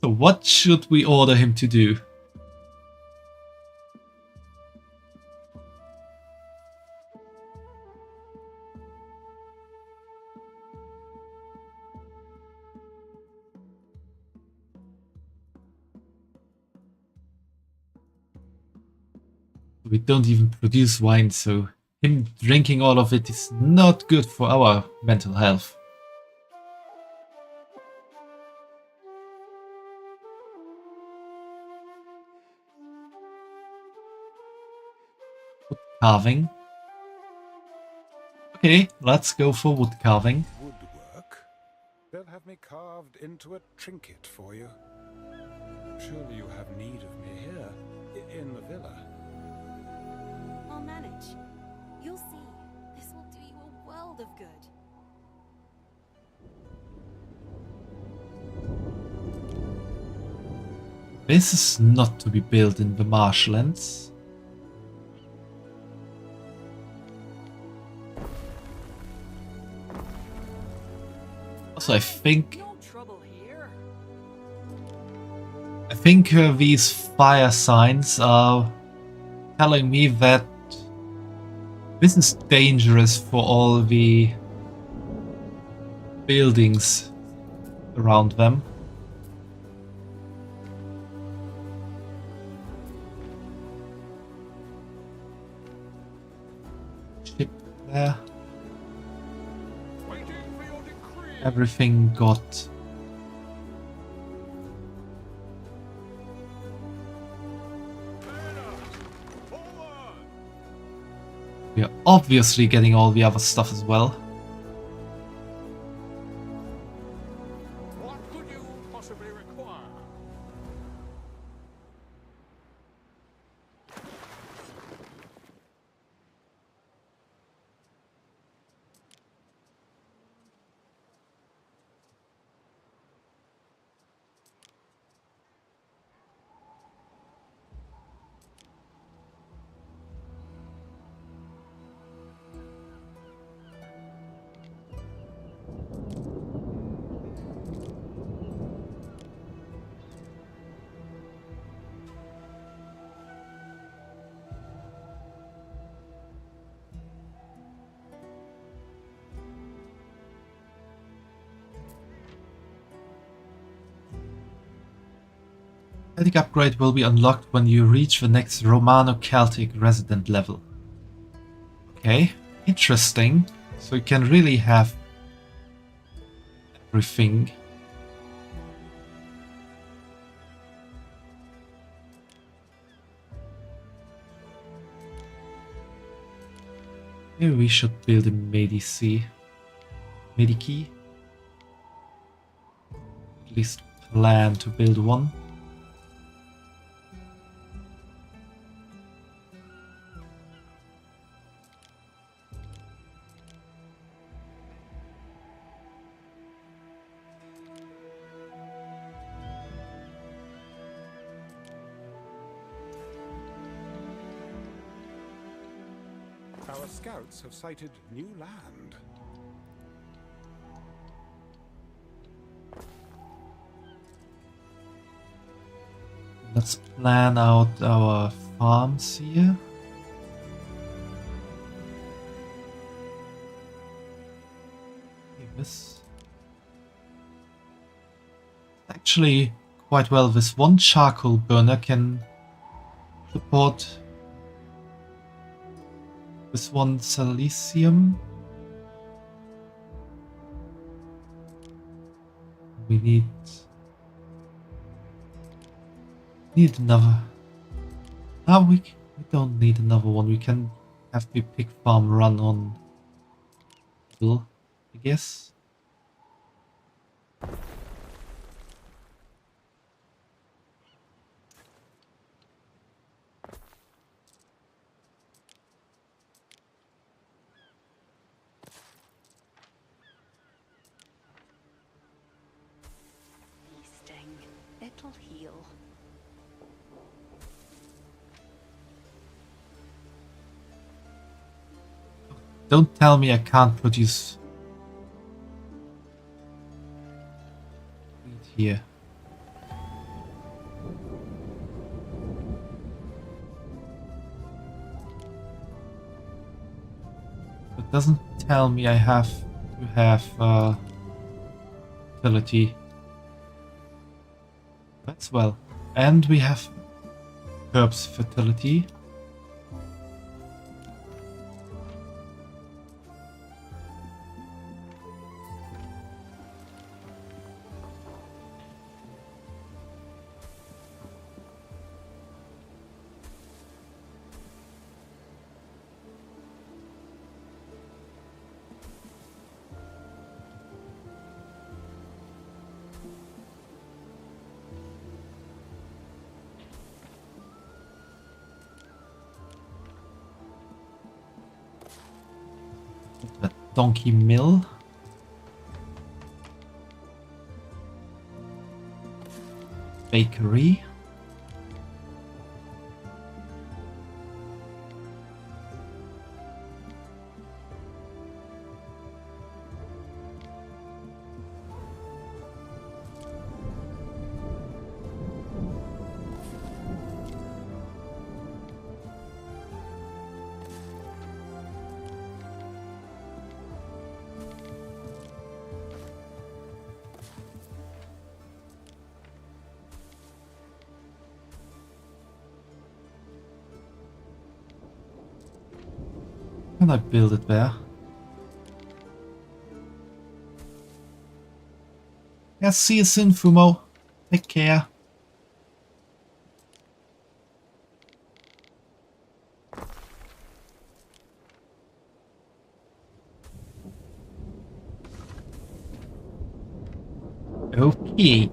S1: So what should we order him to do? We don't even produce wine, so him drinking all of it is not good for our mental health. Wood carving. Okay, let's go for wood carving.
S6: Woodwork? They'll have me carved into a trinket for you. Surely you have need of me here, in the villa.
S2: I'll manage. You'll see. This will do you a world of good.
S1: This is not to be built in the marshlands. Also, I think these fire signs are telling me that this is dangerous for all the buildings around them. Ship there. Everything got we are obviously getting all the other stuff as well.
S11: What could you possibly require?
S1: Celtic upgrade will be unlocked when you reach the next Romano-Celtic resident level. Okay, interesting. So you can really have everything. Maybe we should build a Medici. Medici? At least plan to build one.
S6: Our scouts have sighted new land.
S1: Let's plan out our farms here. Okay, this actually quite well. This one charcoal burner can support this one silicium. We need another. No, we don't need another one. We can have the pig farm run on wool, I guess.
S5: It'll heal.
S1: Don't tell me I can't produce wheat here. It doesn't tell me I have to have fertility. That's well. And we have herbs fertility. Donkey mill. Bakery. can I build it there? Yeah, see you soon, Fumo. Take care. Okay.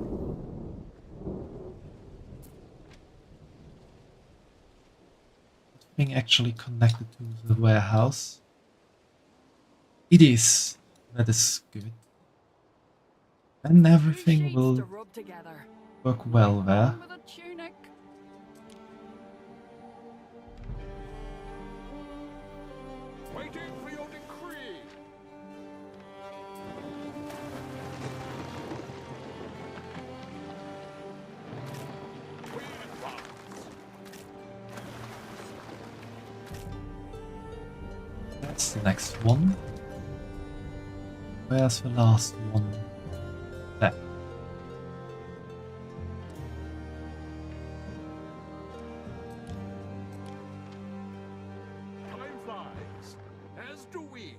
S1: Thing actually connected to the warehouse. It is. That is good. And everything will work well there.
S11: Waiting for your decree. We advance.
S1: That's the next one. Where's the last one? There.
S11: Time flies, as do we.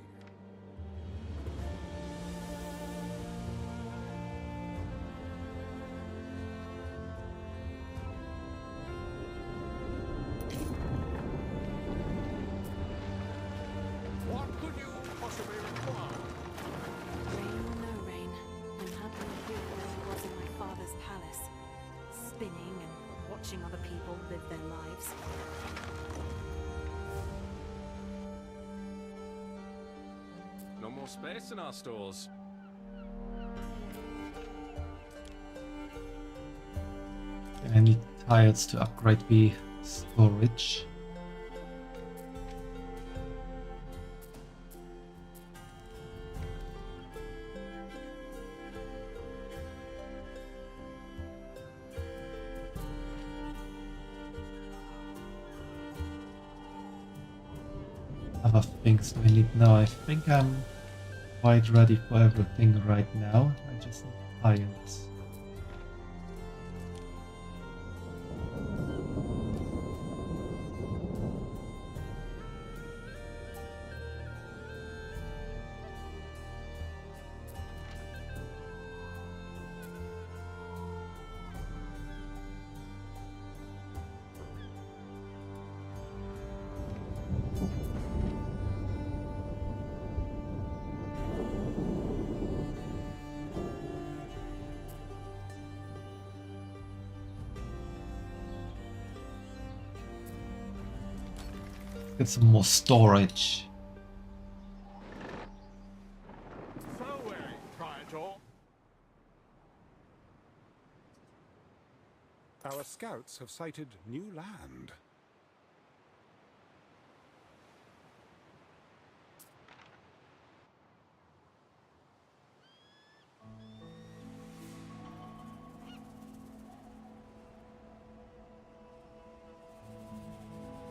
S11: What could you possibly require?
S2: Rain or no rain, I'm happily here where I was in my father's palace, spinning and watching other people live their lives.
S14: No more space in our stores.
S1: I need tires to upgrade the storage. Other things we need now. I think I'm quite ready for everything right now. I just need tires. Get some more storage.
S11: Farewell, Praetor.
S6: Our scouts have sighted new land.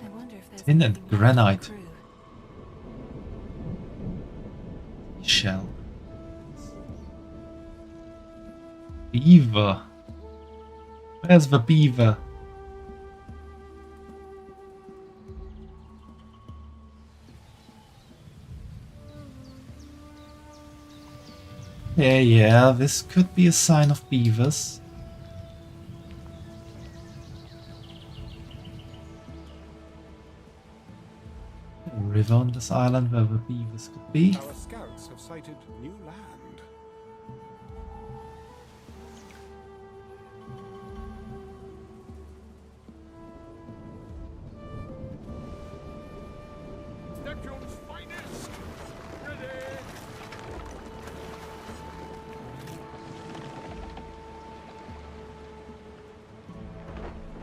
S2: I wonder if there's
S1: Tin and
S2: anything
S1: granite.
S2: crew.
S1: Shell. Beaver. Where's the beaver? Yeah, this could be a sign of beavers. A river on this island where the beavers could be.
S6: Our scouts have sighted new land.
S11: Neptune's finest. Ready.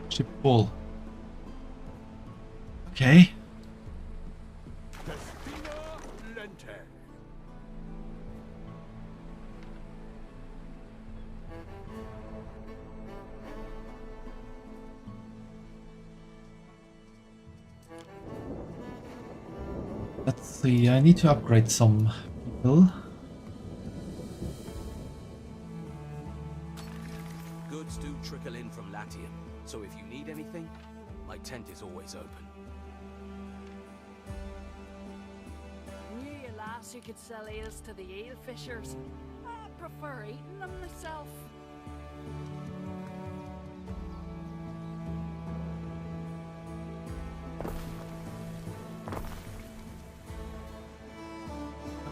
S1: Ship full. Okay.
S11: Destina Lente.
S1: Let's see, I need to upgrade some people.
S12: Goods do trickle in from Latium, so if you need anything, my tent is always open.
S16: glass you could sell eels to the eel fishers. I prefer eating them myself.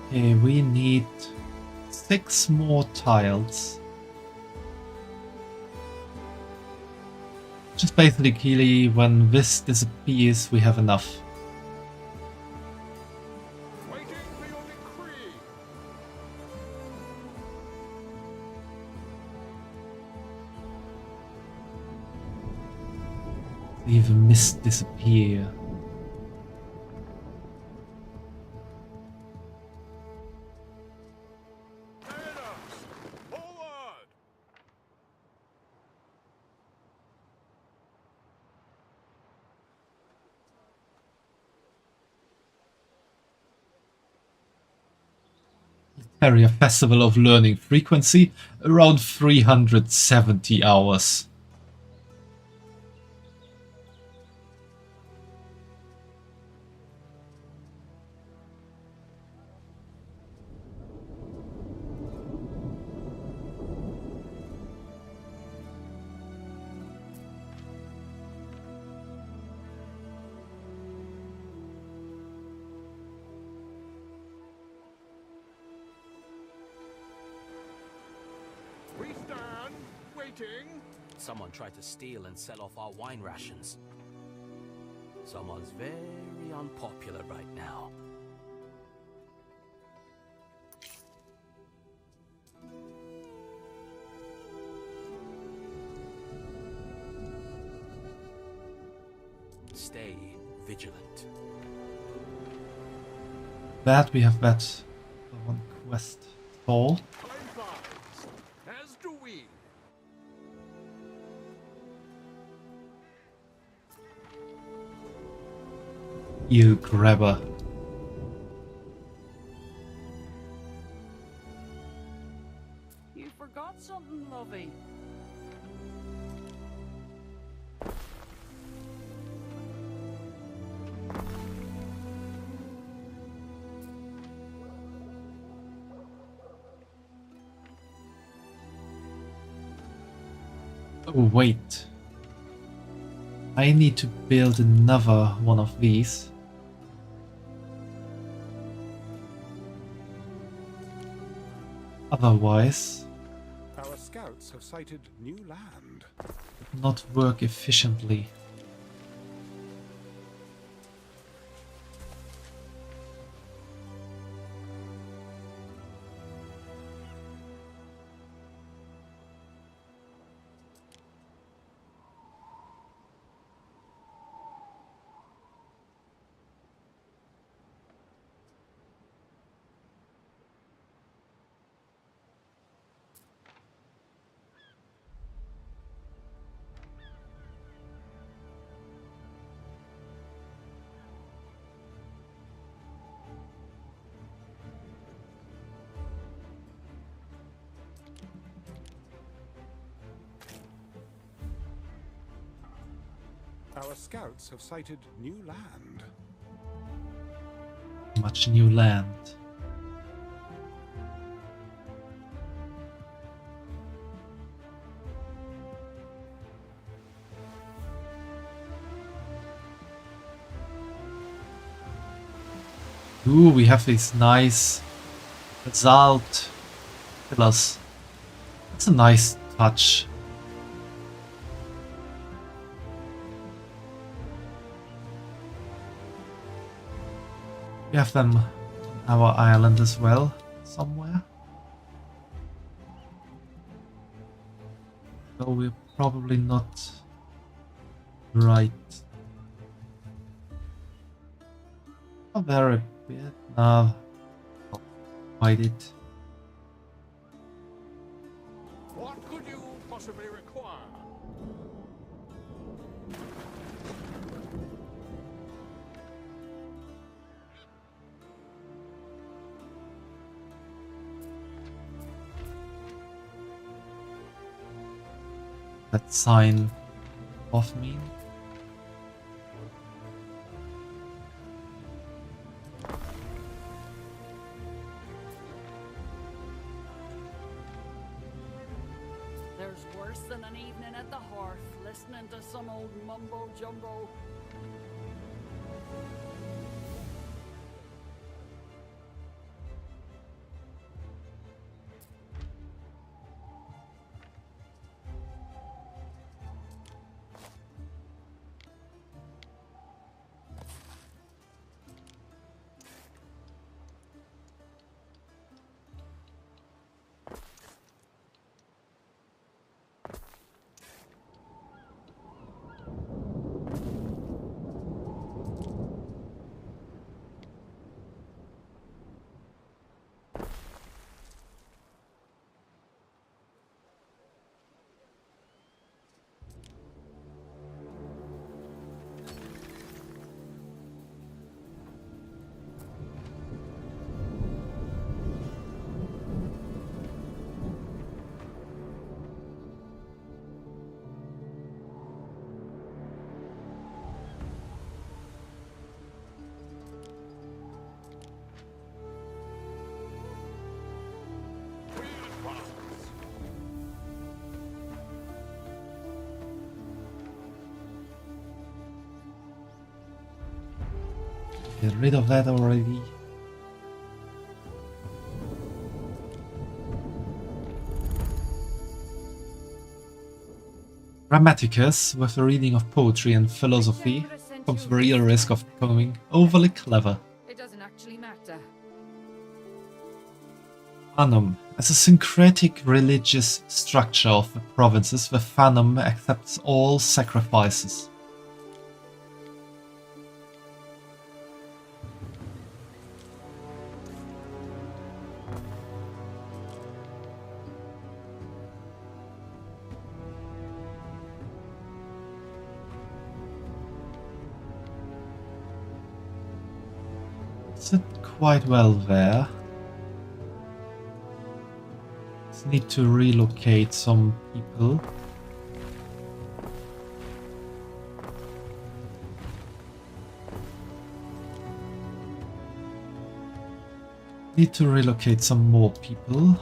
S1: Okay, we need 6 more tiles. Just basically when this disappears, we have enough. Leave a mist disappear. Area Festival of Learning frequency around 370 hours.
S12: Someone tried to steal and sell off our wine rations. Someone's very unpopular right now. Stay vigilant.
S1: That we have that one quest all.
S11: As do we.
S1: You grabber.
S16: You forgot something, lovey.
S1: Oh, wait. I need to build another one of these. Otherwise,
S6: our scouts have sighted new land.
S1: it would not work efficiently.
S6: Our scouts have sighted new land.
S1: Much new land. Ooh, we have these nice basalt pillars. That's a nice touch. We have them on our island as well, somewhere. So we're probably not right. A very bit. No, I'll hide it.
S11: What could you possibly require?
S1: That sign of me.
S16: worse than an evening at the hearth, listening to some old mumbo-jumbo.
S1: Get rid of that already. Grammaticus, with a reading of poetry and philosophy, comes the real risk of becoming overly clever.
S15: It doesn't actually matter.
S1: Phanum. As a syncretic religious structure of the provinces, the Phanum accepts all sacrifices. Sit quite well there. Just need to relocate some people. Need to relocate some more people.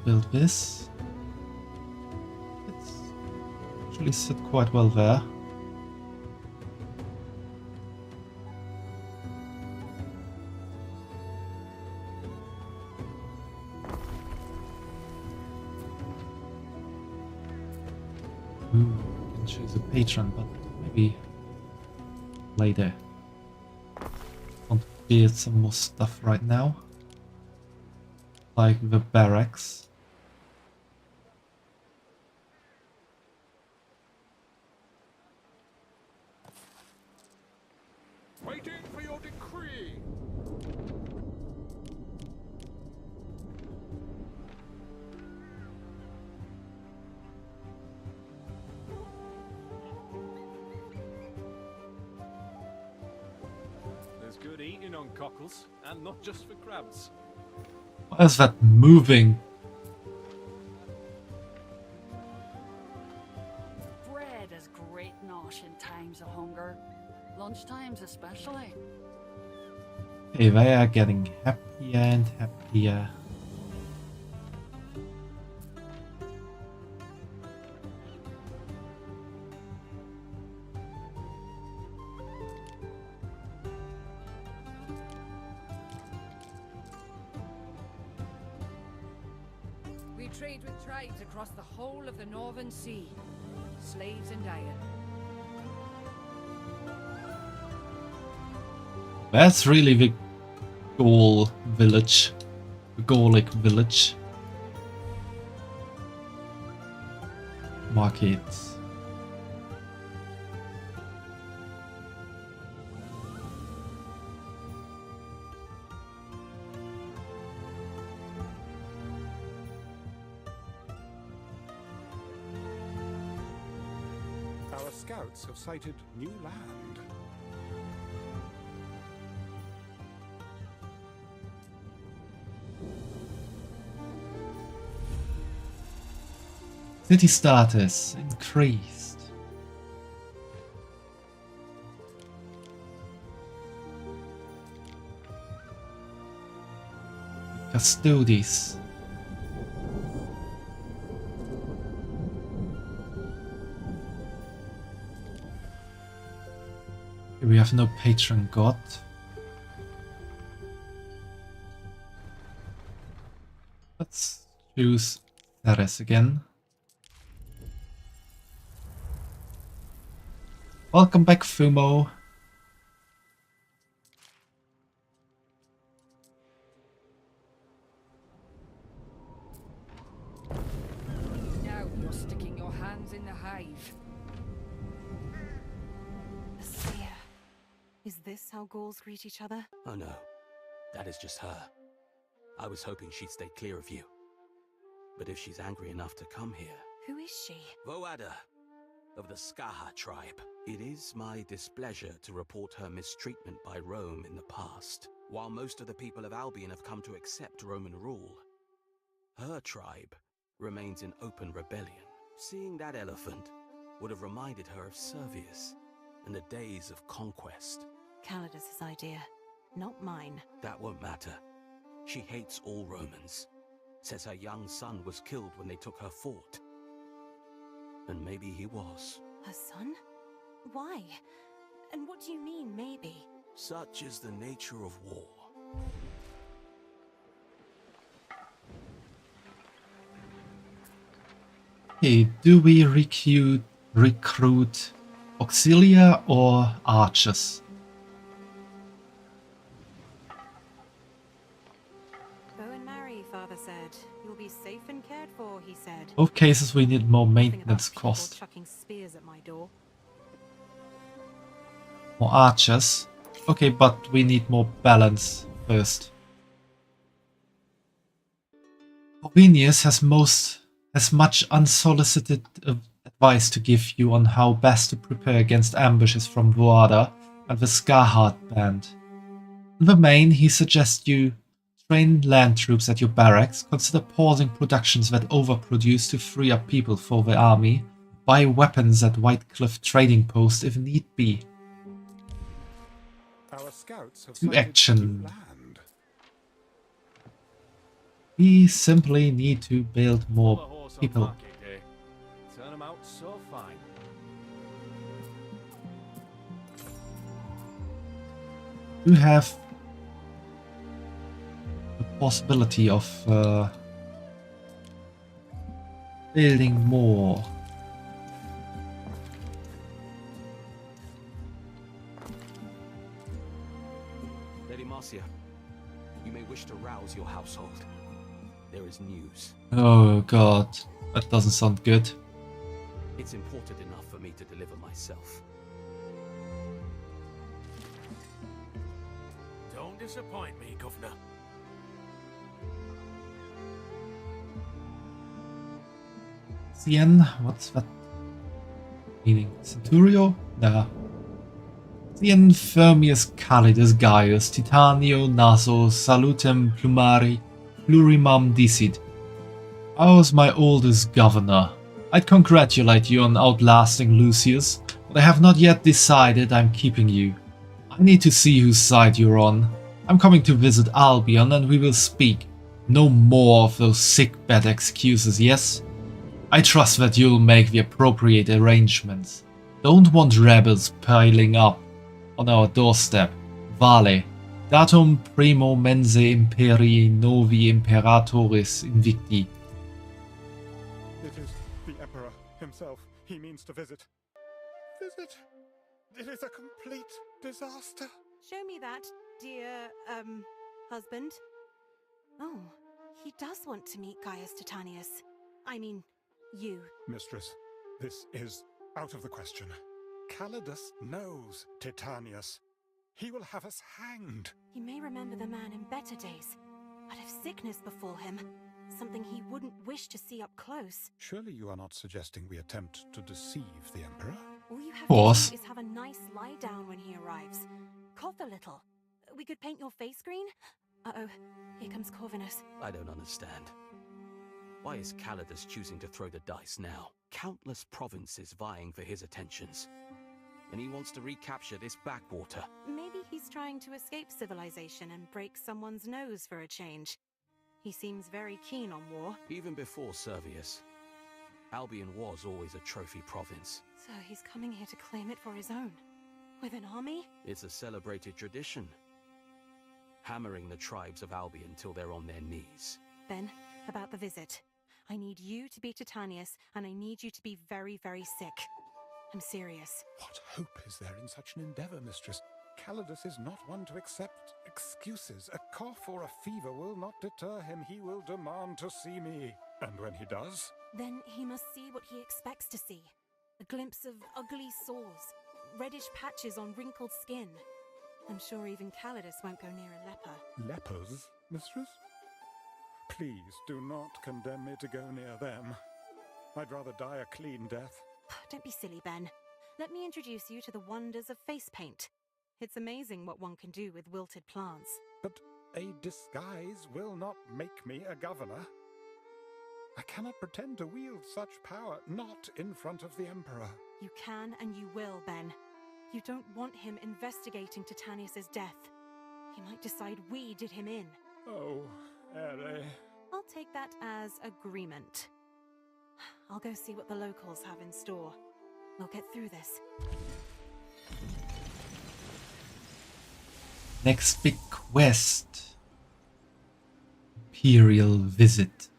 S1: Build this. It's actually sit quite well there. I can choose a patron, but maybe later. Want to build some more stuff right now. Like the barracks.
S11: Waiting for your decree.
S14: There's good eating on cockles, and not just for crabs.
S1: What is that moving?
S16: Bread is great nosh in times of hunger. Lunchtimes especially.
S1: Okay, they are getting happier and happier.
S15: We trade with tribes across the whole of the Northern Sea. Slaves and iron.
S1: That's really the Gaul village. The Gaulic village. Market.
S6: Our scouts have sighted new land.
S1: City status increased. Custodies. Here we have no patron god. Let's choose Ceres again. Welcome back, Fumo.
S15: Now you're sticking your hands in the hive.
S2: A seer. Is this how ghouls greet each other?
S12: Oh no, that is just her. I was hoping she'd stay clear of you. But if she's angry enough to come here...
S2: Who is she?
S12: Voada, of the Skaha tribe. It is my displeasure to report her mistreatment by Rome in the past. While most of the people of Albion have come to accept Roman rule, her tribe remains in open rebellion. Seeing that elephant would have reminded her of Servius and the days of conquest.
S2: Calidus's idea, not mine.
S12: That won't matter. She hates all Romans. Says her young son was killed when they took her fort. And maybe he was.
S2: Her son? Why? And what do you mean, maybe?
S12: Such is the nature of war.
S1: Hey, do we recruit auxilia or archers?
S2: Go and marry, Father said. You'll be safe and cared for, he said.
S1: Both cases we need more
S2: Nothing
S1: maintenance
S2: about people
S1: cost.
S2: chucking spears at my door.
S1: More archers. Okay, but we need more balance first. Corvinius has much unsolicited advice to give you on how best to prepare against ambushes from Voada and the Scarheart band. In the main, he suggests you train land troops at your barracks, consider pausing productions that overproduce to free up people for the army, buy weapons at Whitecliff trading post if need be.
S6: Our scouts have
S1: To action. We simply need to build more people.
S14: Turn them out so fine.
S1: You have the possibility of building more.
S12: Lady Marcia, you may wish to rouse your household. There is news.
S1: Oh god, that doesn't sound good.
S12: It's important enough for me to deliver myself.
S10: Don't disappoint me, Governor.
S1: Cien, what's that meaning? Centurio? Nah. Cien Firmius Calidus Gaius Titanio Naso Salutem Plumari Plurimam Dicit. I was my oldest governor. I'd congratulate you on outlasting Lucius, but I have not yet decided I'm keeping you. I need to see whose side you're on. I'm coming to visit Albion and we will speak. No more of those sick-bed excuses, yes? I trust that you'll make the appropriate arrangements. Don't want rebels piling up on our doorstep. Vale. Datum primo mense imperii novi imperatoris invicti.
S6: It is the Emperor himself he means to visit. Visit? It is a complete disaster.
S2: Show me that, dear, husband. Oh, he does want to meet Gaius Titanius. I mean, you.
S6: Mistress, this is out of the question. Calidus knows Titanius. He will have us hanged.
S2: He may remember the man in better days, but if sickness befall him, something he wouldn't wish to see up close.
S6: Surely you are not suggesting we attempt to deceive the Emperor?
S2: All you have
S1: Course.
S2: to do is have a nice lie down when he arrives. Cough a little. We could paint your face green. Uh-oh, here comes Corvinus.
S12: I don't understand. Why is Calidus choosing to throw the dice now? Countless provinces vying for his attentions. And he wants to recapture this backwater.
S2: Maybe he's trying to escape civilization and break someone's nose for a change. He seems very keen on war.
S12: Even before Servius, Albion was always a trophy province.
S2: So he's coming here to claim it for his own. With an army?
S12: It's a celebrated tradition. Hammering the tribes of Albion till they're on their knees.
S2: Ben, about the visit. I need you to be Titanius, and I need you to be very, very sick. I'm serious.
S6: What hope is there in such an endeavor, mistress? Calidus is not one to accept excuses. A cough or a fever will not deter him. He will demand to see me. And when he does?
S2: Then he must see what he expects to see. A glimpse of ugly sores, reddish patches on wrinkled skin. I'm sure even Calidus won't go near a leper.
S6: Lepers, mistress? Please do not condemn me to go near them. I'd rather die a clean death.
S2: Don't be silly, Ben. Let me introduce you to the wonders of face paint. It's amazing what one can do with wilted plants.
S6: But a disguise will not make me a governor. I cannot pretend to wield such power, not in front of the Emperor.
S2: You can and you will, Ben. You don't want him investigating Titanius's death. He might decide we did him in.
S6: Oh, Ere.
S2: I'll take that as agreement. I'll go see what the locals have in store. We'll get through this.
S1: Next big quest. Imperial visit.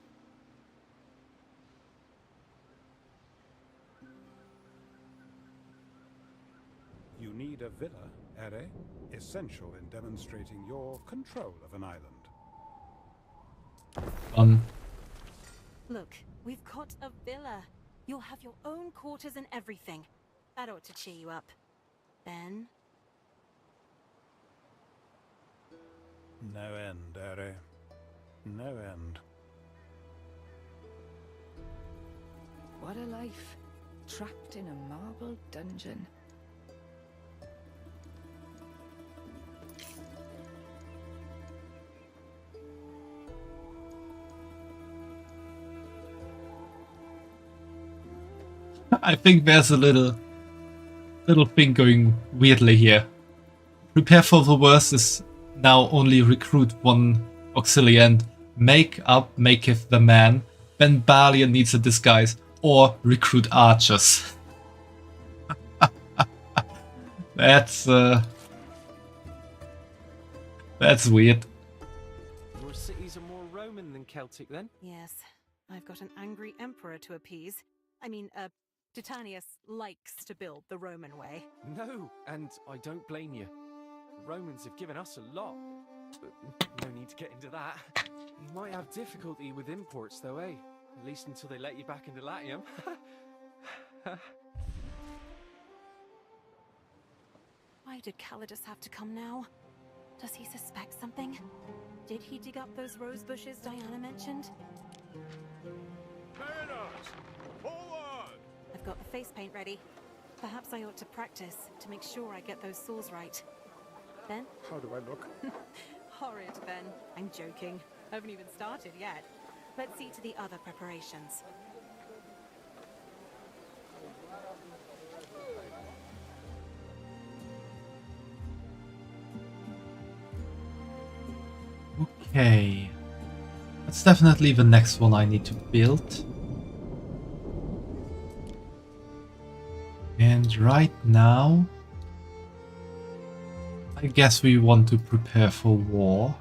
S6: You need a villa, Ere, essential in demonstrating your control of an island.
S2: Look, we've got a villa. You'll have your own quarters and everything. That ought to cheer you up. Ben?
S6: No end, Ere. No end.
S17: What a life. Trapped in a marble dungeon.
S1: I think there's a little thing going weirdly here. Prepare for the worst is now only recruit one auxiliary and maketh the man. Ben Balian needs a disguise or recruit archers. That's weird.
S13: Your cities are more Roman than Celtic then?
S2: Yes, I've got an angry emperor to appease. I mean, Titanius likes to build the Roman way.
S13: No, and I don't blame you. The Romans have given us a lot, but no need to get into that. You might have difficulty with imports though, eh? At least until they let you back into Latium.
S2: Why did Calidus have to come now? Does he suspect something? Did he dig up those rose bushes Diana mentioned?
S11: Mariners! Forward!
S2: I've got the face paint ready. Perhaps I ought to practice to make sure I get those sores right. Ben?
S6: How do I look?
S2: Horrid, Ben. I'm joking. I haven't even started yet. Let's see to the other preparations.
S1: Okay. That's definitely the next one I need to build. And right now, I guess we want to prepare for war.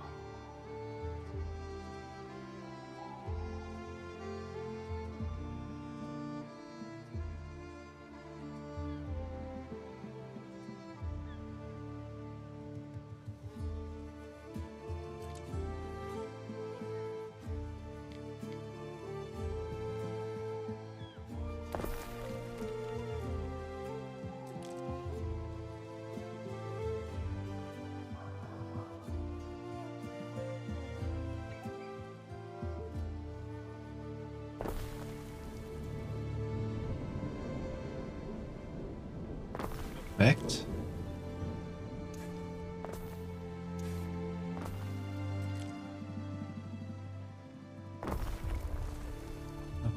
S1: Perfect.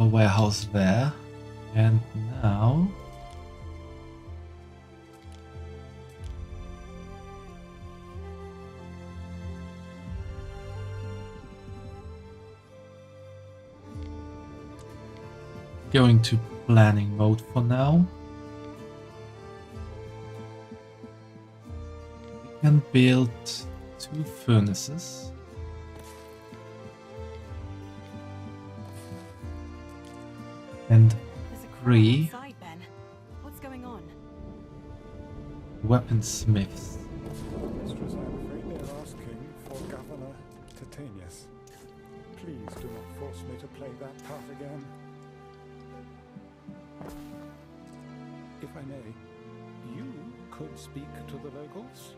S1: a warehouse there. And now... going to planning mode for now. We can build 2 furnaces. And 3
S2: What's going on?
S1: weaponsmiths.
S6: Mistress, I'm afraid they're asking for Governor Titanius. Please do not force me to play that part again. If I may, you could speak to the locals.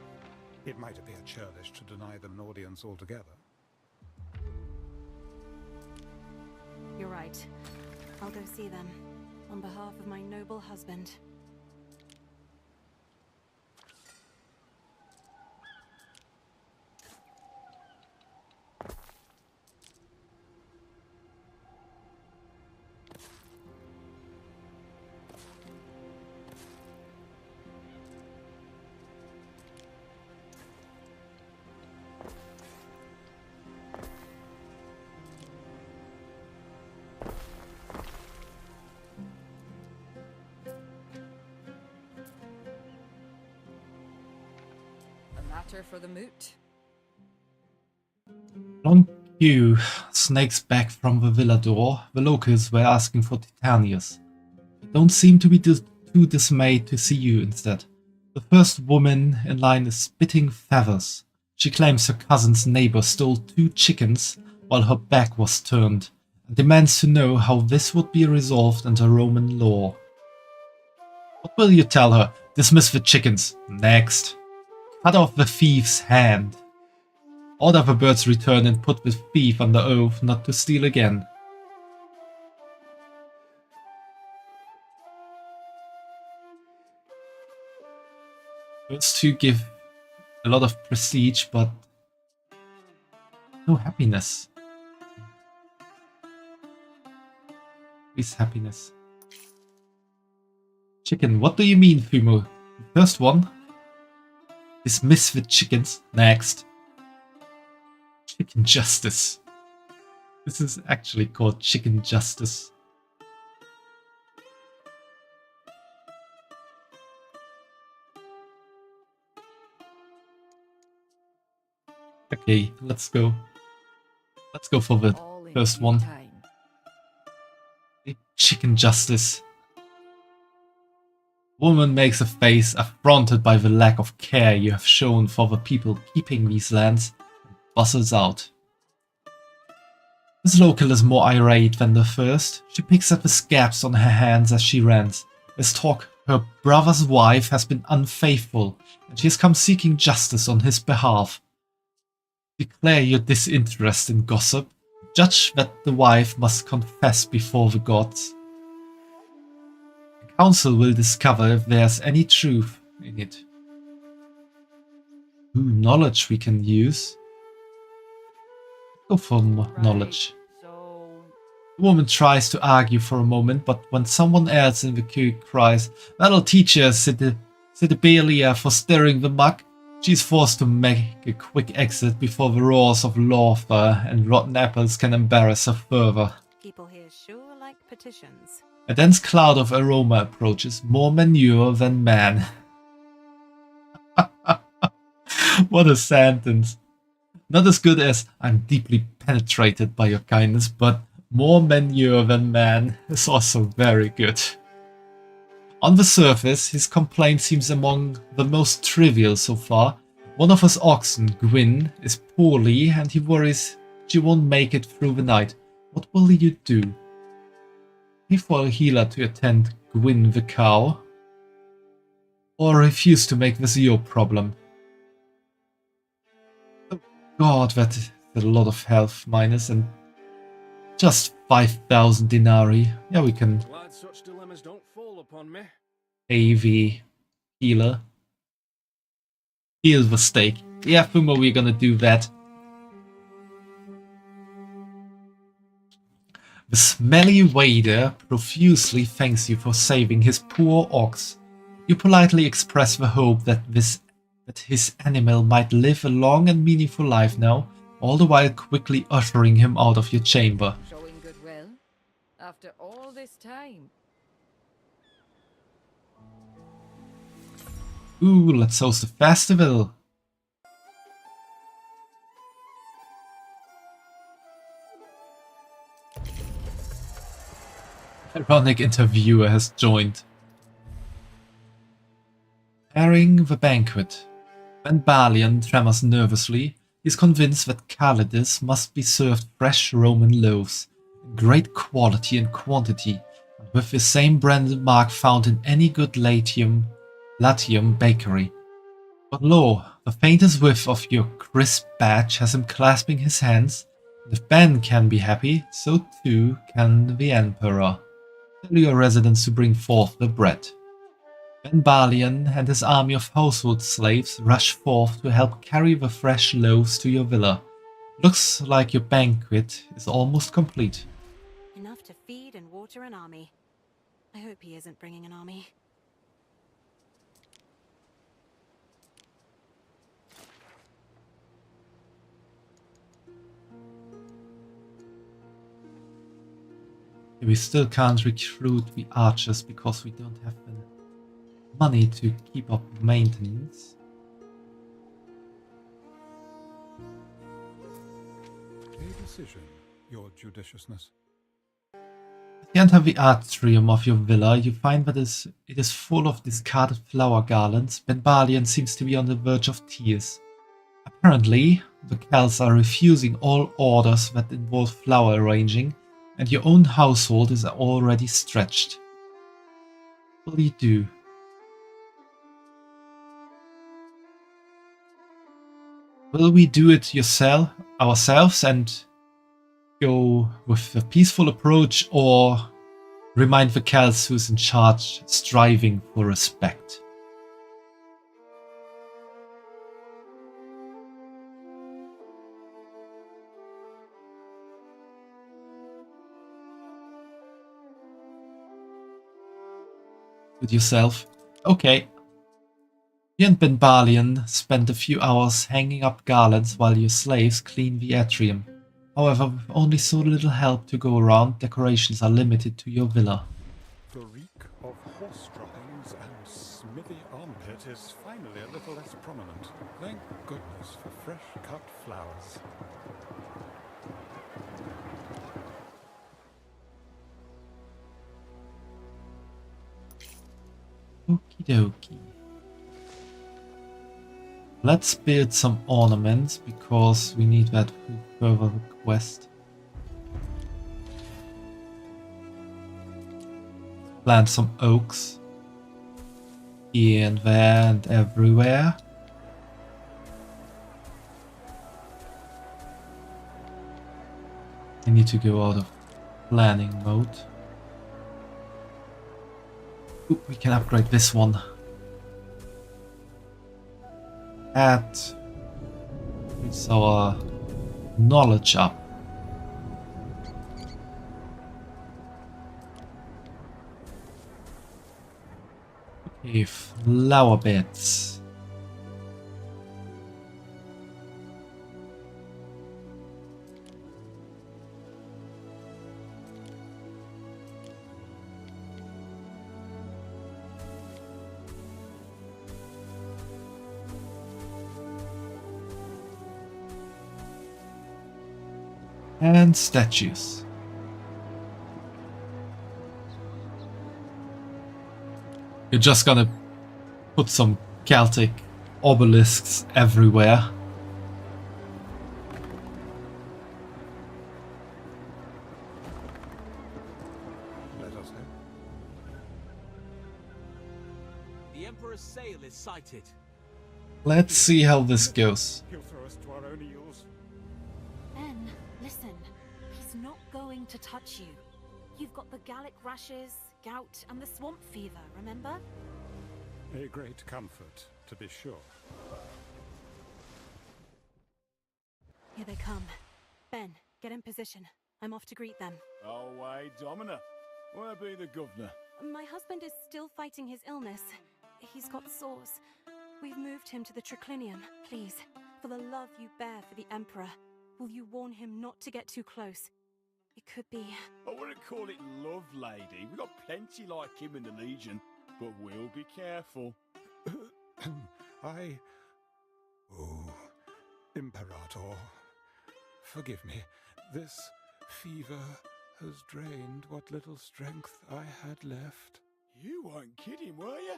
S6: It might appear churlish to deny them an audience altogether.
S2: You're right. I'll go see them, on behalf of my noble husband.
S17: For the moot.
S1: Long queue snakes back from the villa door. The locals were asking for Titanius. They don't seem to be too dismayed to see you instead. The first woman in line is spitting feathers. She claims her cousin's neighbor stole 2 chickens while her back was turned, and demands to know how this would be resolved under Roman law. What will you tell her? Dismiss the chickens. Next. Cut off the thief's hand. Order the birds return and put the thief under oath not to steal again. Birds to give a lot of prestige, but no happiness. Please, happiness. Chicken, what do you mean, Fumo? The first one? Dismiss the chickens. Next. Chicken justice. This is actually called chicken justice. Okay, let's go. Let's go for the first one. Chicken justice. Woman makes a face affronted by the lack of care you have shown for the people keeping these lands, and bustles out. This local is more irate than the first. She picks at the scabs on her hands as she rants. There's talk her brother's wife has been unfaithful, and she has come seeking justice on his behalf. Declare your disinterest in gossip. Judge that the wife must confess before the gods. Council will discover if there's any truth in it. Knowledge we can use. Go for knowledge. The woman tries to argue for a moment, but when someone else in the queue cries, "That'll teach her, Sidibelia, for stirring the muck," she's forced to make a quick exit before the roars of laughter and rotten apples can embarrass her further.
S2: People here sure like petitions.
S1: A dense cloud of aroma approaches, more manure than man. What a sentence. Not as good as "I'm deeply penetrated by your kindness," but more manure than man is also very good. On the surface, his complaint seems among the most trivial so far. One of his oxen, Gwyn, is poorly and he worries she won't make it through the night. What will you do? Pay for a healer to attend Gwyn the cow? Or refuse to make this your problem? Oh god, that is a lot of health minus and just 5,000 denarii. Yeah, we can
S14: Glad such dilemmas don't fall upon me.
S1: AV healer. Heal the stake. Yeah, Fumo, we're gonna do that. The smelly wader profusely thanks you for saving his poor ox. You politely express the hope that his animal might live a long and meaningful life now, all the while quickly ushering him out of your chamber.
S17: Showing goodwill? After all this time?
S1: Ooh, let's host a festival! Ironic interviewer has joined. Preparing the banquet. When Balian tremors nervously, he is convinced that Calidus must be served fresh Roman loaves, in great quality and quantity, and with the same branded mark found in any good Latium bakery. But lo, the faintest whiff of your crisp badge has him clasping his hands, and if Ben can be happy, so too can the Emperor. Tell your residents to bring forth the bread. Ben Balian and his army of household slaves rush forth to help carry the fresh loaves to your villa. Looks like your banquet is almost complete.
S2: Enough to feed and water an army. I hope he isn't bringing an army.
S1: We still can't recruit the archers because we don't have the money to keep up maintenance.
S6: A decision, your judiciousness.
S1: At the end of the atrium of your villa, you find that it is full of discarded flower garlands. Ben Balian seems to be on the verge of tears. Apparently, the Celts are refusing all orders that involve flower arranging, and your own household is already stretched. What will you do? Will we do it ourselves and go with a peaceful approach, or remind the Celts who's in charge, striving for respect? With yourself. Okay. You and Ben Balian spend a few hours hanging up garlands while your slaves clean the atrium. However, with only so little help to go around, decorations are limited to your villa.
S6: The reek of horse droppings and smithy armpit is finally a little less prominent. Thank goodness for fresh cut flowers.
S1: Okie dokie. Let's build some ornaments because we need that for further quest. Plant some oaks here and there and everywhere. I need to go out of planning mode. Ooh, we can upgrade this one. That is our knowledge up. Okay, flower beds. And statues. You're just gonna put some Celtic obelisks everywhere.
S6: Let us hope.
S12: The Emperor's sail is sighted.
S1: Let's see how this goes.
S4: He'll throw us to our own eels.
S2: Ben, listen. He's not going to touch you. You've got the Gallic rashes, gout, and the swamp fever, remember?
S6: A great comfort, to be sure.
S2: Here they come. Ben, get in position. I'm off to greet them.
S11: Oh, wait, Domina. Where be the governor?
S2: My husband is still fighting his illness. He's got sores. We've moved him to the triclinium. Please, for the love you bear for the Emperor, will you warn him not to get too close? It could be...
S11: I wouldn't call it love, lady. We've got plenty like him in the Legion, but we'll be careful.
S6: Oh, Imperator, forgive me. This fever has drained what little strength I had left.
S11: You weren't kidding, were you?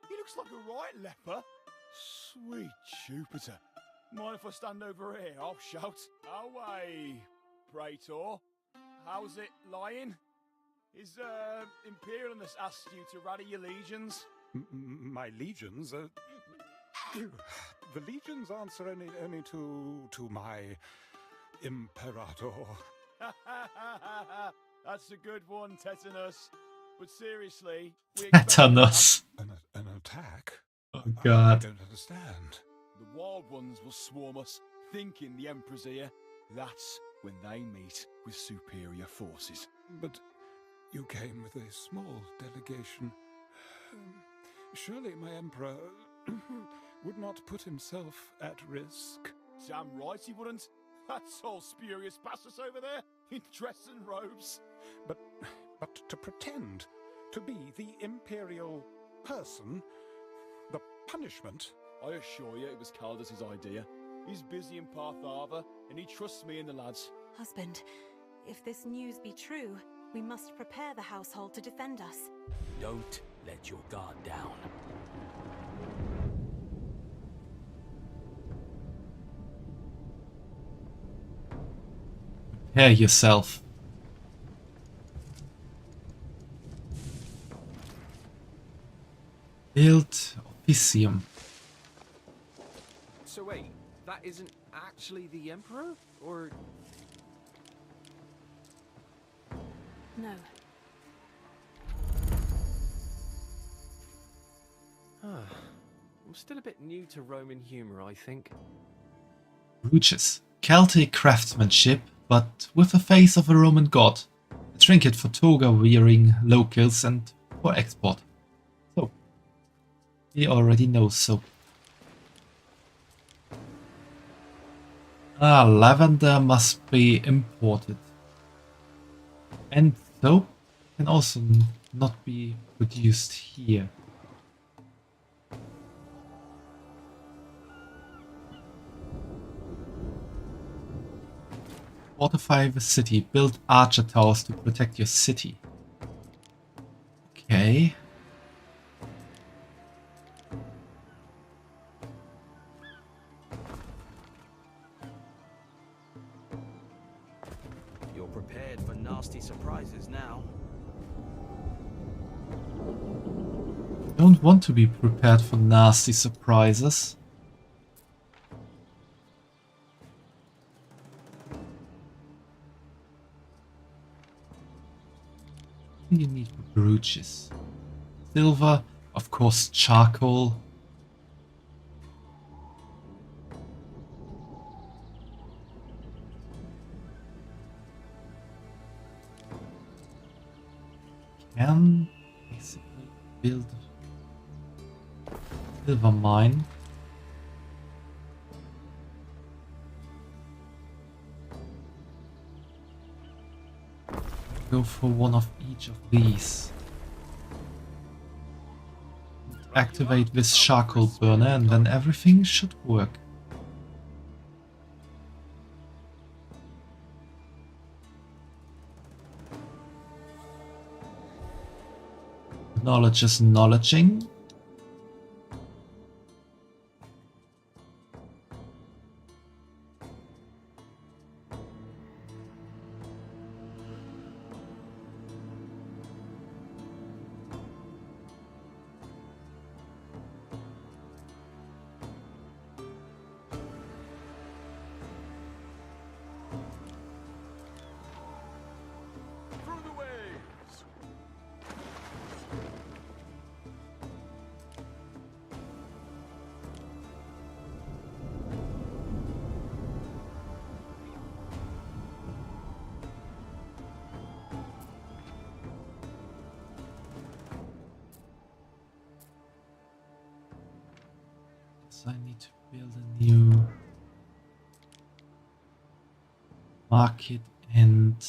S11: He looks like a right leper. Sweet Jupiter. Mind if I stand over here? I'll shout. Away, Praetor. How's it lying? Is Imperialness asked you to rally your legions?
S6: My legions? The legions answer only to my Imperator.
S11: That's a good one, Tetanus. But seriously,
S1: Tetanus.
S6: An attack?
S1: Oh god.
S6: I don't understand.
S11: The wild ones will swarm us, thinking the Emperor's here. That's when they meet with superior forces.
S6: But you came with a small delegation. Surely my Emperor would not put himself at risk.
S11: Damn right he wouldn't. That's all spurious bastards over there, in dress and robes.
S6: But to pretend to be the Imperial person, the punishment...
S11: I assure you it was Caldus' idea. He's busy in Partharva, and he trusts me and the lads.
S2: Husband, if this news be true, we must prepare the household to defend us.
S12: Don't let your guard down.
S1: Prepare yourself. Build Officium.
S13: So wait, that isn't actually the Emperor? Or...
S2: No.
S13: I'm still a bit new to Roman humor, I think.
S1: Brooches. Celtic craftsmanship, but with the face of a Roman god. A trinket for toga-wearing locals and for export. So, he already knows so. Lavender must be imported. And soap can also not be produced here. Fortify the city. Build archer towers to protect your city. Okay.
S12: You're prepared for nasty surprises now.
S1: Don't want to be prepared for nasty surprises. What do you need for brooches? Silver, of course, charcoal. Can basically build silver mine. Go for one of each of these. Activate this charcoal burner and then everything should work. Knowledge is knowledging. So I need to build a new market and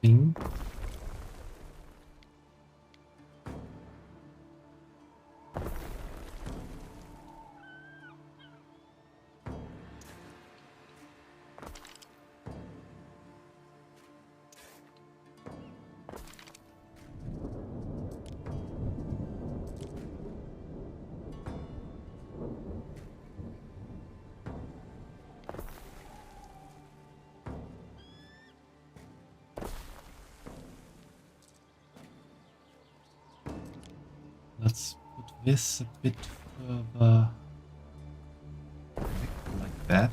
S1: thing. Let's put this a bit further like that.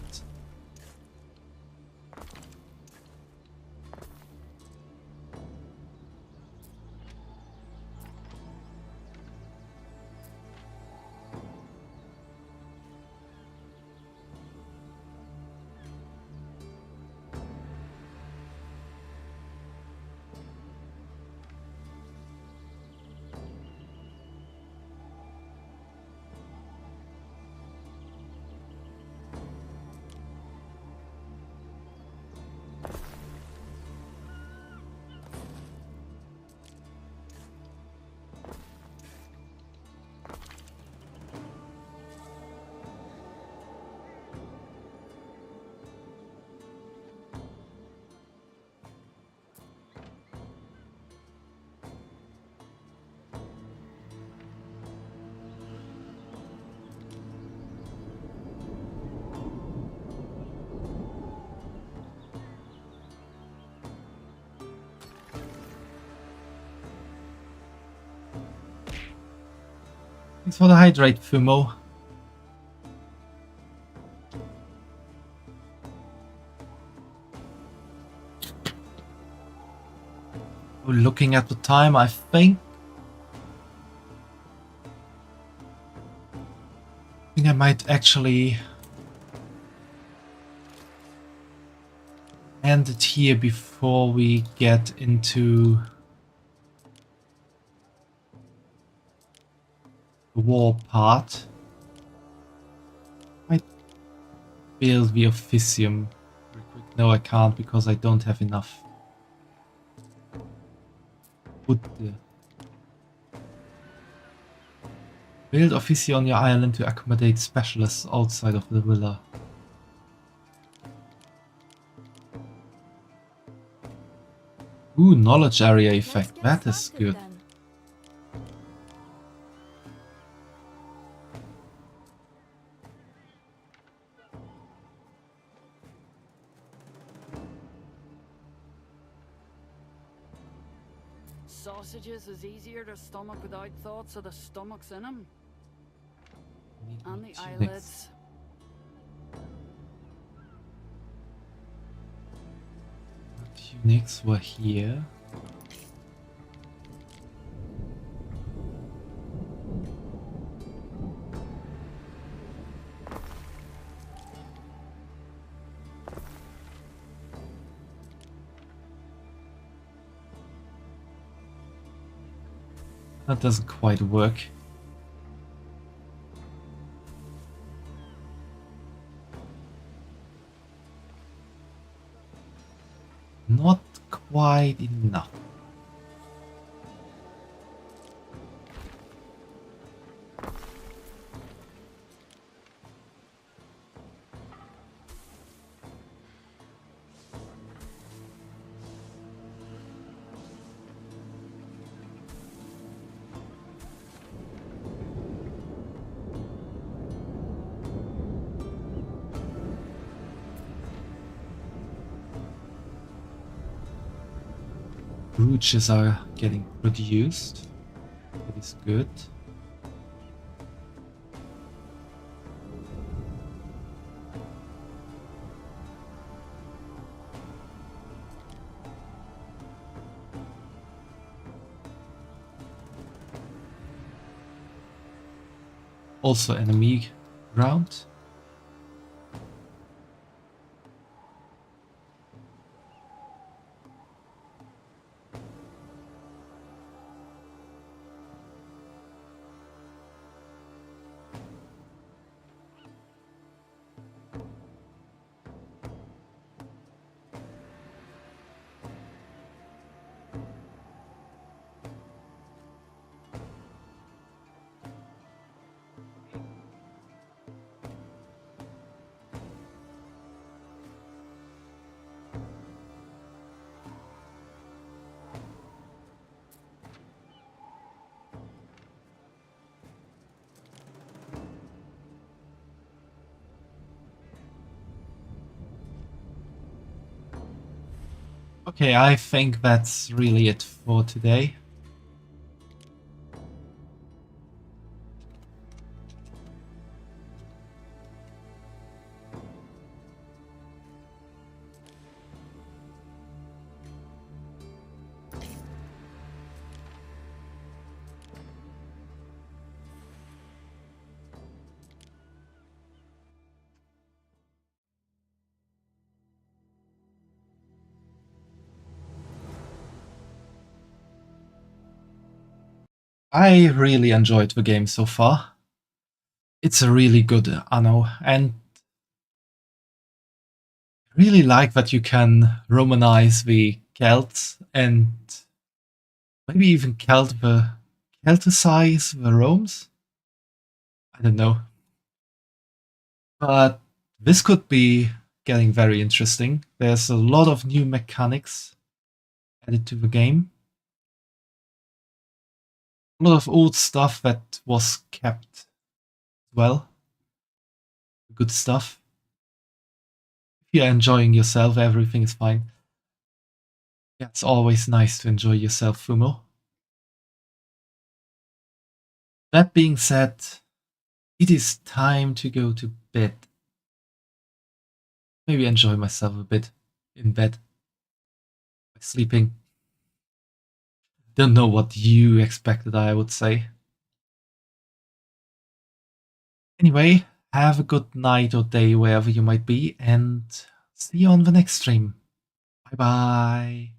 S1: Thanks for the hydrate, Fumo. Looking at the time, I think I might actually end it here before we get into the war part. Might build the officium real quick. No, I can't because I don't have enough wood. Build officio on your island to accommodate specialists outside of the villa. Ooh, knowledge area effect. That is good.
S16: Sausages is easier to stomach without thoughts of the stomachs in them. And the eyelids.
S1: Tunics were here. That doesn't quite work. Not quite enough. Brooches are getting produced. That is good. Also enemy ground. Okay, I think that's really it for today. I really enjoyed the game so far. It's a really good anno, and I really like that you can Romanize the Celts and maybe even Celticize the Romes? I don't know. But this could be getting very interesting. There's a lot of new mechanics added to the game. A lot of old stuff that was kept well. Good stuff. If you're enjoying yourself, everything is fine. Yeah, it's always nice to enjoy yourself, Fumo. That being said, it is time to go to bed. Maybe enjoy myself a bit in bed by sleeping. Don't know what you expected, I would say. Anyway, have a good night or day wherever you might be, and see you on the next stream. Bye bye.